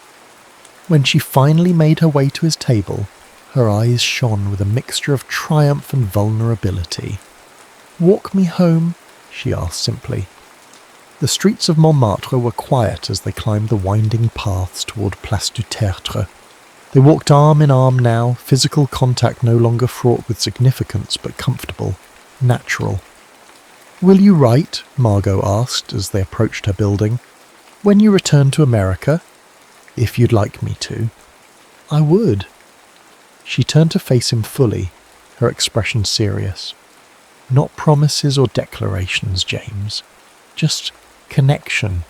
When she finally made her way to his table, her eyes shone with a mixture of triumph and vulnerability. "Walk me home?" she asked simply. The streets of Montmartre were quiet as they climbed the winding paths toward Place du Tertre. They walked arm in arm now, physical contact no longer fraught with significance but comfortable, natural. "Will you write?" Margot asked as they approached her building. "When you return to America?" "If you'd like me to." "I would." She turned to face him fully, her expression serious. "Not promises or declarations, James. Just connection.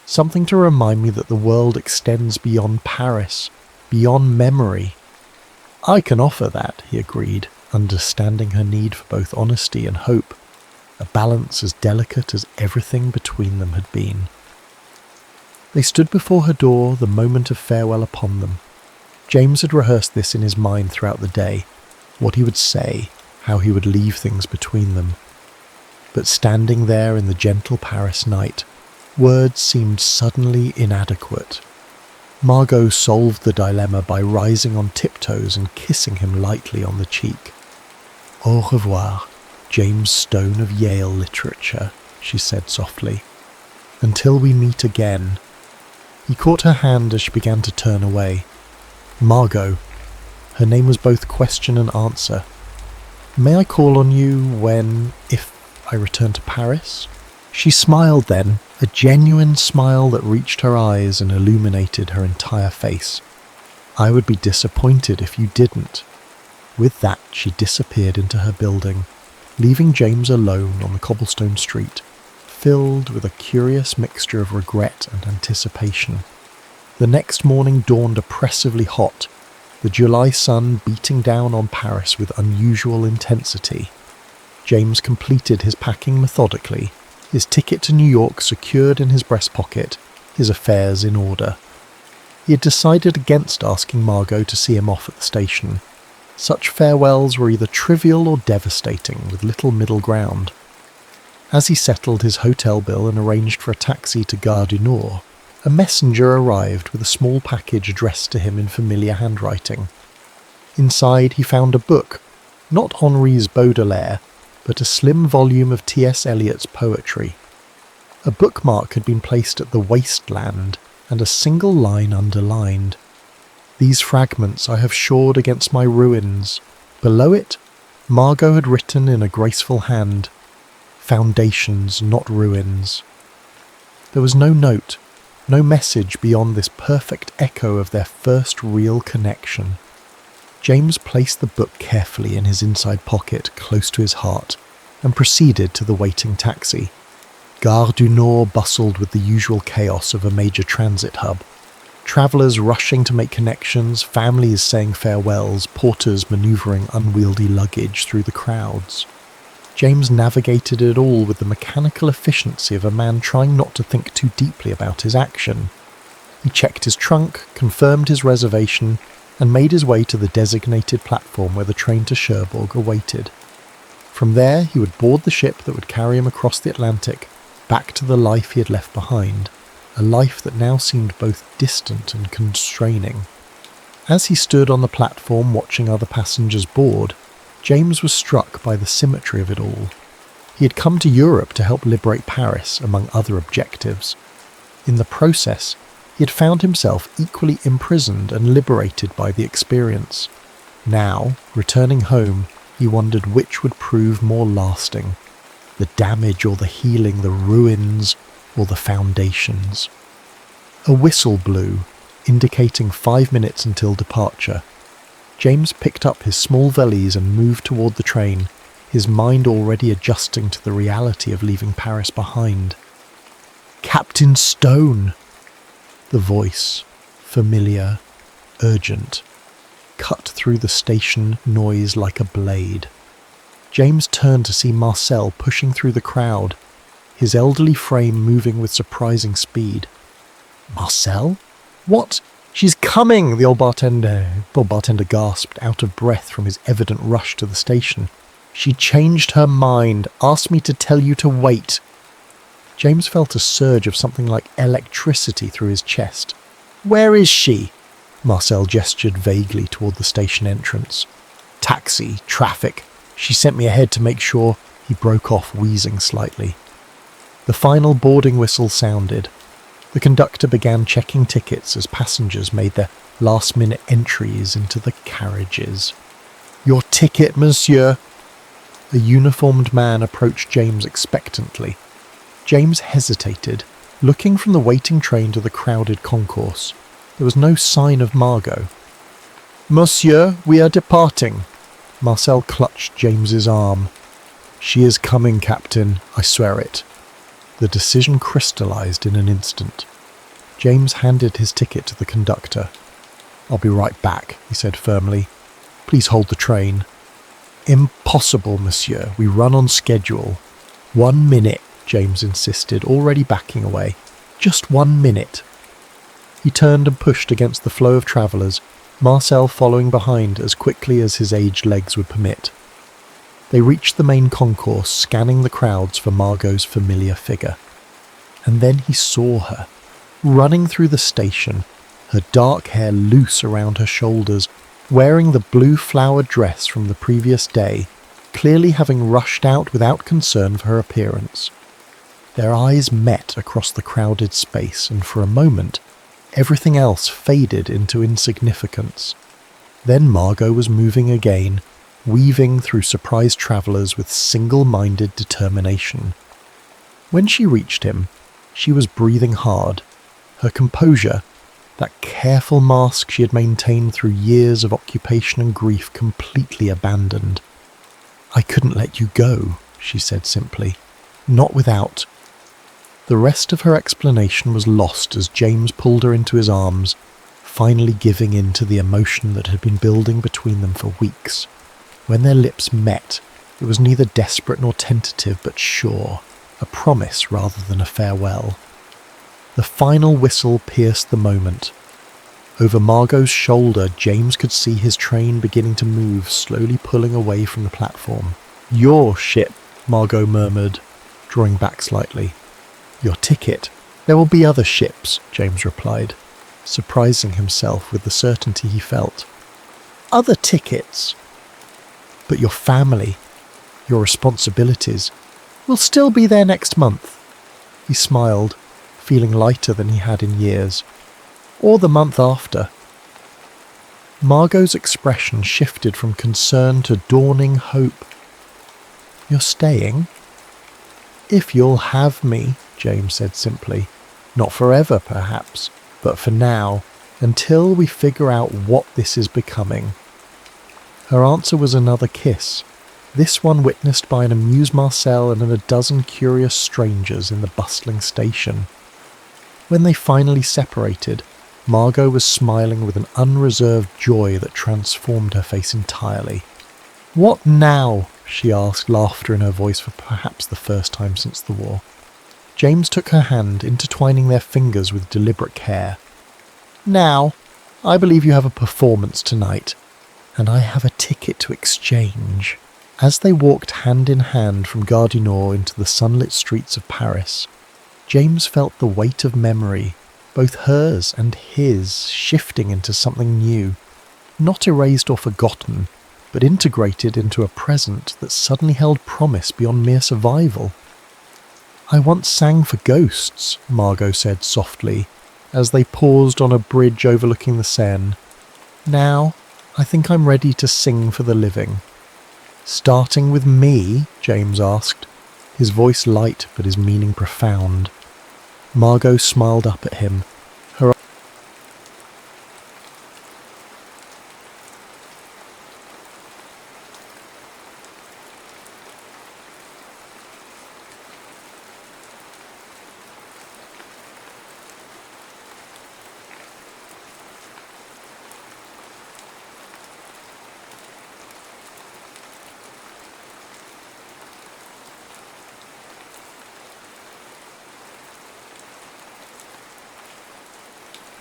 Something to remind me that the world extends beyond Paris, beyond memory." "I can offer that," he agreed, understanding her need for both honesty and hope, a balance as delicate as everything between them had been. They stood before her door, the moment of farewell upon them. James had rehearsed this in his mind throughout the day, what he would say, how he would leave things between them. But standing there in the gentle Paris night, words seemed suddenly inadequate. Margot solved the dilemma by rising on tiptoes and kissing him lightly on the cheek. "Au revoir, James Stone of Yale literature," she said softly. "Until we meet again." He caught her hand as she began to turn away. "Margot." Her name was both question and answer. "May I call on you if I return to Paris?" She smiled then, a genuine smile that reached her eyes and illuminated her entire face. "I would be disappointed if you didn't." With that, she disappeared into her building, leaving James alone on the cobblestone street, filled with a curious mixture of regret and anticipation. The next morning dawned oppressively hot, the July sun beating down on Paris with unusual intensity. James completed his packing methodically, his ticket to New York secured in his breast pocket, his affairs in order. He had decided against asking Margot to see him off at the station. Such farewells were either trivial or devastating, with little middle ground. As he settled his hotel bill and arranged for a taxi to Gare du Nord, a messenger arrived with a small package addressed to him in familiar handwriting. Inside he found a book, not Henri's Baudelaire, but a slim volume of T.S. Eliot's poetry. A bookmark had been placed at the wasteland, and a single line underlined. "These fragments I have shored against my ruins." Below it, Margot had written in a graceful hand, "Foundations, not ruins." There was no note, no message beyond this perfect echo of their first real connection. James placed the book carefully in his inside pocket, close to his heart, and proceeded to the waiting taxi. Gare du Nord bustled with the usual chaos of a major transit hub. Travellers rushing to make connections, families saying farewells, porters manoeuvring unwieldy luggage through the crowds. James navigated it all with the mechanical efficiency of a man trying not to think too deeply about his action. He checked his trunk, confirmed his reservation, and made his way to the designated platform where the train to Cherbourg awaited. From there, he would board the ship that would carry him across the Atlantic, back to the life he had left behind, a life that now seemed both distant and constraining. As he stood on the platform watching other passengers board, James was struck by the symmetry of it all. He had come to Europe to help liberate Paris, among other objectives. In the process, he had found himself equally imprisoned and liberated by the experience. Now, returning home, he wondered which would prove more lasting, the damage or the healing, the ruins or the foundations. A whistle blew, indicating 5 minutes until departure. James picked up his small valise and moved toward the train, his mind already adjusting to the reality of leaving Paris behind. "Captain Stone!" The voice, familiar, urgent, cut through the station noise like a blade. James turned to see Marcel pushing through the crowd, his elderly frame moving with surprising speed. "Marcel? What? She's coming!" The old bartender gasped, out of breath from his evident rush to the station. "She changed her mind, asked me to tell you to wait." James felt a surge of something like electricity through his chest. "Where is she?" Marcel gestured vaguely toward the station entrance. "Taxi, traffic. She sent me ahead to make sure." He broke off, wheezing slightly. The final boarding whistle sounded. The conductor began checking tickets as passengers made their last-minute entries into the carriages. "Your ticket, monsieur." A uniformed man approached James expectantly. James hesitated, looking from the waiting train to the crowded concourse. There was no sign of Margot. "Monsieur, we are departing." Marcel clutched James's arm. "She is coming, Captain, I swear it." The decision crystallized in an instant. James handed his ticket to the conductor. "I'll be right back," he said firmly. "Please hold the train." "Impossible, monsieur. We run on schedule." "1 minute," James insisted, already backing away. "Just 1 minute." He turned and pushed against the flow of travellers, Marcel following behind as quickly as his aged legs would permit. They reached the main concourse, scanning the crowds for Margot's familiar figure. And then he saw her, running through the station, her dark hair loose around her shoulders, wearing the blue flowered dress from the previous day, clearly having rushed out without concern for her appearance. Their eyes met across the crowded space, and for a moment, everything else faded into insignificance. Then Margot was moving again, weaving through surprised travellers with single-minded determination. When she reached him, she was breathing hard. Her composure, that careful mask she had maintained through years of occupation and grief, completely abandoned. "I couldn't let you go," she said simply. "Not without..." The rest of her explanation was lost as James pulled her into his arms, finally giving in to the emotion that had been building between them for weeks. When their lips met, it was neither desperate nor tentative but sure, a promise rather than a farewell. The final whistle pierced the moment. Over Margot's shoulder, James could see his train beginning to move, slowly pulling away from the platform. "Your ship," Margot murmured, drawing back slightly. "Your ticket. There will be other ships," James replied, surprising himself with the certainty he felt. "Other tickets? But your family, your responsibilities, will still be there next month." He smiled, feeling lighter than he had in years. "Or the month after." Margot's expression shifted from concern to dawning hope. "You're staying?" "If you'll have me," James said simply. "Not forever, perhaps, but for now, until we figure out what this is becoming." Her answer was another kiss, this one witnessed by an amused Marcel and a dozen curious strangers in the bustling station. When they finally separated, Margot was smiling with an unreserved joy that transformed her face entirely. "What now?" she asked, laughter in her voice for perhaps the first time since the war. James took her hand, intertwining their fingers with deliberate care. "Now, I believe you have a performance tonight, and I have a ticket to exchange." As they walked hand in hand from Gare du Nord into the sunlit streets of Paris, James felt the weight of memory, both hers and his, shifting into something new, not erased or forgotten, but integrated into a present that suddenly held promise beyond mere survival. "I once sang for ghosts," Margot said softly, as they paused on a bridge overlooking the Seine. "Now, I think I'm ready to sing for the living." "Starting with me?" James asked, his voice light but his meaning profound. Margot smiled up at him, her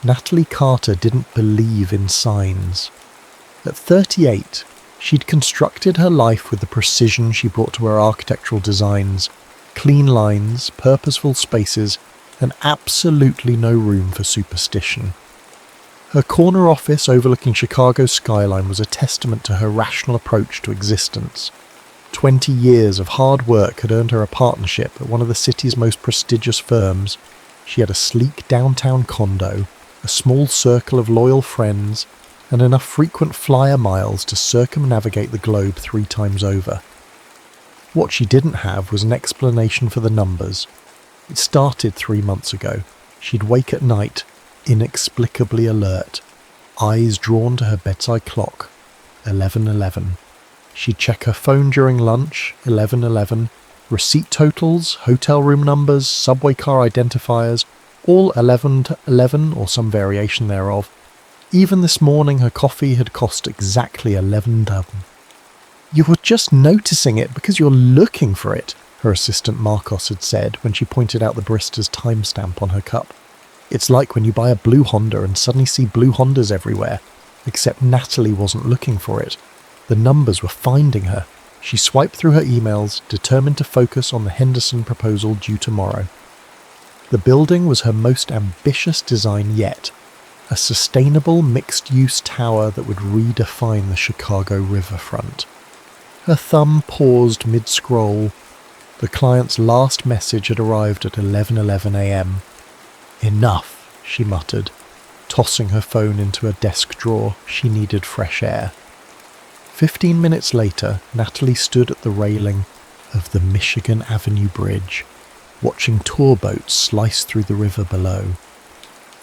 Natalie Carter didn't believe in signs. At 38, she'd constructed her life with the precision she brought to her architectural designs, clean lines, purposeful spaces, and absolutely no room for superstition. Her corner office overlooking Chicago's skyline was a testament to her rational approach to existence. 20 years of hard work had earned her a partnership at one of the city's most prestigious firms. She had a sleek downtown condo, a small circle of loyal friends, and enough frequent flyer miles to circumnavigate the globe 3 times over. What she didn't have was an explanation for the numbers. It started 3 months ago. She'd wake at night, inexplicably alert, eyes drawn to her bedside clock, 11:11. She'd check her phone during lunch, 11:11, receipt totals, hotel room numbers, subway car identifiers, all 11 to 11 or some variation thereof. Even this morning her coffee had cost exactly 11 dub. "You were just noticing it because you're looking for it," her assistant Marcos had said when she pointed out the barista's timestamp on her cup. "It's like when you buy a blue Honda and suddenly see blue Hondas everywhere, except Natalie wasn't looking for it. The numbers were finding her." She swiped through her emails, determined to focus on the Henderson proposal due tomorrow. The building was her most ambitious design yet, a sustainable mixed-use tower that would redefine the Chicago riverfront. Her thumb paused mid-scroll. The client's last message had arrived at 11:11 a.m. "Enough," she muttered, tossing her phone into a desk drawer. She needed fresh air. 15 minutes later, Natalie stood at the railing of the Michigan Avenue Bridge, watching tour boats slice through the river below.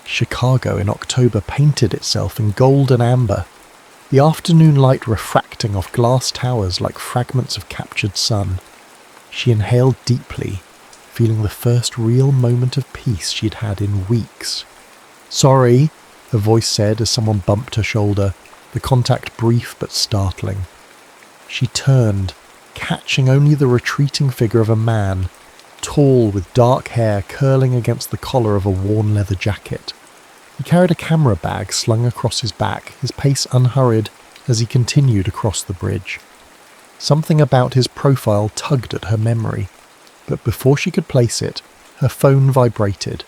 Chicago in October painted itself in gold and amber, the afternoon light refracting off glass towers like fragments of captured sun. She inhaled deeply, feeling the first real moment of peace she'd had in weeks. "Sorry," a voice said as someone bumped her shoulder, the contact brief but startling. She turned, catching only the retreating figure of a man, tall with dark hair curling against the collar of a worn leather jacket. He carried a camera bag slung across his back, his pace unhurried as he continued across the bridge. Something about his profile tugged at her memory, but before she could place it, her phone vibrated.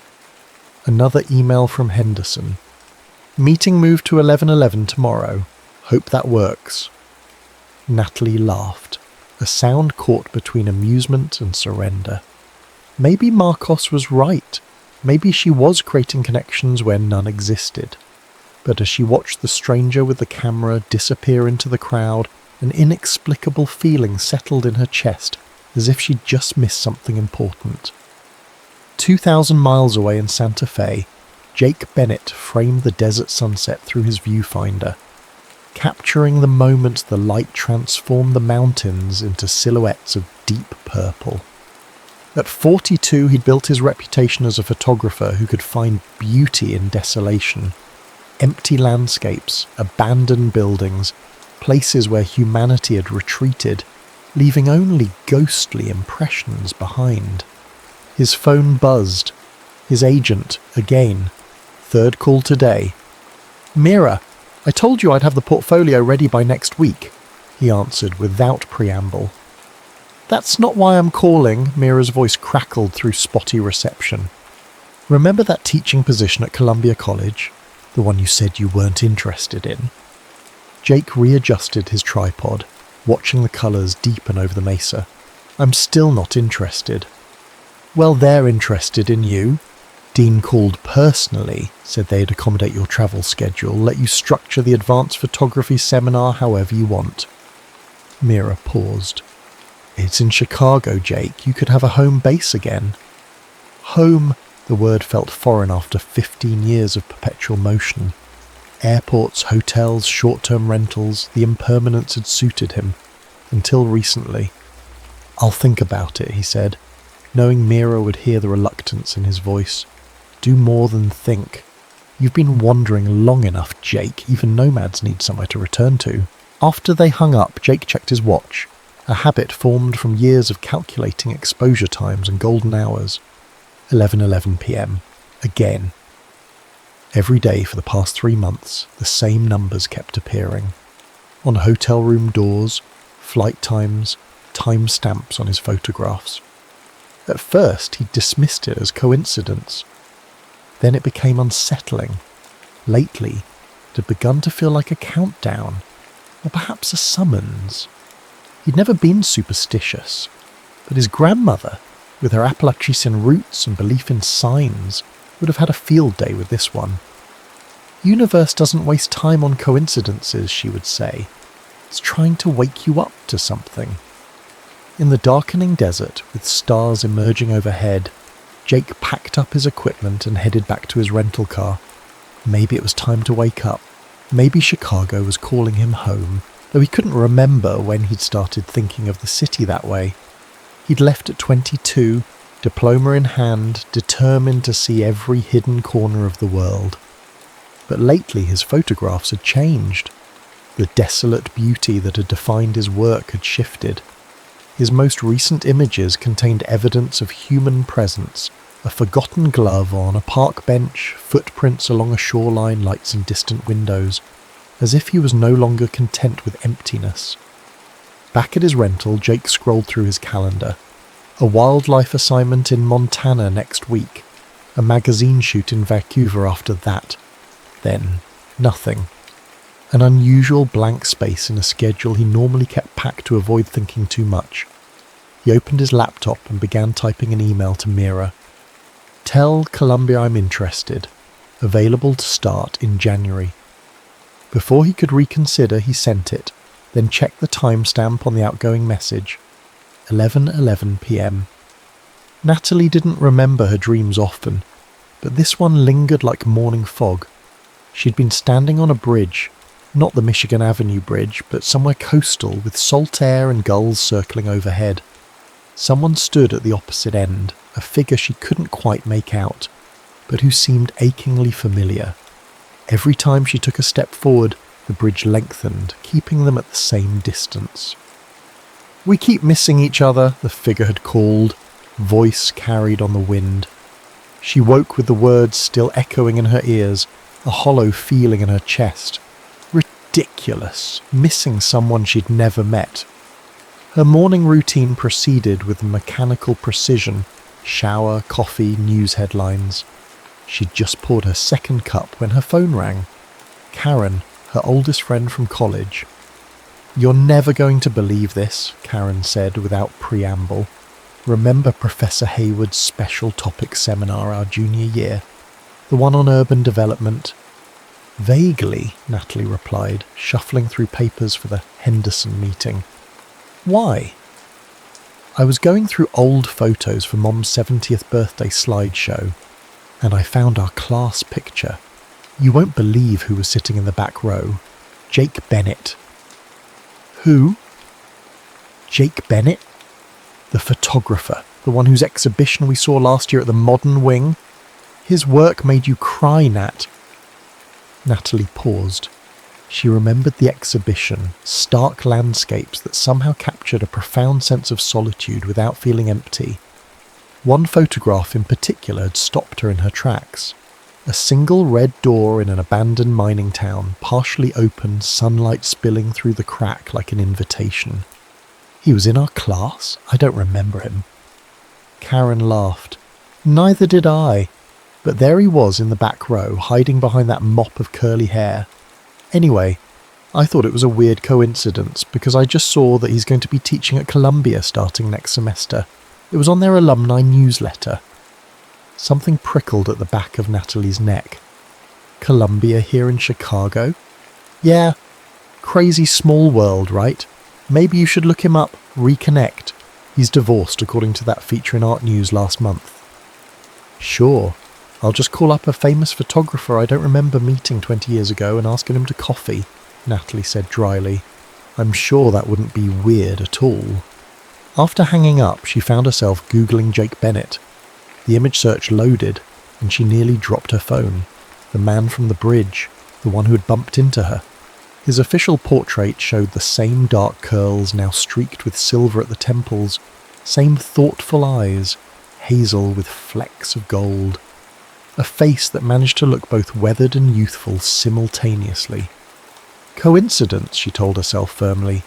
Another email from Henderson. "Meeting moved to 11:11 tomorrow. Hope that works." Natalie laughed, a sound caught between amusement and surrender. Maybe Marcos was right. Maybe she was creating connections where none existed. But as she watched the stranger with the camera disappear into the crowd, an inexplicable feeling settled in her chest, as if she'd just missed something important. 2,000 miles away in Santa Fe, Jake Bennett framed the desert sunset through his viewfinder, capturing the moment the light transformed the mountains into silhouettes of deep purple. At 42, he'd built his reputation as a photographer who could find beauty in desolation. Empty landscapes, abandoned buildings, places where humanity had retreated, leaving only ghostly impressions behind. His phone buzzed. His agent, again. "Third call today." "Mira, I told you I'd have the portfolio ready by next week," he answered without preamble. "That's not why I'm calling," Mira's voice crackled through spotty reception. "Remember that teaching position at Columbia College? The one you said you weren't interested in?" Jake readjusted his tripod, watching the colours deepen over the mesa. "I'm still not interested." "Well, they're interested in you. Dean called personally, said they'd accommodate your travel schedule, let you structure the advanced photography seminar however you want." Mira paused. "It's in Chicago, Jake. You could have a home base again." Home, the word felt foreign after 15 years of perpetual motion. Airports, hotels, short-term rentals, the impermanence had suited him, until recently. "I'll think about it," he said, knowing Mira would hear the reluctance in his voice. "Do more than think. You've been wandering long enough, Jake. Even nomads need somewhere to return to." After they hung up, Jake checked his watch, a habit formed from years of calculating exposure times and golden hours. 11:11 p.m. Again. Every day for the past 3 months, the same numbers kept appearing. On hotel room doors, flight times, time stamps on his photographs. At first, he dismissed it as coincidence. Then it became unsettling. Lately, it had begun to feel like a countdown, or perhaps a summons. He'd never been superstitious, but his grandmother, with her Appalachian roots and belief in signs, would have had a field day with this one. Universe doesn't waste time on coincidences, she would say. It's trying to wake you up to something. In the darkening desert, with stars emerging overhead, Jake packed up his equipment and headed back to his rental car. Maybe it was time to wake up. Maybe Chicago was calling him home, though he couldn't remember when he'd started thinking of the city that way. He'd left at 22, diploma in hand, determined to see every hidden corner of the world. But lately his photographs had changed. The desolate beauty that had defined his work had shifted. His most recent images contained evidence of human presence, a forgotten glove on a park bench, footprints along a shoreline, lights in distant windows, as if he was no longer content with emptiness. Back at his rental, Jake scrolled through his calendar. A wildlife assignment in Montana next week, a magazine shoot in Vancouver after that. Then, nothing. An unusual blank space in a schedule he normally kept packed to avoid thinking too much. He opened his laptop and began typing an email to Mira. Tell Columbia I'm interested. Available to start in January. Before he could reconsider, he sent it, then checked the timestamp on the outgoing message. 11:11 p.m. Natalie didn't remember her dreams often, but this one lingered like morning fog. She'd been standing on a bridge, not the Michigan Avenue Bridge, but somewhere coastal with salt air and gulls circling overhead. Someone stood at the opposite end, a figure she couldn't quite make out, but who seemed achingly familiar. Every time she took a step forward, the bridge lengthened, keeping them at the same distance. We keep missing each other, the figure had called, voice carried on the wind. She woke with the words still echoing in her ears, a hollow feeling in her chest. Ridiculous, missing someone she'd never met. Her morning routine proceeded with mechanical precision, shower, coffee, news headlines. She'd just poured her second cup when her phone rang. Karen, her oldest friend from college. You're never going to believe this, Karen said without preamble. Remember Professor Hayward's special topic seminar our junior year? The one on urban development? Vaguely, Natalie replied, shuffling through papers for the Henderson meeting. Why? I was going through old photos for Mom's 70th birthday slideshow, and I found our class picture. You won't believe who was sitting in the back row. Jake Bennett. Who? Jake Bennett? The photographer, the one whose exhibition we saw last year at the Modern Wing. His work made you cry, Nat. Natalie paused. She remembered the exhibition, stark landscapes that somehow captured a profound sense of solitude without feeling empty. One photograph in particular had stopped her in her tracks. A single red door in an abandoned mining town, partially open, sunlight spilling through the crack like an invitation. He was in our class? I don't remember him. Karen laughed. Neither did I. But there he was in the back row, hiding behind that mop of curly hair. Anyway, I thought it was a weird coincidence because I just saw that he's going to be teaching at Columbia starting next semester. It was on their alumni newsletter. Something prickled at the back of Natalie's neck. Columbia here in Chicago? Yeah, crazy small world, right? Maybe you should look him up, reconnect. He's divorced according to that feature in Art News last month. Sure, I'll just call up a famous photographer I don't remember meeting 20 years ago and asking him to coffee, Natalie said dryly. I'm sure that wouldn't be weird at all. After hanging up, she found herself Googling Jake Bennett. The image search loaded, and she nearly dropped her phone. The man from the bridge, the one who had bumped into her. His official portrait showed the same dark curls now streaked with silver at the temples, same thoughtful eyes, hazel with flecks of gold. a face that managed to look both weathered and youthful simultaneously. Coincidence, she told herself firmly.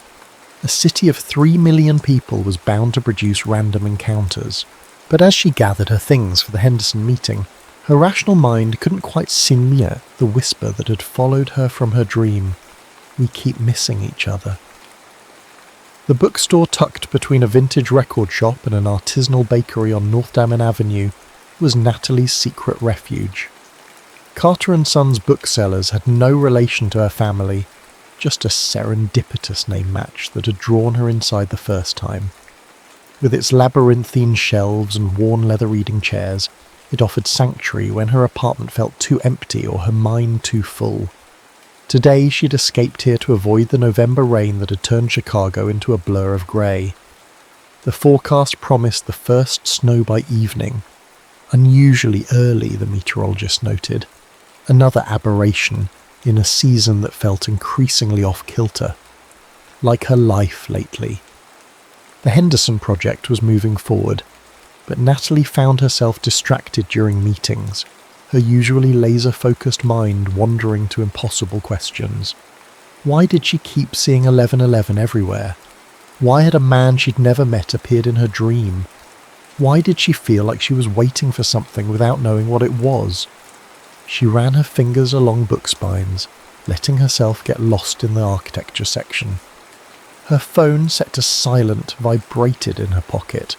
A city of 3 million people was bound to produce random encounters. But as she gathered her things for the Henderson meeting, her rational mind couldn't quite signal the whisper that had followed her from her dream. We keep missing each other. The bookstore tucked between a vintage record shop and an artisanal bakery on North Dammon Avenue was Natalie's secret refuge. Carter & Sons booksellers had no relation to her family, just a serendipitous name match that had drawn her inside the first time. With its labyrinthine shelves and worn leather reading chairs, it offered sanctuary when her apartment felt too empty or her mind too full. Today she'd escaped here to avoid the November rain that had turned Chicago into a blur of grey. The forecast promised the first snow by evening. Unusually early, the meteorologist noted. Another aberration in a season that felt increasingly off-kilter. Like her life lately. The Henderson project was moving forward, but Natalie found herself distracted during meetings, her usually laser-focused mind wandering to impossible questions. Why did she keep seeing 11:11 everywhere? Why had a man she'd never met appeared in her dream? Why did she feel like she was waiting for something without knowing what it was? She ran her fingers along book spines, letting herself get lost in the architecture section. Her phone, set to silent, vibrated in her pocket.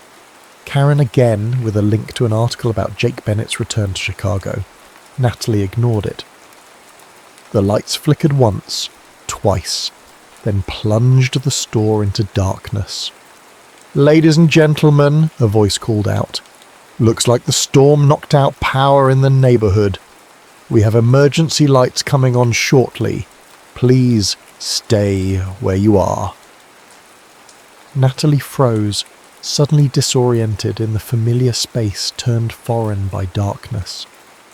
Karen again, with a link to an article about Jake Bennett's return to Chicago. Natalie ignored it. The lights flickered once, twice, then plunged the store into darkness. "Ladies and gentlemen," a voice called out. "Looks like the storm knocked out power in the neighborhood. We have emergency lights coming on shortly. Please stay where you are." Natalie froze, suddenly disoriented in the familiar space turned foreign by darkness.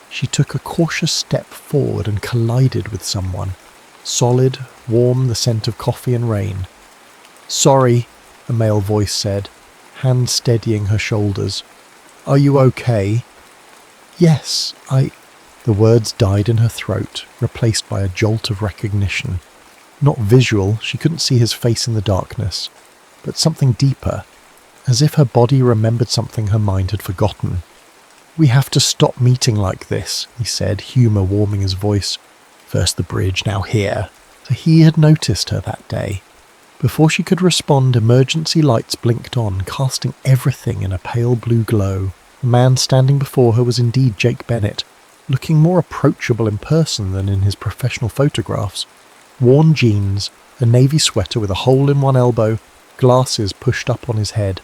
She took a cautious step forward and collided with someone. Solid, warm, the scent of coffee and rain. "Sorry," a male voice said, hand steadying her shoulders. "Are you okay?" "Yes, The words died in her throat, replaced by a jolt of recognition. Not visual, she couldn't see his face in the darkness, but something deeper, as if her body remembered something her mind had forgotten. "We have to stop meeting like this," he said, humour warming his voice. "First the bridge, now here." So he had noticed her that day. Before she could respond, emergency lights blinked on, casting everything in a pale blue glow. The man standing before her was indeed Jake Bennett, looking more approachable in person than in his professional photographs. Worn jeans, a navy sweater with a hole in one elbow, glasses pushed up on his head.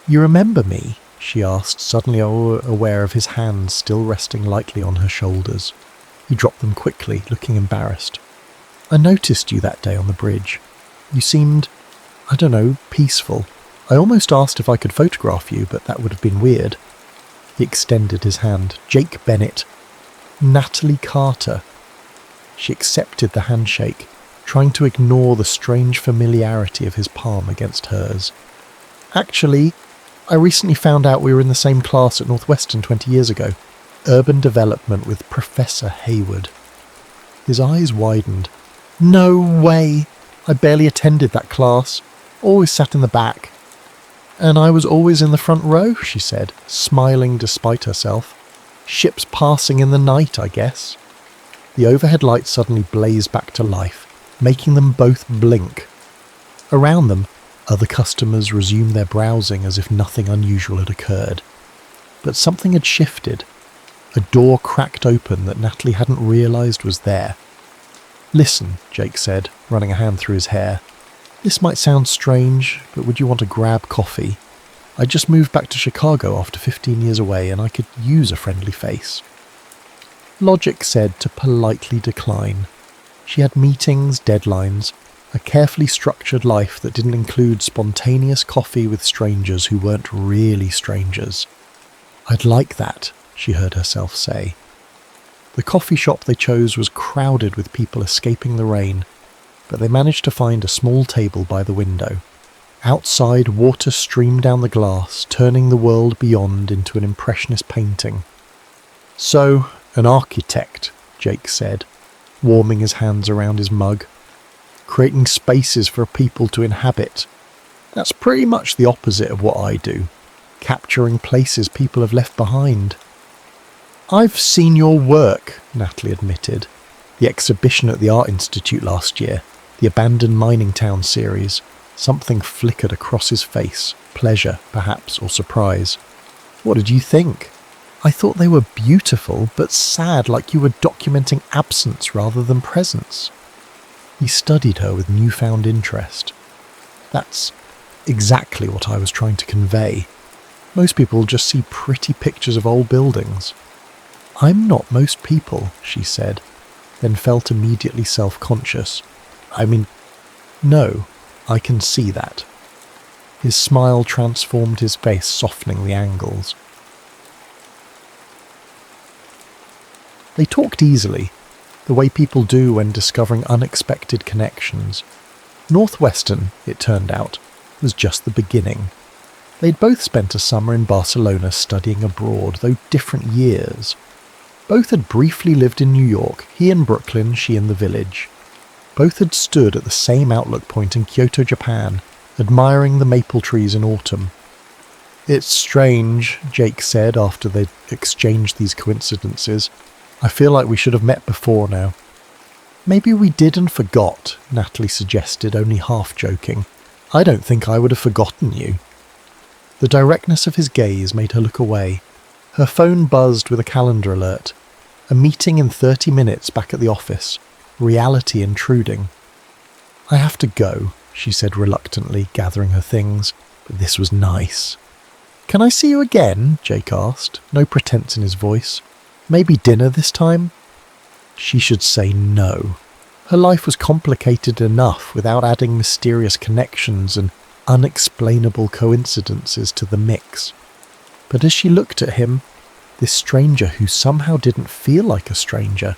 "You remember me?" she asked, suddenly aware of his hands still resting lightly on her shoulders. He dropped them quickly, looking embarrassed. "I noticed you that day on the bridge. You seemed, peaceful. I almost asked if I could photograph you, but that would have been weird." He extended his hand. "Jake Bennett. Natalie Carter." She accepted the handshake, trying to ignore the strange familiarity of his palm against hers. "Actually, I recently found out we were in the same class at Northwestern 20 years ago. Urban Development with Professor Hayward." His eyes widened. "No way! I barely attended that class. Always sat in the back." "And I was always in the front row," she said, smiling despite herself. "Ships passing in the night, I guess." The overhead lights suddenly blazed back to life, making them both blink. Around them, other customers resumed their browsing as if nothing unusual had occurred. But something had shifted. A door cracked open that Natalie hadn't realised was there. "Listen," Jake said, running a hand through his hair. "This might sound strange, but would you want to grab coffee? I just moved back to Chicago after 15 years away, and I could use a friendly face." Logic said to politely decline. She had meetings, deadlines, a carefully structured life that didn't include spontaneous coffee with strangers who weren't really strangers. "I'd like that," she heard herself say. The coffee shop they chose was crowded with people escaping the rain, but they managed to find a small table by the window. Outside, water streamed down the glass, turning the world beyond into an impressionist painting. So, an architect, Jake said, warming his hands around his mug. Creating spaces for people to inhabit. That's pretty much the opposite of what I do. Capturing places people have left behind. I've seen your work, Natalie admitted. The exhibition at the Art Institute last year, the Abandoned Mining Town series. Something flickered across his face, pleasure, perhaps, or surprise. What did you think? I thought they were beautiful, but sad, like you were documenting absence rather than presence. He studied her with newfound interest. That's exactly what I was trying to convey. Most people just see pretty pictures of old buildings. I'm not most people, she said, then felt immediately self-conscious. No, I can see that. His smile transformed his face, softening the angles. They talked easily, the way people do when discovering unexpected connections. Northwestern, it turned out, was just the beginning. They'd both spent a summer in Barcelona studying abroad, though different years. Both had briefly lived in New York, he in Brooklyn, she in the Village. Both had stood at the same outlook point in Kyoto, Japan, admiring the maple trees in autumn. It's strange, Jake said after they'd exchanged these coincidences. I feel like we should have met before now. Maybe we did and forgot, Natalie suggested, only half joking. I don't think I would have forgotten you. The directness of his gaze made her look away. Her phone buzzed with a calendar alert. A meeting in 30 minutes back at the office. Reality intruding. I have to go, she said reluctantly, gathering her things, but this was nice. Can I see you again? Jake asked, no pretense in his voice. Maybe dinner this time? She should say no. Her life was complicated enough without adding mysterious connections and unexplainable coincidences to the mix. But as she looked at him, this stranger who somehow didn't feel like a stranger,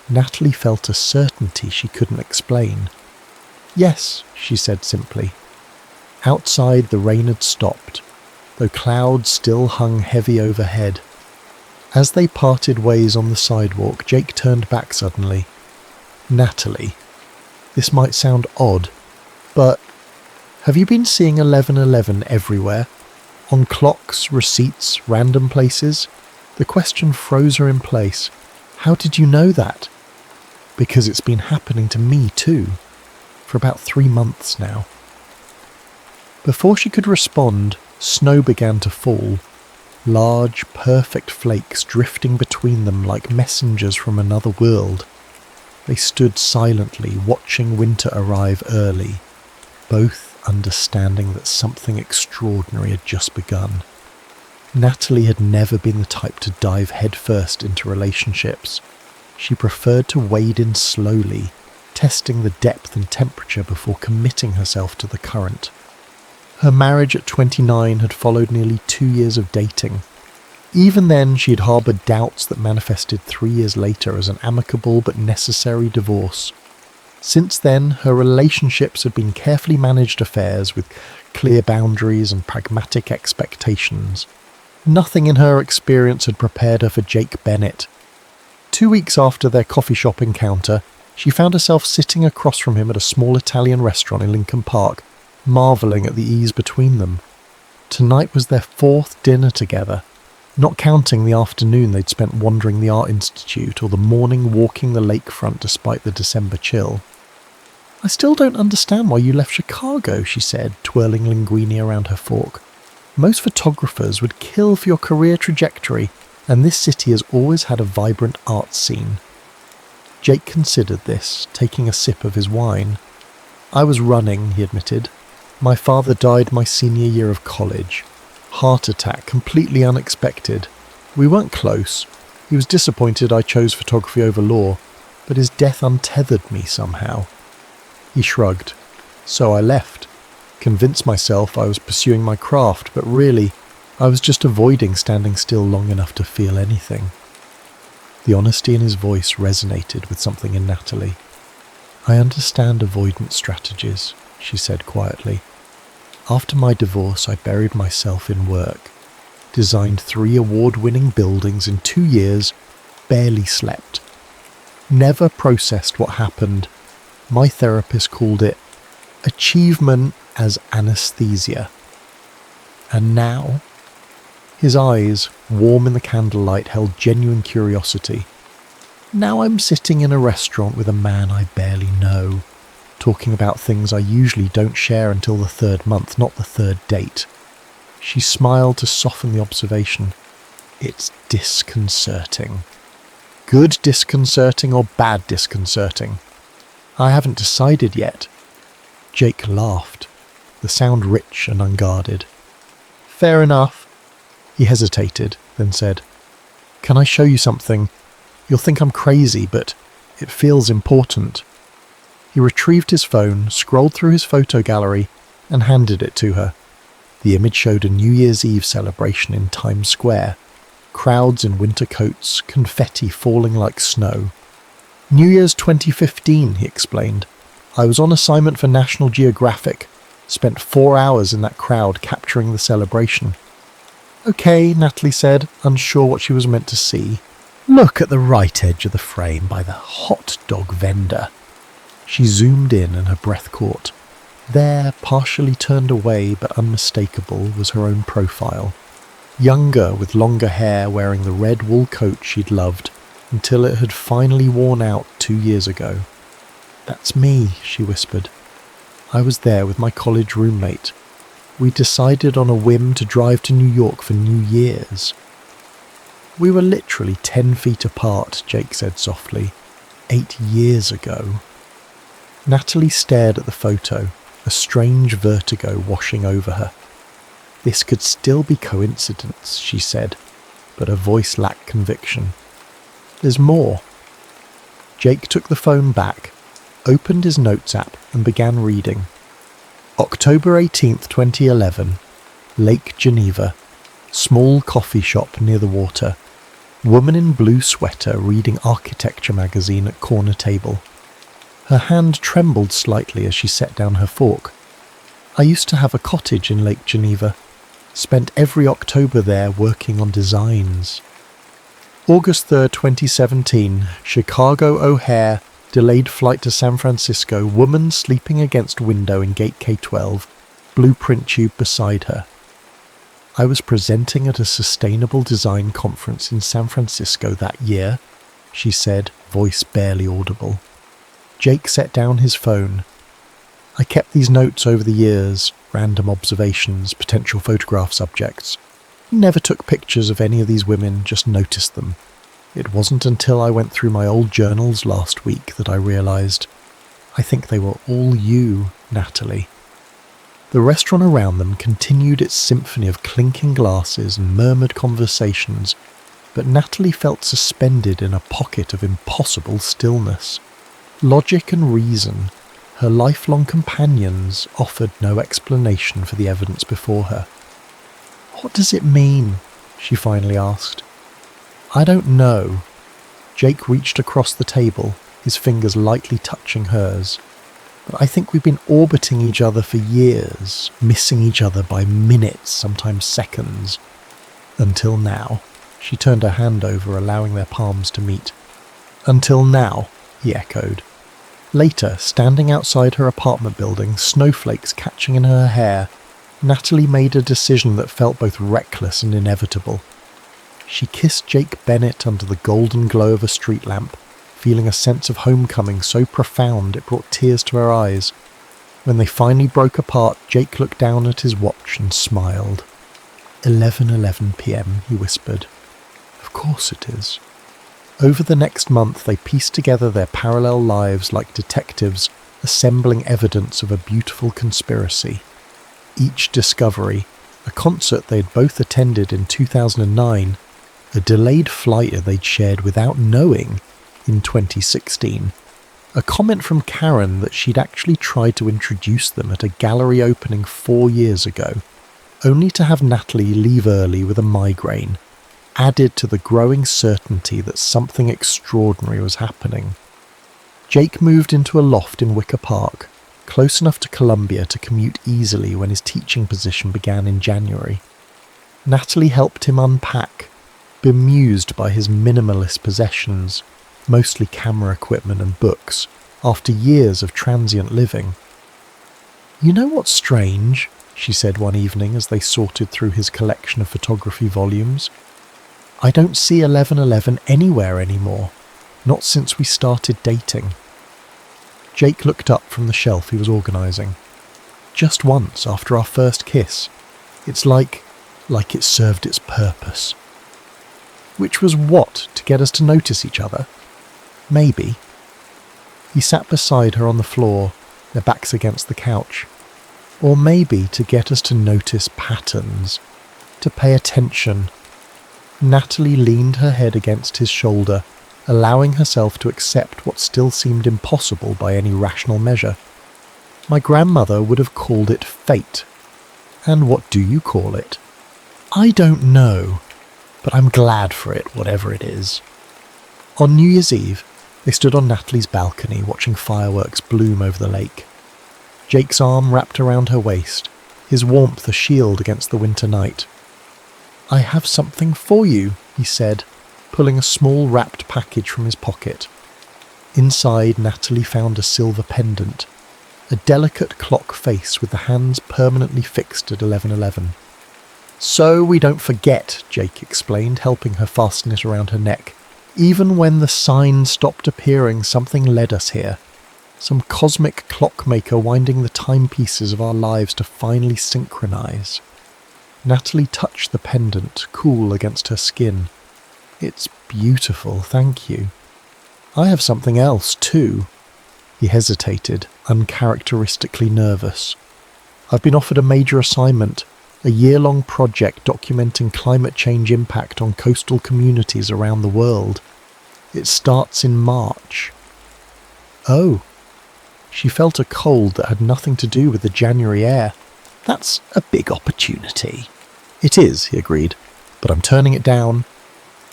Natalie felt a certainty she couldn't explain. Yes, she said simply. Outside the rain had stopped, though clouds still hung heavy overhead. As they parted ways on the sidewalk, Jake turned back suddenly. Natalie, this might sound odd, but have you been seeing 11:11 everywhere? On clocks, receipts, random places? The question froze her in place. How did you know that? Because it's been happening to me too, for about 3 months now. Before she could respond, snow began to fall. Large, perfect flakes drifting between them like messengers from another world. They stood silently, watching winter arrive early, both understanding that something extraordinary had just begun. Natalie had never been the type to dive headfirst into relationships. She preferred to wade in slowly, testing the depth and temperature before committing herself to the current. Her marriage at 29 had followed nearly 2 years of dating. Even then, she had harboured doubts that manifested 3 years later as an amicable but necessary divorce. Since then, her relationships had been carefully managed affairs with clear boundaries and pragmatic expectations. Nothing in her experience had prepared her for Jake Bennett. 2 weeks after their coffee shop encounter, she found herself sitting across from him at a small Italian restaurant in Lincoln Park, marvelling at the ease between them. Tonight was their 4th dinner together, not counting the afternoon they'd spent wandering the Art Institute or the morning walking the lakefront despite the December chill. I still don't understand why you left Chicago, she said, twirling linguine around her fork. Most photographers would kill for your career trajectory, and this city has always had a vibrant art scene. Jake considered this, taking a sip of his wine. I was running, he admitted. My father died my senior year of college. Heart attack, completely unexpected. We weren't close. He was disappointed I chose photography over law, but his death untethered me somehow. He shrugged. So I left. Convinced myself I was pursuing my craft, but really, I was just avoiding standing still long enough to feel anything. The honesty in his voice resonated with something in Natalie. I understand avoidance strategies, she said quietly. After my divorce, I buried myself in work. designed 3 award-winning buildings in 2 years, barely slept. Never processed what happened. My therapist called it achievement as anesthesia. And now, his eyes, warm in the candlelight, held genuine curiosity. Now I'm sitting in a restaurant with a man I barely know, talking about things I usually don't share until the 3rd month, not the 3rd date. She smiled to soften the observation. It's disconcerting. Good disconcerting or bad disconcerting? I haven't decided yet. Jake laughed, the sound rich and unguarded. Fair enough. He hesitated, then said, Can I show you something? You'll think I'm crazy, but it feels important. He retrieved his phone, scrolled through his photo gallery, and handed it to her. The image showed a New Year's Eve celebration in Times Square. Crowds in winter coats, confetti falling like snow. New Year's 2015, he explained. I was on assignment for National Geographic. Spent 4 hours in that crowd capturing the celebration. Okay, Natalie said, unsure what she was meant to see. Look at the right edge of the frame by the hot dog vendor. She zoomed in and her breath caught. There, partially turned away but unmistakable, was her own profile. Younger, with longer hair, wearing the red wool coat she'd loved, until it had finally worn out 2 years ago. That's me, she whispered. I was there with my college roommate. We decided on a whim to drive to New York for New Year's. We were literally 10 feet apart, Jake said softly. 8 years ago. Natalie stared at the photo, a strange vertigo washing over her. This could still be coincidence, she said, but her voice lacked conviction. There's more. Jake took the phone back, opened his notes app and began reading. October 18th, 2011. Lake Geneva. Small coffee shop near the water. Woman in blue sweater reading architecture magazine at corner table. Her hand trembled slightly as she set down her fork. I used to have a cottage in Lake Geneva. Spent every October there working on designs. August 3rd, 2017. Chicago O'Hare. Delayed flight to San Francisco. Woman sleeping against window in gate K12. Blueprint tube beside her. I was presenting at a sustainable design conference in San Francisco that year, she said, voice barely audible. Jake set down his phone. I kept these notes over the years, random observations, potential photograph subjects. Never took pictures of any of these women, just noticed them. It wasn't until I went through my old journals last week that I realised, I think they were all you, Natalie. The restaurant around them continued its symphony of clinking glasses and murmured conversations, but Natalie felt suspended in a pocket of impossible stillness. Logic and reason, her lifelong companions, offered no explanation for the evidence before her. What does it mean? She finally asked. I don't know. Jake reached across the table, his fingers lightly touching hers. But I think we've been orbiting each other for years, missing each other by minutes, sometimes seconds. Until now. She turned her hand over, allowing their palms to meet. Until now, he echoed. Later, standing outside her apartment building, snowflakes catching in her hair, Natalie made a decision that felt both reckless and inevitable. She kissed Jake Bennett under the golden glow of a street lamp, feeling a sense of homecoming so profound it brought tears to her eyes. When they finally broke apart, Jake looked down at his watch and smiled. 11:11 p.m, he whispered. Of course it is. Over the next month they pieced together their parallel lives like detectives, assembling evidence of a beautiful conspiracy. Each discovery, a concert they'd both attended in 2009, a delayed flight they'd shared without knowing in 2016, a comment from Karen that she'd actually tried to introduce them at a gallery opening 4 years ago, only to have Natalie leave early with a migraine, added to the growing certainty that something extraordinary was happening. Jake moved into a loft in Wicker Park, close enough to Columbia to commute easily when his teaching position began in January. Natalie helped him unpack, bemused by his minimalist possessions, mostly camera equipment and books, after years of transient living. "You know what's strange?" she said one evening as they sorted through his collection of photography volumes. "I don't see 1111 anywhere anymore, not since we started dating." Jake looked up from the shelf he was organising. "Just once after our first kiss. It's like it served its purpose." "Which was what? To get us to notice each other?" "Maybe." He sat beside her on the floor, their backs against the couch. "Or maybe to get us to notice patterns, to pay attention." Natalie leaned her head against his shoulder, allowing herself to accept what still seemed impossible by any rational measure. "My grandmother would have called it fate." "And what do you call it?" "I don't know, but I'm glad for it, whatever it is." On New Year's Eve, they stood on Natalie's balcony watching fireworks bloom over the lake. Jake's arm wrapped around her waist, his warmth a shield against the winter night. "I have something for you," he said, pulling a small wrapped package from his pocket. Inside, Natalie found a silver pendant, a delicate clock face with the hands permanently fixed at 11:11. "So we don't forget," Jake explained, helping her fasten it around her neck. "Even when the sign stopped appearing, something led us here. Some cosmic clockmaker winding the timepieces of our lives to finally synchronize." Natalie touched the pendant, cool against her skin. "It's beautiful, thank you." "I have something else, too." He hesitated, uncharacteristically nervous. "I've been offered a major assignment, a year-long project documenting climate change impact on coastal communities around the world. It starts in March." "Oh." She felt a cold that had nothing to do with the January air. "That's a big opportunity." "It is," he agreed, "but I'm turning it down."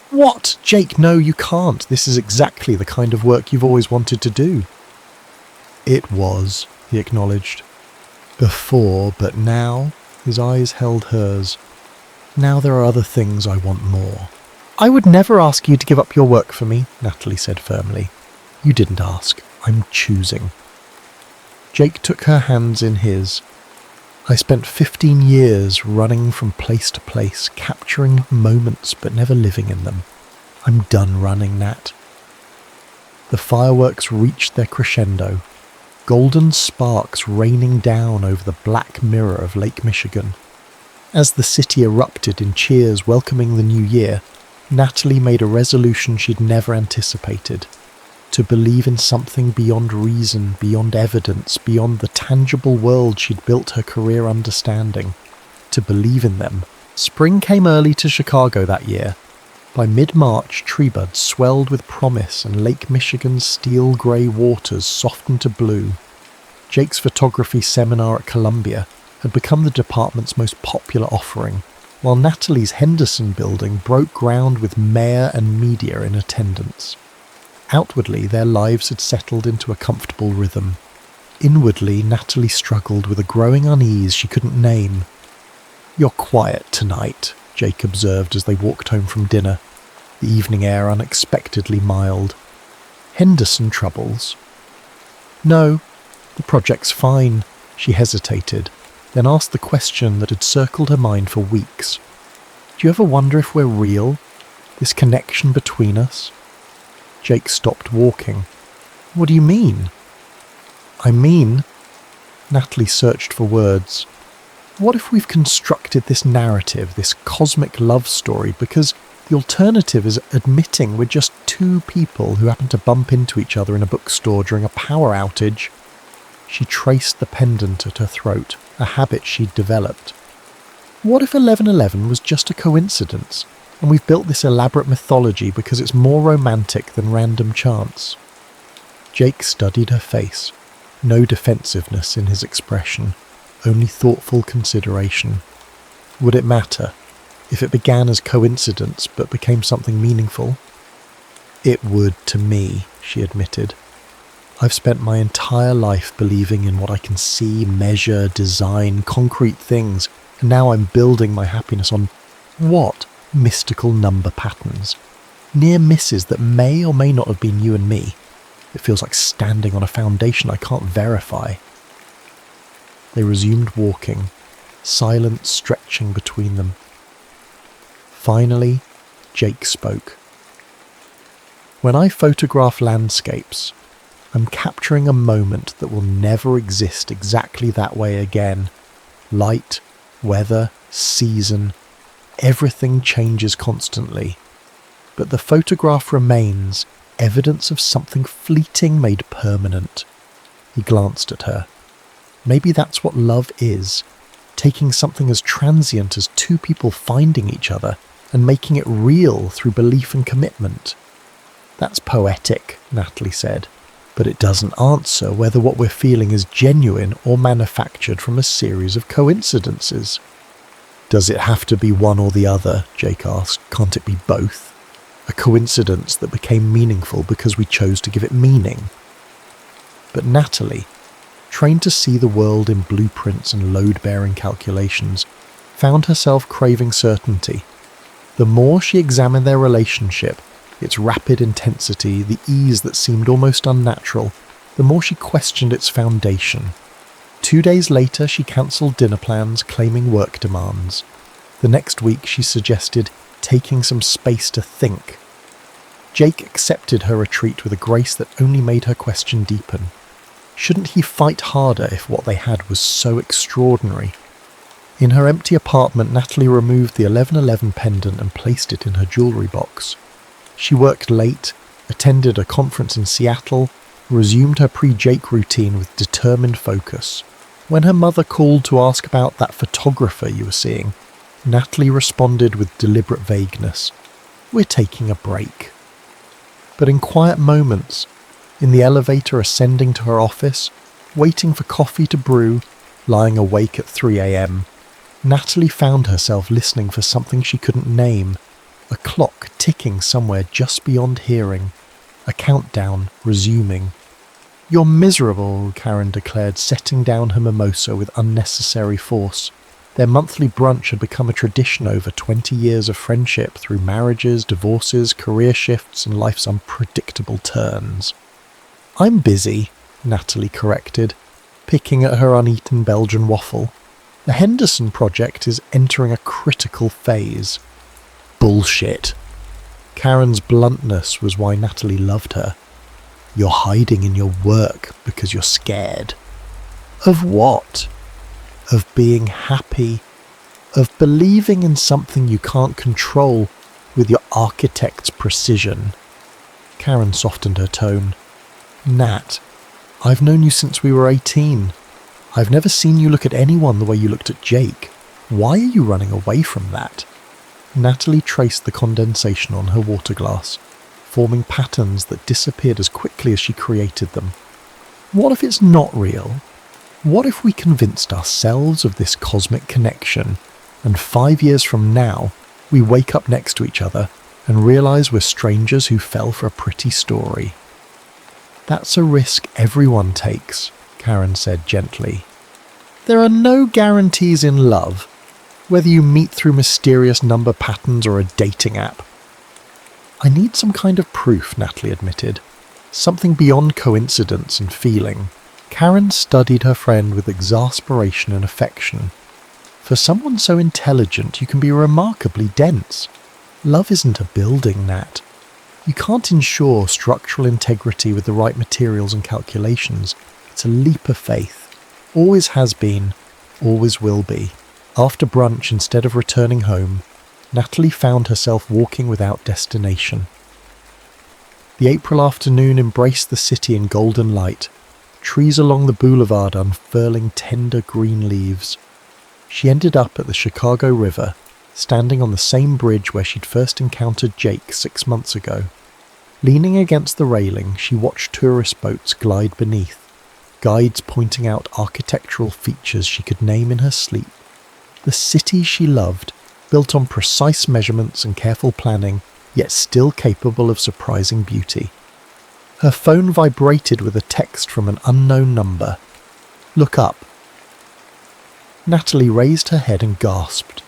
"What? Jake, no, you can't. This is exactly the kind of work you've always wanted to do." "It was," he acknowledged. "Before, but now," his eyes held hers. "Now there are other things I want more." "I would never ask you to give up your work for me," Natalie said firmly. "You didn't ask. I'm choosing." Jake took her hands in his. "I spent 15 years running from place to place, capturing moments but never living in them. I'm done running, Nat." The fireworks reached their crescendo, golden sparks raining down over the black mirror of Lake Michigan. As the city erupted in cheers welcoming the new year, Natalie made a resolution she'd never anticipated. To believe in something beyond reason, beyond evidence, beyond the tangible world she'd built her career understanding. To believe in them. Spring came early to Chicago that year. By mid-March, tree buds swelled with promise and Lake Michigan's steel-grey waters softened to blue. Jake's photography seminar at Columbia had become the department's most popular offering, while Natalie's Henderson building broke ground with mayor and media in attendance. Outwardly, their lives had settled into a comfortable rhythm. Inwardly, Natalie struggled with a growing unease she couldn't name. "You're quiet tonight," Jake observed as they walked home from dinner, the evening air unexpectedly mild. "Henderson troubles?" "No, the project's fine," she hesitated, then asked the question that had circled her mind for weeks. "Do you ever wonder if we're real? This connection between us?" Jake stopped walking. "What do you mean?" "I mean," Natalie searched for words, "what if we've constructed this narrative, this cosmic love story, because the alternative is admitting we're just two people who happen to bump into each other in a bookstore during a power outage?" She traced the pendant at her throat, a habit she'd developed. "What if 1111 was just a coincidence, and we've built this elaborate mythology because it's more romantic than random chance?" Jake studied her face. No defensiveness in his expression, only thoughtful consideration. Would it matter if it began as coincidence but became something meaningful? "It would to me," she admitted. "I've spent my entire life believing in what I can see, measure, design, concrete things, and now I'm building my happiness on What mystical number patterns? Near misses that may or may not have been you and me. It feels like standing on a foundation I can't verify. They resumed walking, silence stretching between them. Finally, Jake spoke. When I photograph landscapes, I'm capturing a moment that will never exist exactly that way again. Light, weather, season, everything changes constantly. But the photograph remains evidence of something fleeting made permanent. He glanced at her. Maybe that's what love is, taking something as transient as two people finding each other and making it real through belief and commitment. That's poetic, Natalie said, but it doesn't answer whether what we're feeling is genuine or manufactured from a series of coincidences. Does it have to be one or the other? Jake asked. Can't it be both? A coincidence that became meaningful because we chose to give it meaning. But Natalie, trained to see the world in blueprints and load-bearing calculations, found herself craving certainty. The more she examined their relationship, its rapid intensity, the ease that seemed almost unnatural, the more she questioned its foundation. 2 days later, she cancelled dinner plans, claiming work demands. The next week, she suggested taking some space to think. Jake accepted her retreat with a grace that only made her question deepen. Shouldn't he fight harder if what they had was so extraordinary? In her empty apartment, Natalie removed the 1111 pendant and placed it in her jewellery box. She worked late, attended a conference in Seattle, resumed her pre-Jake routine with determined focus. When her mother called to ask about that photographer you were seeing, Natalie responded with deliberate vagueness. We're taking a break. But in quiet moments, in the elevator ascending to her office, waiting for coffee to brew, lying awake at 3 a.m, Natalie found herself listening for something she couldn't name, a clock ticking somewhere just beyond hearing, a countdown resuming. You're miserable, Karen declared, setting down her mimosa with unnecessary force. Their monthly brunch had become a tradition over 20 years of friendship through marriages, divorces, career shifts, and life's unpredictable turns. I'm busy, Natalie corrected, picking at her uneaten Belgian waffle. The Henderson project is entering a critical phase. Bullshit. Karen's bluntness was why Natalie loved her. You're hiding in your work because you're scared. Of what? Of being happy. Of believing in something you can't control with your architect's precision. Karen softened her tone. Nat, I've known you since we were 18. I've never seen you look at anyone the way you looked at Jake. Why are you running away from that? Natalie traced the condensation on her water glass, forming patterns that disappeared as quickly as she created them. What if it's not real? What if we convinced ourselves of this cosmic connection, and 5 years from now, we wake up next to each other and realize we're strangers who fell for a pretty story? That's a risk everyone takes, Karen said gently. There are no guarantees in love, whether you meet through mysterious number patterns or a dating app. I need some kind of proof, Natalie admitted. Something beyond coincidence and feeling. Karen studied her friend with exasperation and affection. For someone so intelligent, you can be remarkably dense. Love isn't a building, Nat. You can't ensure structural integrity with the right materials and calculations. It's a leap of faith. Always has been, always will be. After brunch, instead of returning home, Natalie found herself walking without destination. The April afternoon embraced the city in golden light, trees along the boulevard unfurling tender green leaves. She ended up at the Chicago River, standing on the same bridge where she'd first encountered Jake 6 months ago. Leaning against the railing, she watched tourist boats glide beneath, guides pointing out architectural features she could name in her sleep. The city she loved, built on precise measurements and careful planning, yet still capable of surprising beauty. Her phone vibrated with a text from an unknown number. Look up. Natalie raised her head and gasped.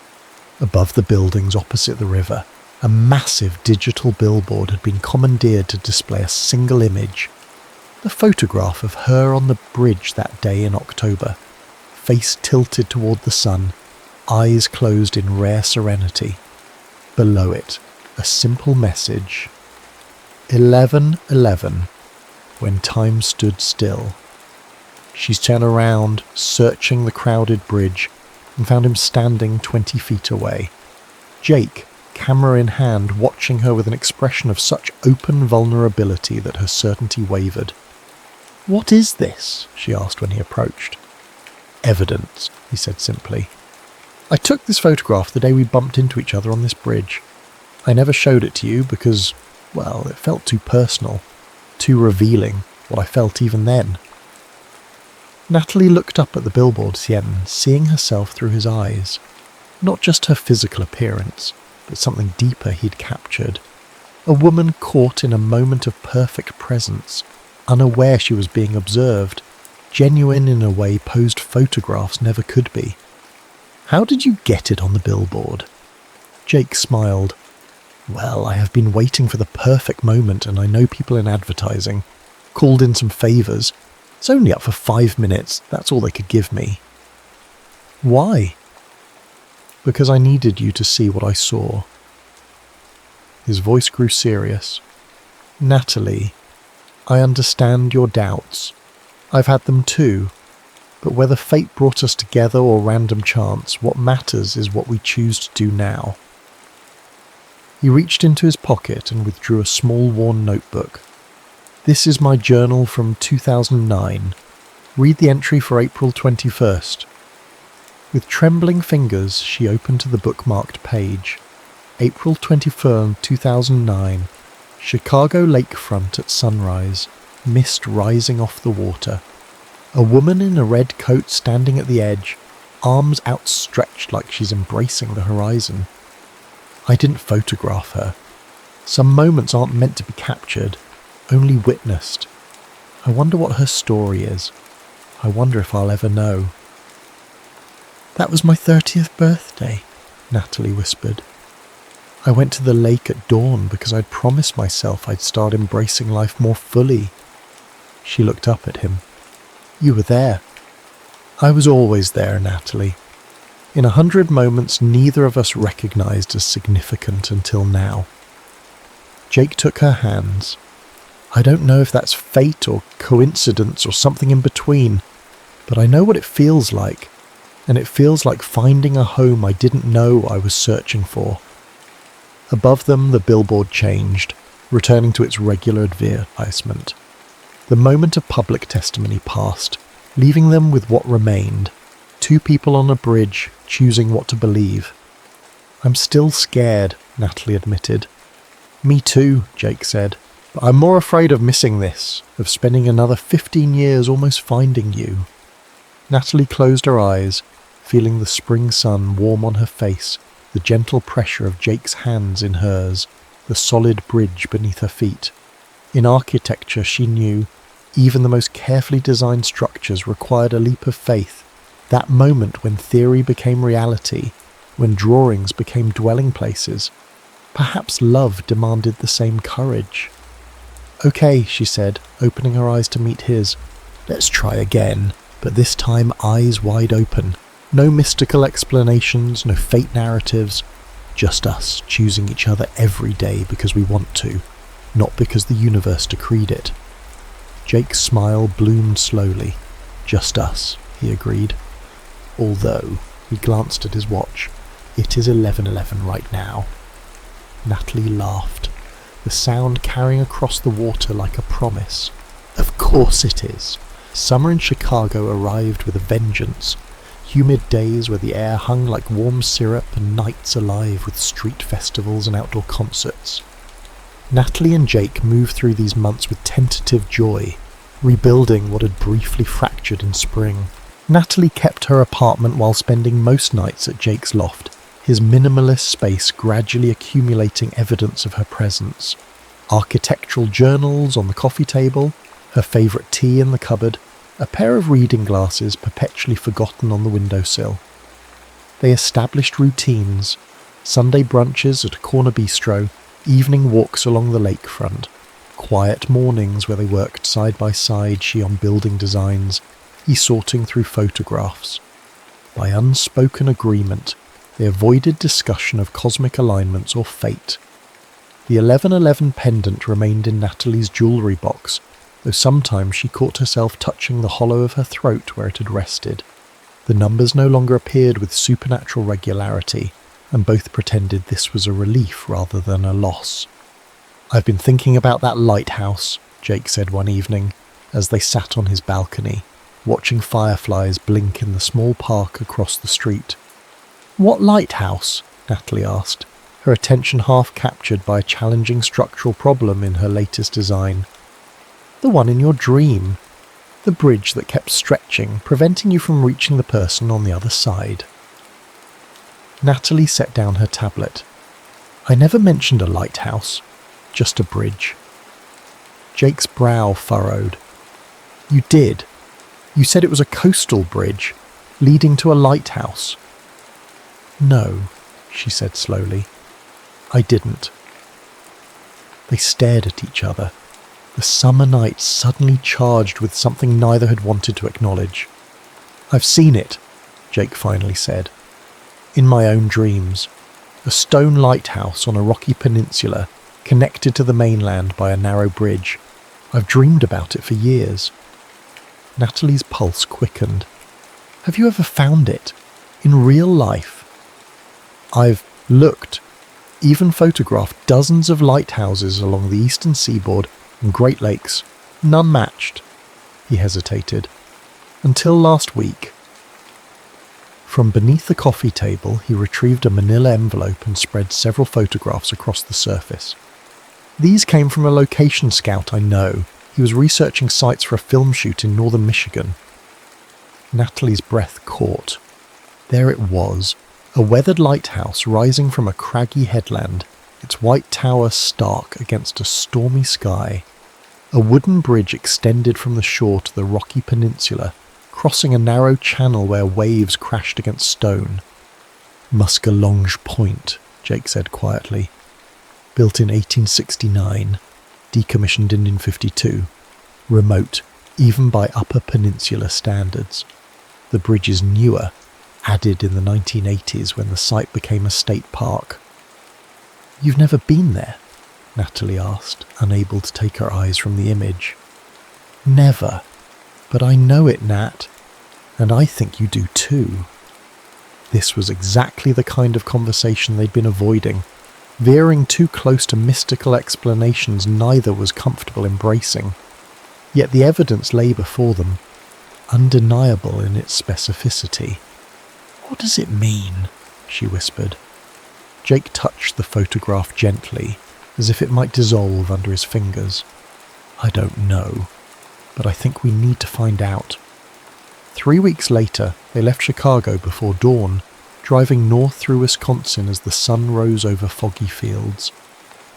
Above the buildings opposite the river, a massive digital billboard had been commandeered to display a single image. The photograph of her on the bridge that day in October, face tilted toward the sun, eyes closed in rare serenity. Below it, a simple message. 11:11, when time stood still. She's turned around, searching the crowded bridge, and found him standing 20 feet away. Jake, camera in hand, watching her with an expression of such open vulnerability that her certainty wavered. "What is this?" she asked when he approached. "Evidence," he said simply. "I took this photograph the day we bumped into each other on this bridge. I never showed it to you because, well, it felt too personal, too revealing, what I felt even then." Natalie looked up at the billboard again, seeing herself through his eyes. Not just her physical appearance, but something deeper he'd captured. A woman caught in a moment of perfect presence, unaware she was being observed, genuine in a way posed photographs never could be. "How did you get it on the billboard?" Jake smiled. "Well, I have been waiting for the perfect moment, and I know people in advertising. Called in some favours. It's only up for 5 minutes, that's all they could give me." "Why?" "Because I needed you to see what I saw." His voice grew serious. "Natalie, I understand your doubts. I've had them too. But whether fate brought us together or random chance, what matters is what we choose to do now." He reached into his pocket and withdrew a small worn notebook. "This is my journal from 2009. Read the entry for April 21st. With trembling fingers, she opened to the bookmarked page. April 23rd, 2009. Chicago lakefront at sunrise. Mist rising off the water. A woman in a red coat standing at the edge, arms outstretched like she's embracing the horizon. I didn't photograph her. Some moments aren't meant to be captured, only witnessed. I wonder what her story is. I wonder if I'll ever know." "That was my 30th birthday," Natalie whispered. "I went to the lake at dawn because I'd promised myself I'd start embracing life more fully." She looked up at him. "You were there." "I was always there, Natalie. In 100 moments neither of us recognized as significant until now." Jake took her hands. "I don't know if that's fate or coincidence or something in between, but I know what it feels like, and it feels like finding a home I didn't know I was searching for." Above them, the billboard changed, returning to its regular advertisement. The moment of public testimony passed, leaving them with what remained. 2 people on a bridge, choosing what to believe. "I'm still scared," Natalie admitted. "Me too," Jake said. "But I'm more afraid of missing this, of spending another 15 years almost finding you." Natalie closed her eyes, feeling the spring sun warm on her face, the gentle pressure of Jake's hands in hers, the solid bridge beneath her feet. In architecture, she knew, even the most carefully designed structures required a leap of faith, that moment when theory became reality, when drawings became dwelling places. Perhaps love demanded the same courage. "Okay," she said, opening her eyes to meet his. "Let's try again, but this time eyes wide open. No mystical explanations, no fate narratives. Just us choosing each other every day because we want to, not because the universe decreed it." Jake's smile bloomed slowly. "Just us," he agreed. "Although," he glanced at his watch, "it is 11:11 right now." Natalie laughed, the sound carrying across the water like a promise. "Of course it is. Summer in Chicago arrived with a vengeance. Humid days where the air hung like warm syrup and nights alive with street festivals and outdoor concerts." Natalie and Jake moved through these months with tentative joy, rebuilding what had briefly fractured in spring. Natalie kept her apartment while spending most nights at Jake's loft, his minimalist space gradually accumulating evidence of her presence. Architectural journals on the coffee table, her favourite tea in the cupboard, a pair of reading glasses perpetually forgotten on the windowsill. They established routines: Sunday brunches at a corner bistro, evening walks along the lakefront, quiet mornings where they worked side by side, she on building designs, he sorting through photographs. By unspoken agreement, they avoided discussion of cosmic alignments or fate. The 1111 pendant remained in Natalie's jewellery box, though sometimes she caught herself touching the hollow of her throat where it had rested. The numbers no longer appeared with supernatural regularity, and both pretended this was a relief rather than a loss. "I've been thinking about that lighthouse," Jake said one evening, as they sat on his balcony, watching fireflies blink in the small park across the street. "What lighthouse?" Natalie asked, her attention half captured by a challenging structural problem in her latest design. "The one in your dream. The bridge that kept stretching, preventing you from reaching the person on the other side." Natalie set down her tablet. "I never mentioned a lighthouse, just a bridge." Jake's brow furrowed. "You did. You said it was a coastal bridge, leading to a lighthouse." "No," she said slowly. "I didn't." They stared at each other, the summer night suddenly charged with something neither had wanted to acknowledge. "I've seen it," Jake finally said. "In my own dreams. A stone lighthouse on a rocky peninsula, connected to the mainland by a narrow bridge. I've dreamed about it for years." Natalie's pulse quickened. "Have you ever found it? In real life?" "I've looked, even photographed dozens of lighthouses along the eastern seaboard and Great Lakes. None matched." He hesitated. "Until last week." From beneath the coffee table, he retrieved a manila envelope and spread several photographs across the surface. "These came from a location scout I know. He was researching sites for a film shoot in northern Michigan." Natalie's breath caught. There it was, a weathered lighthouse rising from a craggy headland, its white tower stark against a stormy sky. A wooden bridge extended from the shore to the rocky peninsula, crossing a narrow channel where waves crashed against stone. "Muscalonge Point," Jake said quietly. "Built in 1869, decommissioned in 1952. Remote, even by Upper Peninsula standards. The bridge is newer, added in the 1980s when the site became a state park." "You've never been there?" Natalie asked, unable to take her eyes from the image. "Never. But I know it, Nat. And I think you do too." This was exactly the kind of conversation they'd been avoiding, veering too close to mystical explanations neither was comfortable embracing. Yet the evidence lay before them, undeniable in its specificity. "What does it mean?" she whispered. Jake touched the photograph gently, as if it might dissolve under his fingers. "I don't know, but I think we need to find out." 3 weeks later, they left Chicago before dawn, driving north through Wisconsin as the sun rose over foggy fields.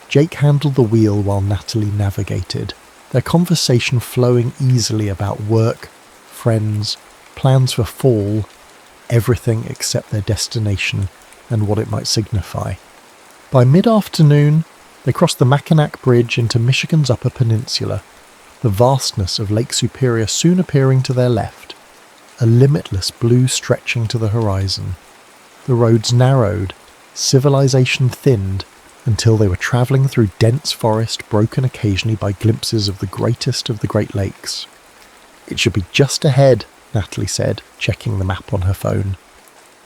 Jake handled the wheel while Natalie navigated, their conversation flowing easily about work, friends, plans for fall, everything except their destination and what it might signify. By mid-afternoon, they crossed the Mackinac Bridge into Michigan's Upper Peninsula, the vastness of Lake Superior soon appearing to their left, a limitless blue stretching to the horizon. The roads narrowed, civilization thinned, until they were travelling through dense forest broken occasionally by glimpses of the greatest of the Great Lakes. "It should be just ahead," Natalie said, checking the map on her phone.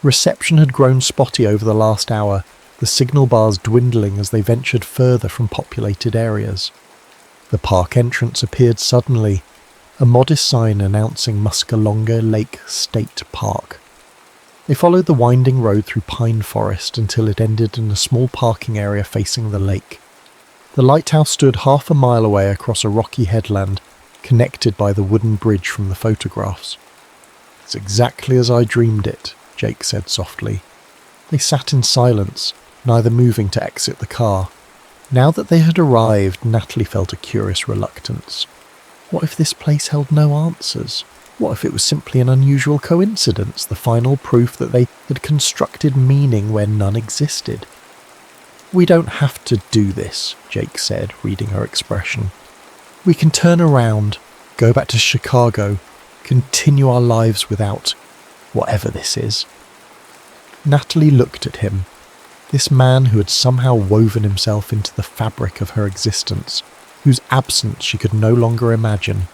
Reception had grown spotty over the last hour, the signal bars dwindling as they ventured further from populated areas. The park entrance appeared suddenly, a modest sign announcing Muscalonge Lake State Park. They followed the winding road through pine forest until it ended in a small parking area facing the lake. The lighthouse stood half a mile away across a rocky headland, connected by the wooden bridge from the photographs. "It's exactly as I dreamed it," Jake said softly. They sat in silence, neither moving to exit the car. Now that they had arrived, Natalie felt a curious reluctance. What if this place held no answers? What if it was simply an unusual coincidence, the final proof that they had constructed meaning where none existed? "We don't have to do this," Jake said, reading her expression. "We can turn around, go back to Chicago, continue our lives without whatever this is." Natalie looked at him, this man who had somehow woven himself into the fabric of her existence, whose absence she could no longer imagine.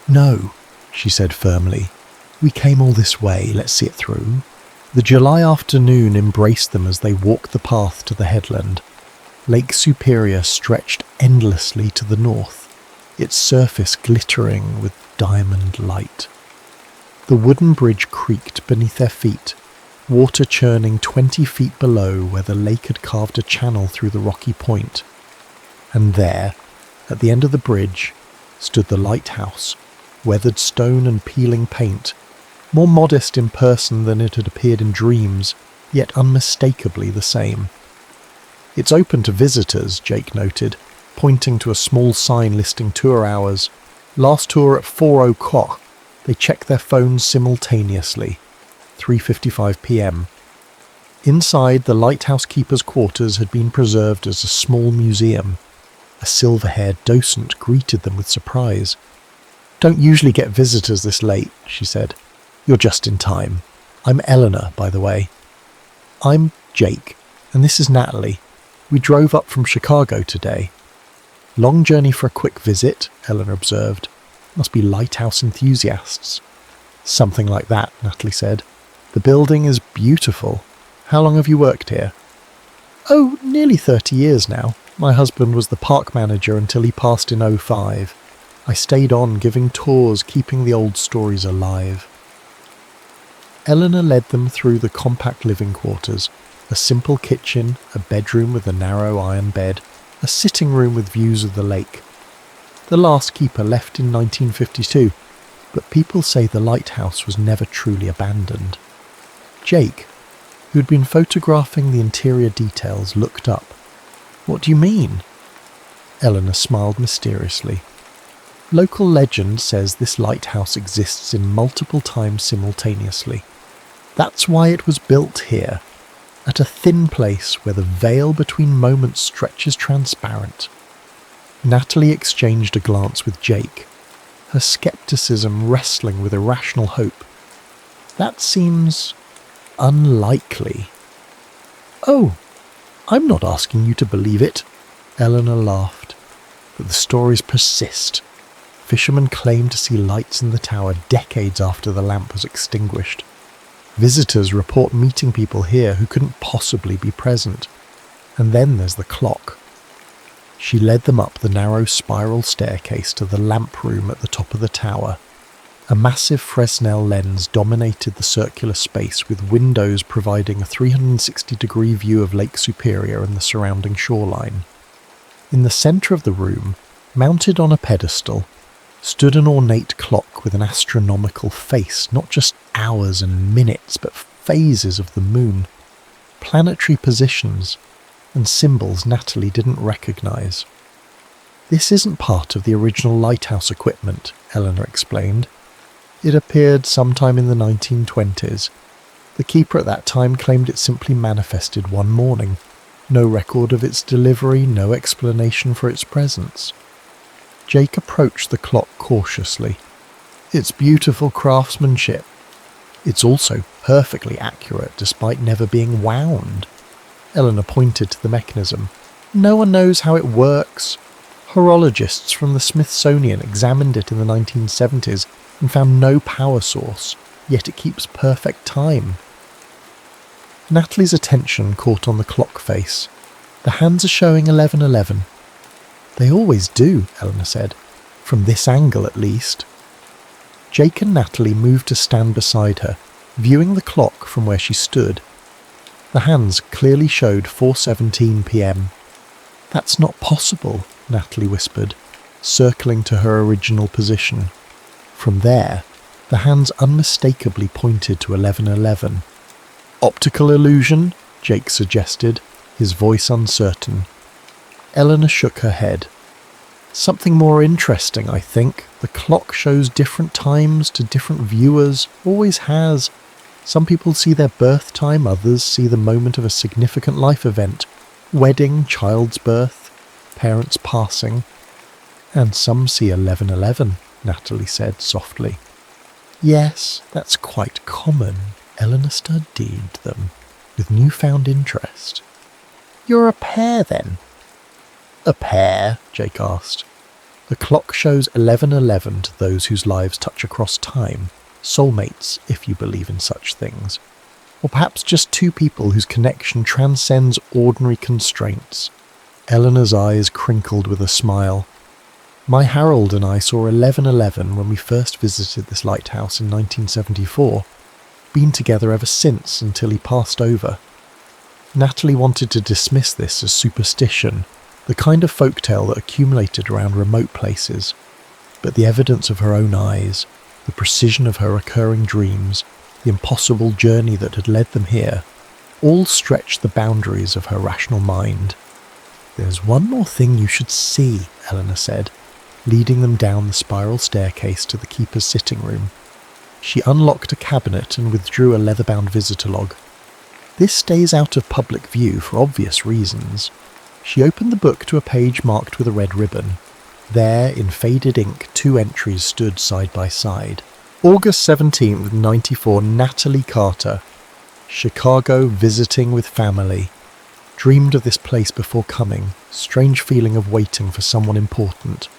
"No," she said firmly. "We came all this way, let's see it through." The July afternoon embraced them as they walked the path to the headland. Lake Superior stretched endlessly to the north, its surface glittering with diamond light. The wooden bridge creaked beneath their feet, water churning 20 feet below where the lake had carved a channel through the rocky point. And there, at the end of the bridge, stood the lighthouse, weathered stone and peeling paint, more modest in person than it had appeared in dreams, yet unmistakably the same. "It's open to visitors," Jake noted, pointing to a small sign listing tour hours. "Last tour at 4 o'clock. They check their phones simultaneously. 3:55 p.m. Inside, the lighthouse keeper's quarters had been preserved as a small museum. A silver-haired docent greeted them with surprise. "Don't usually get visitors this late," she said. "You're just in time. I'm Eleanor, by the way." "I'm Jake, and this is Natalie. We drove up from Chicago today." "Long journey for a quick visit," Eleanor observed. "Must be lighthouse enthusiasts." "Something like that," Natalie said. "The building is beautiful. How long have you worked here?" "Oh, nearly 30 years now. My husband was the park manager until he passed in 2005. I stayed on, giving tours, keeping the old stories alive." Eleanor led them through the compact living quarters, a simple kitchen, a bedroom with a narrow iron bed, a sitting room with views of the lake. The last keeper left in 1952, but people say the lighthouse was never truly abandoned. Jake, who'd been photographing the interior details, looked up. "What do you mean?" Eleanor smiled mysteriously. "Local legend says this lighthouse exists in multiple times simultaneously. That's why it was built here, at a thin place where the veil between moments stretches transparent." Natalie exchanged a glance with Jake, her skepticism wrestling with irrational hope. "That seems unlikely." "Oh, I'm not asking you to believe it," Eleanor laughed. "But the stories persist. Fishermen claim to see lights in the tower decades after the lamp was extinguished. Visitors report meeting people here who couldn't possibly be present. And then there's the clock." She led them up the narrow spiral staircase to the lamp room at the top of the tower. A massive Fresnel lens dominated the circular space, with windows providing a 360-degree view of Lake Superior and the surrounding shoreline. In the centre of the room, mounted on a pedestal, stood an ornate clock with an astronomical face, not just hours and minutes, but phases of the moon, planetary positions, and symbols Natalie didn't recognise. "This isn't part of the original lighthouse equipment," Eleanor explained. "It appeared sometime in the 1920s. The keeper at that time claimed it simply manifested one morning. No record of its delivery, no explanation for its presence." Jake approached the clock cautiously. "It's beautiful craftsmanship. It's also perfectly accurate despite never being wound." Eleanor pointed to the mechanism. "No one knows how it works. Horologists from the Smithsonian examined it in the 1970s and found no power source, yet it keeps perfect time." Natalie's attention caught on the clock face. "The hands are showing 11:11. "They always do," Eleanor said. "From this angle, at least." Jake and Natalie moved to stand beside her, viewing the clock from where she stood. The hands clearly showed 4:17 p.m. "That's not possible," Natalie whispered, circling to her original position. From there, the hands unmistakably pointed to 11:11. "Optical illusion?" Jake suggested, his voice uncertain. Eleanor shook her head. Something more interesting, I think. The clock shows different times to different viewers, always has. Some people see their birth time, others see the moment of a significant life event. Wedding, child's birth, parents passing. And some see 11:11, Natalie said softly. Yes, that's quite common. Eleanor studied them with newfound interest. You're a pair then? A pair? Jake asked. The clock shows 11:11 to those whose lives touch across time. Soulmates, if you believe in such things. Or perhaps just two people whose connection transcends ordinary constraints. Eleanor's eyes crinkled with a smile. My Harold and I saw 11:11 when we first visited this lighthouse in 1974. Been together ever since until he passed over. Natalie wanted to dismiss this as superstition, the kind of folktale that accumulated around remote places. But the evidence of her own eyes, the precision of her recurring dreams, the impossible journey that had led them here, all stretched the boundaries of her rational mind. There's one more thing you should see, Eleanor said, leading them down the spiral staircase to the keeper's sitting room. She unlocked a cabinet and withdrew a leather-bound visitor log. This stays out of public view for obvious reasons. She opened the book to a page marked with a red ribbon. There, in faded ink, two entries stood side by side. August 17th, 94, Natalie Carter. Chicago, visiting with family. Dreamed of this place before coming. Strange feeling of waiting for someone important.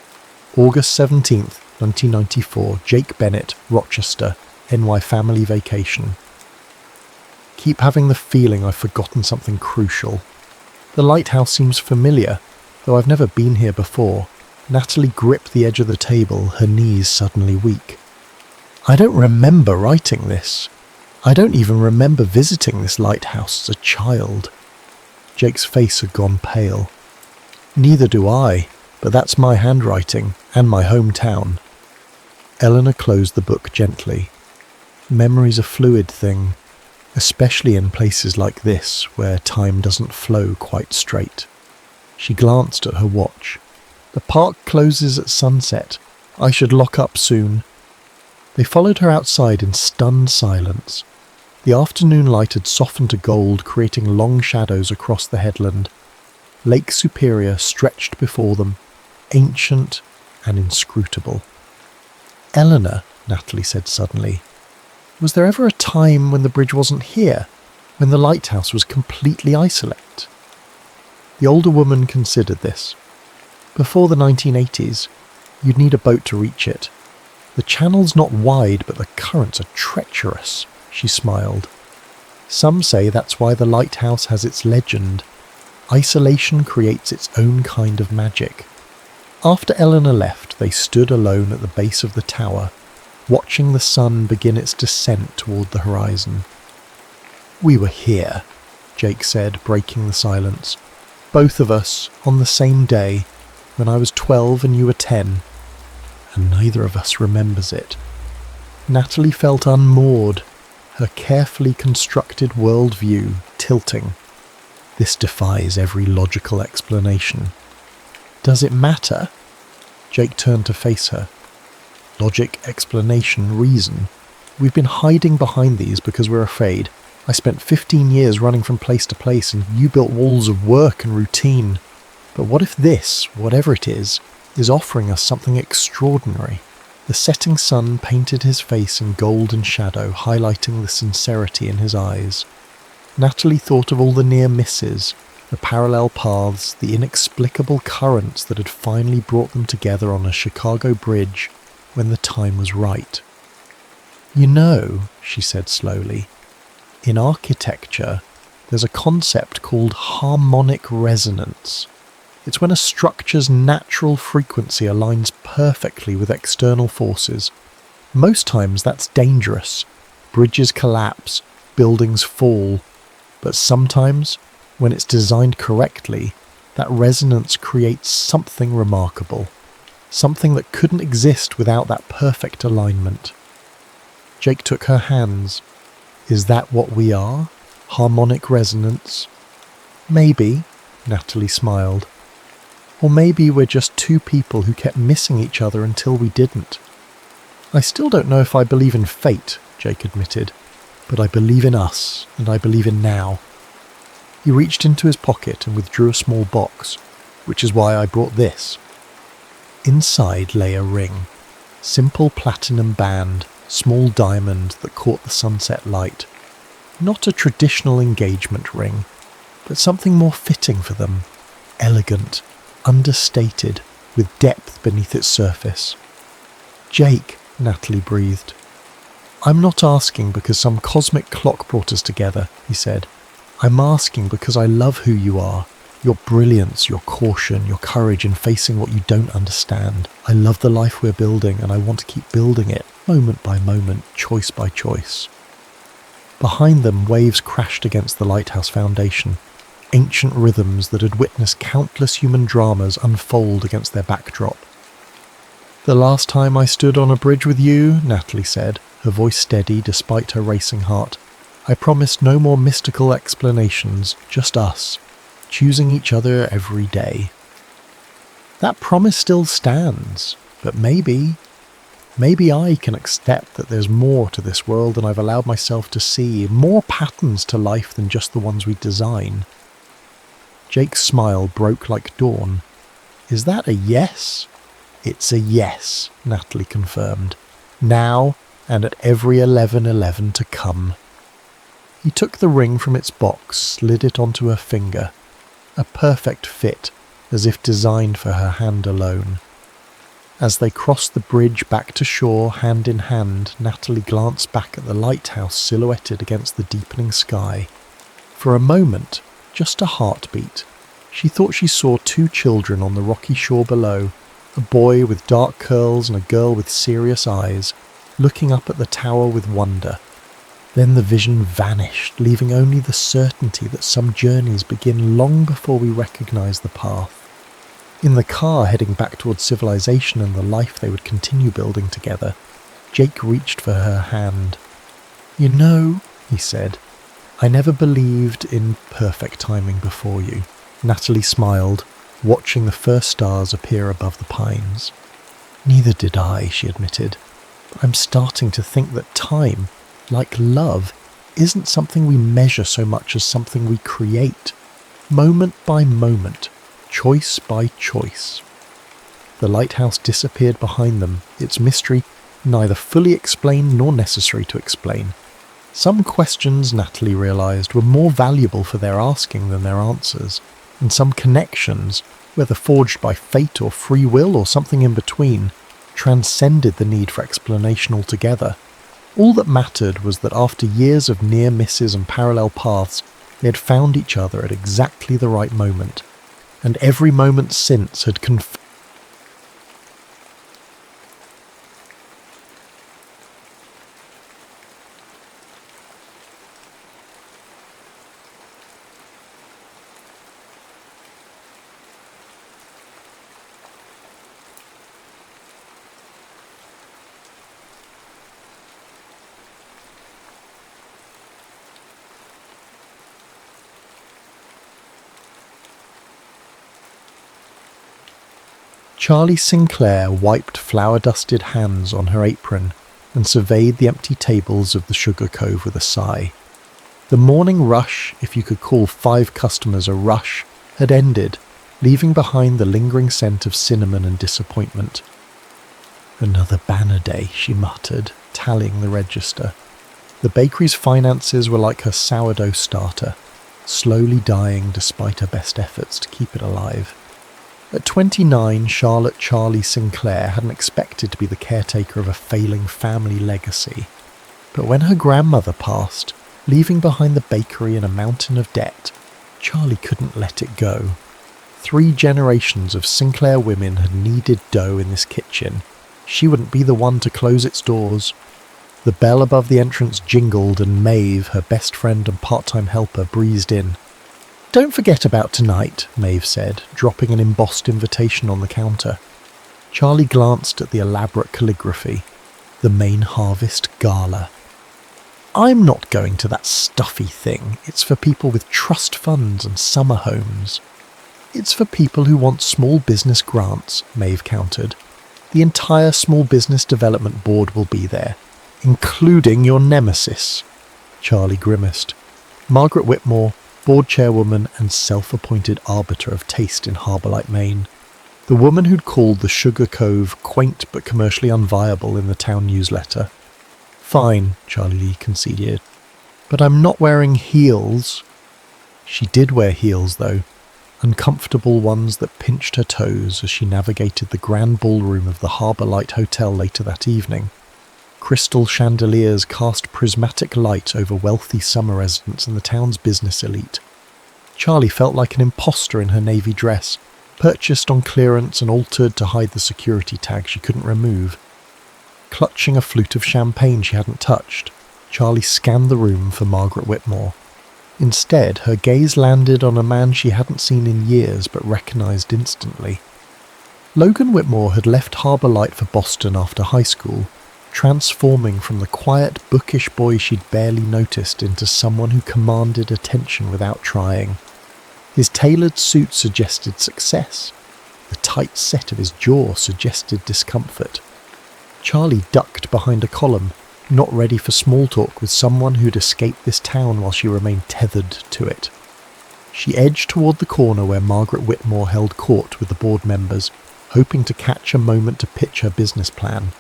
August 17th, 1994, Jake Bennett, Rochester, NY family vacation. Keep having the feeling I've forgotten something crucial. The lighthouse seems familiar, though I've never been here before. Natalie gripped the edge of the table, her knees suddenly weak. I don't remember writing this. I don't even remember visiting this lighthouse as a child. Jake's face had gone pale. Neither do I, but that's my handwriting and my hometown. Eleanor closed the book gently. Memory's a fluid thing, especially in places like this where time doesn't flow quite straight. She glanced at her watch. The park closes at sunset. I should lock up soon. They followed her outside in stunned silence. The afternoon light had softened to gold, creating long shadows across the headland. Lake Superior stretched before them, ancient and inscrutable. Eleanor, Natalie said suddenly, was there ever a time when the bridge wasn't here, when the lighthouse was completely isolate? The older woman considered this. Before the 1980s, you'd need a boat to reach it. The channel's not wide, but the currents are treacherous, she smiled. Some say that's why the lighthouse has its legend. Isolation creates its own kind of magic. After Eleanor left, they stood alone at the base of the tower, watching the sun begin its descent toward the horizon. We were here, Jake said, breaking the silence. Both of us, on the same day, when I was 12 and you were 10, and neither of us remembers it. Natalie felt unmoored, her carefully constructed worldview tilting. This defies every logical explanation. Does it matter? Jake turned to face her. Logic, explanation, reason. We've been hiding behind these because we're afraid. I spent 15 years running from place to place and you built walls of work and routine. But what if this, whatever it is offering us something extraordinary? The setting sun painted his face in golden shadow, highlighting the sincerity in his eyes. Natalie thought of all the near misses, the parallel paths, the inexplicable currents that had finally brought them together on a Chicago bridge when the time was right. You know, she said slowly, in architecture, there's a concept called harmonic resonance. It's when a structure's natural frequency aligns perfectly with external forces. Most times that's dangerous. Bridges collapse, buildings fall. But sometimes, when it's designed correctly, that resonance creates something remarkable. Something that couldn't exist without that perfect alignment. Jake took her hands. Is that what we are? Harmonic resonance? Maybe, Natalie smiled. Or maybe we're just two people who kept missing each other until we didn't. I still don't know if I believe in fate, Jake admitted, but I believe in us, and I believe in now. He reached into his pocket and withdrew a small box, which is why I brought this. Inside lay a ring. Simple platinum band, small diamond that caught the sunset light. Not a traditional engagement ring, but something more fitting for them. Elegant, understated, with depth beneath its surface. Jake, Natalie breathed. I'm not asking because some cosmic clock brought us together, he said. I'm asking because I love who you are. Your brilliance, your caution, your courage in facing what you don't understand. I love the life we're building, and I want to keep building it, moment by moment, choice by choice. Behind them, waves crashed against the lighthouse foundation, ancient rhythms that had witnessed countless human dramas unfold against their backdrop. The last time I stood on a bridge with you, Natalie said, her voice steady despite her racing heart, I promised no more mystical explanations, just us, choosing each other every day. That promise still stands, but maybe I can accept that there's more to this world than I've allowed myself to see, more patterns to life than just the ones we design. Jake's smile broke like dawn. Is that a yes? It's a yes, Natalie confirmed. Now and at every 11:11 to come. He took the ring from its box, slid it onto her finger. A perfect fit, as if designed for her hand alone. As they crossed the bridge back to shore, hand in hand, Natalie glanced back at the lighthouse silhouetted against the deepening sky. For a moment, just a heartbeat, she thought she saw two children on the rocky shore below, a boy with dark curls and a girl with serious eyes, looking up at the tower with wonder. Then the vision vanished, leaving only the certainty that some journeys begin long before we recognize the path. In the car heading back towards civilization and the life they would continue building together, Jake reached for her hand. You know, he said, I never believed in perfect timing before you. Natalie smiled, watching the first stars appear above the pines. Neither did I, she admitted. But I'm starting to think that time, like love, isn't something we measure so much as something we create, moment by moment, choice by choice. The lighthouse disappeared behind them, its mystery neither fully explained nor necessary to explain. Some questions, Natalie realised, were more valuable for their asking than their answers, and some connections, whether forged by fate or free will or something in between, transcended the need for explanation altogether. All that mattered was that after years of near misses and parallel paths, they had found each other at exactly the right moment, and every moment since had confirmed. Charlie Sinclair wiped flour-dusted hands on her apron and surveyed the empty tables of the Sugar Cove with a sigh. The morning rush, if you could call 5 customers a rush, had ended, leaving behind the lingering scent of cinnamon and disappointment. Another banner day, she muttered, tallying the register. The bakery's finances were like her sourdough starter, slowly dying despite her best efforts to keep it alive. At 29, Charlotte Charlie Sinclair hadn't expected to be the caretaker of a failing family legacy. But when her grandmother passed, leaving behind the bakery and a mountain of debt, Charlie couldn't let it go. 3 generations of Sinclair women had kneaded dough in this kitchen. She wouldn't be the one to close its doors. The bell above the entrance jingled and Maeve, her best friend and part-time helper, breezed in. Don't forget about tonight, Maeve said, dropping an embossed invitation on the counter. Charlie glanced at the elaborate calligraphy. The main harvest gala. I'm not going to that stuffy thing. It's for people with trust funds and summer homes. It's for people who want small business grants, Maeve countered. The entire Small Business Development Board will be there, including your nemesis. Charlie grimaced. Margaret Whitmore, board chairwoman and self-appointed arbiter of taste in Harbourlight, Maine. The woman who'd called the Sugar Cove quaint but commercially unviable in the town newsletter. Fine, Charlie Lee conceded. But I'm not wearing heels. She did wear heels, though. Uncomfortable ones that pinched her toes as she navigated the grand ballroom of the Harbourlight Hotel later that evening. Crystal chandeliers cast prismatic light over wealthy summer residents and the town's business elite. Charlie felt like an imposter in her navy dress, purchased on clearance and altered to hide the security tag she couldn't remove. Clutching a flute of champagne she hadn't touched, Charlie scanned the room for Margaret Whitmore. Instead, her gaze landed on a man she hadn't seen in years but recognised instantly. Logan Whitmore had left Harbourlight for Boston after high school, transforming from the quiet, bookish boy she'd barely noticed into someone who commanded attention without trying. His tailored suit suggested success. The tight set of his jaw suggested discomfort. Charlie ducked behind a column, not ready for small talk with someone who'd escaped this town while she remained tethered to it. She edged toward the corner where Margaret Whitmore held court with the board members, hoping to catch a moment to pitch her business plan.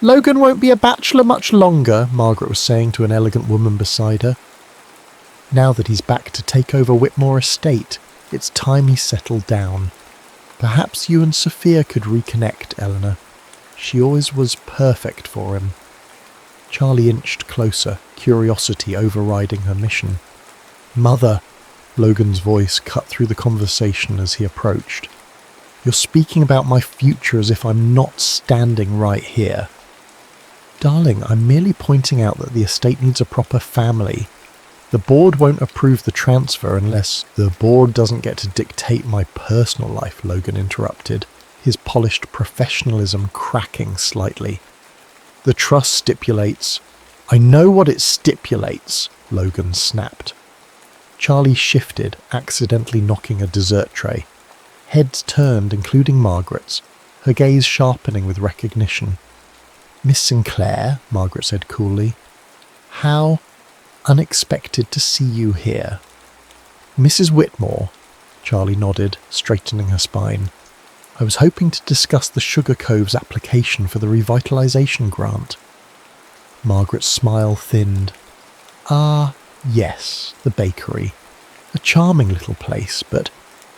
"Logan won't be a bachelor much longer," Margaret was saying to an elegant woman beside her. Now that he's back to take over Whitmore Estate, it's time he settled down. Perhaps you and Sophia could reconnect, Eleanor. She always was perfect for him. Charlie inched closer, curiosity overriding her mission. "Mother," Logan's voice cut through the conversation as he approached. "You're speaking about my future as if I'm not standing right here." "Darling, I'm merely pointing out that the estate needs a proper family. The board won't approve the transfer unless—" "The board doesn't get to dictate my personal life," Logan interrupted, his polished professionalism cracking slightly. "The trust stipulates—" "I know what it stipulates," Logan snapped. Charlie shifted, accidentally knocking a dessert tray. Heads turned, including Margaret's, her gaze sharpening with recognition. "Miss Sinclair," Margaret said coolly. "How unexpected to see you here." "Mrs. Whitmore," Charlie nodded, straightening her spine. "I was hoping to discuss the Sugar Cove's application for the revitalization grant." Margaret's smile thinned. "Ah, yes, the bakery. A charming little place, but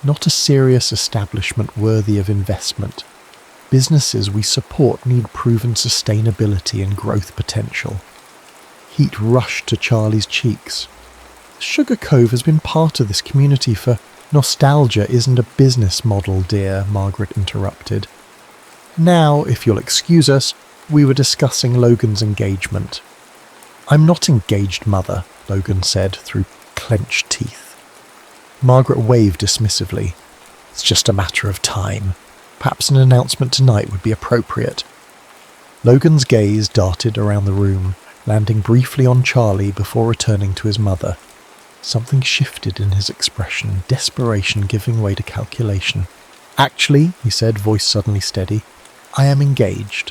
not a serious establishment worthy of investment. Businesses we support need proven sustainability and growth potential." Heat rushed to Charlie's cheeks. "Sugar Cove has been part of this community for—" "Nostalgia isn't a business model, dear," Margaret interrupted. "Now, if you'll excuse us, we were discussing Logan's engagement." "I'm not engaged, Mother," Logan said through clenched teeth. Margaret waved dismissively. "It's just a matter of time. Perhaps an announcement tonight would be appropriate." Logan's gaze darted around the room, landing briefly on Charlie before returning to his mother. Something shifted in his expression, desperation giving way to calculation. "Actually," he said, voice suddenly steady, "I am engaged."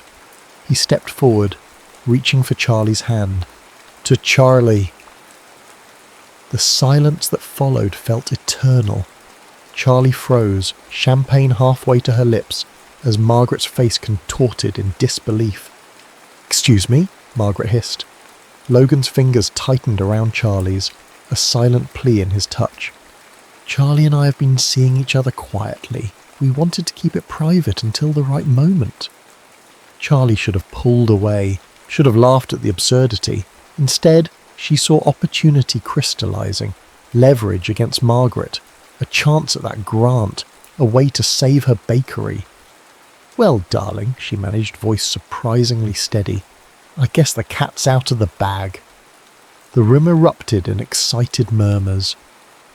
He stepped forward, reaching for Charlie's hand. "To Charlie." The silence that followed felt eternal. Charlie froze, champagne halfway to her lips, as Margaret's face contorted in disbelief. "Excuse me?" Margaret hissed. Logan's fingers tightened around Charlie's, a silent plea in his touch. "Charlie and I have been seeing each other quietly. We wanted to keep it private until the right moment." Charlie should have pulled away, should have laughed at the absurdity. Instead, she saw opportunity crystallizing, leverage against Margaret, a chance at that grant, a way to save her bakery. "Well, darling," she managed, voice surprisingly steady, "I guess the cat's out of the bag." The room erupted in excited murmurs.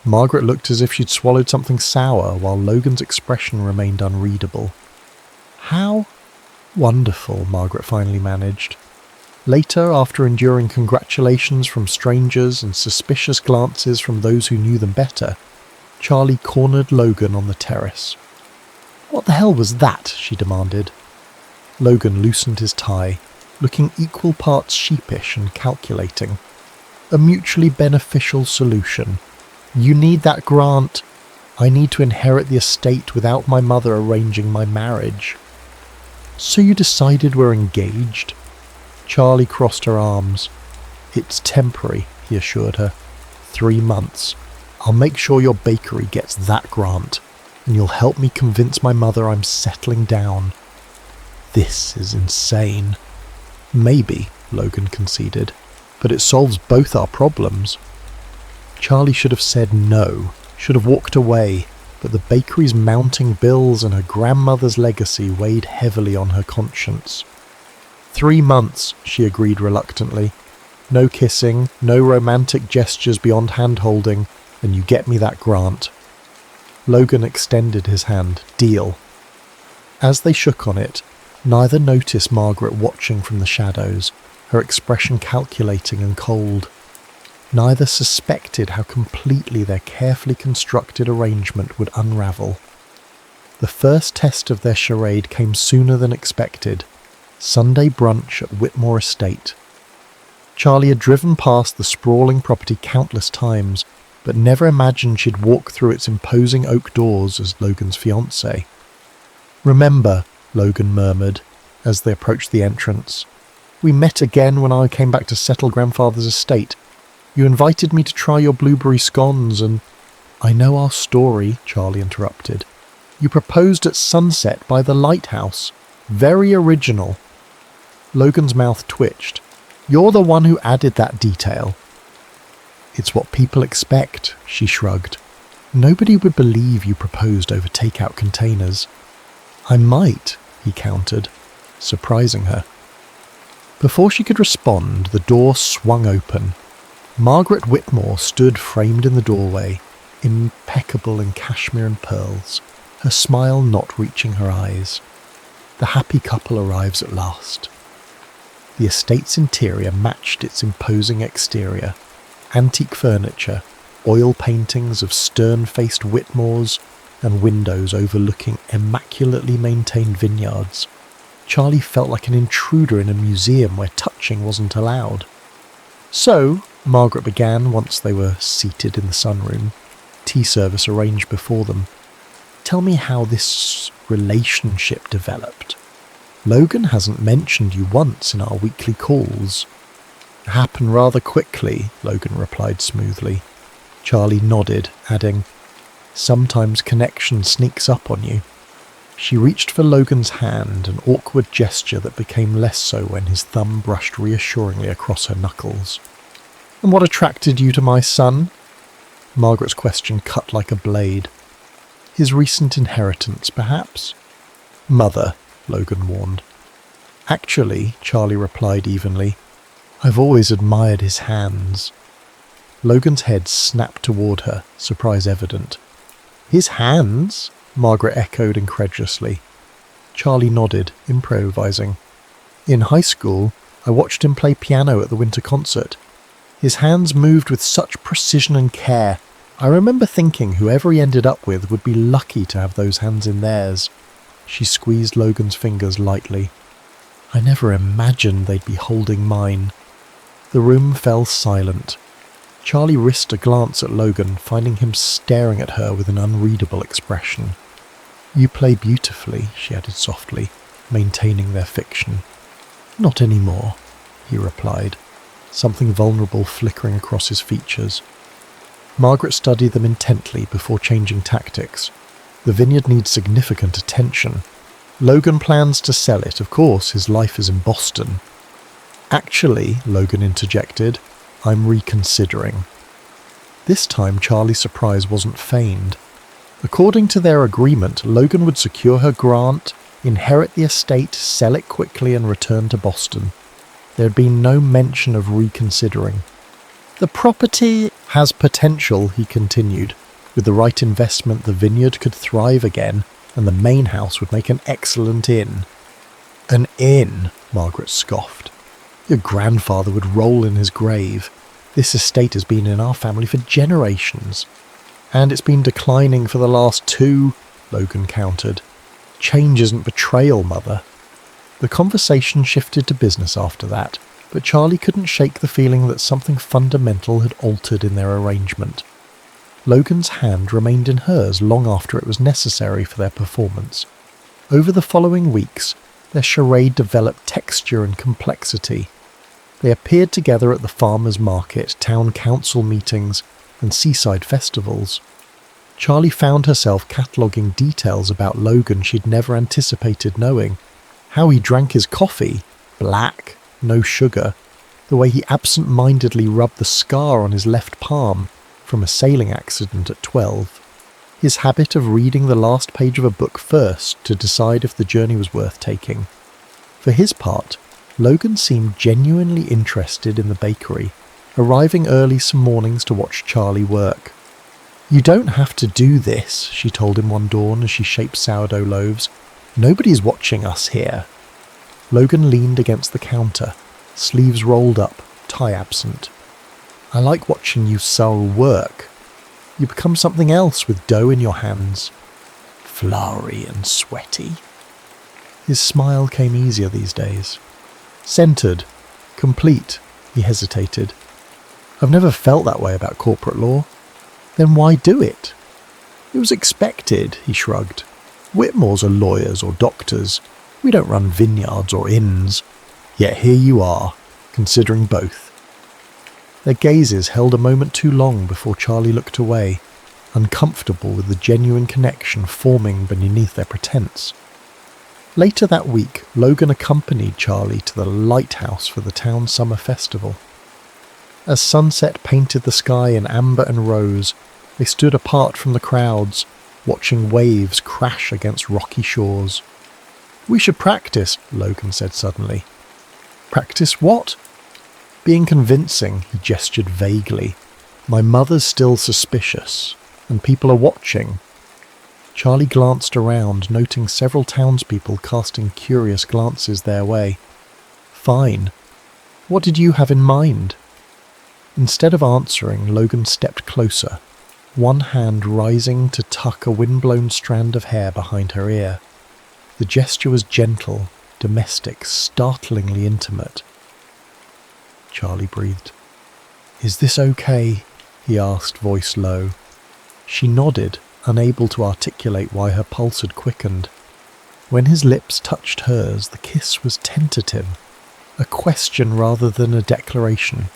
Margaret looked as if she'd swallowed something sour, while Logan's expression remained unreadable. "How wonderful," Margaret finally managed. Later, after enduring congratulations from strangers and suspicious glances from those who knew them better, Charlie cornered Logan on the terrace. "What the hell was that?" she demanded. Logan loosened his tie, looking equal parts sheepish and calculating. "A mutually beneficial solution. You need that grant. I need to inherit the estate without my mother arranging my marriage." "So you decided we're engaged?" Charlie crossed her arms. "It's temporary," he assured her. 3 months. I'll make sure your bakery gets that grant, and you'll help me convince my mother I'm settling down." "This is insane." "Maybe," Logan conceded, "but it solves both our problems." Charlie should have said no, should have walked away, but the bakery's mounting bills and her grandmother's legacy weighed heavily on her conscience. 3 months, she agreed reluctantly. "No kissing, no romantic gestures beyond hand-holding, and you get me that grant." Logan extended his hand. "Deal." As they shook on it, neither noticed Margaret watching from the shadows, her expression calculating and cold. Neither suspected how completely their carefully constructed arrangement would unravel. The first test of their charade came sooner than expected. Sunday brunch at Whitmore Estate. Charlie had driven past the sprawling property countless times, but never imagined she'd walk through its imposing oak doors as Logan's fiancée. "Remember," Logan murmured, as they approached the entrance, "we met again when I came back to settle grandfather's estate. You invited me to try your blueberry scones and—" "I know our story," Charlie interrupted. "You proposed at sunset by the lighthouse. Very original." Logan's mouth twitched. "You're the one who added that detail." "It's what people expect," she shrugged. "Nobody would believe you proposed over takeout containers." "I might," he countered, surprising her. Before she could respond, the door swung open. Margaret Whitmore stood framed in the doorway, impeccable in cashmere and pearls, her smile not reaching her eyes. The happy couple arrives at last. The estate's interior matched its imposing exterior. Antique furniture, oil paintings of stern-faced Whitmores, and windows overlooking immaculately maintained vineyards. Charlie felt like an intruder in a museum where touching wasn't allowed. "So," Margaret began once they were seated in the sunroom, tea service arranged before them, "tell me how this relationship developed. Logan hasn't mentioned you once in our weekly calls." "Happened rather quickly," Logan replied smoothly. Charlie nodded, adding, "Sometimes connection sneaks up on you." She reached for Logan's hand, an awkward gesture that became less so when his thumb brushed reassuringly across her knuckles. "And what attracted you to my son?" Margaret's question cut like a blade. "His recent inheritance, perhaps?" "Mother," Logan warned. "Actually," Charlie replied evenly, "I've always admired his hands." Logan's head snapped toward her, surprise evident. "His hands?" Margaret echoed incredulously. Charlie nodded, improvising. "In high school, I watched him play piano at the winter concert. His hands moved with such precision and care. I remember thinking whoever he ended up with would be lucky to have those hands in theirs." She squeezed Logan's fingers lightly. "I never imagined they'd be holding mine." The room fell silent. Charlie risked a glance at Logan, finding him staring at her with an unreadable expression. "You play beautifully," she added softly, maintaining their fiction. "Not anymore," he replied, something vulnerable flickering across his features. Margaret studied them intently before changing tactics. The vineyard needs significant attention. Logan plans to sell it, of course, his life is in Boston. "Actually," Logan interjected, "I'm reconsidering." This time Charlie's surprise wasn't feigned. According to their agreement, Logan would secure her grant, inherit the estate, sell it quickly and return to Boston. There had been no mention of reconsidering. "The property has potential," he continued. "With the right investment, the vineyard could thrive again, and the main house would make an excellent inn." "An inn?" Margaret scoffed. "Your grandfather would roll in his grave. This estate has been in our family for generations." And it's been declining for the last 2, Logan countered. Change isn't betrayal, Mother. The conversation shifted to business after that, but Charlie couldn't shake the feeling that something fundamental had altered in their arrangement. Logan's hand remained in hers long after it was necessary for their performance. Over the following weeks, their charade developed texture and complexity. They appeared together at the farmers' market, town council meetings, and seaside festivals. Charlie found herself cataloguing details about Logan she'd never anticipated knowing. How he drank his coffee, black, no sugar, the way he absent-mindedly rubbed the scar on his left palm from a sailing accident at 12, his habit of reading the last page of a book first to decide if the journey was worth taking. For his part, Logan seemed genuinely interested in the bakery, arriving early some mornings to watch Charlie work. "You don't have to do this," she told him one dawn as she shaped sourdough loaves. "Nobody's watching us here." Logan leaned against the counter, sleeves rolled up, tie absent. "I like watching you sell work. You become something else with dough in your hands. Flowery and sweaty." His smile came easier these days. "Centered. Complete," he hesitated. "I've never felt that way about corporate law." "Then why do it?" "It was expected," he shrugged. "Whitmores are lawyers or doctors. We don't run vineyards or inns. Yet here you are, considering both." Their gazes held a moment too long before Charlie looked away, uncomfortable with the genuine connection forming beneath their pretense. Later that week, Logan accompanied Charlie to the lighthouse for the town summer festival. As sunset painted the sky in amber and rose, they stood apart from the crowds, watching waves crash against rocky shores. "We should practice," Logan said suddenly. "Practice what?" "Being convincing," he gestured vaguely. "My mother's still suspicious, and people are watching." Charlie glanced around, noting several townspeople casting curious glances their way. "Fine. What did you have in mind?" Instead of answering, Logan stepped closer, one hand rising to tuck a windblown strand of hair behind her ear. The gesture was gentle, domestic, startlingly intimate. Charlie breathed. "Is this okay?" he asked, voice low. She nodded, unable to articulate why her pulse had quickened. When his lips touched hers, the kiss was tentative, a question rather than a declaration.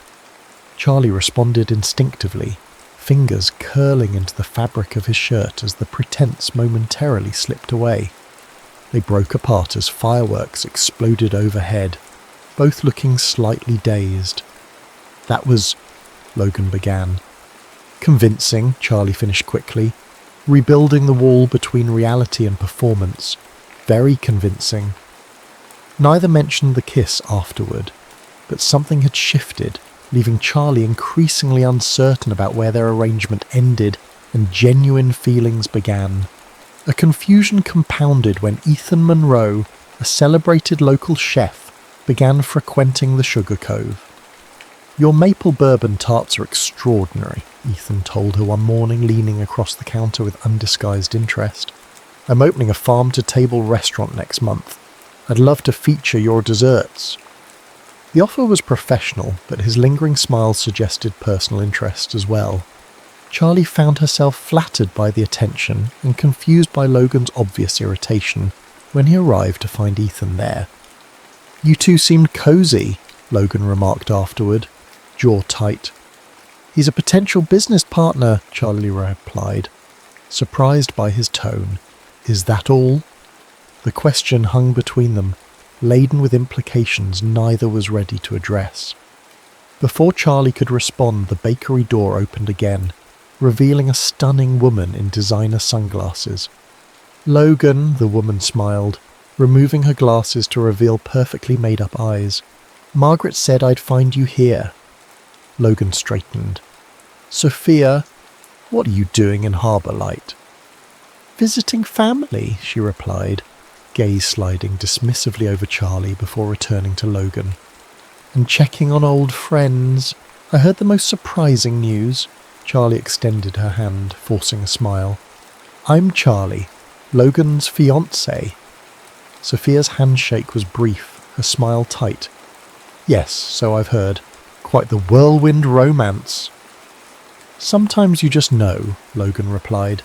Charlie responded instinctively, fingers curling into the fabric of his shirt as the pretense momentarily slipped away. They broke apart as fireworks exploded overhead, both looking slightly dazed. "That was," Logan began. "Convincing," Charlie finished quickly. "Rebuilding the wall between reality and performance. Very convincing." Neither mentioned the kiss afterward, but something had shifted, leaving Charlie increasingly uncertain about where their arrangement ended and genuine feelings began. A confusion compounded when Ethan Monroe, a celebrated local chef, began frequenting the Sugar Cove. "Your maple bourbon tarts are extraordinary," Ethan told her one morning, leaning across the counter with undisguised interest. "I'm opening a farm-to-table restaurant next month. I'd love to feature your desserts." The offer was professional, but his lingering smile suggested personal interest as well. Charlie found herself flattered by the attention and confused by Logan's obvious irritation when he arrived to find Ethan there. "You two seemed cozy," Logan remarked afterward, jaw tight. "He's a potential business partner," Charlie replied, surprised by his tone. "Is that all?" The question hung between them, laden with implications neither was ready to address. Before Charlie could respond, the bakery door opened again, revealing a stunning woman in designer sunglasses. "Logan," the woman smiled, removing her glasses to reveal perfectly made-up eyes. "Margaret said I'd find you here." Logan straightened. "Sophia, what are you doing in Harbour Light?" "Visiting family," she replied, gaze sliding dismissively over Charlie before returning to Logan. "And checking on old friends. I heard the most surprising news. Charlie extended her hand, forcing a smile. I'm Charlie, Logan's fiancé. Sophia's handshake was brief, her smile tight. Yes, so I've heard. Quite the whirlwind romance. Sometimes you just know, Logan replied,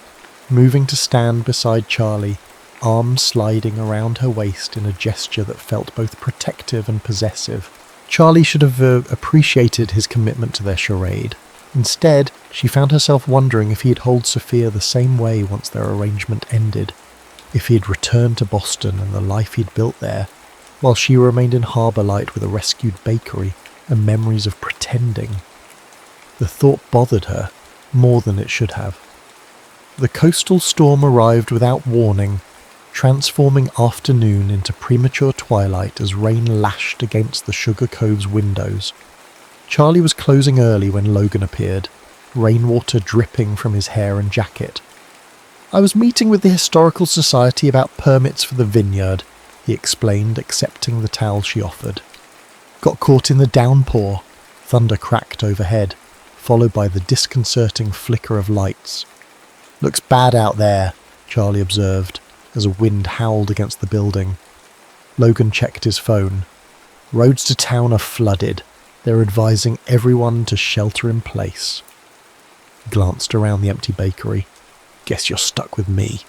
moving to stand beside Charlie, arms sliding around her waist in a gesture that felt both protective and possessive. Charlie should have appreciated his commitment to their charade. Instead, she found herself wondering if he'd hold Sophia the same way once their arrangement ended, if he had returned to Boston and the life he'd built there, while she remained in Harbour Light with a rescued bakery and memories of pretending. The thought bothered her more than it should have. The coastal storm arrived without warning, transforming afternoon into premature twilight as rain lashed against the Sugar Cove's windows. Charlie was closing early when Logan appeared, rainwater dripping from his hair and jacket. I was meeting with the Historical Society about permits for the vineyard, he explained, accepting the towel she offered. Got caught in the downpour. Thunder cracked overhead, followed by the disconcerting flicker of lights. Looks bad out there, Charlie observed, as a wind howled against the building. Logan checked his phone. Roads to town are flooded. They're advising everyone to shelter in place. He glanced around the empty bakery. Guess you're stuck with me.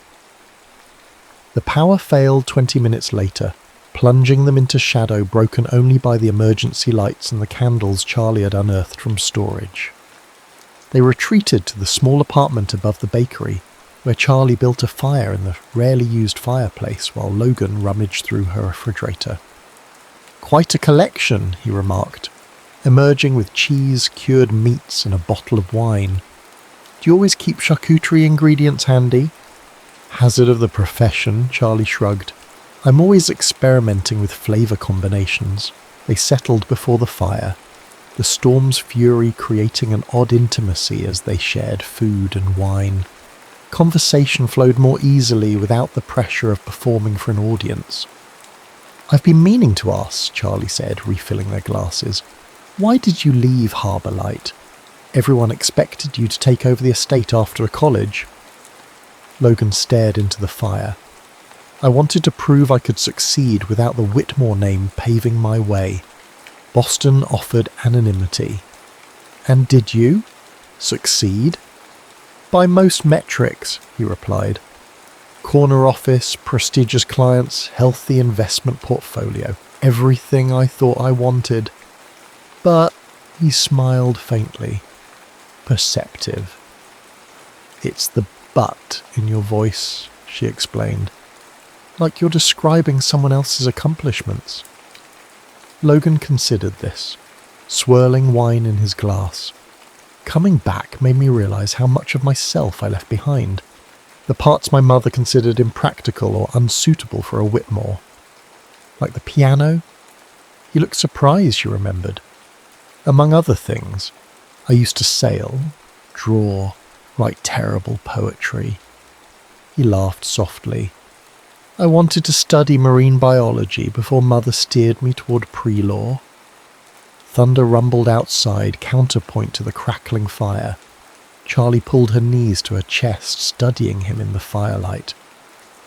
The power failed 20 minutes later, plunging them into shadow broken only by the emergency lights and the candles Charlie had unearthed from storage. They retreated to the small apartment above the bakery, where Charlie built a fire in the rarely used fireplace while Logan rummaged through her refrigerator. Quite a collection, he remarked, emerging with cheese, cured meats and a bottle of wine. Do you always keep charcuterie ingredients handy? Hazard of the profession, Charlie shrugged. I'm always experimenting with flavour combinations. They settled before the fire, the storm's fury creating an odd intimacy as they shared food and wine. Conversation flowed more easily without the pressure of performing for an audience. I've been meaning to ask, Charlie said, refilling their glasses. Why did you leave Harbour Light? Everyone expected you to take over the estate after college. Logan stared into the fire. I wanted to prove I could succeed without the Whitmore name paving my way. Boston offered anonymity. And did you? Succeed? By most metrics, he replied. Corner office, prestigious clients, healthy investment portfolio. Everything I thought I wanted. But, he smiled faintly. Perceptive. It's the but in your voice, she explained. Like you're describing someone else's accomplishments. Logan considered this, swirling wine in his glass. Coming back made me realise how much of myself I left behind. The parts my mother considered impractical or unsuitable for a Whitmore. Like the piano? He looked surprised, she remembered. Among other things, I used to sail, draw, write terrible poetry. He laughed softly. I wanted to study marine biology before Mother steered me toward pre-law. Thunder rumbled outside, counterpoint to the crackling fire. Charlie pulled her knees to her chest, studying him in the firelight.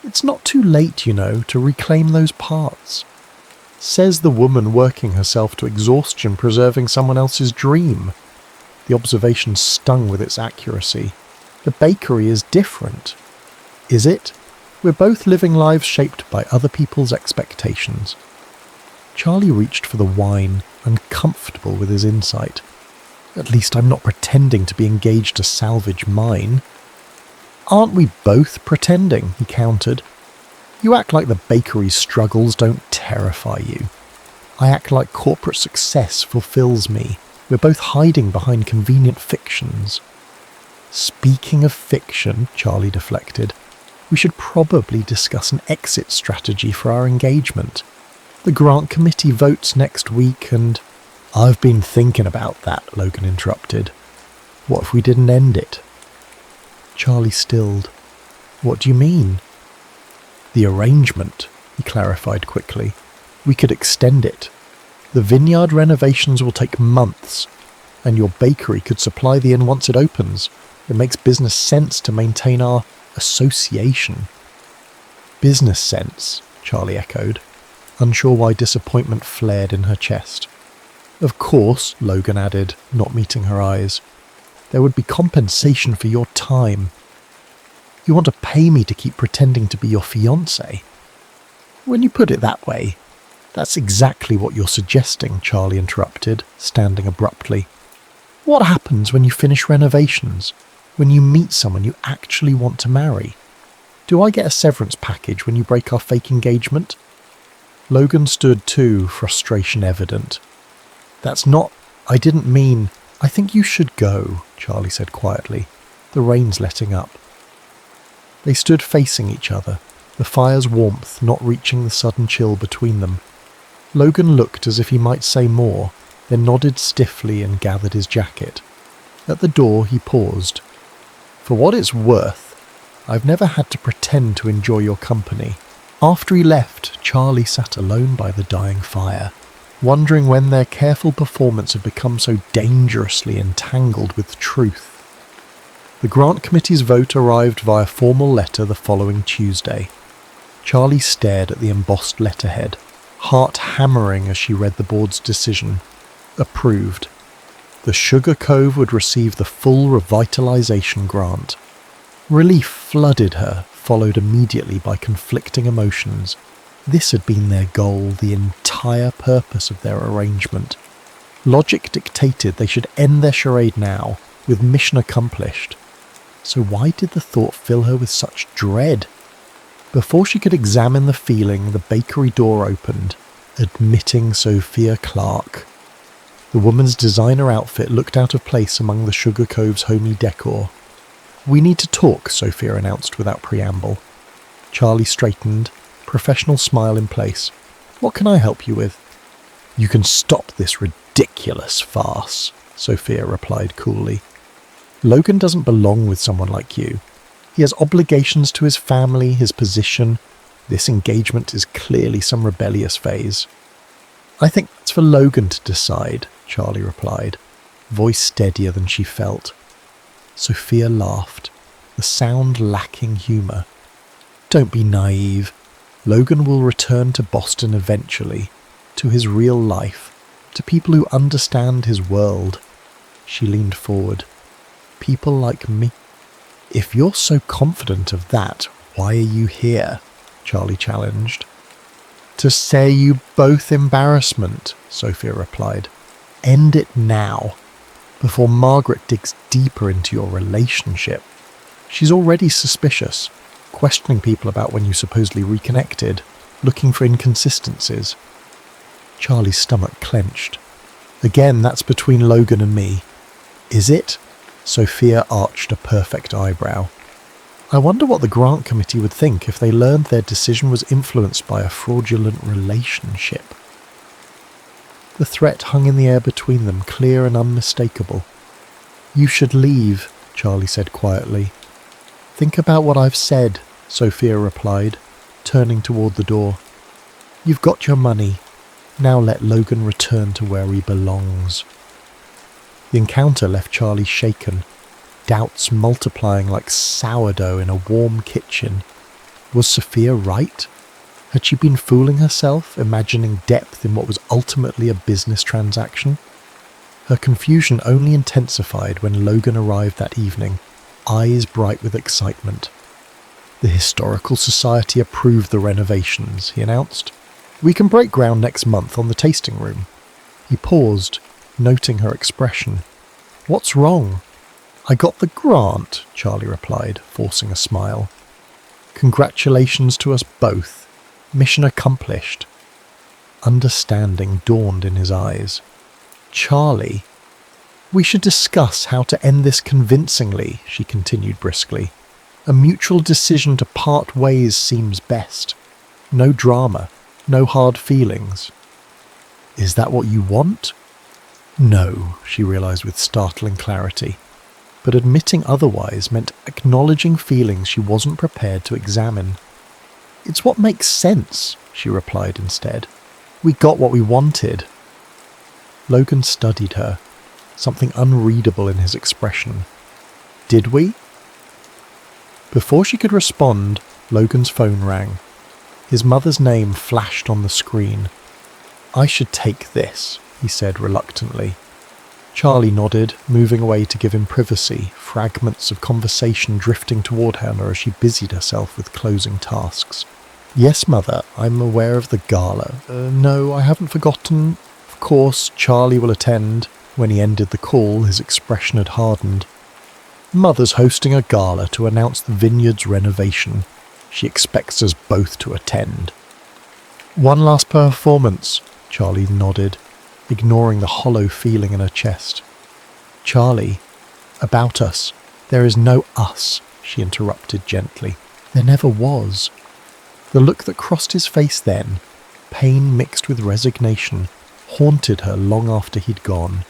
It's not too late, you know, to reclaim those parts. Says the woman working herself to exhaustion, preserving someone else's dream. The observation stung with its accuracy. The bakery is different. Is it? We're both living lives shaped by other people's expectations. Charlie reached for the wine, uncomfortable with his insight. At least I'm not pretending to be engaged to salvage mine. Aren't we both pretending? He countered. You act like the bakery's struggles don't terrify you. I act like corporate success fulfills me. We're both hiding behind convenient fictions. Speaking of fiction, Charlie deflected, we should probably discuss an exit strategy for our engagement. The grant committee votes next week and... I've been thinking about that, Logan interrupted. What if we didn't end it? Charlie stilled. What do you mean? The arrangement, he clarified quickly. We could extend it. The vineyard renovations will take months. And your bakery could supply the inn once it opens. It makes business sense to maintain our association." "Business sense," Charlie echoed, unsure why disappointment flared in her chest. "Of course," Logan added, not meeting her eyes. "There would be compensation for your time. You want to pay me to keep pretending to be your fiancé?" "When you put it that way, that's exactly what you're suggesting," Charlie interrupted, standing abruptly. "What happens when you finish renovations? When you meet someone you actually want to marry? Do I get a severance package when you break our fake engagement?" Logan stood too, frustration evident. I didn't mean... "I think you should go," Charlie said quietly. "The rain's letting up." They stood facing each other, the fire's warmth not reaching the sudden chill between them. Logan looked as if he might say more, then nodded stiffly and gathered his jacket. At the door he paused. "For what it's worth, I've never had to pretend to enjoy your company." After he left, Charlie sat alone by the dying fire, wondering when their careful performance had become so dangerously entangled with truth. The grant committee's vote arrived via formal letter the following Tuesday. Charlie stared at the embossed letterhead, heart hammering as she read the board's decision. Approved. The Sugar Cove would receive the full revitalization grant. Relief flooded her, followed immediately by conflicting emotions. This had been their goal, the entire purpose of their arrangement. Logic dictated they should end their charade now, with mission accomplished. So why did the thought fill her with such dread? Before she could examine the feeling, the bakery door opened, admitting Sophia Clark. The woman's designer outfit looked out of place among the Sugar Cove's homey decor. "We need to talk," Sophia announced without preamble. Charlie straightened, professional smile in place. "What can I help you with?" "You can stop this ridiculous farce," Sophia replied coolly. "Logan doesn't belong with someone like you. He has obligations to his family, his position. This engagement is clearly some rebellious phase." "I think that's for Logan to decide," Charlie replied, voice steadier than she felt. Sophia laughed, the sound lacking humour. "Don't be naive. Logan will return to Boston eventually, to his real life, to people who understand his world." She leaned forward. "People like me." "If you're so confident of that, why are you here?" Charlie challenged. "To say you both embarrassment," Sophia replied. "End it now, before Margaret digs deeper into your relationship. She's already suspicious, questioning people about when you supposedly reconnected, looking for inconsistencies." Charlie's stomach clenched. "Again, that's between Logan and me." "Is it?" Sophia arched a perfect eyebrow. "I wonder what the grant committee would think if they learned their decision was influenced by a fraudulent relationship." The threat hung in the air between them, clear and unmistakable. "You should leave," Charlie said quietly. "Think about what I've said," Sophia replied, turning toward the door. "You've got your money. Now let Logan return to where he belongs." The encounter left Charlie shaken, doubts multiplying like sourdough in a warm kitchen. Was Sophia right? Had she been fooling herself, imagining depth in what was ultimately a business transaction? Her confusion only intensified when Logan arrived that evening, eyes bright with excitement. "The Historical Society approved the renovations," he announced. "We can break ground next month on the tasting room." He paused, noting her expression. "What's wrong?" "I got the grant," Charlie replied, forcing a smile. "Congratulations to us both. Mission accomplished." Understanding dawned in his eyes. "Charlie, we should discuss how to end this convincingly," she continued briskly. "A mutual decision to part ways seems best. No drama, no hard feelings." "Is that what you want?" No, she realised with startling clarity. But admitting otherwise meant acknowledging feelings she wasn't prepared to examine. "It's what makes sense," she replied instead. "We got what we wanted." Logan studied her, something unreadable in his expression. "Did we?" Before she could respond, Logan's phone rang. His mother's name flashed on the screen. "I should take this," he said reluctantly. Charlie nodded, moving away to give him privacy, fragments of conversation drifting toward her as she busied herself with closing tasks. "Yes, Mother, I'm aware of the gala. No, I haven't forgotten. Of course, Charlie will attend." When he ended the call, his expression had hardened. "Mother's hosting a gala to announce the vineyard's renovation. She expects us both to attend." "One last performance," Charlie nodded, ignoring the hollow feeling in her chest. "Charlie, about us. There is no us," she interrupted gently. "There never was." The look that crossed his face then, pain mixed with resignation, haunted her long after he'd gone.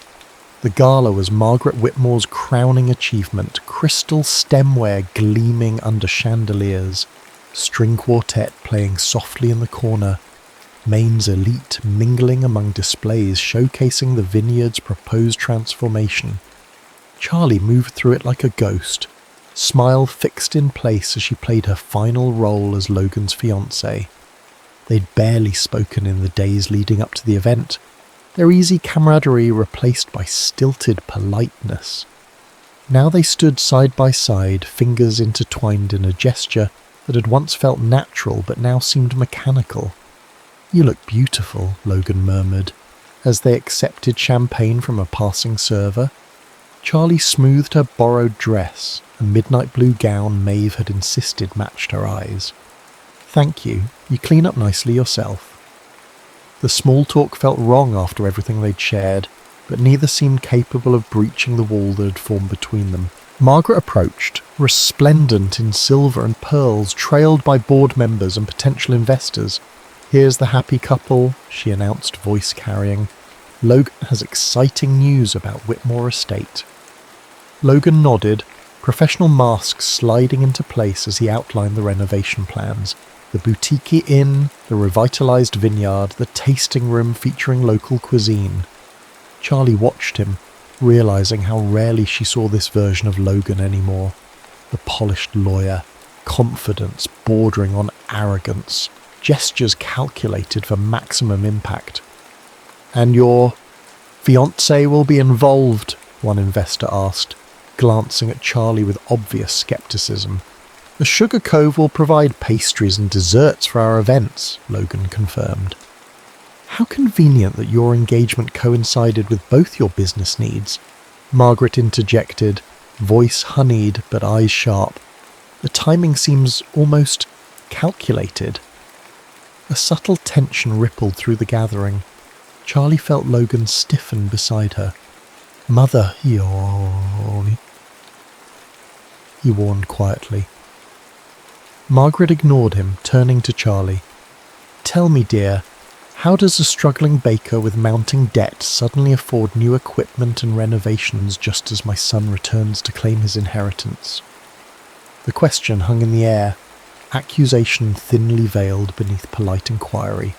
The gala was Margaret Whitmore's crowning achievement, crystal stemware gleaming under chandeliers, string quartet playing softly in the corner, Maine's elite mingling among displays showcasing the vineyard's proposed transformation. Charlie moved through it like a ghost, smile fixed in place as she played her final role as Logan's fiancée. They'd barely spoken in the days leading up to the event, their easy camaraderie replaced by stilted politeness. Now they stood side by side, fingers intertwined in a gesture that had once felt natural but now seemed mechanical. "You look beautiful," Logan murmured, as they accepted champagne from a passing server. Charlie smoothed her borrowed dress, a midnight blue gown Maeve had insisted matched her eyes. "Thank you. You clean up nicely yourself." The small talk felt wrong after everything they'd shared, but neither seemed capable of breaching the wall that had formed between them. Margaret approached, resplendent in silver and pearls, trailed by board members and potential investors. "Here's the happy couple," she announced, voice carrying. "Logan has exciting news about Whitmore Estate." Logan nodded, professional masks sliding into place as he outlined the renovation plans. The boutique inn, the revitalised vineyard, the tasting room featuring local cuisine. Charlie watched him, realising how rarely she saw this version of Logan anymore. The polished lawyer, confidence bordering on arrogance, gestures calculated for maximum impact. "And your fiancé will be involved?" one investor asked, glancing at Charlie with obvious scepticism. "The Sugar Cove will provide pastries and desserts for our events," Logan confirmed. "How convenient that your engagement coincided with both your business needs," Margaret interjected, voice honeyed but eyes sharp. "The timing seems almost calculated." A subtle tension rippled through the gathering. Charlie felt Logan stiffen beside her. "Mother, he warned quietly. Margaret ignored him, turning to Charlie. "Tell me, dear, how does a struggling baker with mounting debt suddenly afford new equipment and renovations just as my son returns to claim his inheritance?" The question hung in the air, accusation thinly veiled beneath polite inquiry.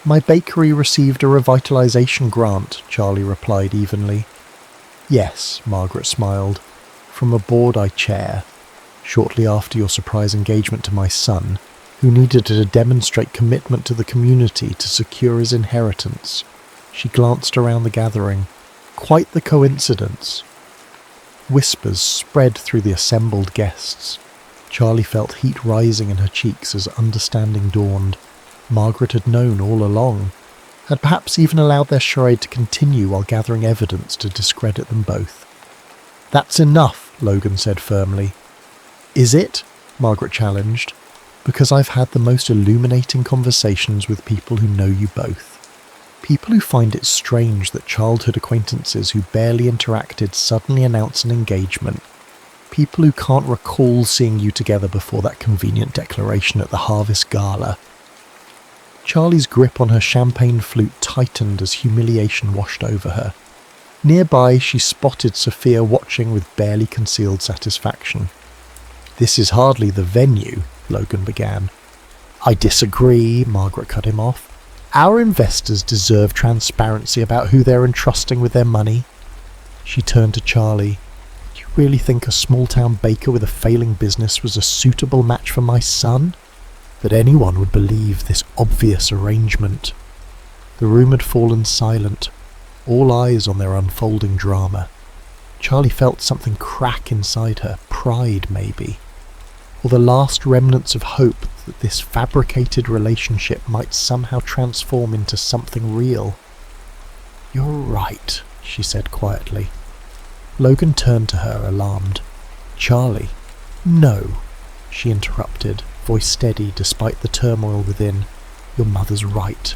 "My bakery received a revitalization grant," Charlie replied evenly. "Yes," Margaret smiled, "from a board I chair. Shortly after your surprise engagement to my son, who needed to demonstrate commitment to the community to secure his inheritance." She glanced around the gathering. "Quite the coincidence." Whispers spread through the assembled guests. Charlie felt heat rising in her cheeks as understanding dawned. Margaret had known all along, had perhaps even allowed their charade to continue while gathering evidence to discredit them both. "That's enough," Logan said firmly. "Is it?" Margaret challenged. "Because I've had the most illuminating conversations with people who know you both. People who find it strange that childhood acquaintances who barely interacted suddenly announce an engagement. People who can't recall seeing you together before that convenient declaration at the Harvest Gala." Charlie's grip on her champagne flute tightened as humiliation washed over her. Nearby, she spotted Sophia watching with barely concealed satisfaction. "This is hardly the venue," Logan began. "I disagree," Margaret cut him off. "Our investors deserve transparency about who they're entrusting with their money." She turned to Charlie. "Do you really think a small-town baker with a failing business was a suitable match for my son? That anyone would believe this obvious arrangement?" The room had fallen silent, all eyes on their unfolding drama. Charlie felt something crack inside her, pride maybe, or the last remnants of hope that this fabricated relationship might somehow transform into something real. "You're right," she said quietly. Logan turned to her, alarmed. "Charlie." "No," she interrupted, voice steady despite the turmoil within. "Your mother's right.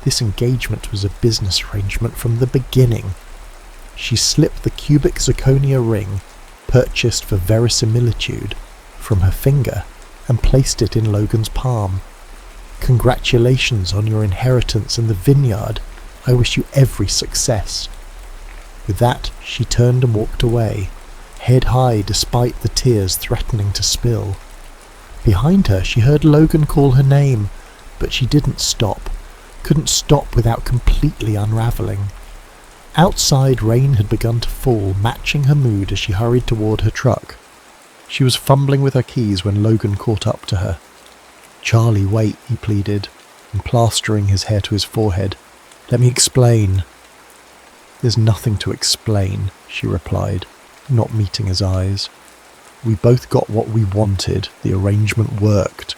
This engagement was a business arrangement from the beginning." She slipped the cubic zirconia ring, purchased for verisimilitude, from her finger and placed it in Logan's palm. "Congratulations on your inheritance in the vineyard. I wish you every success." With that, she turned and walked away, head high despite the tears threatening to spill. Behind her, she heard Logan call her name, but she didn't stop, couldn't stop without completely unravelling. Outside, rain had begun to fall, matching her mood as she hurried toward her truck. She was fumbling with her keys when Logan caught up to her. "Charlie, wait," he pleaded, and plastering his hair to his forehead. "Let me explain." "There's nothing to explain," she replied, not meeting his eyes. "We both got what we wanted. The arrangement worked."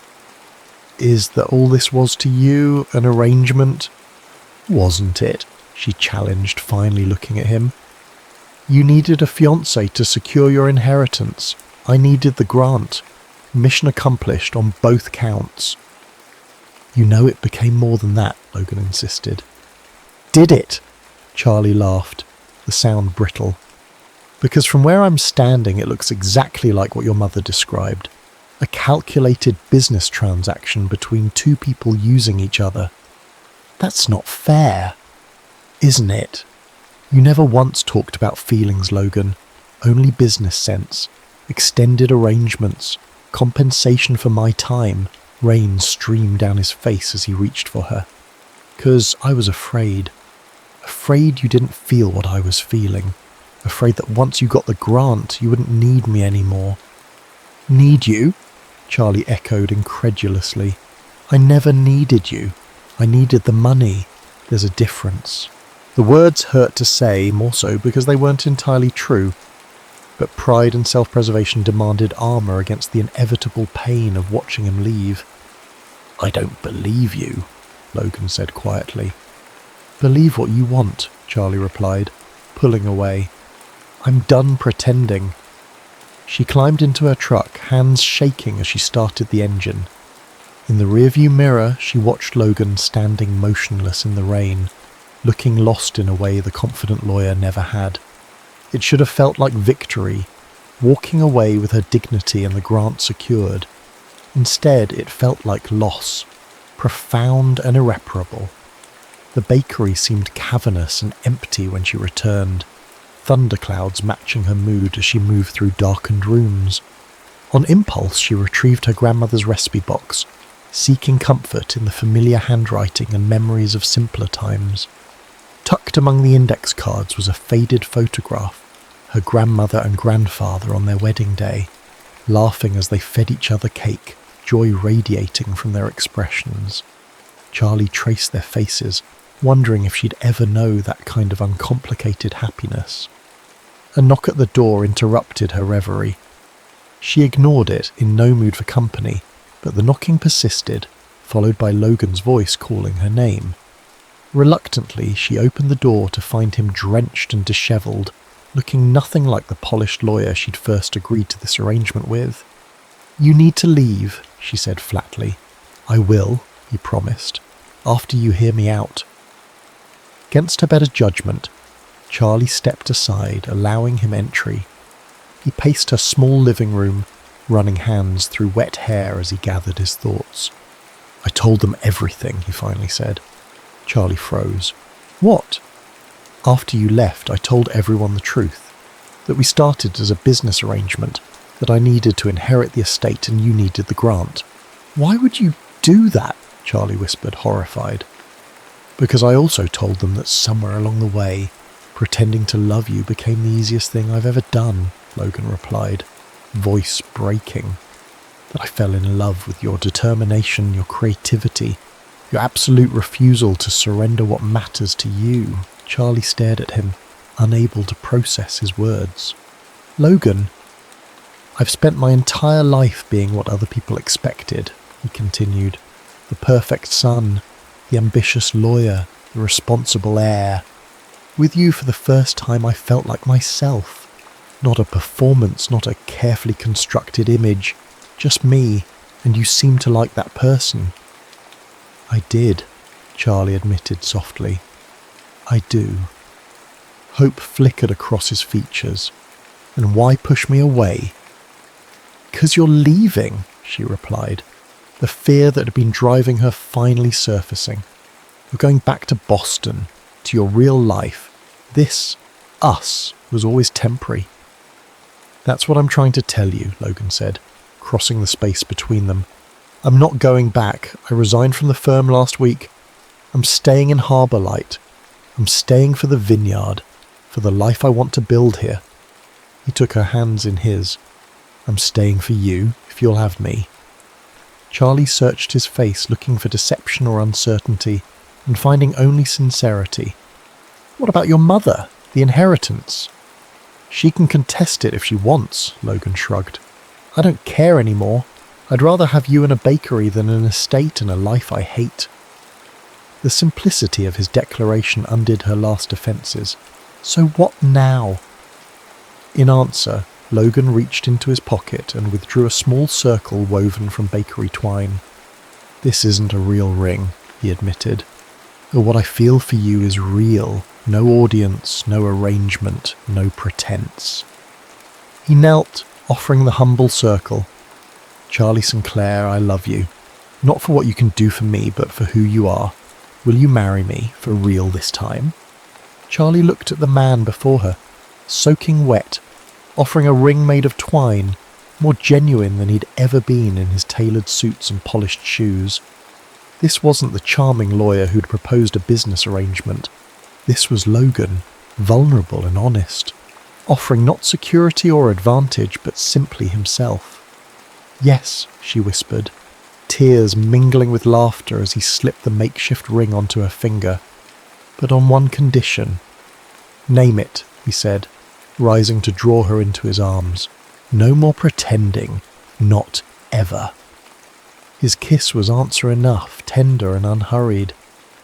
"Is that all this was to you, an arrangement?" "Wasn't it?" she challenged, finally looking at him. "You needed a fiancé to secure your inheritance. I needed the grant. Mission accomplished on both counts." "You know it became more than that," Logan insisted. "Did it?" Charlie laughed, the sound brittle. "Because from where I'm standing it looks exactly like what your mother described. A calculated business transaction between two people using each other. That's not fair, isn't it? You never once talked about feelings, Logan. Only business sense. Extended arrangements. Compensation for my time." Rain streamed down his face as he reached for her. "'Cause I was afraid. Afraid you didn't feel what I was feeling. Afraid that once you got the grant, you wouldn't need me anymore." "Need you?" Charlie echoed incredulously. "I never needed you. I needed the money. There's a difference." The words hurt to say, more so because they weren't entirely true, but pride and self-preservation demanded armour against the inevitable pain of watching him leave. "I don't believe you," Logan said quietly. "Believe what you want," Charlie replied, pulling away. "I'm done pretending." She climbed into her truck, hands shaking as she started the engine. In the rearview mirror, she watched Logan standing motionless in the rain, looking lost in a way the confident lawyer never had. It should have felt like victory, walking away with her dignity and the grant secured. Instead, it felt like loss, profound and irreparable. The bakery seemed cavernous and empty when she returned, thunderclouds matching her mood as she moved through darkened rooms. On impulse, she retrieved her grandmother's recipe box, seeking comfort in the familiar handwriting and memories of simpler times. Tucked among the index cards was a faded photograph, her grandmother and grandfather on their wedding day, laughing as they fed each other cake, joy radiating from their expressions. Charlie traced their faces, wondering if she'd ever know that kind of uncomplicated happiness. A knock at the door interrupted her reverie. She ignored it, in no mood for company, but the knocking persisted, followed by Logan's voice calling her name. Reluctantly, she opened the door to find him drenched and dishevelled, looking nothing like the polished lawyer she'd first agreed to this arrangement with. "You need to leave," she said flatly. "I will," he promised, "after you hear me out." Against her better judgment, Charlie stepped aside, allowing him entry. He paced her small living room, running hands through wet hair as he gathered his thoughts. "I told them everything," he finally said. Charlie froze. "What?" "After you left, I told everyone the truth. That we started as a business arrangement, that I needed to inherit the estate and you needed the grant." "Why would you do that?" Charlie whispered, horrified. "Because I also told them that somewhere along the way, Pretending to love you became the easiest thing I've ever done, Logan replied, voice breaking. That I fell in love with your determination, your creativity, your absolute refusal to surrender what matters to you. Charlie stared at him, unable to process his words. Logan, I've spent my entire life being what other people expected, he continued. The perfect son, the ambitious lawyer, the responsible heir. With you for the first time I felt like myself. Not a performance, not a carefully constructed image, just me, and you seemed to like that person. I did, Charlie admitted softly. I do. Hope flickered across his features. And why push me away? 'Cause you're leaving, she replied, the fear that had been driving her finally surfacing. You're going back to Boston, to your real life. This, us, was always temporary. That's what I'm trying to tell you, Logan said, crossing the space between them. I'm not going back. I resigned from the firm last week. I'm staying in Harbour Light. I'm staying for the vineyard, for the life I want to build here. He took her hands in his. I'm staying for you, if you'll have me. Charlie searched his face, looking for deception or uncertainty, and finding only sincerity. What about your mother, the inheritance? She can contest it if she wants, Logan shrugged. I don't care anymore. I'd rather have you in a bakery than an estate and a life I hate. The simplicity of his declaration undid her last defences. So what now? In answer, Logan reached into his pocket and withdrew a small circle woven from bakery twine. This isn't a real ring, he admitted. But what I feel for you is real. No audience, no arrangement, no pretense. He knelt, offering the humble circle. Charlie Sinclair, I love you. Not for what you can do for me, but for who you are. Will you marry me, for real this time? Charlie looked at the man before her, soaking wet, offering a ring made of twine, more genuine than he'd ever been in his tailored suits and polished shoes. This wasn't the charming lawyer who'd proposed a business arrangement. This was Logan, vulnerable and honest, offering not security or advantage, but simply himself. Yes, she whispered, tears mingling with laughter as he slipped the makeshift ring onto her finger. But on one condition. Name it, he said, rising to draw her into his arms. No more pretending, not ever. His kiss was answer enough, tender and unhurried,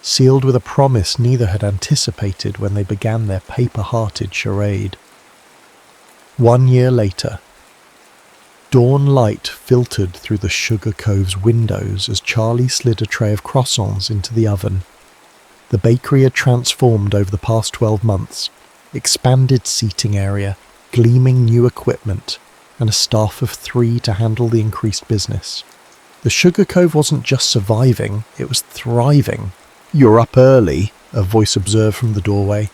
sealed with a promise neither had anticipated when they began their paper-hearted charade. 1 year later. Dawn light filtered through the Sugar Cove's windows as Charlie slid a tray of croissants into the oven. The bakery had transformed over the past 12 months, expanded seating area, gleaming new equipment, and a staff of 3 to handle the increased business. The Sugar Cove wasn't just surviving, it was thriving. You're up early, a voice observed from the doorway.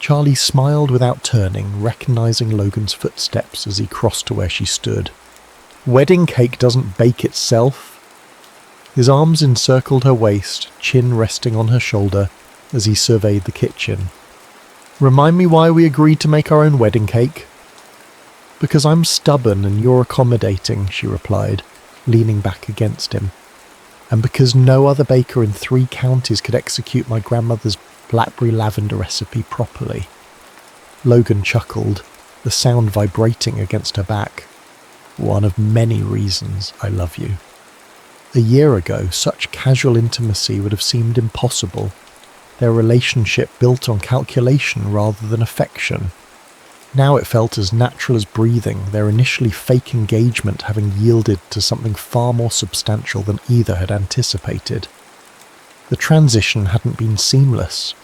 Charlie smiled without turning, recognizing Logan's footsteps as he crossed to where she stood. Wedding cake doesn't bake itself. His arms encircled her waist, chin resting on her shoulder, as he surveyed the kitchen. Remind me why we agreed to make our own wedding cake? Because I'm stubborn and you're accommodating, she replied, leaning back against him. And because no other baker in 3 counties could execute my grandmother's blackberry lavender recipe properly. Logan chuckled, the sound vibrating against her back. One of many reasons I love you. A year ago, such casual intimacy would have seemed impossible, their relationship built on calculation rather than affection. Now it felt as natural as breathing, their initially fake engagement having yielded to something far more substantial than either had anticipated. The transition hadn't been seamless.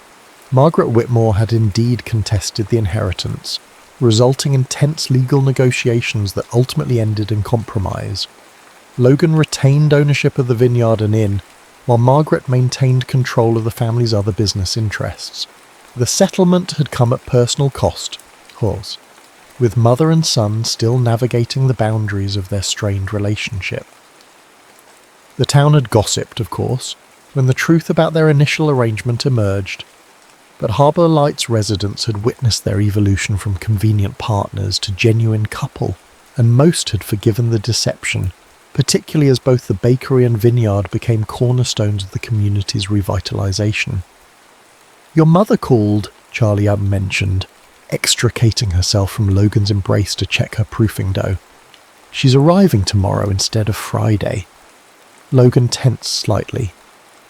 Margaret Whitmore had indeed contested the inheritance, resulting in tense legal negotiations that ultimately ended in compromise. Logan retained ownership of the vineyard and inn, while Margaret maintained control of the family's other business interests. The settlement had come at personal cost, with mother and son still navigating the boundaries of their strained relationship. The town had gossiped, of course, when the truth about their initial arrangement emerged. but Harbour Lights residents had witnessed their evolution from convenient partners to genuine couple, and most had forgiven the deception, particularly as both the bakery and vineyard became cornerstones of the community's revitalisation. "Your mother called," Charlie mentioned, extricating herself from Logan's embrace to check her proofing dough. "She's arriving tomorrow instead of Friday." Logan tensed slightly.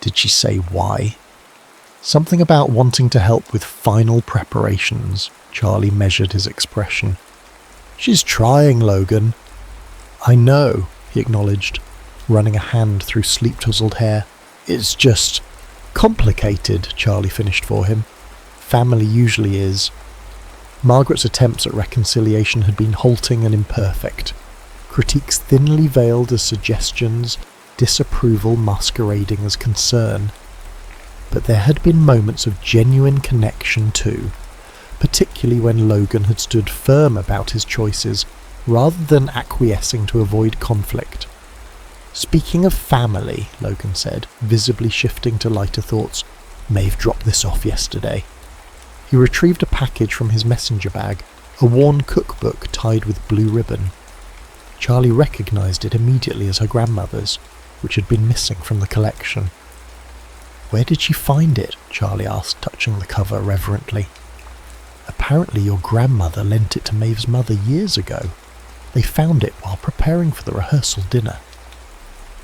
Did she say why? Something about wanting to help with final preparations. Charlie measured his expression. "She's trying, Logan." "I know," he acknowledged, running a hand through sleep-touzled hair. "It's just complicated," Charlie finished for him. "Family usually is." Margaret's attempts at reconciliation had been halting and imperfect. Critiques thinly veiled as suggestions, disapproval masquerading as concern. But there had been moments of genuine connection too, particularly when Logan had stood firm about his choices rather than acquiescing to avoid conflict. "Speaking of family," Logan said, visibly shifting to lighter thoughts, "Maeve dropped this off yesterday." He retrieved a package from his messenger bag, a worn cookbook tied with blue ribbon. Charlie recognised it immediately as her grandmother's, which had been missing from the collection. "Where did she find it?" Charlie asked, touching the cover reverently. "Apparently your grandmother lent it to Maeve's mother years ago. They found it while preparing for the rehearsal dinner."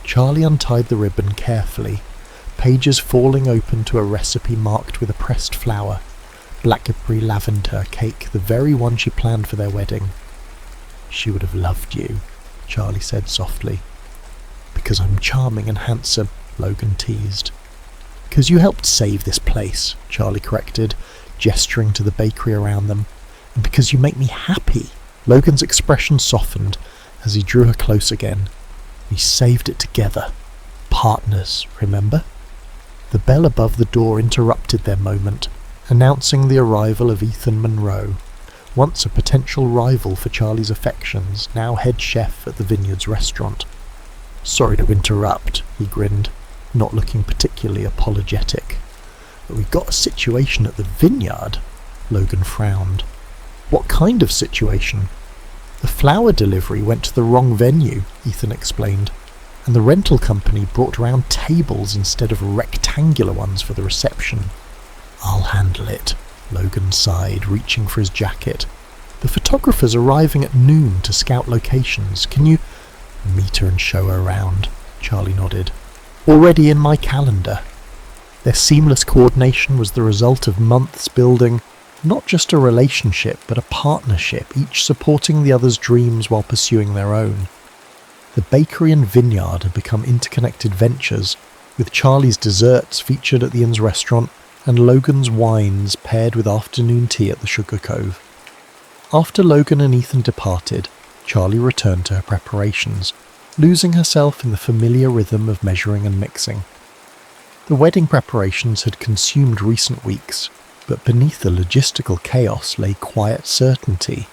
Charlie untied the ribbon carefully, pages falling open to a recipe marked with a pressed flower, blackberry lavender cake, the very one she planned for their wedding. "She would have loved you," Charlie said softly. "Because I'm charming and handsome," Logan teased. "Because you helped save this place," Charlie corrected, gesturing to the bakery around them. "And because you make me happy." Logan's expression softened as he drew her close again. "We saved it together. Partners, remember?" The bell above the door interrupted their moment, announcing the arrival of Ethan Monroe, once a potential rival for Charlie's affections, now head chef at the Vineyards restaurant. "Sorry to interrupt," he grinned, not looking particularly apologetic. "But we've got a situation at the Vineyard." Logan frowned. "What kind of situation?" "The flower delivery went to the wrong venue," Ethan explained, "and the rental company brought round tables instead of rectangular ones for the reception." "I'll handle it," Logan sighed, reaching for his jacket. "The photographer's arriving at noon to scout locations. Can you—" "Meet her and show her around," Charlie nodded. "Already in my calendar." Their seamless coordination was the result of months building not just a relationship, but a partnership, each supporting the other's dreams while pursuing their own. The bakery and vineyard had become interconnected ventures, with Charlie's desserts featured at the inn's restaurant and Logan's wines paired with afternoon tea at the Sugar Cove. After Logan and Ethan departed, Charlie returned to her preparations, losing herself in the familiar rhythm of measuring and mixing. The wedding preparations had consumed recent weeks, but beneath the logistical chaos lay quiet certainty.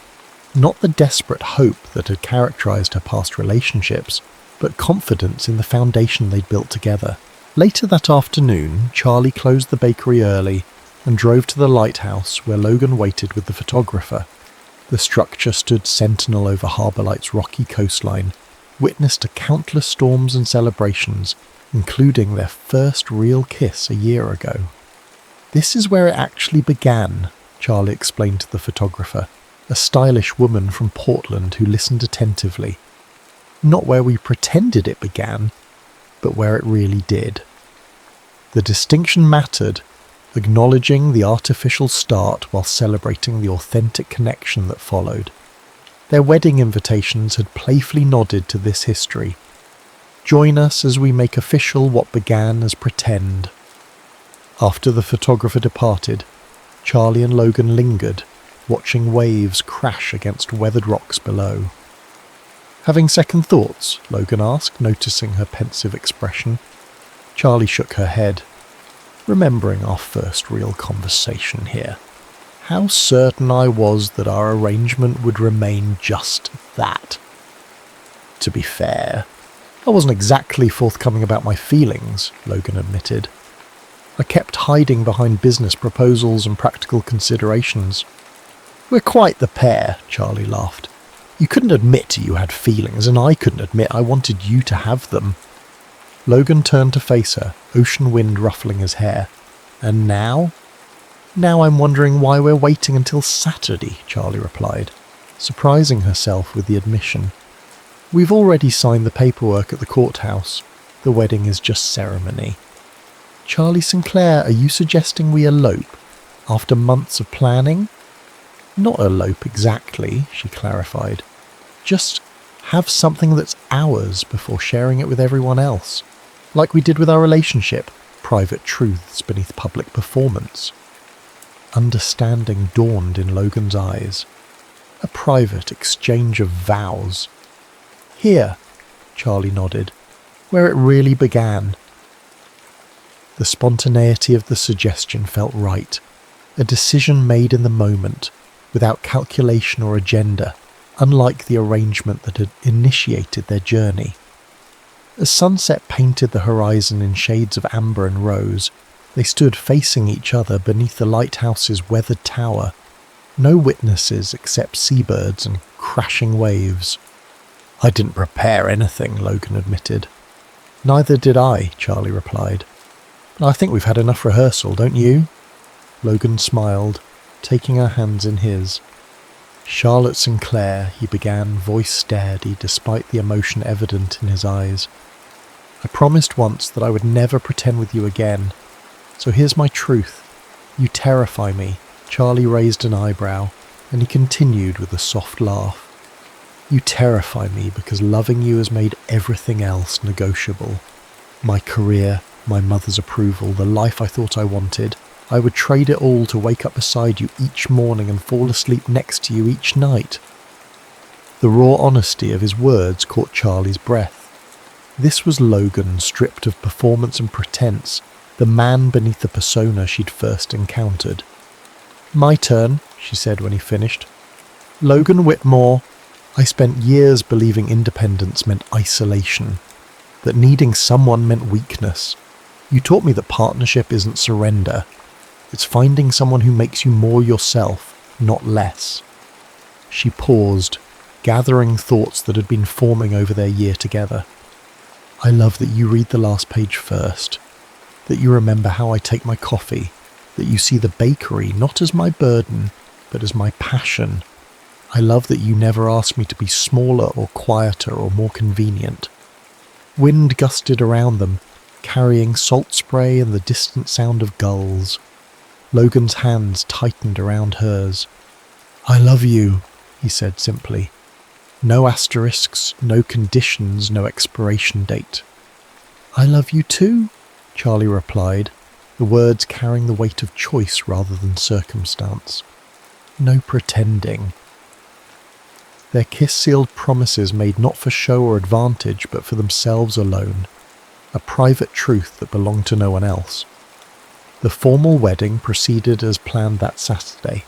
Not the desperate hope that had characterised her past relationships, but confidence in the foundation they'd built together. Later that afternoon, Charlie closed the bakery early and drove to the lighthouse where Logan waited with the photographer. The structure stood sentinel over Harbour Light's rocky coastline, witness to countless storms and celebrations, including their first real kiss a year ago. "This is where it actually began," Charlie explained to the photographer, a stylish woman from Portland who listened attentively. "Not where we pretended it began, but where it really did." The distinction mattered, acknowledging the artificial start while celebrating the authentic connection that followed. Their wedding invitations had playfully nodded to this history. "Join us as we make official what began as pretend." After the photographer departed, Charlie and Logan lingered, watching waves crash against weathered rocks below. "Having second thoughts?" Logan asked, noticing her pensive expression. Charlie shook her head. "Remembering our first real conversation here. How certain I was that our arrangement would remain just that. To be fair, I wasn't exactly forthcoming about my feelings," Logan admitted. I kept hiding behind business proposals and practical considerations. We're quite the pair, Charlie laughed. You couldn't admit you had feelings, and I couldn't admit I wanted you to have them. Logan turned to face her, ocean wind ruffling his hair. And now? Now I'm wondering why we're waiting until Saturday, Charlie replied, surprising herself with the admission. We've already signed the paperwork at the courthouse. The wedding is just ceremony. Charlie Sinclair, are you suggesting we elope after months of planning? Not elope exactly, she clarified. Just have something that's ours before sharing it with everyone else. Like we did with our relationship, private truths beneath public performance. Understanding dawned in Logan's eyes. A private exchange of vows. Here, Charlie nodded, where it really began. The spontaneity of the suggestion felt right. A decision made in the moment, without calculation or agenda, unlike the arrangement that had initiated their journey. As sunset painted the horizon in shades of amber and rose, they stood facing each other beneath the lighthouse's weathered tower. No witnesses except seabirds and crashing waves. I didn't prepare anything, Logan admitted. Neither did I, Charlie replied. I think we've had enough rehearsal, don't you? Logan smiled, taking her hands in his. Charlotte Sinclair, he began, voice steady despite the emotion evident in his eyes. I promised once that I would never pretend with you again. So here's my truth. You terrify me. Charlie raised an eyebrow, and he continued with a soft laugh. You terrify me because loving you has made everything else negotiable. My career, my mother's approval, the life I thought I wanted. I would trade it all to wake up beside you each morning and fall asleep next to you each night. The raw honesty of his words caught Charlie's breath. This was Logan, stripped of performance and pretense, the man beneath the persona she'd first encountered. My turn, she said when he finished. Logan Whitmore, I spent years believing independence meant isolation, that needing someone meant weakness. You taught me that partnership isn't surrender. It's finding someone who makes you more yourself, not less. She paused, gathering thoughts that had been forming over their year together. I love that you read the last page first, that you remember how I take my coffee, that you see the bakery not as my burden, but as my passion. I love that you never ask me to be smaller or quieter or more convenient. Wind gusted around them, carrying salt spray and the distant sound of gulls. Logan's hands tightened around hers. I love you, he said simply. No asterisks, no conditions, no expiration date. I love you too, Charlie replied, the words carrying the weight of choice rather than circumstance. No pretending. Their kiss sealed promises made not for show or advantage, but for themselves alone. A private truth that belonged to no one else. The formal wedding proceeded as planned that Saturday.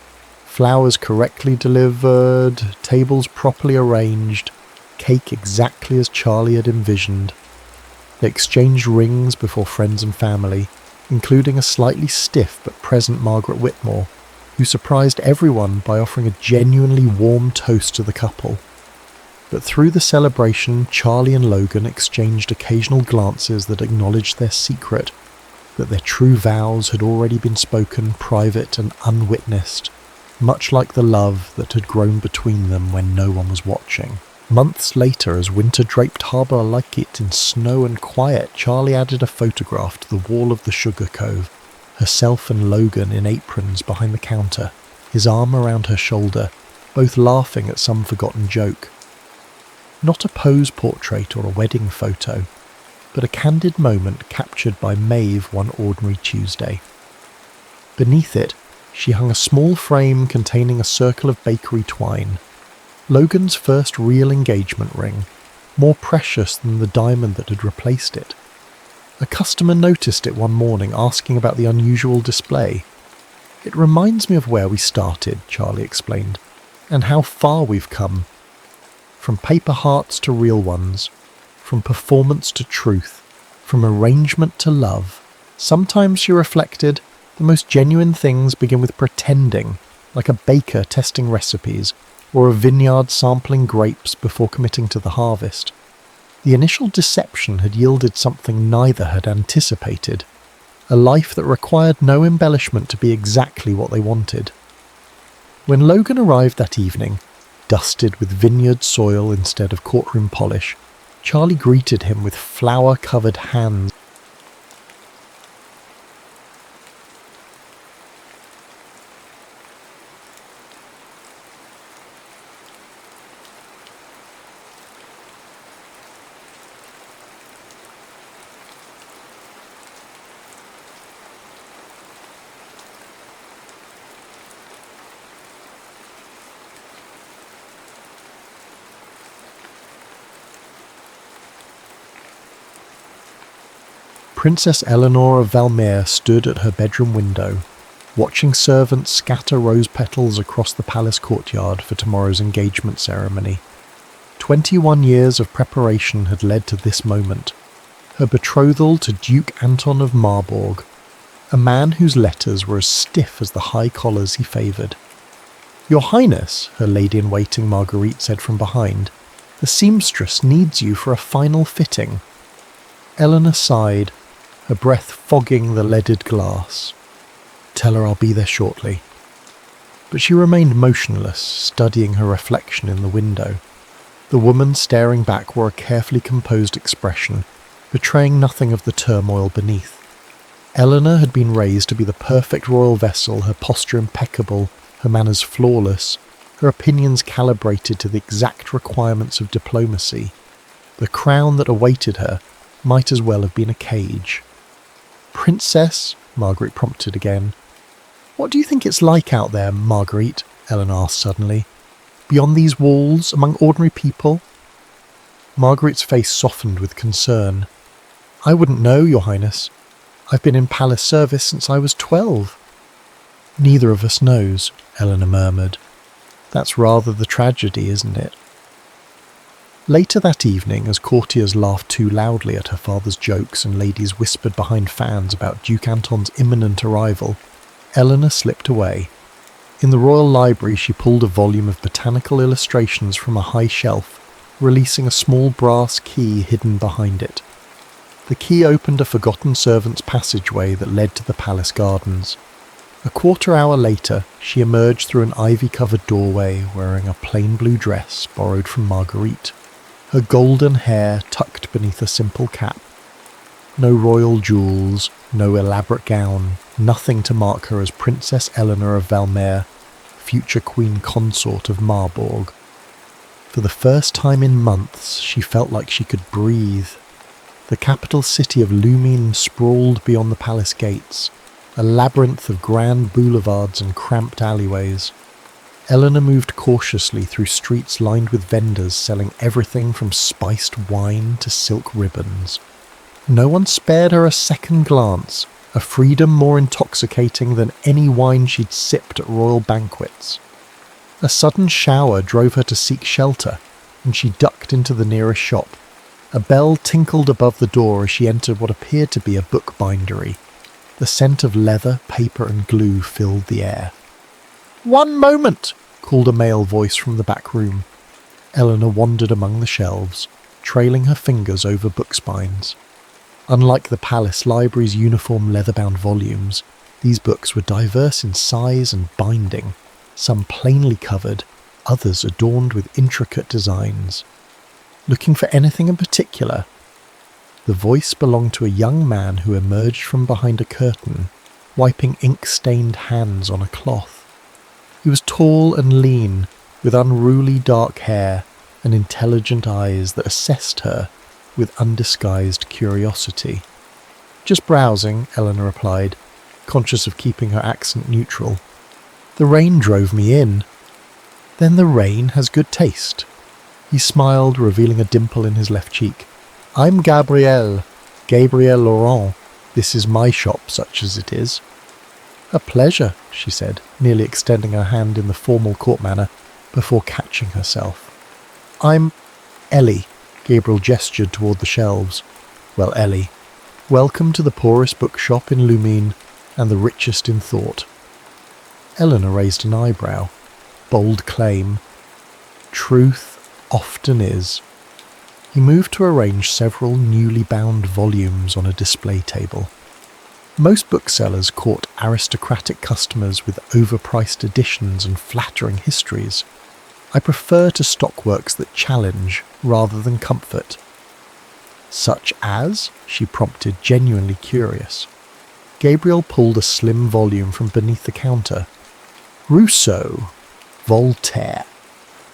Flowers correctly delivered, tables properly arranged, cake exactly as Charlie had envisioned. They exchanged rings before friends and family, including a slightly stiff but present Margaret Whitmore, who surprised everyone by offering a genuinely warm toast to the couple. But through the celebration, Charlie and Logan exchanged occasional glances that acknowledged their secret, that their true vows had already been spoken private and unwitnessed, much like the love that had grown between them when no one was watching. Months later, as winter draped harbour like it in snow and quiet, Charlie added a photograph to the wall of the Sugar Cove, herself and Logan in aprons behind the counter, his arm around her shoulder, both laughing at some forgotten joke. Not a pose portrait or a wedding photo, but a candid moment captured by Maeve one ordinary Tuesday. Beneath it, she hung a small frame containing a circle of bakery twine, Logan's first real engagement ring, more precious than the diamond that had replaced it. A customer noticed it one morning, asking about the unusual display. It reminds me of where we started, Charlie explained, and how far we've come. From paper hearts to real ones, from performance to truth, from arrangement to love, Sometimes, she reflected, the most genuine things begin with pretending, like a baker testing recipes, or a vineyard sampling grapes before committing to the harvest. The initial deception had yielded something neither had anticipated, a life that required no embellishment to be exactly what they wanted. When Logan arrived that evening, dusted with vineyard soil instead of courtroom polish, Charlie greeted him with flower-covered hands. Princess Eleanor of Valmere stood at her bedroom window, watching servants scatter rose petals across the palace courtyard for tomorrow's engagement ceremony. 21 years of preparation had led to this moment, her betrothal to Duke Anton of Marburg, a man whose letters were as stiff as the high collars he favoured. "Your Highness," her lady-in-waiting Marguerite said from behind, "the seamstress needs you for a final fitting." Eleanor sighed, her breath fogging the leaded glass. "Tell her I'll be there shortly." But she remained motionless, studying her reflection in the window. The woman staring back wore a carefully composed expression, betraying nothing of the turmoil beneath. Eleanor had been raised to be the perfect royal vessel, her posture impeccable, her manners flawless, her opinions calibrated to the exact requirements of diplomacy. The crown that awaited her might as well have been a cage. "Princess," Marguerite prompted again. "What do you think it's like out there, Marguerite?" Eleanor asked suddenly. "Beyond these walls, among ordinary people?" Marguerite's face softened with concern. "I wouldn't know, Your Highness. I've been in palace service since I was 12. "Neither of us knows," Eleanor murmured. "That's rather the tragedy, isn't it?" Later that evening, as courtiers laughed too loudly at her father's jokes and ladies whispered behind fans about Duke Anton's imminent arrival, Eleanor slipped away. In the royal library, she pulled a volume of botanical illustrations from a high shelf, releasing a small brass key hidden behind it. The key opened a forgotten servant's passageway that led to the palace gardens. A quarter-hour later, she emerged through an ivy-covered doorway wearing a plain blue dress borrowed from Marguerite, her golden hair tucked beneath a simple cap. No royal jewels, no elaborate gown, nothing to mark her as Princess Eleanor of Valmere, future Queen Consort of Marburg. For the first time in months, she felt like she could breathe. The capital city of Lumine sprawled beyond the palace gates, a labyrinth of grand boulevards and cramped alleyways. Eleanor moved cautiously through streets lined with vendors selling everything from spiced wine to silk ribbons. No one spared her a second glance, a freedom more intoxicating than any wine she'd sipped at royal banquets. A sudden shower drove her to seek shelter, and she ducked into the nearest shop. A bell tinkled above the door as she entered what appeared to be a bookbindery. The scent of leather, paper and glue filled the air. "One moment!" called a male voice from the back room. Eleanor wandered among the shelves, trailing her fingers over book spines. Unlike the palace library's uniform leather-bound volumes, these books were diverse in size and binding, some plainly covered, others adorned with intricate designs. Looking for anything in particular? The voice belonged to a young man who emerged from behind a curtain, wiping ink-stained hands on a cloth. He was tall and lean, with unruly dark hair and intelligent eyes that assessed her with undisguised curiosity. "Just browsing," Eleanor replied, conscious of keeping her accent neutral. "The rain drove me in." "Then the rain has good taste." He smiled, revealing a dimple in his left cheek. "I'm Gabriel Laurent. This is my shop, such as it is." "A pleasure," she said, nearly extending her hand in the formal court manner, before catching herself. "I'm Ellie," Gabriel gestured toward the shelves. "Well, Ellie, Welcome to the poorest bookshop in Lumine and the richest in thought. Eleanor raised an eyebrow. Bold claim. Truth often is. He moved to arrange several newly bound volumes on a display table. Most booksellers court aristocratic customers with overpriced editions and flattering histories. I prefer to stock works that challenge rather than comfort. Such as? She prompted, genuinely curious. Gabriel pulled a slim volume from beneath the counter. Rousseau, Voltaire.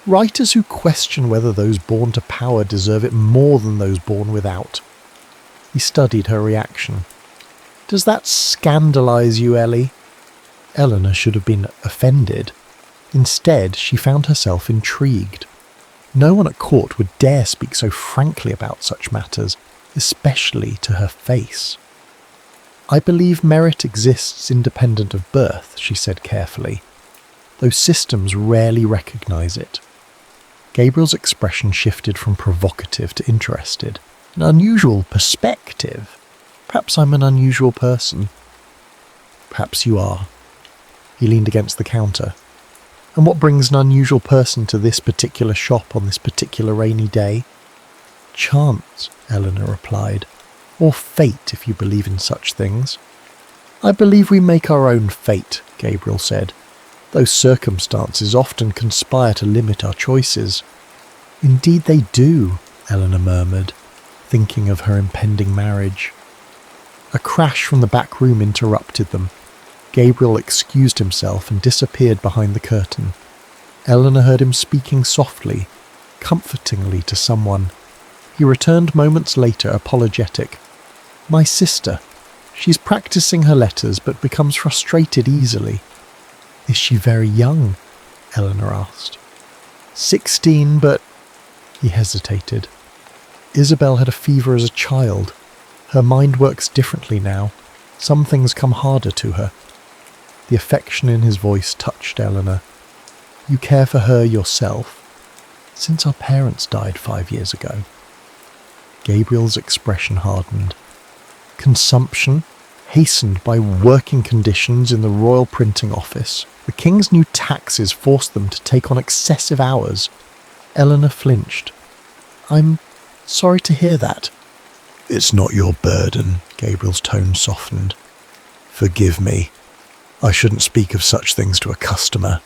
Writers who question whether those born to power deserve it more than those born without. He studied her reaction. Does that scandalise you, Ellie? Eleanor should have been offended. Instead, she found herself intrigued. No one at court would dare speak so frankly about such matters, especially to her face. I believe merit exists independent of birth, she said carefully. Those systems rarely recognise it. Gabriel's expression shifted from provocative to interested. An unusual perspective. Perhaps I'm an unusual person. Perhaps you are. He leaned against the counter. And what brings an unusual person to this particular shop on this particular rainy day? Chance, Eleanor replied. Or fate, if you believe in such things. I believe we make our own fate, Gabriel said. Those circumstances often conspire to limit our choices. Indeed they do, Eleanor murmured, thinking of her impending marriage. A crash from the back room interrupted them. Gabriel excused himself and disappeared behind the curtain. Eleanor heard him speaking softly, comfortingly to someone. He returned moments later, apologetic. My sister. She's practicing her letters but becomes frustrated easily. Is she very young? Eleanor asked. 16, but... He hesitated. Isabel had a fever as a child. Her mind works differently now. Some things come harder to her. The affection in his voice touched Eleanor. You care for her yourself? Since our parents died 5 years ago. Gabriel's expression hardened. Consumption, hastened by working conditions in the royal printing office. The king's new taxes forced them to take on excessive hours. Eleanor flinched. I'm sorry to hear that. It's not your burden, Gabriel's tone softened. Forgive me. I shouldn't speak of such things to a customer.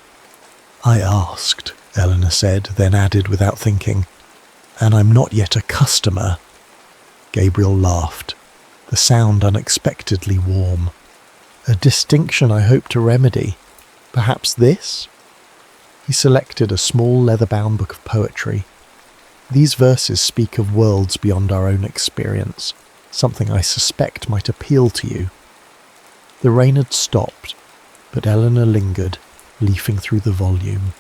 I asked, Eleanor said, then added without thinking, and I'm not yet a customer. Gabriel laughed, the sound unexpectedly warm. A distinction I hope to remedy. Perhaps this? He selected a small leather-bound book of poetry. These verses speak of worlds beyond our own experience, something I suspect might appeal to you. The rain had stopped, but Eleanor lingered, leafing through the volume.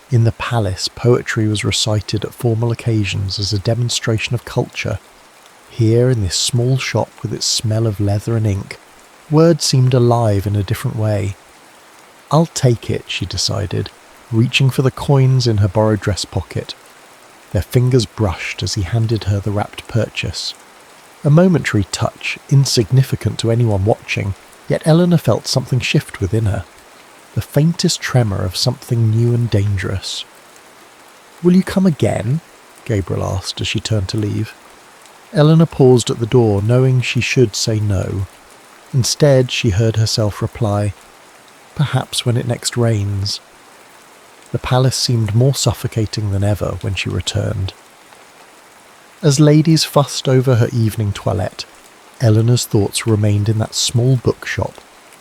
In the palace, poetry was recited at formal occasions as a demonstration of culture. Here, in this small shop with its smell of leather and ink, words seemed alive in a different way. I'll take it, she decided, reaching for the coins in her borrowed dress pocket. Their fingers brushed as he handed her the wrapped purchase. A momentary touch, insignificant to anyone watching, yet Eleanor felt something shift within her. The faintest tremor of something new and dangerous. Will you come again? Gabriel asked as she turned to leave. Eleanor paused at the door, knowing she should say no. Instead, she heard herself reply, perhaps when it next rains. The palace seemed more suffocating than ever when she returned. As ladies fussed over her evening toilette, Eleanor's thoughts remained in that small bookshop,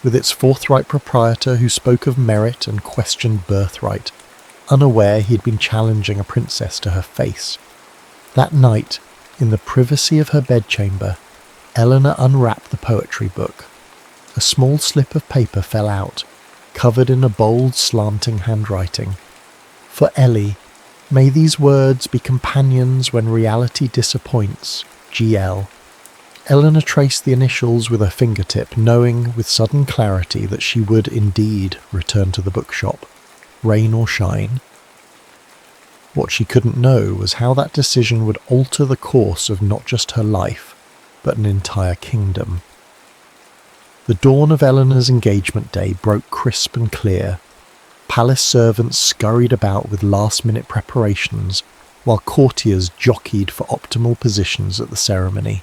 with its forthright proprietor who spoke of merit and questioned birthright, unaware he had been challenging a princess to her face. That night, in the privacy of her bedchamber, Eleanor unwrapped the poetry book. A small slip of paper fell out, covered in a bold, slanting handwriting. For Ellie, may these words be companions when reality disappoints. GL. Eleanor traced the initials with her fingertip, knowing with sudden clarity that she would indeed return to the bookshop, rain or shine. What she couldn't know was how that decision would alter the course of not just her life, but an entire kingdom. The dawn of Eleanor's engagement day broke crisp and clear. Palace servants scurried about with last-minute preparations, while courtiers jockeyed for optimal positions at the ceremony.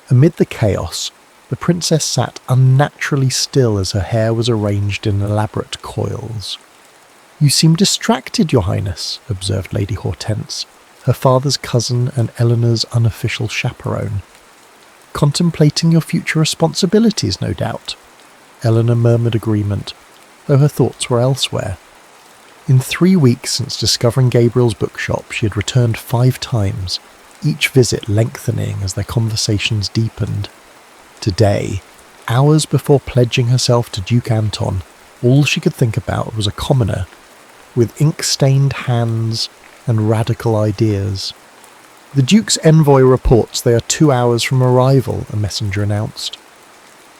Amid the chaos, the princess sat unnaturally still as her hair was arranged in elaborate coils. "You seem distracted, Your Highness," observed Lady Hortense, her father's cousin and Eleanor's unofficial chaperone. "Contemplating your future responsibilities, no doubt." Eleanor murmured agreement, though her thoughts were elsewhere. In 3 weeks since discovering Gabriel's bookshop, she had returned 5 times, each visit lengthening as their conversations deepened. Today, hours before pledging herself to Duke Anton, all she could think about was a commoner, with ink-stained hands and radical ideas. "The Duke's envoy reports they are 2 hours from arrival," a messenger announced.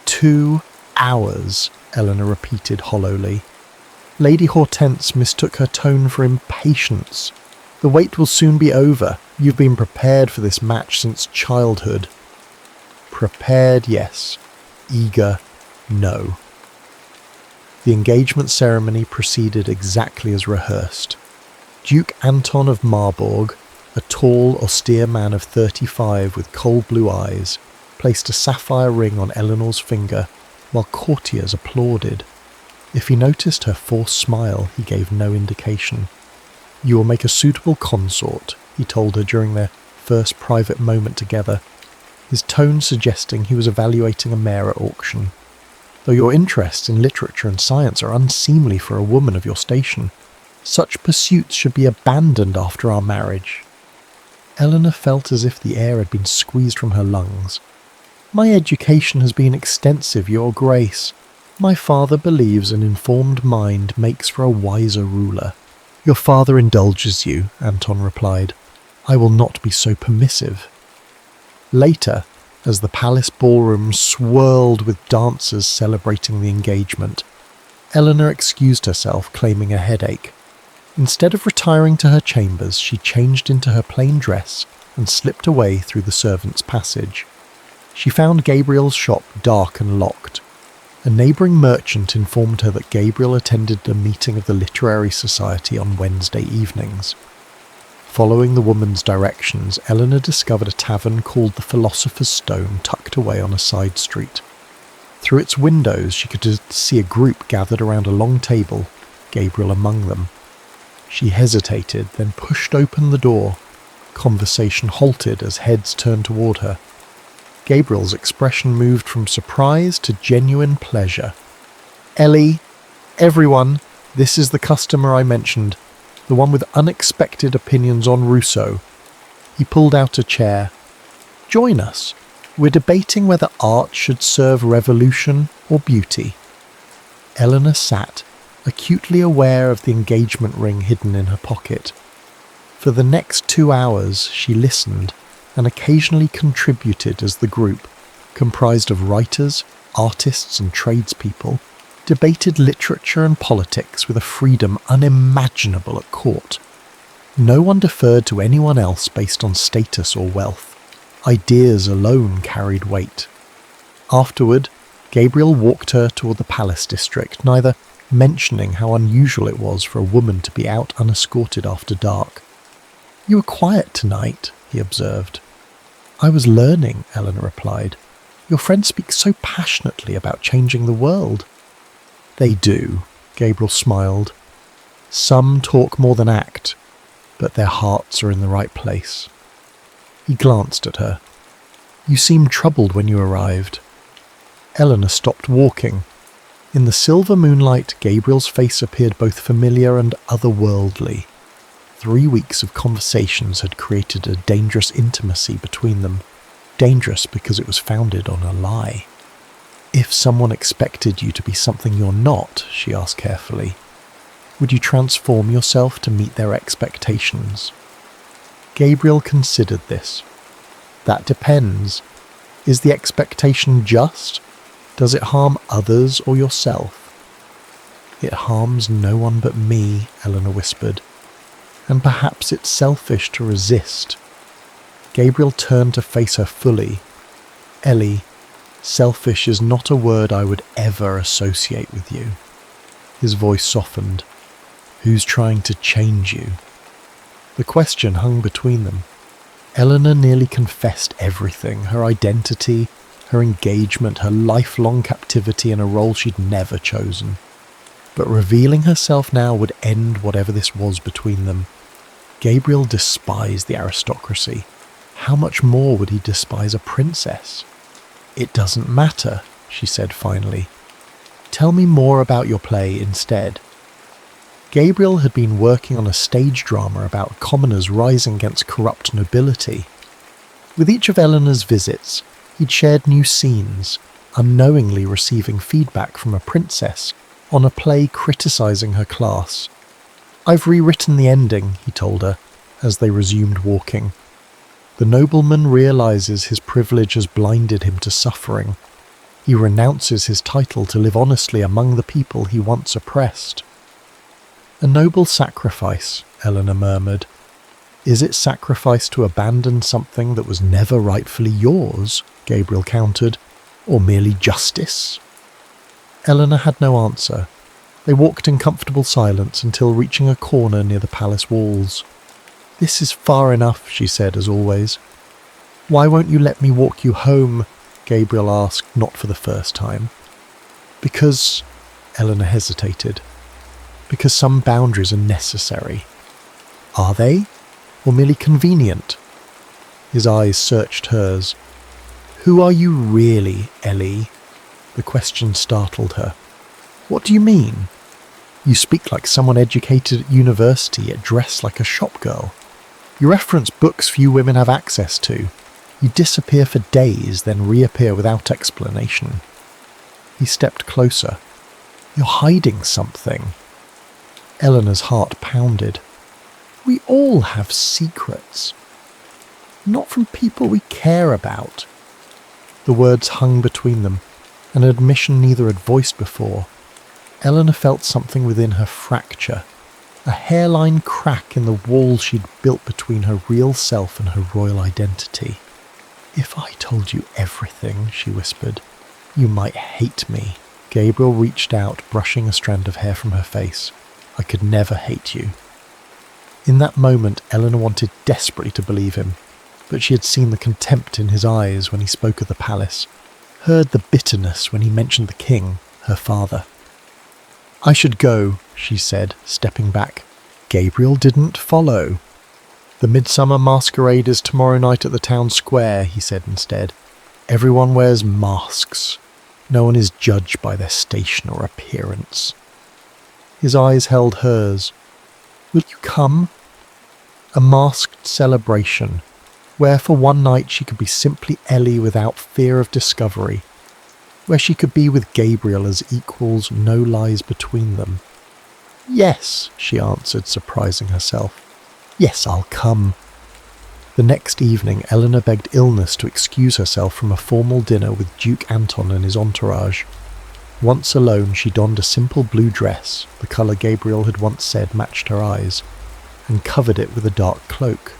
2 hours, Eleanor repeated hollowly. Lady Hortense mistook her tone for impatience. "The wait will soon be over. You've been prepared for this match since childhood." Prepared, yes. Eager, no. The engagement ceremony proceeded exactly as rehearsed. Duke Anton of Marburg, a tall, austere man of 35 with cold blue eyes, placed a sapphire ring on Eleanor's finger, while courtiers applauded. If he noticed her forced smile, he gave no indication. "You will make a suitable consort," he told her during their first private moment together, his tone suggesting he was evaluating a mare at auction. "Though your interests in literature and science are unseemly for a woman of your station, such pursuits should be abandoned after our marriage." Eleanor felt as if the air had been squeezed from her lungs. "My education has been extensive, Your Grace. My father believes an informed mind makes for a wiser ruler." "Your father indulges you," Anton replied. "I will not be so permissive." Later, as the palace ballroom swirled with dancers celebrating the engagement, Eleanor excused herself, claiming a headache. Instead of retiring to her chambers, she changed into her plain dress and slipped away through the servants' passage. She found Gabriel's shop dark and locked. A neighbouring merchant informed her that Gabriel attended a meeting of the Literary Society on Wednesday evenings. Following the woman's directions, Eleanor discovered a tavern called the Philosopher's Stone tucked away on a side street. Through its windows she could see a group gathered around a long table, Gabriel among them. She hesitated, then pushed open the door. Conversation halted as heads turned toward her. Gabriel's expression moved from surprise to genuine pleasure. "Ellie, everyone, this is the customer I mentioned. The one with unexpected opinions on Rousseau." He pulled out a chair. "Join us. We're debating whether art should serve revolution or beauty." Eleanor sat, acutely aware of the engagement ring hidden in her pocket. For the next 2 hours she listened and occasionally contributed as the group, comprised of writers, artists and tradespeople, debated literature and politics with a freedom unimaginable at court. No one deferred to anyone else based on status or wealth. Ideas alone carried weight. Afterward, Gabriel walked her toward the palace district, neither mentioning how unusual it was for a woman to be out unescorted after dark. "You were quiet tonight," he observed. "I was learning," Eleanor replied. "Your friends speak so passionately about changing the world." "They do," Gabriel smiled. "Some talk more than act, but their hearts are in the right place." He glanced at her. "You seemed troubled when you arrived." Eleanor stopped walking. In the silver moonlight, Gabriel's face appeared both familiar and otherworldly. 3 weeks of conversations had created a dangerous intimacy between them. Dangerous because it was founded on a lie. "If someone expected you to be something you're not," she asked carefully, "would you transform yourself to meet their expectations?" Gabriel considered this. "That depends. Is the expectation just? Does it harm others or yourself?" "It harms no one but me," Eleanor whispered. "And perhaps it's selfish to resist." Gabriel turned to face her fully. Ellie, selfish is not a word I would ever associate with you. His voice softened. Who's trying to change you? The question hung between them. Eleanor nearly confessed everything, her identity, her engagement, her lifelong captivity in a role she'd never chosen. But revealing herself now would end whatever this was between them. Gabriel despised the aristocracy. How much more would he despise a princess? It doesn't matter, she said finally. Tell me more about your play instead. Gabriel had been working on a stage drama about commoners rising against corrupt nobility. With each of Eleanor's visits, he'd shared new scenes, unknowingly receiving feedback from a princess on a play criticising her class. I've rewritten the ending, he told her, as they resumed walking. The nobleman realises his privilege has blinded him to suffering. He renounces his title to live honestly among the people he once oppressed. A noble sacrifice, Eleanor murmured. Is it sacrifice to abandon something that was never rightfully yours? Gabriel countered. Or merely justice? Eleanor had no answer. They walked in comfortable silence until reaching a corner near the palace walls. This is far enough, she said as always. Why won't you let me walk you home? Gabriel asked, not for the first time. Because, Eleanor hesitated. Because some boundaries are necessary. Are they? Or merely convenient? His eyes searched hers. Who are you really, Ellie? The question startled her. What do you mean? You speak like someone educated at university, yet dress like a shop girl. You reference books few women have access to. You disappear for days, then reappear without explanation. He stepped closer. You're hiding something. Eleanor's heart pounded. We all have secrets. Not from people we care about. The words hung between them, an admission neither had voiced before. Eleanor felt something within her fracture, a hairline crack in the wall she'd built between her real self and her royal identity. If I told you everything, she whispered, you might hate me. Gabriel reached out, brushing a strand of hair from her face. I could never hate you. In that moment, Eleanor wanted desperately to believe him, but she had seen the contempt in his eyes when he spoke of the palace, heard the bitterness when he mentioned the king, her father. I should go, she said, stepping back. Gabriel didn't follow. The midsummer masquerade is tomorrow night at the town square, he said instead. Everyone wears masks. No one is judged by their station or appearance. His eyes held hers. Will you come? A masked celebration, where for one night she could be simply Ellie without fear of discovery, where she could be with Gabriel as equals, no lies between them. Yes, she answered, surprising herself. Yes, I'll come. The next evening, Eleanor begged illness to excuse herself from a formal dinner with Duke Anton and his entourage. Once alone, she donned a simple blue dress, the colour Gabriel had once said matched her eyes, and covered it with a dark cloak.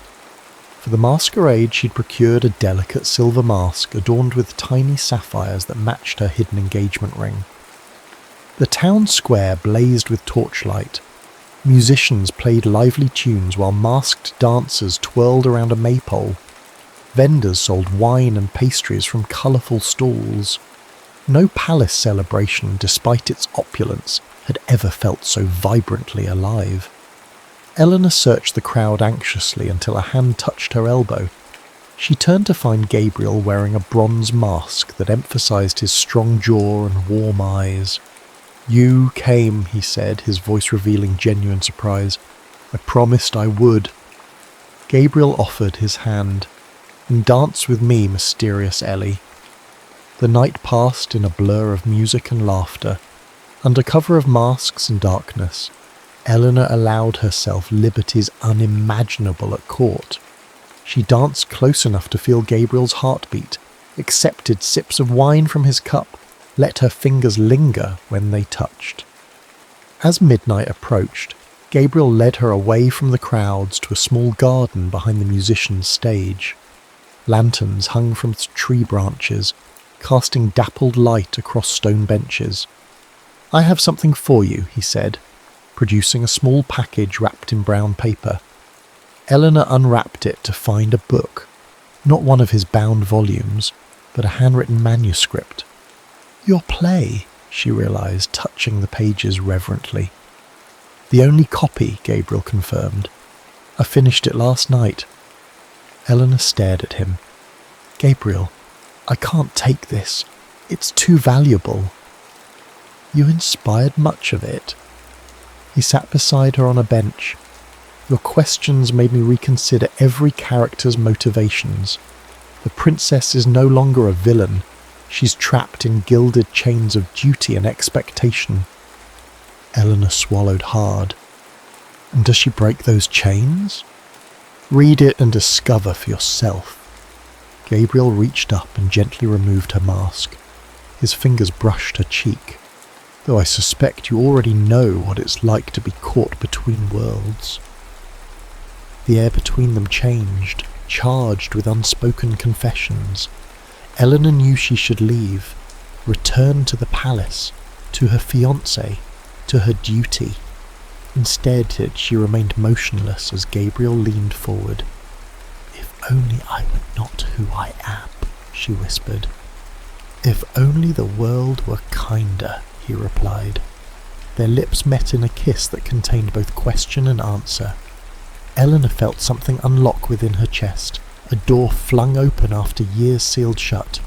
For the masquerade, she'd procured a delicate silver mask adorned with tiny sapphires that matched her hidden engagement ring. The town square blazed with torchlight. Musicians played lively tunes while masked dancers twirled around a maypole. Vendors sold wine and pastries from colourful stalls. No palace celebration, despite its opulence, had ever felt so vibrantly alive. Eleanor searched the crowd anxiously until a hand touched her elbow. She turned to find Gabriel wearing a bronze mask that emphasised his strong jaw and warm eyes. You came, he said, his voice revealing genuine surprise. I promised I would. Gabriel offered his hand. And dance with me, mysterious Ellie. The night passed in a blur of music and laughter. Under cover of masks and darkness, Eleanor allowed herself liberties unimaginable at court. She danced close enough to feel Gabriel's heartbeat, accepted sips of wine from his cup, let her fingers linger when they touched. As midnight approached, Gabriel led her away from the crowds to a small garden behind the musician's stage. Lanterns hung from tree branches, casting dappled light across stone benches. "I have something for you," he said, producing a small package wrapped in brown paper. Eleanor unwrapped it to find a book, not one of his bound volumes, but a handwritten manuscript. "Your play," she realised, touching the pages reverently. "The only copy," Gabriel confirmed. "I finished it last night." Eleanor stared at him. "Gabriel, I can't take this. It's too valuable." "You inspired much of it." He sat beside her on a bench. "Your questions made me reconsider every character's motivations. The princess is no longer a villain. She's trapped in gilded chains of duty and expectation." Eleanor swallowed hard. "And does she break those chains?" "Read it and discover for yourself." Gabriel reached up and gently removed her mask. His fingers brushed her cheek. "Though I suspect you already know what it's like to be caught between worlds." The air between them changed, charged with unspoken confessions. Eleanor knew she should leave, return to the palace, to her fiancé, to her duty. Instead, she remained motionless as Gabriel leaned forward. "If only I were not who I am," she whispered. "If only the world were kinder," he replied. Their lips met in a kiss that contained both question and answer. Eleanor felt something unlock within her chest, a door flung open after years sealed shut.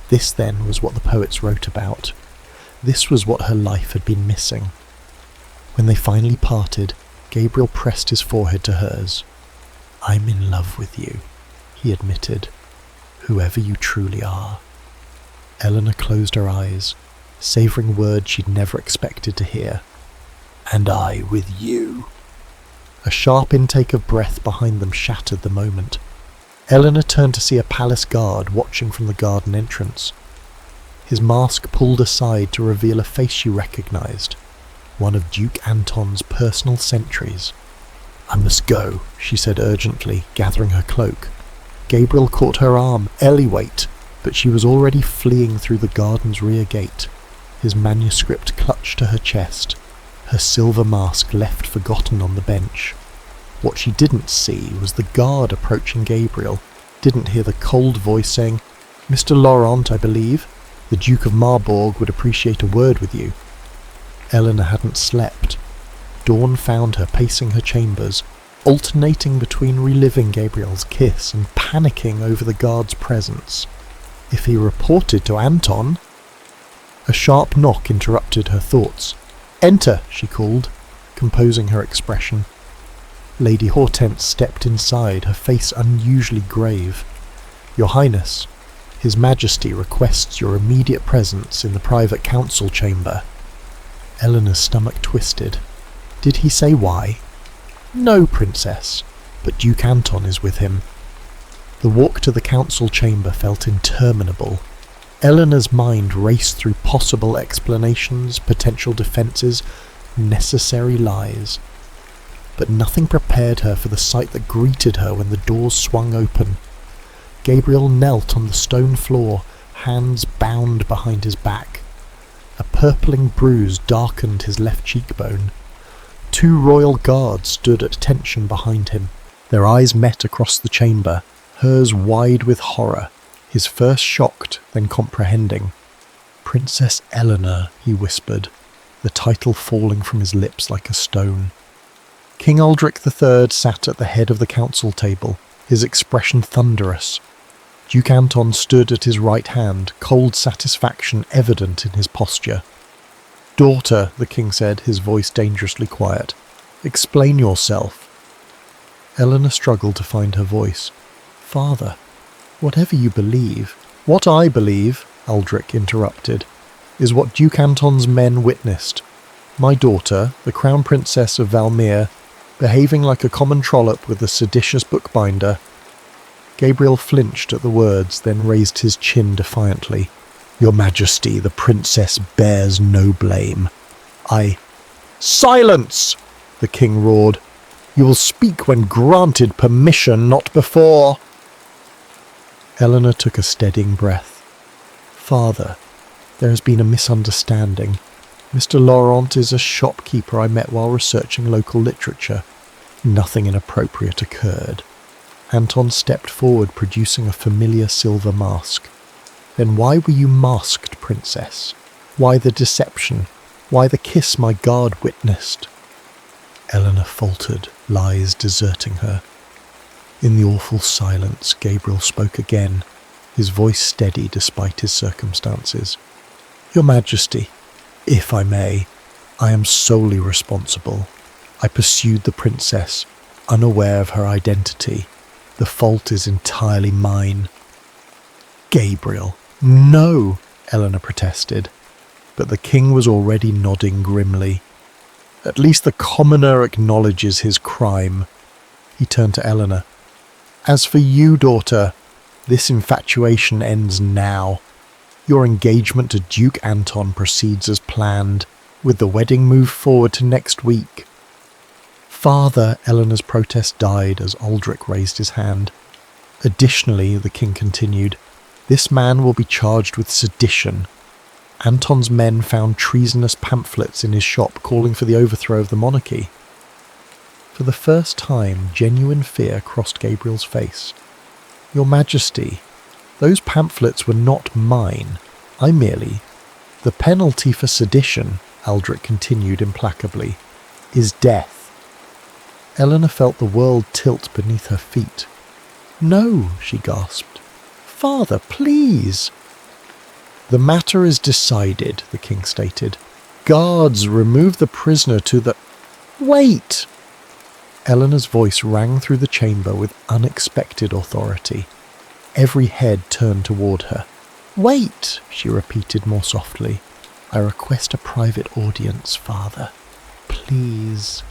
This then was what the poets wrote about. This was what her life had been missing. When they finally parted, Gabriel pressed his forehead to hers. "I'm in love with you," he admitted, "whoever you truly are." Eleanor closed her eyes, savouring words she'd never expected to hear. "And I with you." A sharp intake of breath behind them shattered the moment. Eleanor turned to see a palace guard watching from the garden entrance. His mask pulled aside to reveal a face she recognised, one of Duke Anton's personal sentries. "I must go," she said urgently, gathering her cloak. Gabriel caught her arm. "Ellie, wait!" But she was already fleeing through the garden's rear gate. His manuscript clutched to her chest, her silver mask left forgotten on the bench. What she didn't see was the guard approaching Gabriel, didn't hear the cold voice saying, "Mr. Laurent, I believe. The Duke of Marburg would appreciate a word with you." Eleanor hadn't slept. Dawn found her pacing her chambers, alternating between reliving Gabriel's kiss and panicking over the guard's presence. If he reported to Anton... A sharp knock interrupted her thoughts. "Enter," she called, composing her expression. Lady Hortense stepped inside, her face unusually grave. "Your Highness, His Majesty requests your immediate presence in the private council chamber." Eleanor's stomach twisted. Did he say why? "No, Princess, but Duke Anton is with him." The walk to the council chamber felt interminable. Eleanor's mind raced through possible explanations, potential defences, necessary lies. But nothing prepared her for the sight that greeted her when the doors swung open. Gabriel knelt on the stone floor, hands bound behind his back. A purpling bruise darkened his left cheekbone. 2 royal guards stood at attention behind him. Their eyes met across the chamber, hers wide with horror, his first shocked, then comprehending. "Princess Eleanor," he whispered, the title falling from his lips like a stone. King Aldrich III sat at the head of the council table, his expression thunderous. Duke Anton stood at his right hand, cold satisfaction evident in his posture. "Daughter," the king said, his voice dangerously quiet, "explain yourself." Eleanor struggled to find her voice. "Father, whatever you believe..." "What I believe," Aldrich interrupted, "is what Duke Anton's men witnessed. My daughter, the Crown Princess of Valmir, behaving like a common trollop with a seditious bookbinder." Gabriel flinched at the words, then raised his chin defiantly. "Your Majesty, the princess bears no blame. I..." "Silence!" the king roared. "You will speak when granted permission, not before." Eleanor took a steadying breath. "Father, there has been a misunderstanding. Mr. Laurent is a shopkeeper I met while researching local literature. Nothing inappropriate occurred." Anton stepped forward, producing a familiar silver mask. "Then why were you masked, Princess? Why the deception? Why the kiss my guard witnessed?" Eleanor faltered, lies deserting her. In the awful silence, Gabriel spoke again, his voice steady despite his circumstances. "Your Majesty, if I may, I am solely responsible. I pursued the princess, unaware of her identity. The fault is entirely mine." "Gabriel, no!" Eleanor protested, but the king was already nodding grimly. "At least the commoner acknowledges his crime." He turned to Eleanor. "As for you, daughter, this infatuation ends now. Your engagement to Duke Anton proceeds as planned, with the wedding moved forward to next week." "Father," Eleanor's protest died as Aldrich raised his hand. "Additionally," the king continued, "this man will be charged with sedition. Anton's men found treasonous pamphlets in his shop calling for the overthrow of the monarchy." For the first time, genuine fear crossed Gabriel's face. "Your Majesty, those pamphlets were not mine. I merely—" "The penalty for sedition," Aldrich continued implacably, "is death." Eleanor felt the world tilt beneath her feet. "No," she gasped. "Father, please." "The matter is decided," the king stated. "Guards, remove the prisoner to the—" "Wait!" Eleanor's voice rang through the chamber with unexpected authority. Every head turned toward her. "Wait," she repeated more softly. "I request a private audience, Father. Please."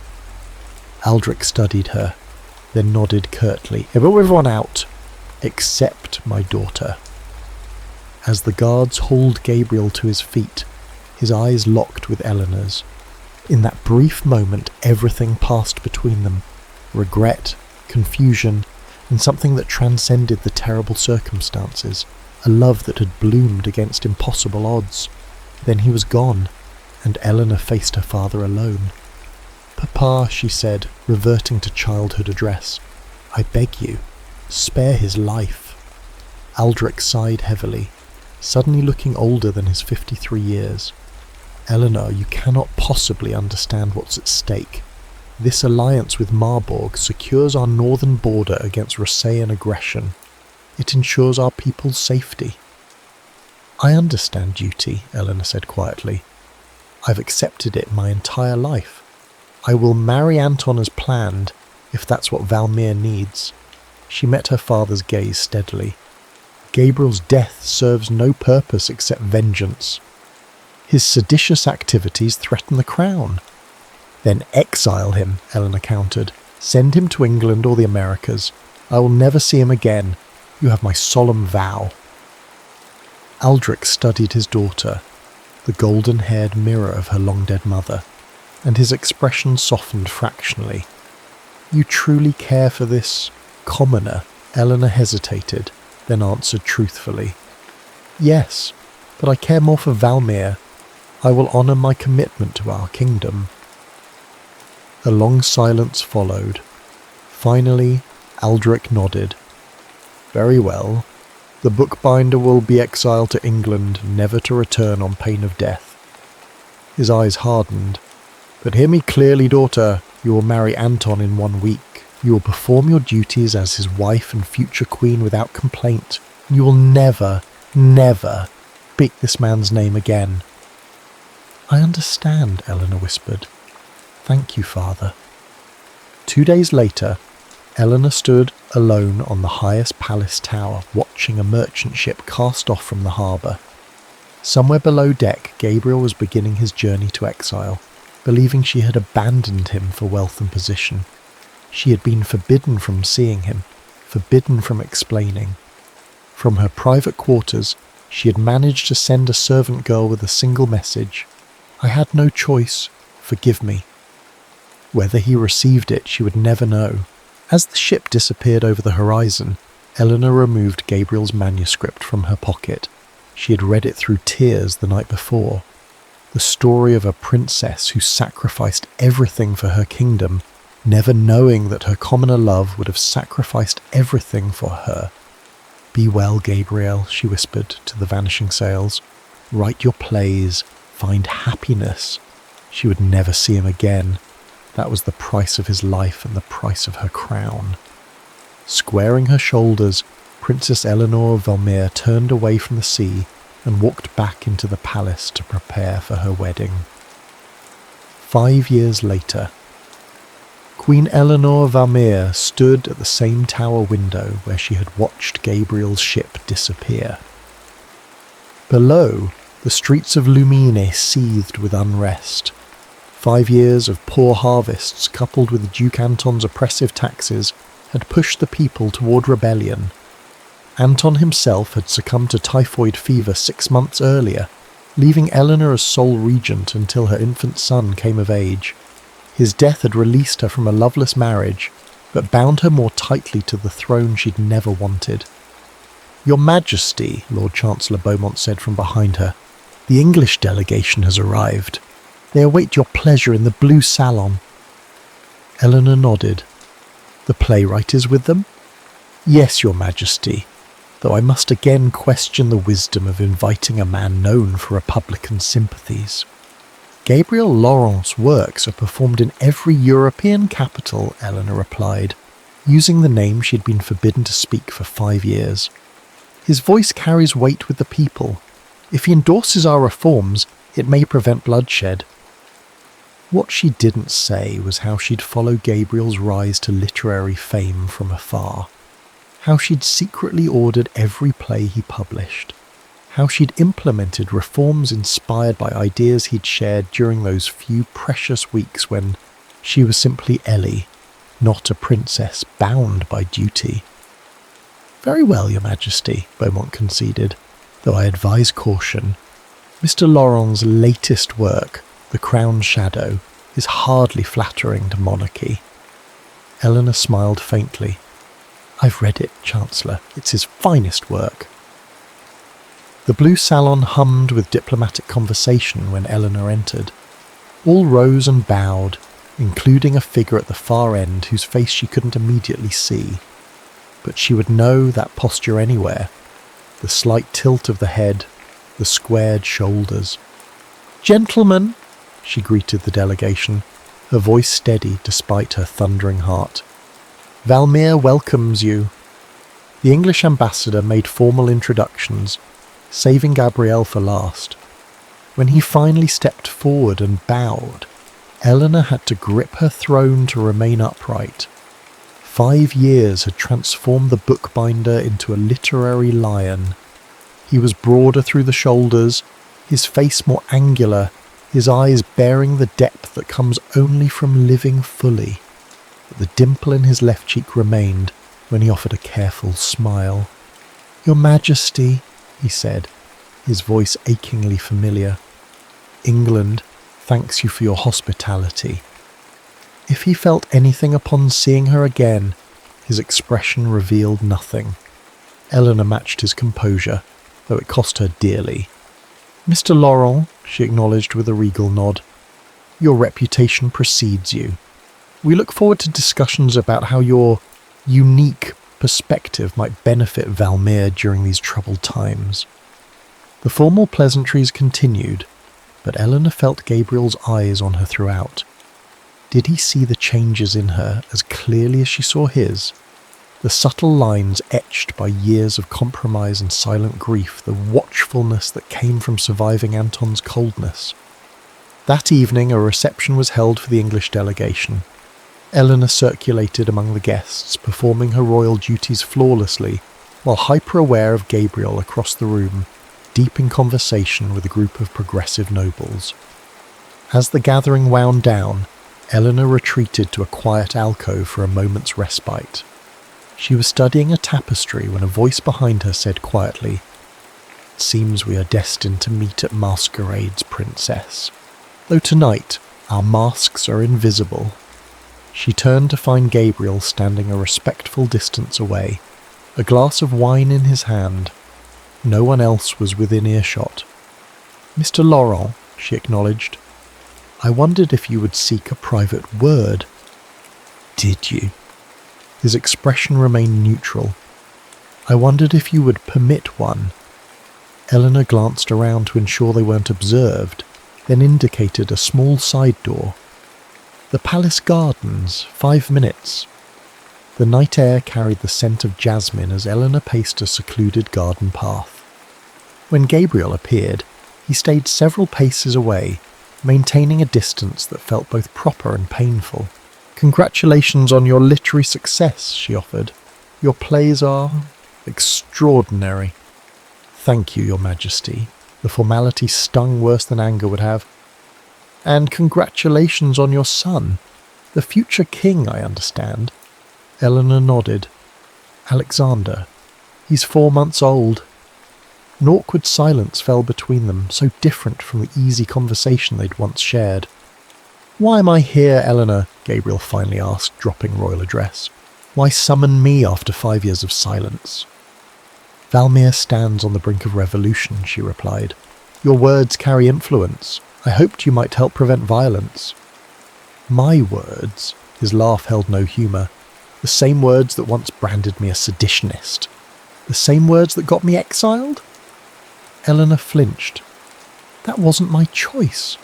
Aldrich studied her, then nodded curtly. "Everyone out, except my daughter." As the guards hauled Gabriel to his feet, his eyes locked with Eleanor's. In that brief moment, everything passed between them. Regret, confusion, and something that transcended the terrible circumstances. A love that had bloomed against impossible odds. Then he was gone, and Eleanor faced her father alone. "Papa," she said, reverting to childhood address, "I beg you, spare his life." Aldrich sighed heavily, suddenly looking older than his 53 years. "Eleanor, you cannot possibly understand what's at stake. This alliance with Marburg secures our northern border against Russean aggression. It ensures our people's safety." "I understand duty," Eleanor said quietly. "I've accepted it my entire life. I will marry Anton as planned, if that's what Valmir needs." She met her father's gaze steadily. "Gabriel's death serves no purpose except vengeance. His seditious activities threaten the crown." "Then exile him," Eleanor countered. "Send him to England or the Americas. I will never see him again. You have my solemn vow." Aldrich studied his daughter, the golden-haired mirror of her long-dead mother, and his expression softened fractionally. "You truly care for this commoner?" Eleanor hesitated, then answered truthfully. "Yes, but I care more for Valmir. I will honour my commitment to our kingdom." A long silence followed. Finally, Aldrich nodded. "Very well. The bookbinder will be exiled to England, never to return on pain of death." His eyes hardened. "But hear me clearly, daughter. You will marry Anton in 1 week. You will perform your duties as his wife and future queen without complaint. You will never, never speak this man's name again." "I understand," Eleanor whispered. "Thank you, Father." 2 days later, Eleanor stood alone on the highest palace tower, watching a merchant ship cast off from the harbour. Somewhere below deck, Gabriel was beginning his journey to exile, believing she had abandoned him for wealth and position. She had been forbidden from seeing him, forbidden from explaining. From her private quarters, she had managed to send a servant girl with a single message: "I had no choice. Forgive me." Whether he received it, she would never know. As the ship disappeared over the horizon, Eleanor removed Gabriel's manuscript from her pocket. She had read it through tears the night before. The story of a princess who sacrificed everything for her kingdom, never knowing that her commoner love would have sacrificed everything for her. "Be well, Gabriel," she whispered to the vanishing sails. "Write your plays. Find happiness." She would never see him again. That was the price of his life and the price of her crown. Squaring her shoulders, Princess Eleanor of Valmere turned away from the sea and walked back into the palace to prepare for her wedding. 5 years later, Queen Eleanor of Valmere stood at the same tower window where she had watched Gabriel's ship disappear. Below, the streets of Lumine seethed with unrest. 5 years of poor harvests, coupled with Duke Anton's oppressive taxes, had pushed the people toward rebellion. Anton himself had succumbed to typhoid fever 6 months earlier, leaving Eleanor as sole regent until her infant son came of age. His death had released her from a loveless marriage, but bound her more tightly to the throne she'd never wanted. "Your Majesty," Lord Chancellor Beaumont said from behind her, "the English delegation has arrived. They await your pleasure in the blue salon." Eleanor nodded. "The playwright is with them?" "Yes, Your Majesty, though I must again question the wisdom of inviting a man known for Republican sympathies." "Gabriel Laurent's works are performed in every European capital," Eleanor replied, using the name she had been forbidden to speak for 5 years. "His voice carries weight with the people. If he endorses our reforms, it may prevent bloodshed." What she didn't say was how she'd follow Gabriel's rise to literary fame from afar. How she'd secretly ordered every play he published. How she'd implemented reforms inspired by ideas he'd shared during those few precious weeks when she was simply Ellie, not a princess bound by duty. "Very well, Your Majesty," Beaumont conceded, "though I advise caution. Mr. Laurent's latest work, The Crown's Shadow, is hardly flattering to monarchy." Eleanor smiled faintly. "I've read it, Chancellor. It's his finest work." The blue salon hummed with diplomatic conversation when Eleanor entered. All rose and bowed, including a figure at the far end whose face she couldn't immediately see. But she would know that posture anywhere. The slight tilt of the head, the squared shoulders. "Gentlemen," she greeted the delegation, her voice steady despite her thundering heart. "Valmere welcomes you." The English ambassador made formal introductions, saving Gabriel for last. When he finally stepped forward and bowed, Eleanor had to grip her throne to remain upright. 5 years had transformed the bookbinder into a literary lion. He was broader through the shoulders, his face more angular, his eyes bearing the depth that comes only from living fully. But the dimple in his left cheek remained when he offered a careful smile. "Your Majesty," he said, his voice achingly familiar. "England thanks you for your hospitality." If he felt anything upon seeing her again, his expression revealed nothing. Eleanor matched his composure, though it cost her dearly. "Mr. Laurent," she acknowledged with a regal nod, "your reputation precedes you. We look forward to discussions about how your unique perspective might benefit Valmere during these troubled times." The formal pleasantries continued, but Eleanor felt Gabriel's eyes on her throughout. Did he see the changes in her as clearly as she saw his? The subtle lines etched by years of compromise and silent grief, the watchfulness that came from surviving Anton's coldness. That evening a reception was held for the English delegation. Eleanor circulated among the guests, performing her royal duties flawlessly, while hyper-aware of Gabriel across the room, deep in conversation with a group of progressive nobles. As the gathering wound down, Eleanor retreated to a quiet alcove for a moment's respite. She was studying a tapestry when a voice behind her said quietly, "It seems we are destined to meet at masquerades, Princess. Though tonight, our masks are invisible." She turned to find Gabriel standing a respectful distance away, a glass of wine in his hand. No one else was within earshot. "Mr. Laurent," she acknowledged, "I wondered if you would seek a private word." "Did you?" His expression remained neutral. "I wondered if you would permit one." Eleanor glanced around to ensure they weren't observed, then indicated a small side door. "The palace gardens, 5 minutes." The night air carried the scent of jasmine as Eleanor paced a secluded garden path. When Gabriel appeared, he stayed several paces away, maintaining a distance that felt both proper and painful. "Congratulations on your literary success," she offered. "Your plays are extraordinary." "Thank you, Your Majesty." The formality stung worse than anger would have. "And congratulations on your son. The future king, I understand." Eleanor nodded. "Alexander. He's 4 months old." An awkward silence fell between them, so different from the easy conversation they'd once shared. "Why am I here, Eleanor?" Gabriel finally asked, dropping royal address. "Why summon me after 5 years of silence?" "Valmir stands on the brink of revolution," she replied. "Your words carry influence. I hoped you might help prevent violence." "My words?" His laugh held no humour. "The same words that once branded me a seditionist. The same words that got me exiled?" Eleanor flinched. "That wasn't my choice."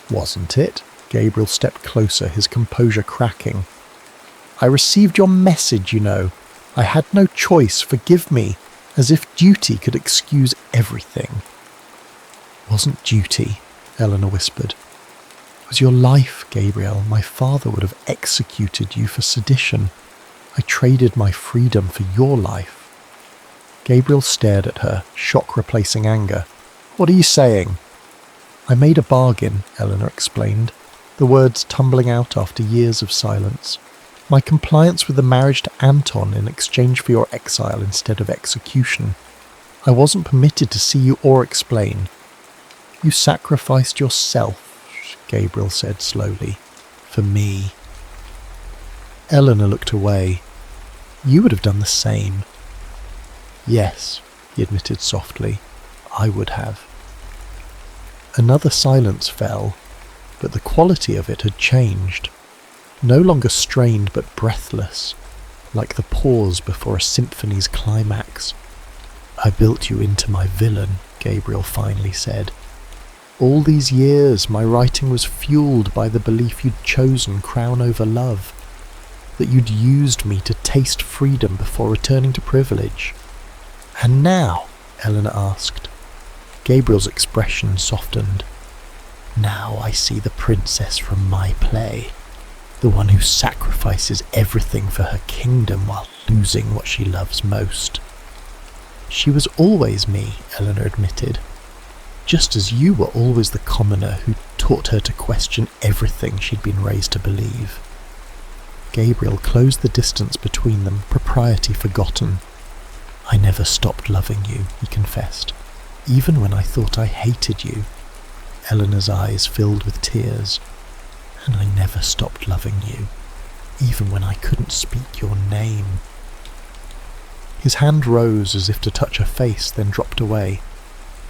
"Wasn't it?" Gabriel stepped closer, his composure cracking. "I received your message, you know. I had no choice, forgive me, as if duty could excuse everything." "Wasn't duty," Eleanor whispered. "It was your life, Gabriel. My father would have executed you for sedition. I traded my freedom for your life." Gabriel stared at her, shock replacing anger. "What are you saying?" "I made a bargain," Eleanor explained, the words tumbling out after years of silence. "My compliance with the marriage to Anton in exchange for your exile instead of execution. I wasn't permitted to see you or explain." "You sacrificed yourself," Gabriel said slowly, "for me." Eleanor looked away. "You would have done the same." "Yes," he admitted softly, "I would have." Another silence fell, but the quality of it had changed. No longer strained but breathless, like the pause before a symphony's climax. "I built you into my villain," Gabriel finally said. "All these years my writing was fueled by the belief you'd chosen crown over love, that you'd used me to taste freedom before returning to privilege. And now?" Eleanor asked. Gabriel's expression softened. "Now I see the princess from my play, the one who sacrifices everything for her kingdom while losing what she loves most." "She was always me," Eleanor admitted, "just as you were always the commoner who taught her to question everything she'd been raised to believe." Gabriel closed the distance between them, propriety forgotten. "I never stopped loving you," he confessed, "even when I thought I hated you." Eleanor's eyes filled with tears. "And I never stopped loving you, even when I couldn't speak your name." His hand rose as if to touch her face, then dropped away.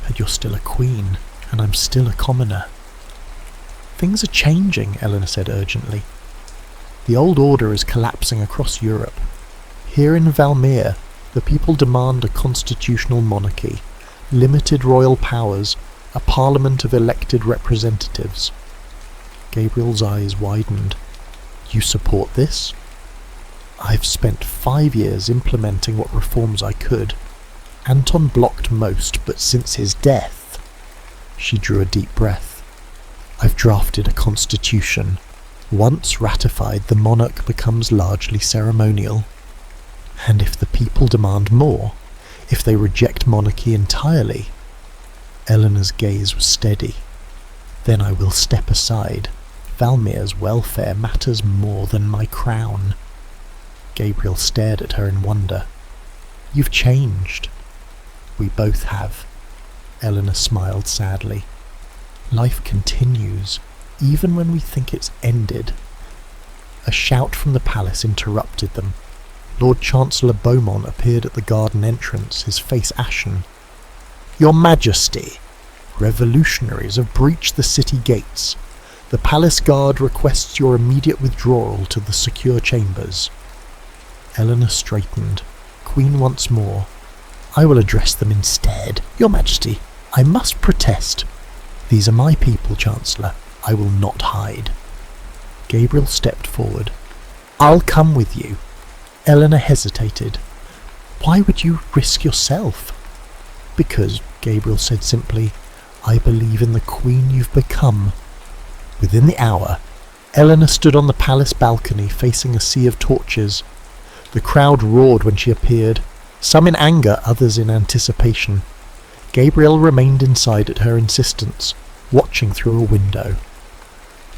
"But you're still a queen, and I'm still a commoner." "Things are changing," Eleanor said urgently. "The old order is collapsing across Europe. Here in Valmir, the people demand a constitutional monarchy, limited royal powers, a parliament of elected representatives." Gabriel's eyes widened. "You support this?" "I've spent 5 years implementing what reforms I could. Anton blocked most, but since his death..." She drew a deep breath. "I've drafted a constitution. Once ratified, the monarch becomes largely ceremonial. And if the people demand more, if they reject monarchy entirely..." Eleanor's gaze was steady. "Then I will step aside. Valmir's welfare matters more than my crown." Gabriel stared at her in wonder. "You've changed." "We both have." Eleanor smiled sadly. "Life continues, even when we think it's ended." A shout from the palace interrupted them. Lord Chancellor Beaumont appeared at the garden entrance, his face ashen. "Your Majesty, revolutionaries have breached the city gates. The palace guard requests your immediate withdrawal to the secure chambers." Eleanor straightened. Queen once more. "I will address them instead. Your Majesty, I must protest. These are my people, Chancellor. I will not hide." Gabriel stepped forward. "I'll come with you." Eleanor hesitated. "Why would you risk yourself?" "Because," Gabriel said simply, "I believe in the queen you've become." Within the hour, Eleanor stood on the palace balcony facing a sea of torches. The crowd roared when she appeared, some in anger, others in anticipation. Gabriel remained inside at her insistence, watching through a window.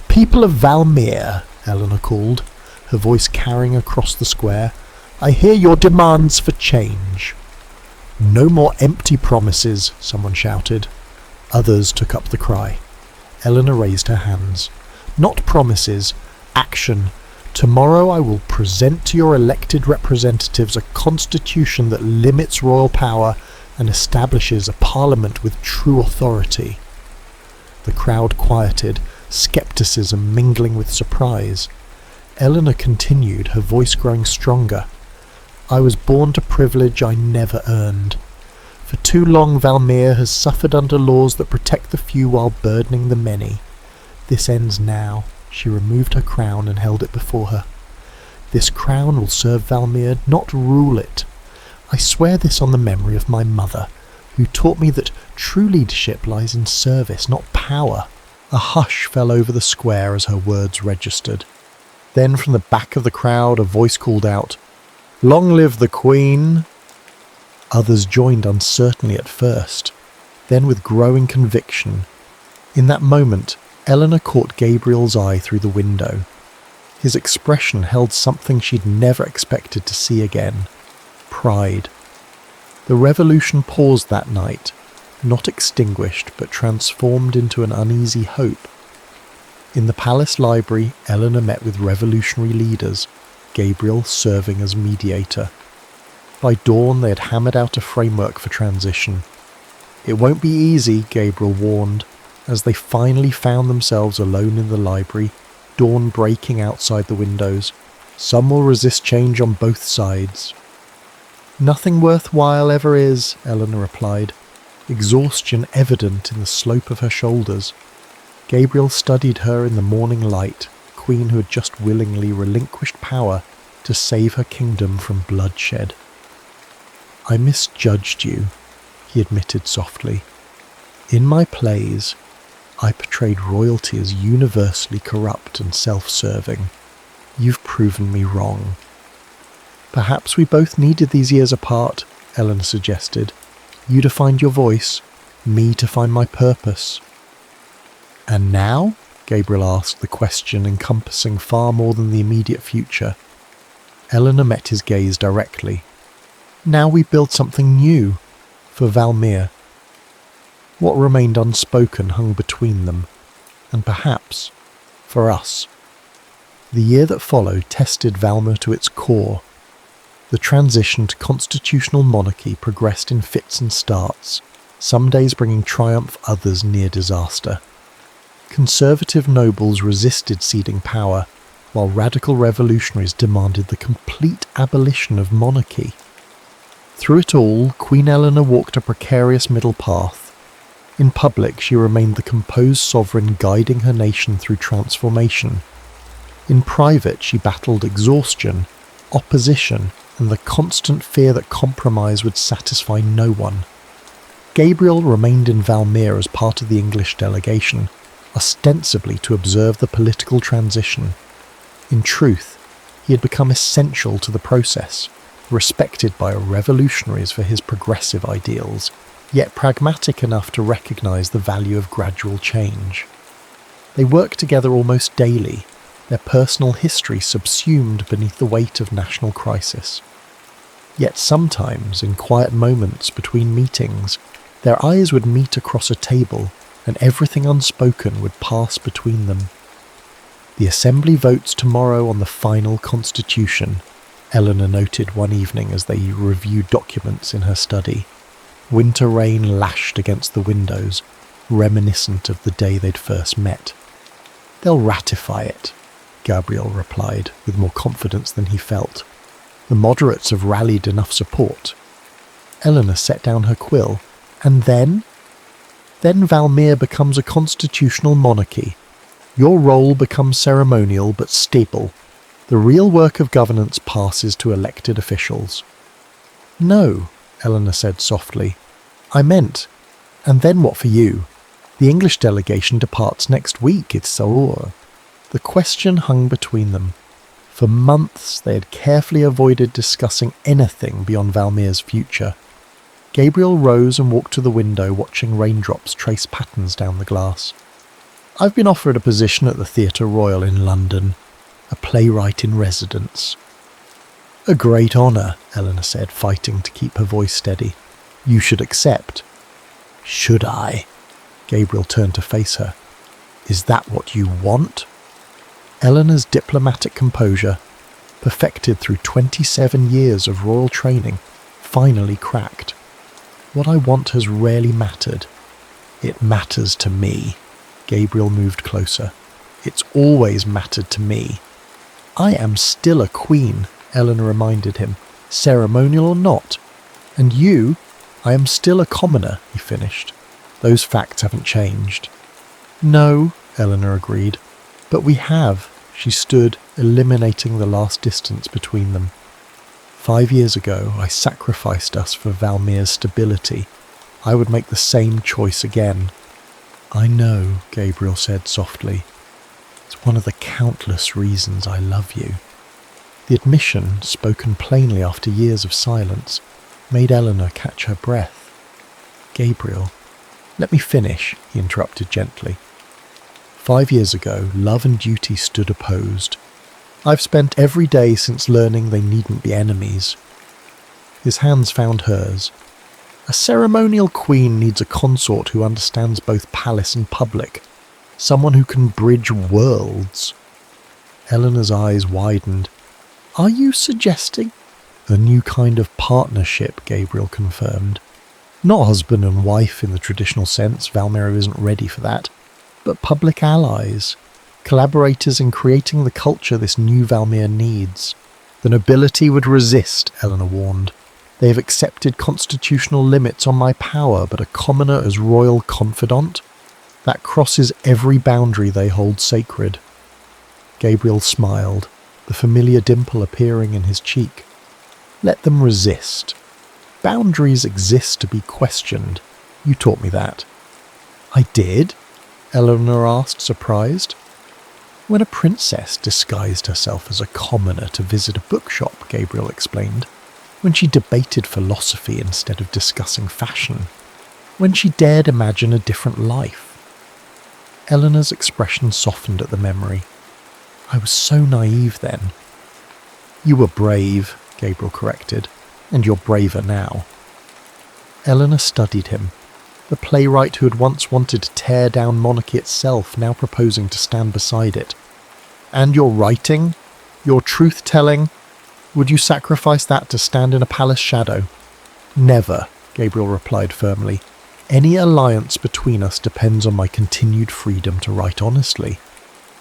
"People of Valmere," Eleanor called, her voice carrying across the square, "I hear your demands for change." "No more empty promises," someone shouted. Others took up the cry. Eleanor raised her hands. "Not promises, action. Tomorrow I will present to your elected representatives a constitution that limits royal power and establishes a parliament with true authority." The crowd quieted, scepticism mingling with surprise. Eleanor continued, her voice growing stronger. "I was born to privilege I never earned. For too long Valmere has suffered under laws that protect the few while burdening the many. This ends now." She removed her crown and held it before her. "This crown will serve Valmere, not rule it. I swear this on the memory of my mother, who taught me that true leadership lies in service, not power." A hush fell over the square as her words registered. Then from the back of the crowd a voice called out, "Long live the Queen!" Others joined uncertainly at first, then with growing conviction. In that moment, Eleanor caught Gabriel's eye through the window. His expression held something she'd never expected to see again: pride. The revolution paused that night, not extinguished but transformed into an uneasy hope. In the palace library, Eleanor met with revolutionary leaders, Gabriel serving as mediator. By dawn they had hammered out a framework for transition. "It won't be easy," Gabriel warned, as they finally found themselves alone in the library, dawn breaking outside the windows. "Some will resist change on both sides." "Nothing worthwhile ever is," Eleanor replied, exhaustion evident in the slope of her shoulders. Gabriel studied her in the morning light, queen who had just willingly relinquished power to save her kingdom from bloodshed. "I misjudged you," he admitted softly. "In my plays, I portrayed royalty as universally corrupt and self-serving. You've proven me wrong." "Perhaps we both needed these years apart," Eleanor suggested. "You to find your voice, me to find my purpose." "And now?" Gabriel asked, the question encompassing far more than the immediate future. Eleanor met his gaze directly. "Now we build something new, for Valmere." What remained unspoken hung between them, and perhaps for us. The year that followed tested Valmere to its core. The transition to constitutional monarchy progressed in fits and starts, some days bringing triumph, others near disaster. Conservative nobles resisted ceding power, while radical revolutionaries demanded the complete abolition of monarchy. Through it all, Queen Eleanor walked a precarious middle path. In public, she remained the composed sovereign guiding her nation through transformation. In private, she battled exhaustion, opposition, and the constant fear that compromise would satisfy no one. Gabriel remained in Valmere as part of the English delegation, ostensibly to observe the political transition. In truth, he had become essential to the process, respected by revolutionaries for his progressive ideals, yet pragmatic enough to recognise the value of gradual change. They worked together almost daily, their personal history subsumed beneath the weight of national crisis. Yet sometimes, in quiet moments between meetings, their eyes would meet across a table, and everything unspoken would pass between them. The Assembly votes tomorrow on the final constitution, Eleanor noted one evening as they reviewed documents in her study. Winter rain lashed against the windows, reminiscent of the day they'd first met. "They'll ratify it," Gabriel replied, with more confidence than he felt. "The moderates have rallied enough support." Eleanor set down her quill. "And then?" "Then Valmir becomes a constitutional monarchy. Your role becomes ceremonial but stable. The real work of governance passes to elected officials." "No," Eleanor said softly. "I meant, and then what for you? The English delegation departs next week, it's so." The question hung between them. For months they had carefully avoided discussing anything beyond Valmir's future. Gabriel rose and walked to the window, watching raindrops trace patterns down the glass. "I've been offered a position at the Theatre Royal in London, a playwright in residence." "A great honour," Eleanor said, fighting to keep her voice steady. "You should accept." "Should I?" Gabriel turned to face her. "Is that what you want?" Eleanor's diplomatic composure, perfected through 27 years of royal training, finally cracked. "What I want has rarely mattered. It matters to me." Gabriel moved closer. "It's always mattered to me." "I am still a queen," Eleanor reminded him, "ceremonial or not. And you, I am still a commoner," he finished. "Those facts haven't changed." "No," Eleanor agreed. "But we have." She stood, eliminating the last distance between them. 5 years ago, I sacrificed us for Valmir's stability. I would make the same choice again." "I know," Gabriel said softly. "It's one of the countless reasons I love you." The admission, spoken plainly after years of silence, made Eleanor catch her breath. "Gabriel, let me finish," he interrupted gently. 5 years ago, love and duty stood opposed. I've spent every day since learning they needn't be enemies. His hands found hers. "A ceremonial queen needs a consort who understands both palace and public. Someone who can bridge worlds." Eleanor's eyes widened. "Are you suggesting?" "A new kind of partnership," Gabriel confirmed. "Not husband and wife in the traditional sense, Valmir isn't ready for that. But public allies, collaborators in creating the culture this new Valmir needs." "The nobility would resist," Eleanor warned. "They have accepted constitutional limits on my power, but a commoner as royal confidant? That crosses every boundary they hold sacred." Gabriel smiled, the familiar dimple appearing in his cheek. "Let them resist. Boundaries exist to be questioned. You taught me that." "I did?" Eleanor asked, surprised. "When a princess disguised herself as a commoner to visit a bookshop," Gabriel explained. "When she debated philosophy instead of discussing fashion. When she dared imagine a different life." Eleanor's expression softened at the memory. "I was so naive then." "You were brave," Gabriel corrected, "and you're braver now." Eleanor studied him. The playwright who had once wanted to tear down monarchy itself, now proposing to stand beside it. "And your writing? Your truth-telling? Would you sacrifice that to stand in a palace shadow?" "Never," Gabriel replied firmly. "Any alliance between us depends on my continued freedom to write honestly,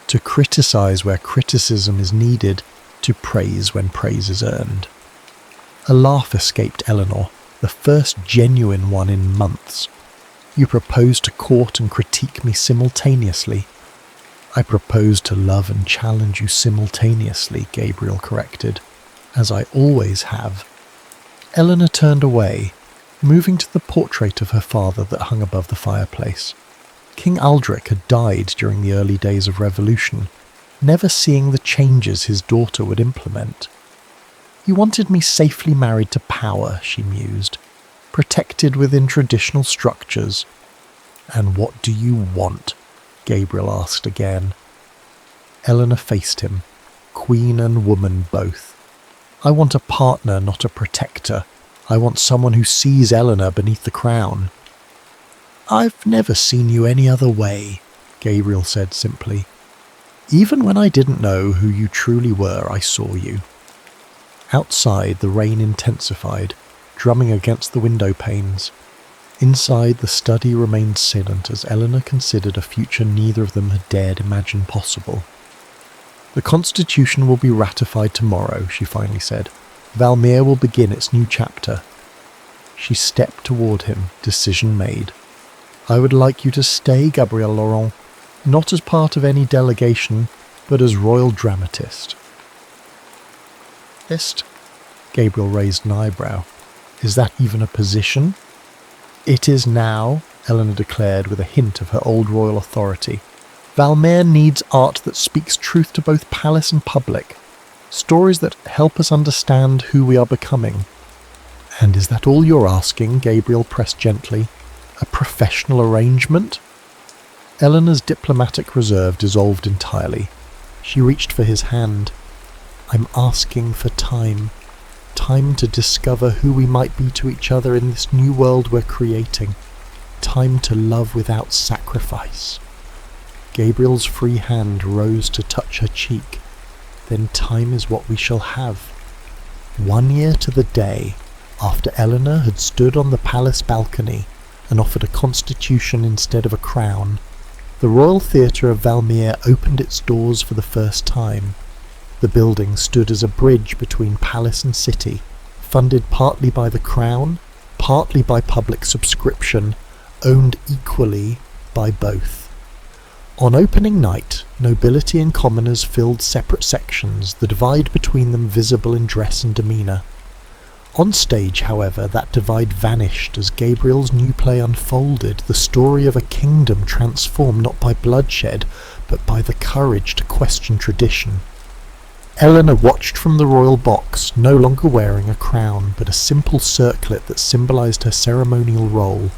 to criticize where criticism is needed, to praise when praise is earned." A laugh escaped Eleanor, the first genuine one in months. "You propose to court and critique me simultaneously." "I propose to love and challenge you simultaneously," Gabriel corrected, "as I always have." Eleanor turned away, moving to the portrait of her father that hung above the fireplace. King Aldrich had died during the early days of revolution, never seeing the changes his daughter would implement. "He wanted me safely married to power," she mused, "protected within traditional structures." "And what do you want?" Gabriel asked again. Eleanor faced him, queen and woman both. "I want a partner, not a protector. I want someone who sees Eleanor beneath the crown." "I've never seen you any other way," Gabriel said simply. "Even when I didn't know who you truly were, I saw you." Outside, the rain intensified, drumming against the window panes. Inside, the study remained silent as Eleanor considered a future neither of them had dared imagine possible. "The Constitution will be ratified tomorrow," she finally said. "Valmere will begin its new chapter." She stepped toward him, decision made. "I would like you to stay, Gabrielle Laurent, not as part of any delegation, but as royal dramatist." Gabriel raised an eyebrow. "Is that even a position?" "It is now," Eleanor declared with a hint of her old royal authority. "Valmere needs art that speaks truth to both palace and public. Stories that help us understand who we are becoming." "And is that all you're asking?" Gabriel pressed gently. "A professional arrangement?" Eleanor's diplomatic reserve dissolved entirely. She reached for his hand. "I'm asking for time. Time to discover who we might be to each other in this new world we're creating. Time to love without sacrifice." Gabriel's free hand rose to touch her cheek. "Then time is what we shall have." 1 year to the day after Eleanor had stood on the palace balcony and offered a constitution instead of a crown, the Royal Theatre of Valmere opened its doors for the first time. The building stood as a bridge between palace and city, funded partly by the crown, partly by public subscription, owned equally by both. On opening night, nobility and commoners filled separate sections, the divide between them visible in dress and demeanour. On stage, however, that divide vanished as Gabriel's new play unfolded, the story of a kingdom transformed not by bloodshed, but by the courage to question tradition. Eleanor watched from the royal box, no longer wearing a crown, but a simple circlet that symbolised her ceremonial role.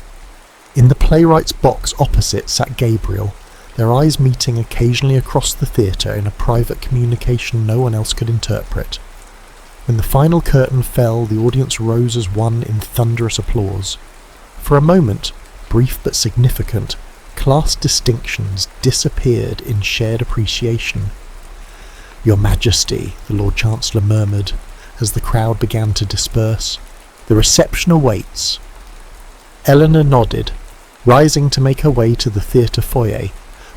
In the playwright's box opposite sat Gabriel, their eyes meeting occasionally across the theatre in a private communication no one else could interpret. When the final curtain fell, the audience rose as one in thunderous applause. For a moment, brief but significant, class distinctions disappeared in shared appreciation. "Your Majesty," the Lord Chancellor murmured, as the crowd began to disperse. "The reception awaits." Eleanor nodded, rising to make her way to the theatre foyer,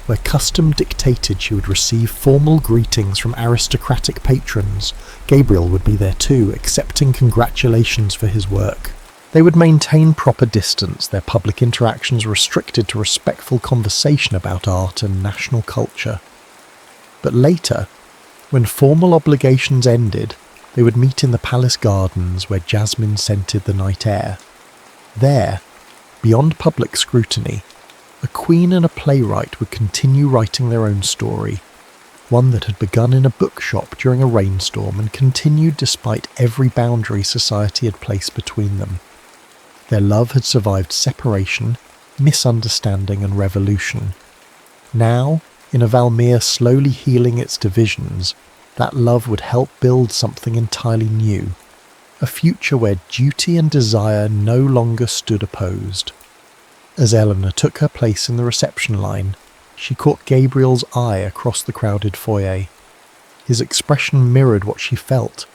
where custom dictated she would receive formal greetings from aristocratic patrons. Gabriel would be there too, accepting congratulations for his work. They would maintain proper distance, their public interactions restricted to respectful conversation about art and national culture. But later, when formal obligations ended, they would meet in the palace gardens where jasmine scented the night air. There, beyond public scrutiny, a queen and a playwright would continue writing their own story, one that had begun in a bookshop during a rainstorm and continued despite every boundary society had placed between them. Their love had survived separation, misunderstanding and revolution. Now, in a Valmere slowly healing its divisions, that love would help build something entirely new, a future where duty and desire no longer stood opposed. As Eleanor took her place in the reception line, she caught Gabriel's eye across the crowded foyer. His expression mirrored what she felt,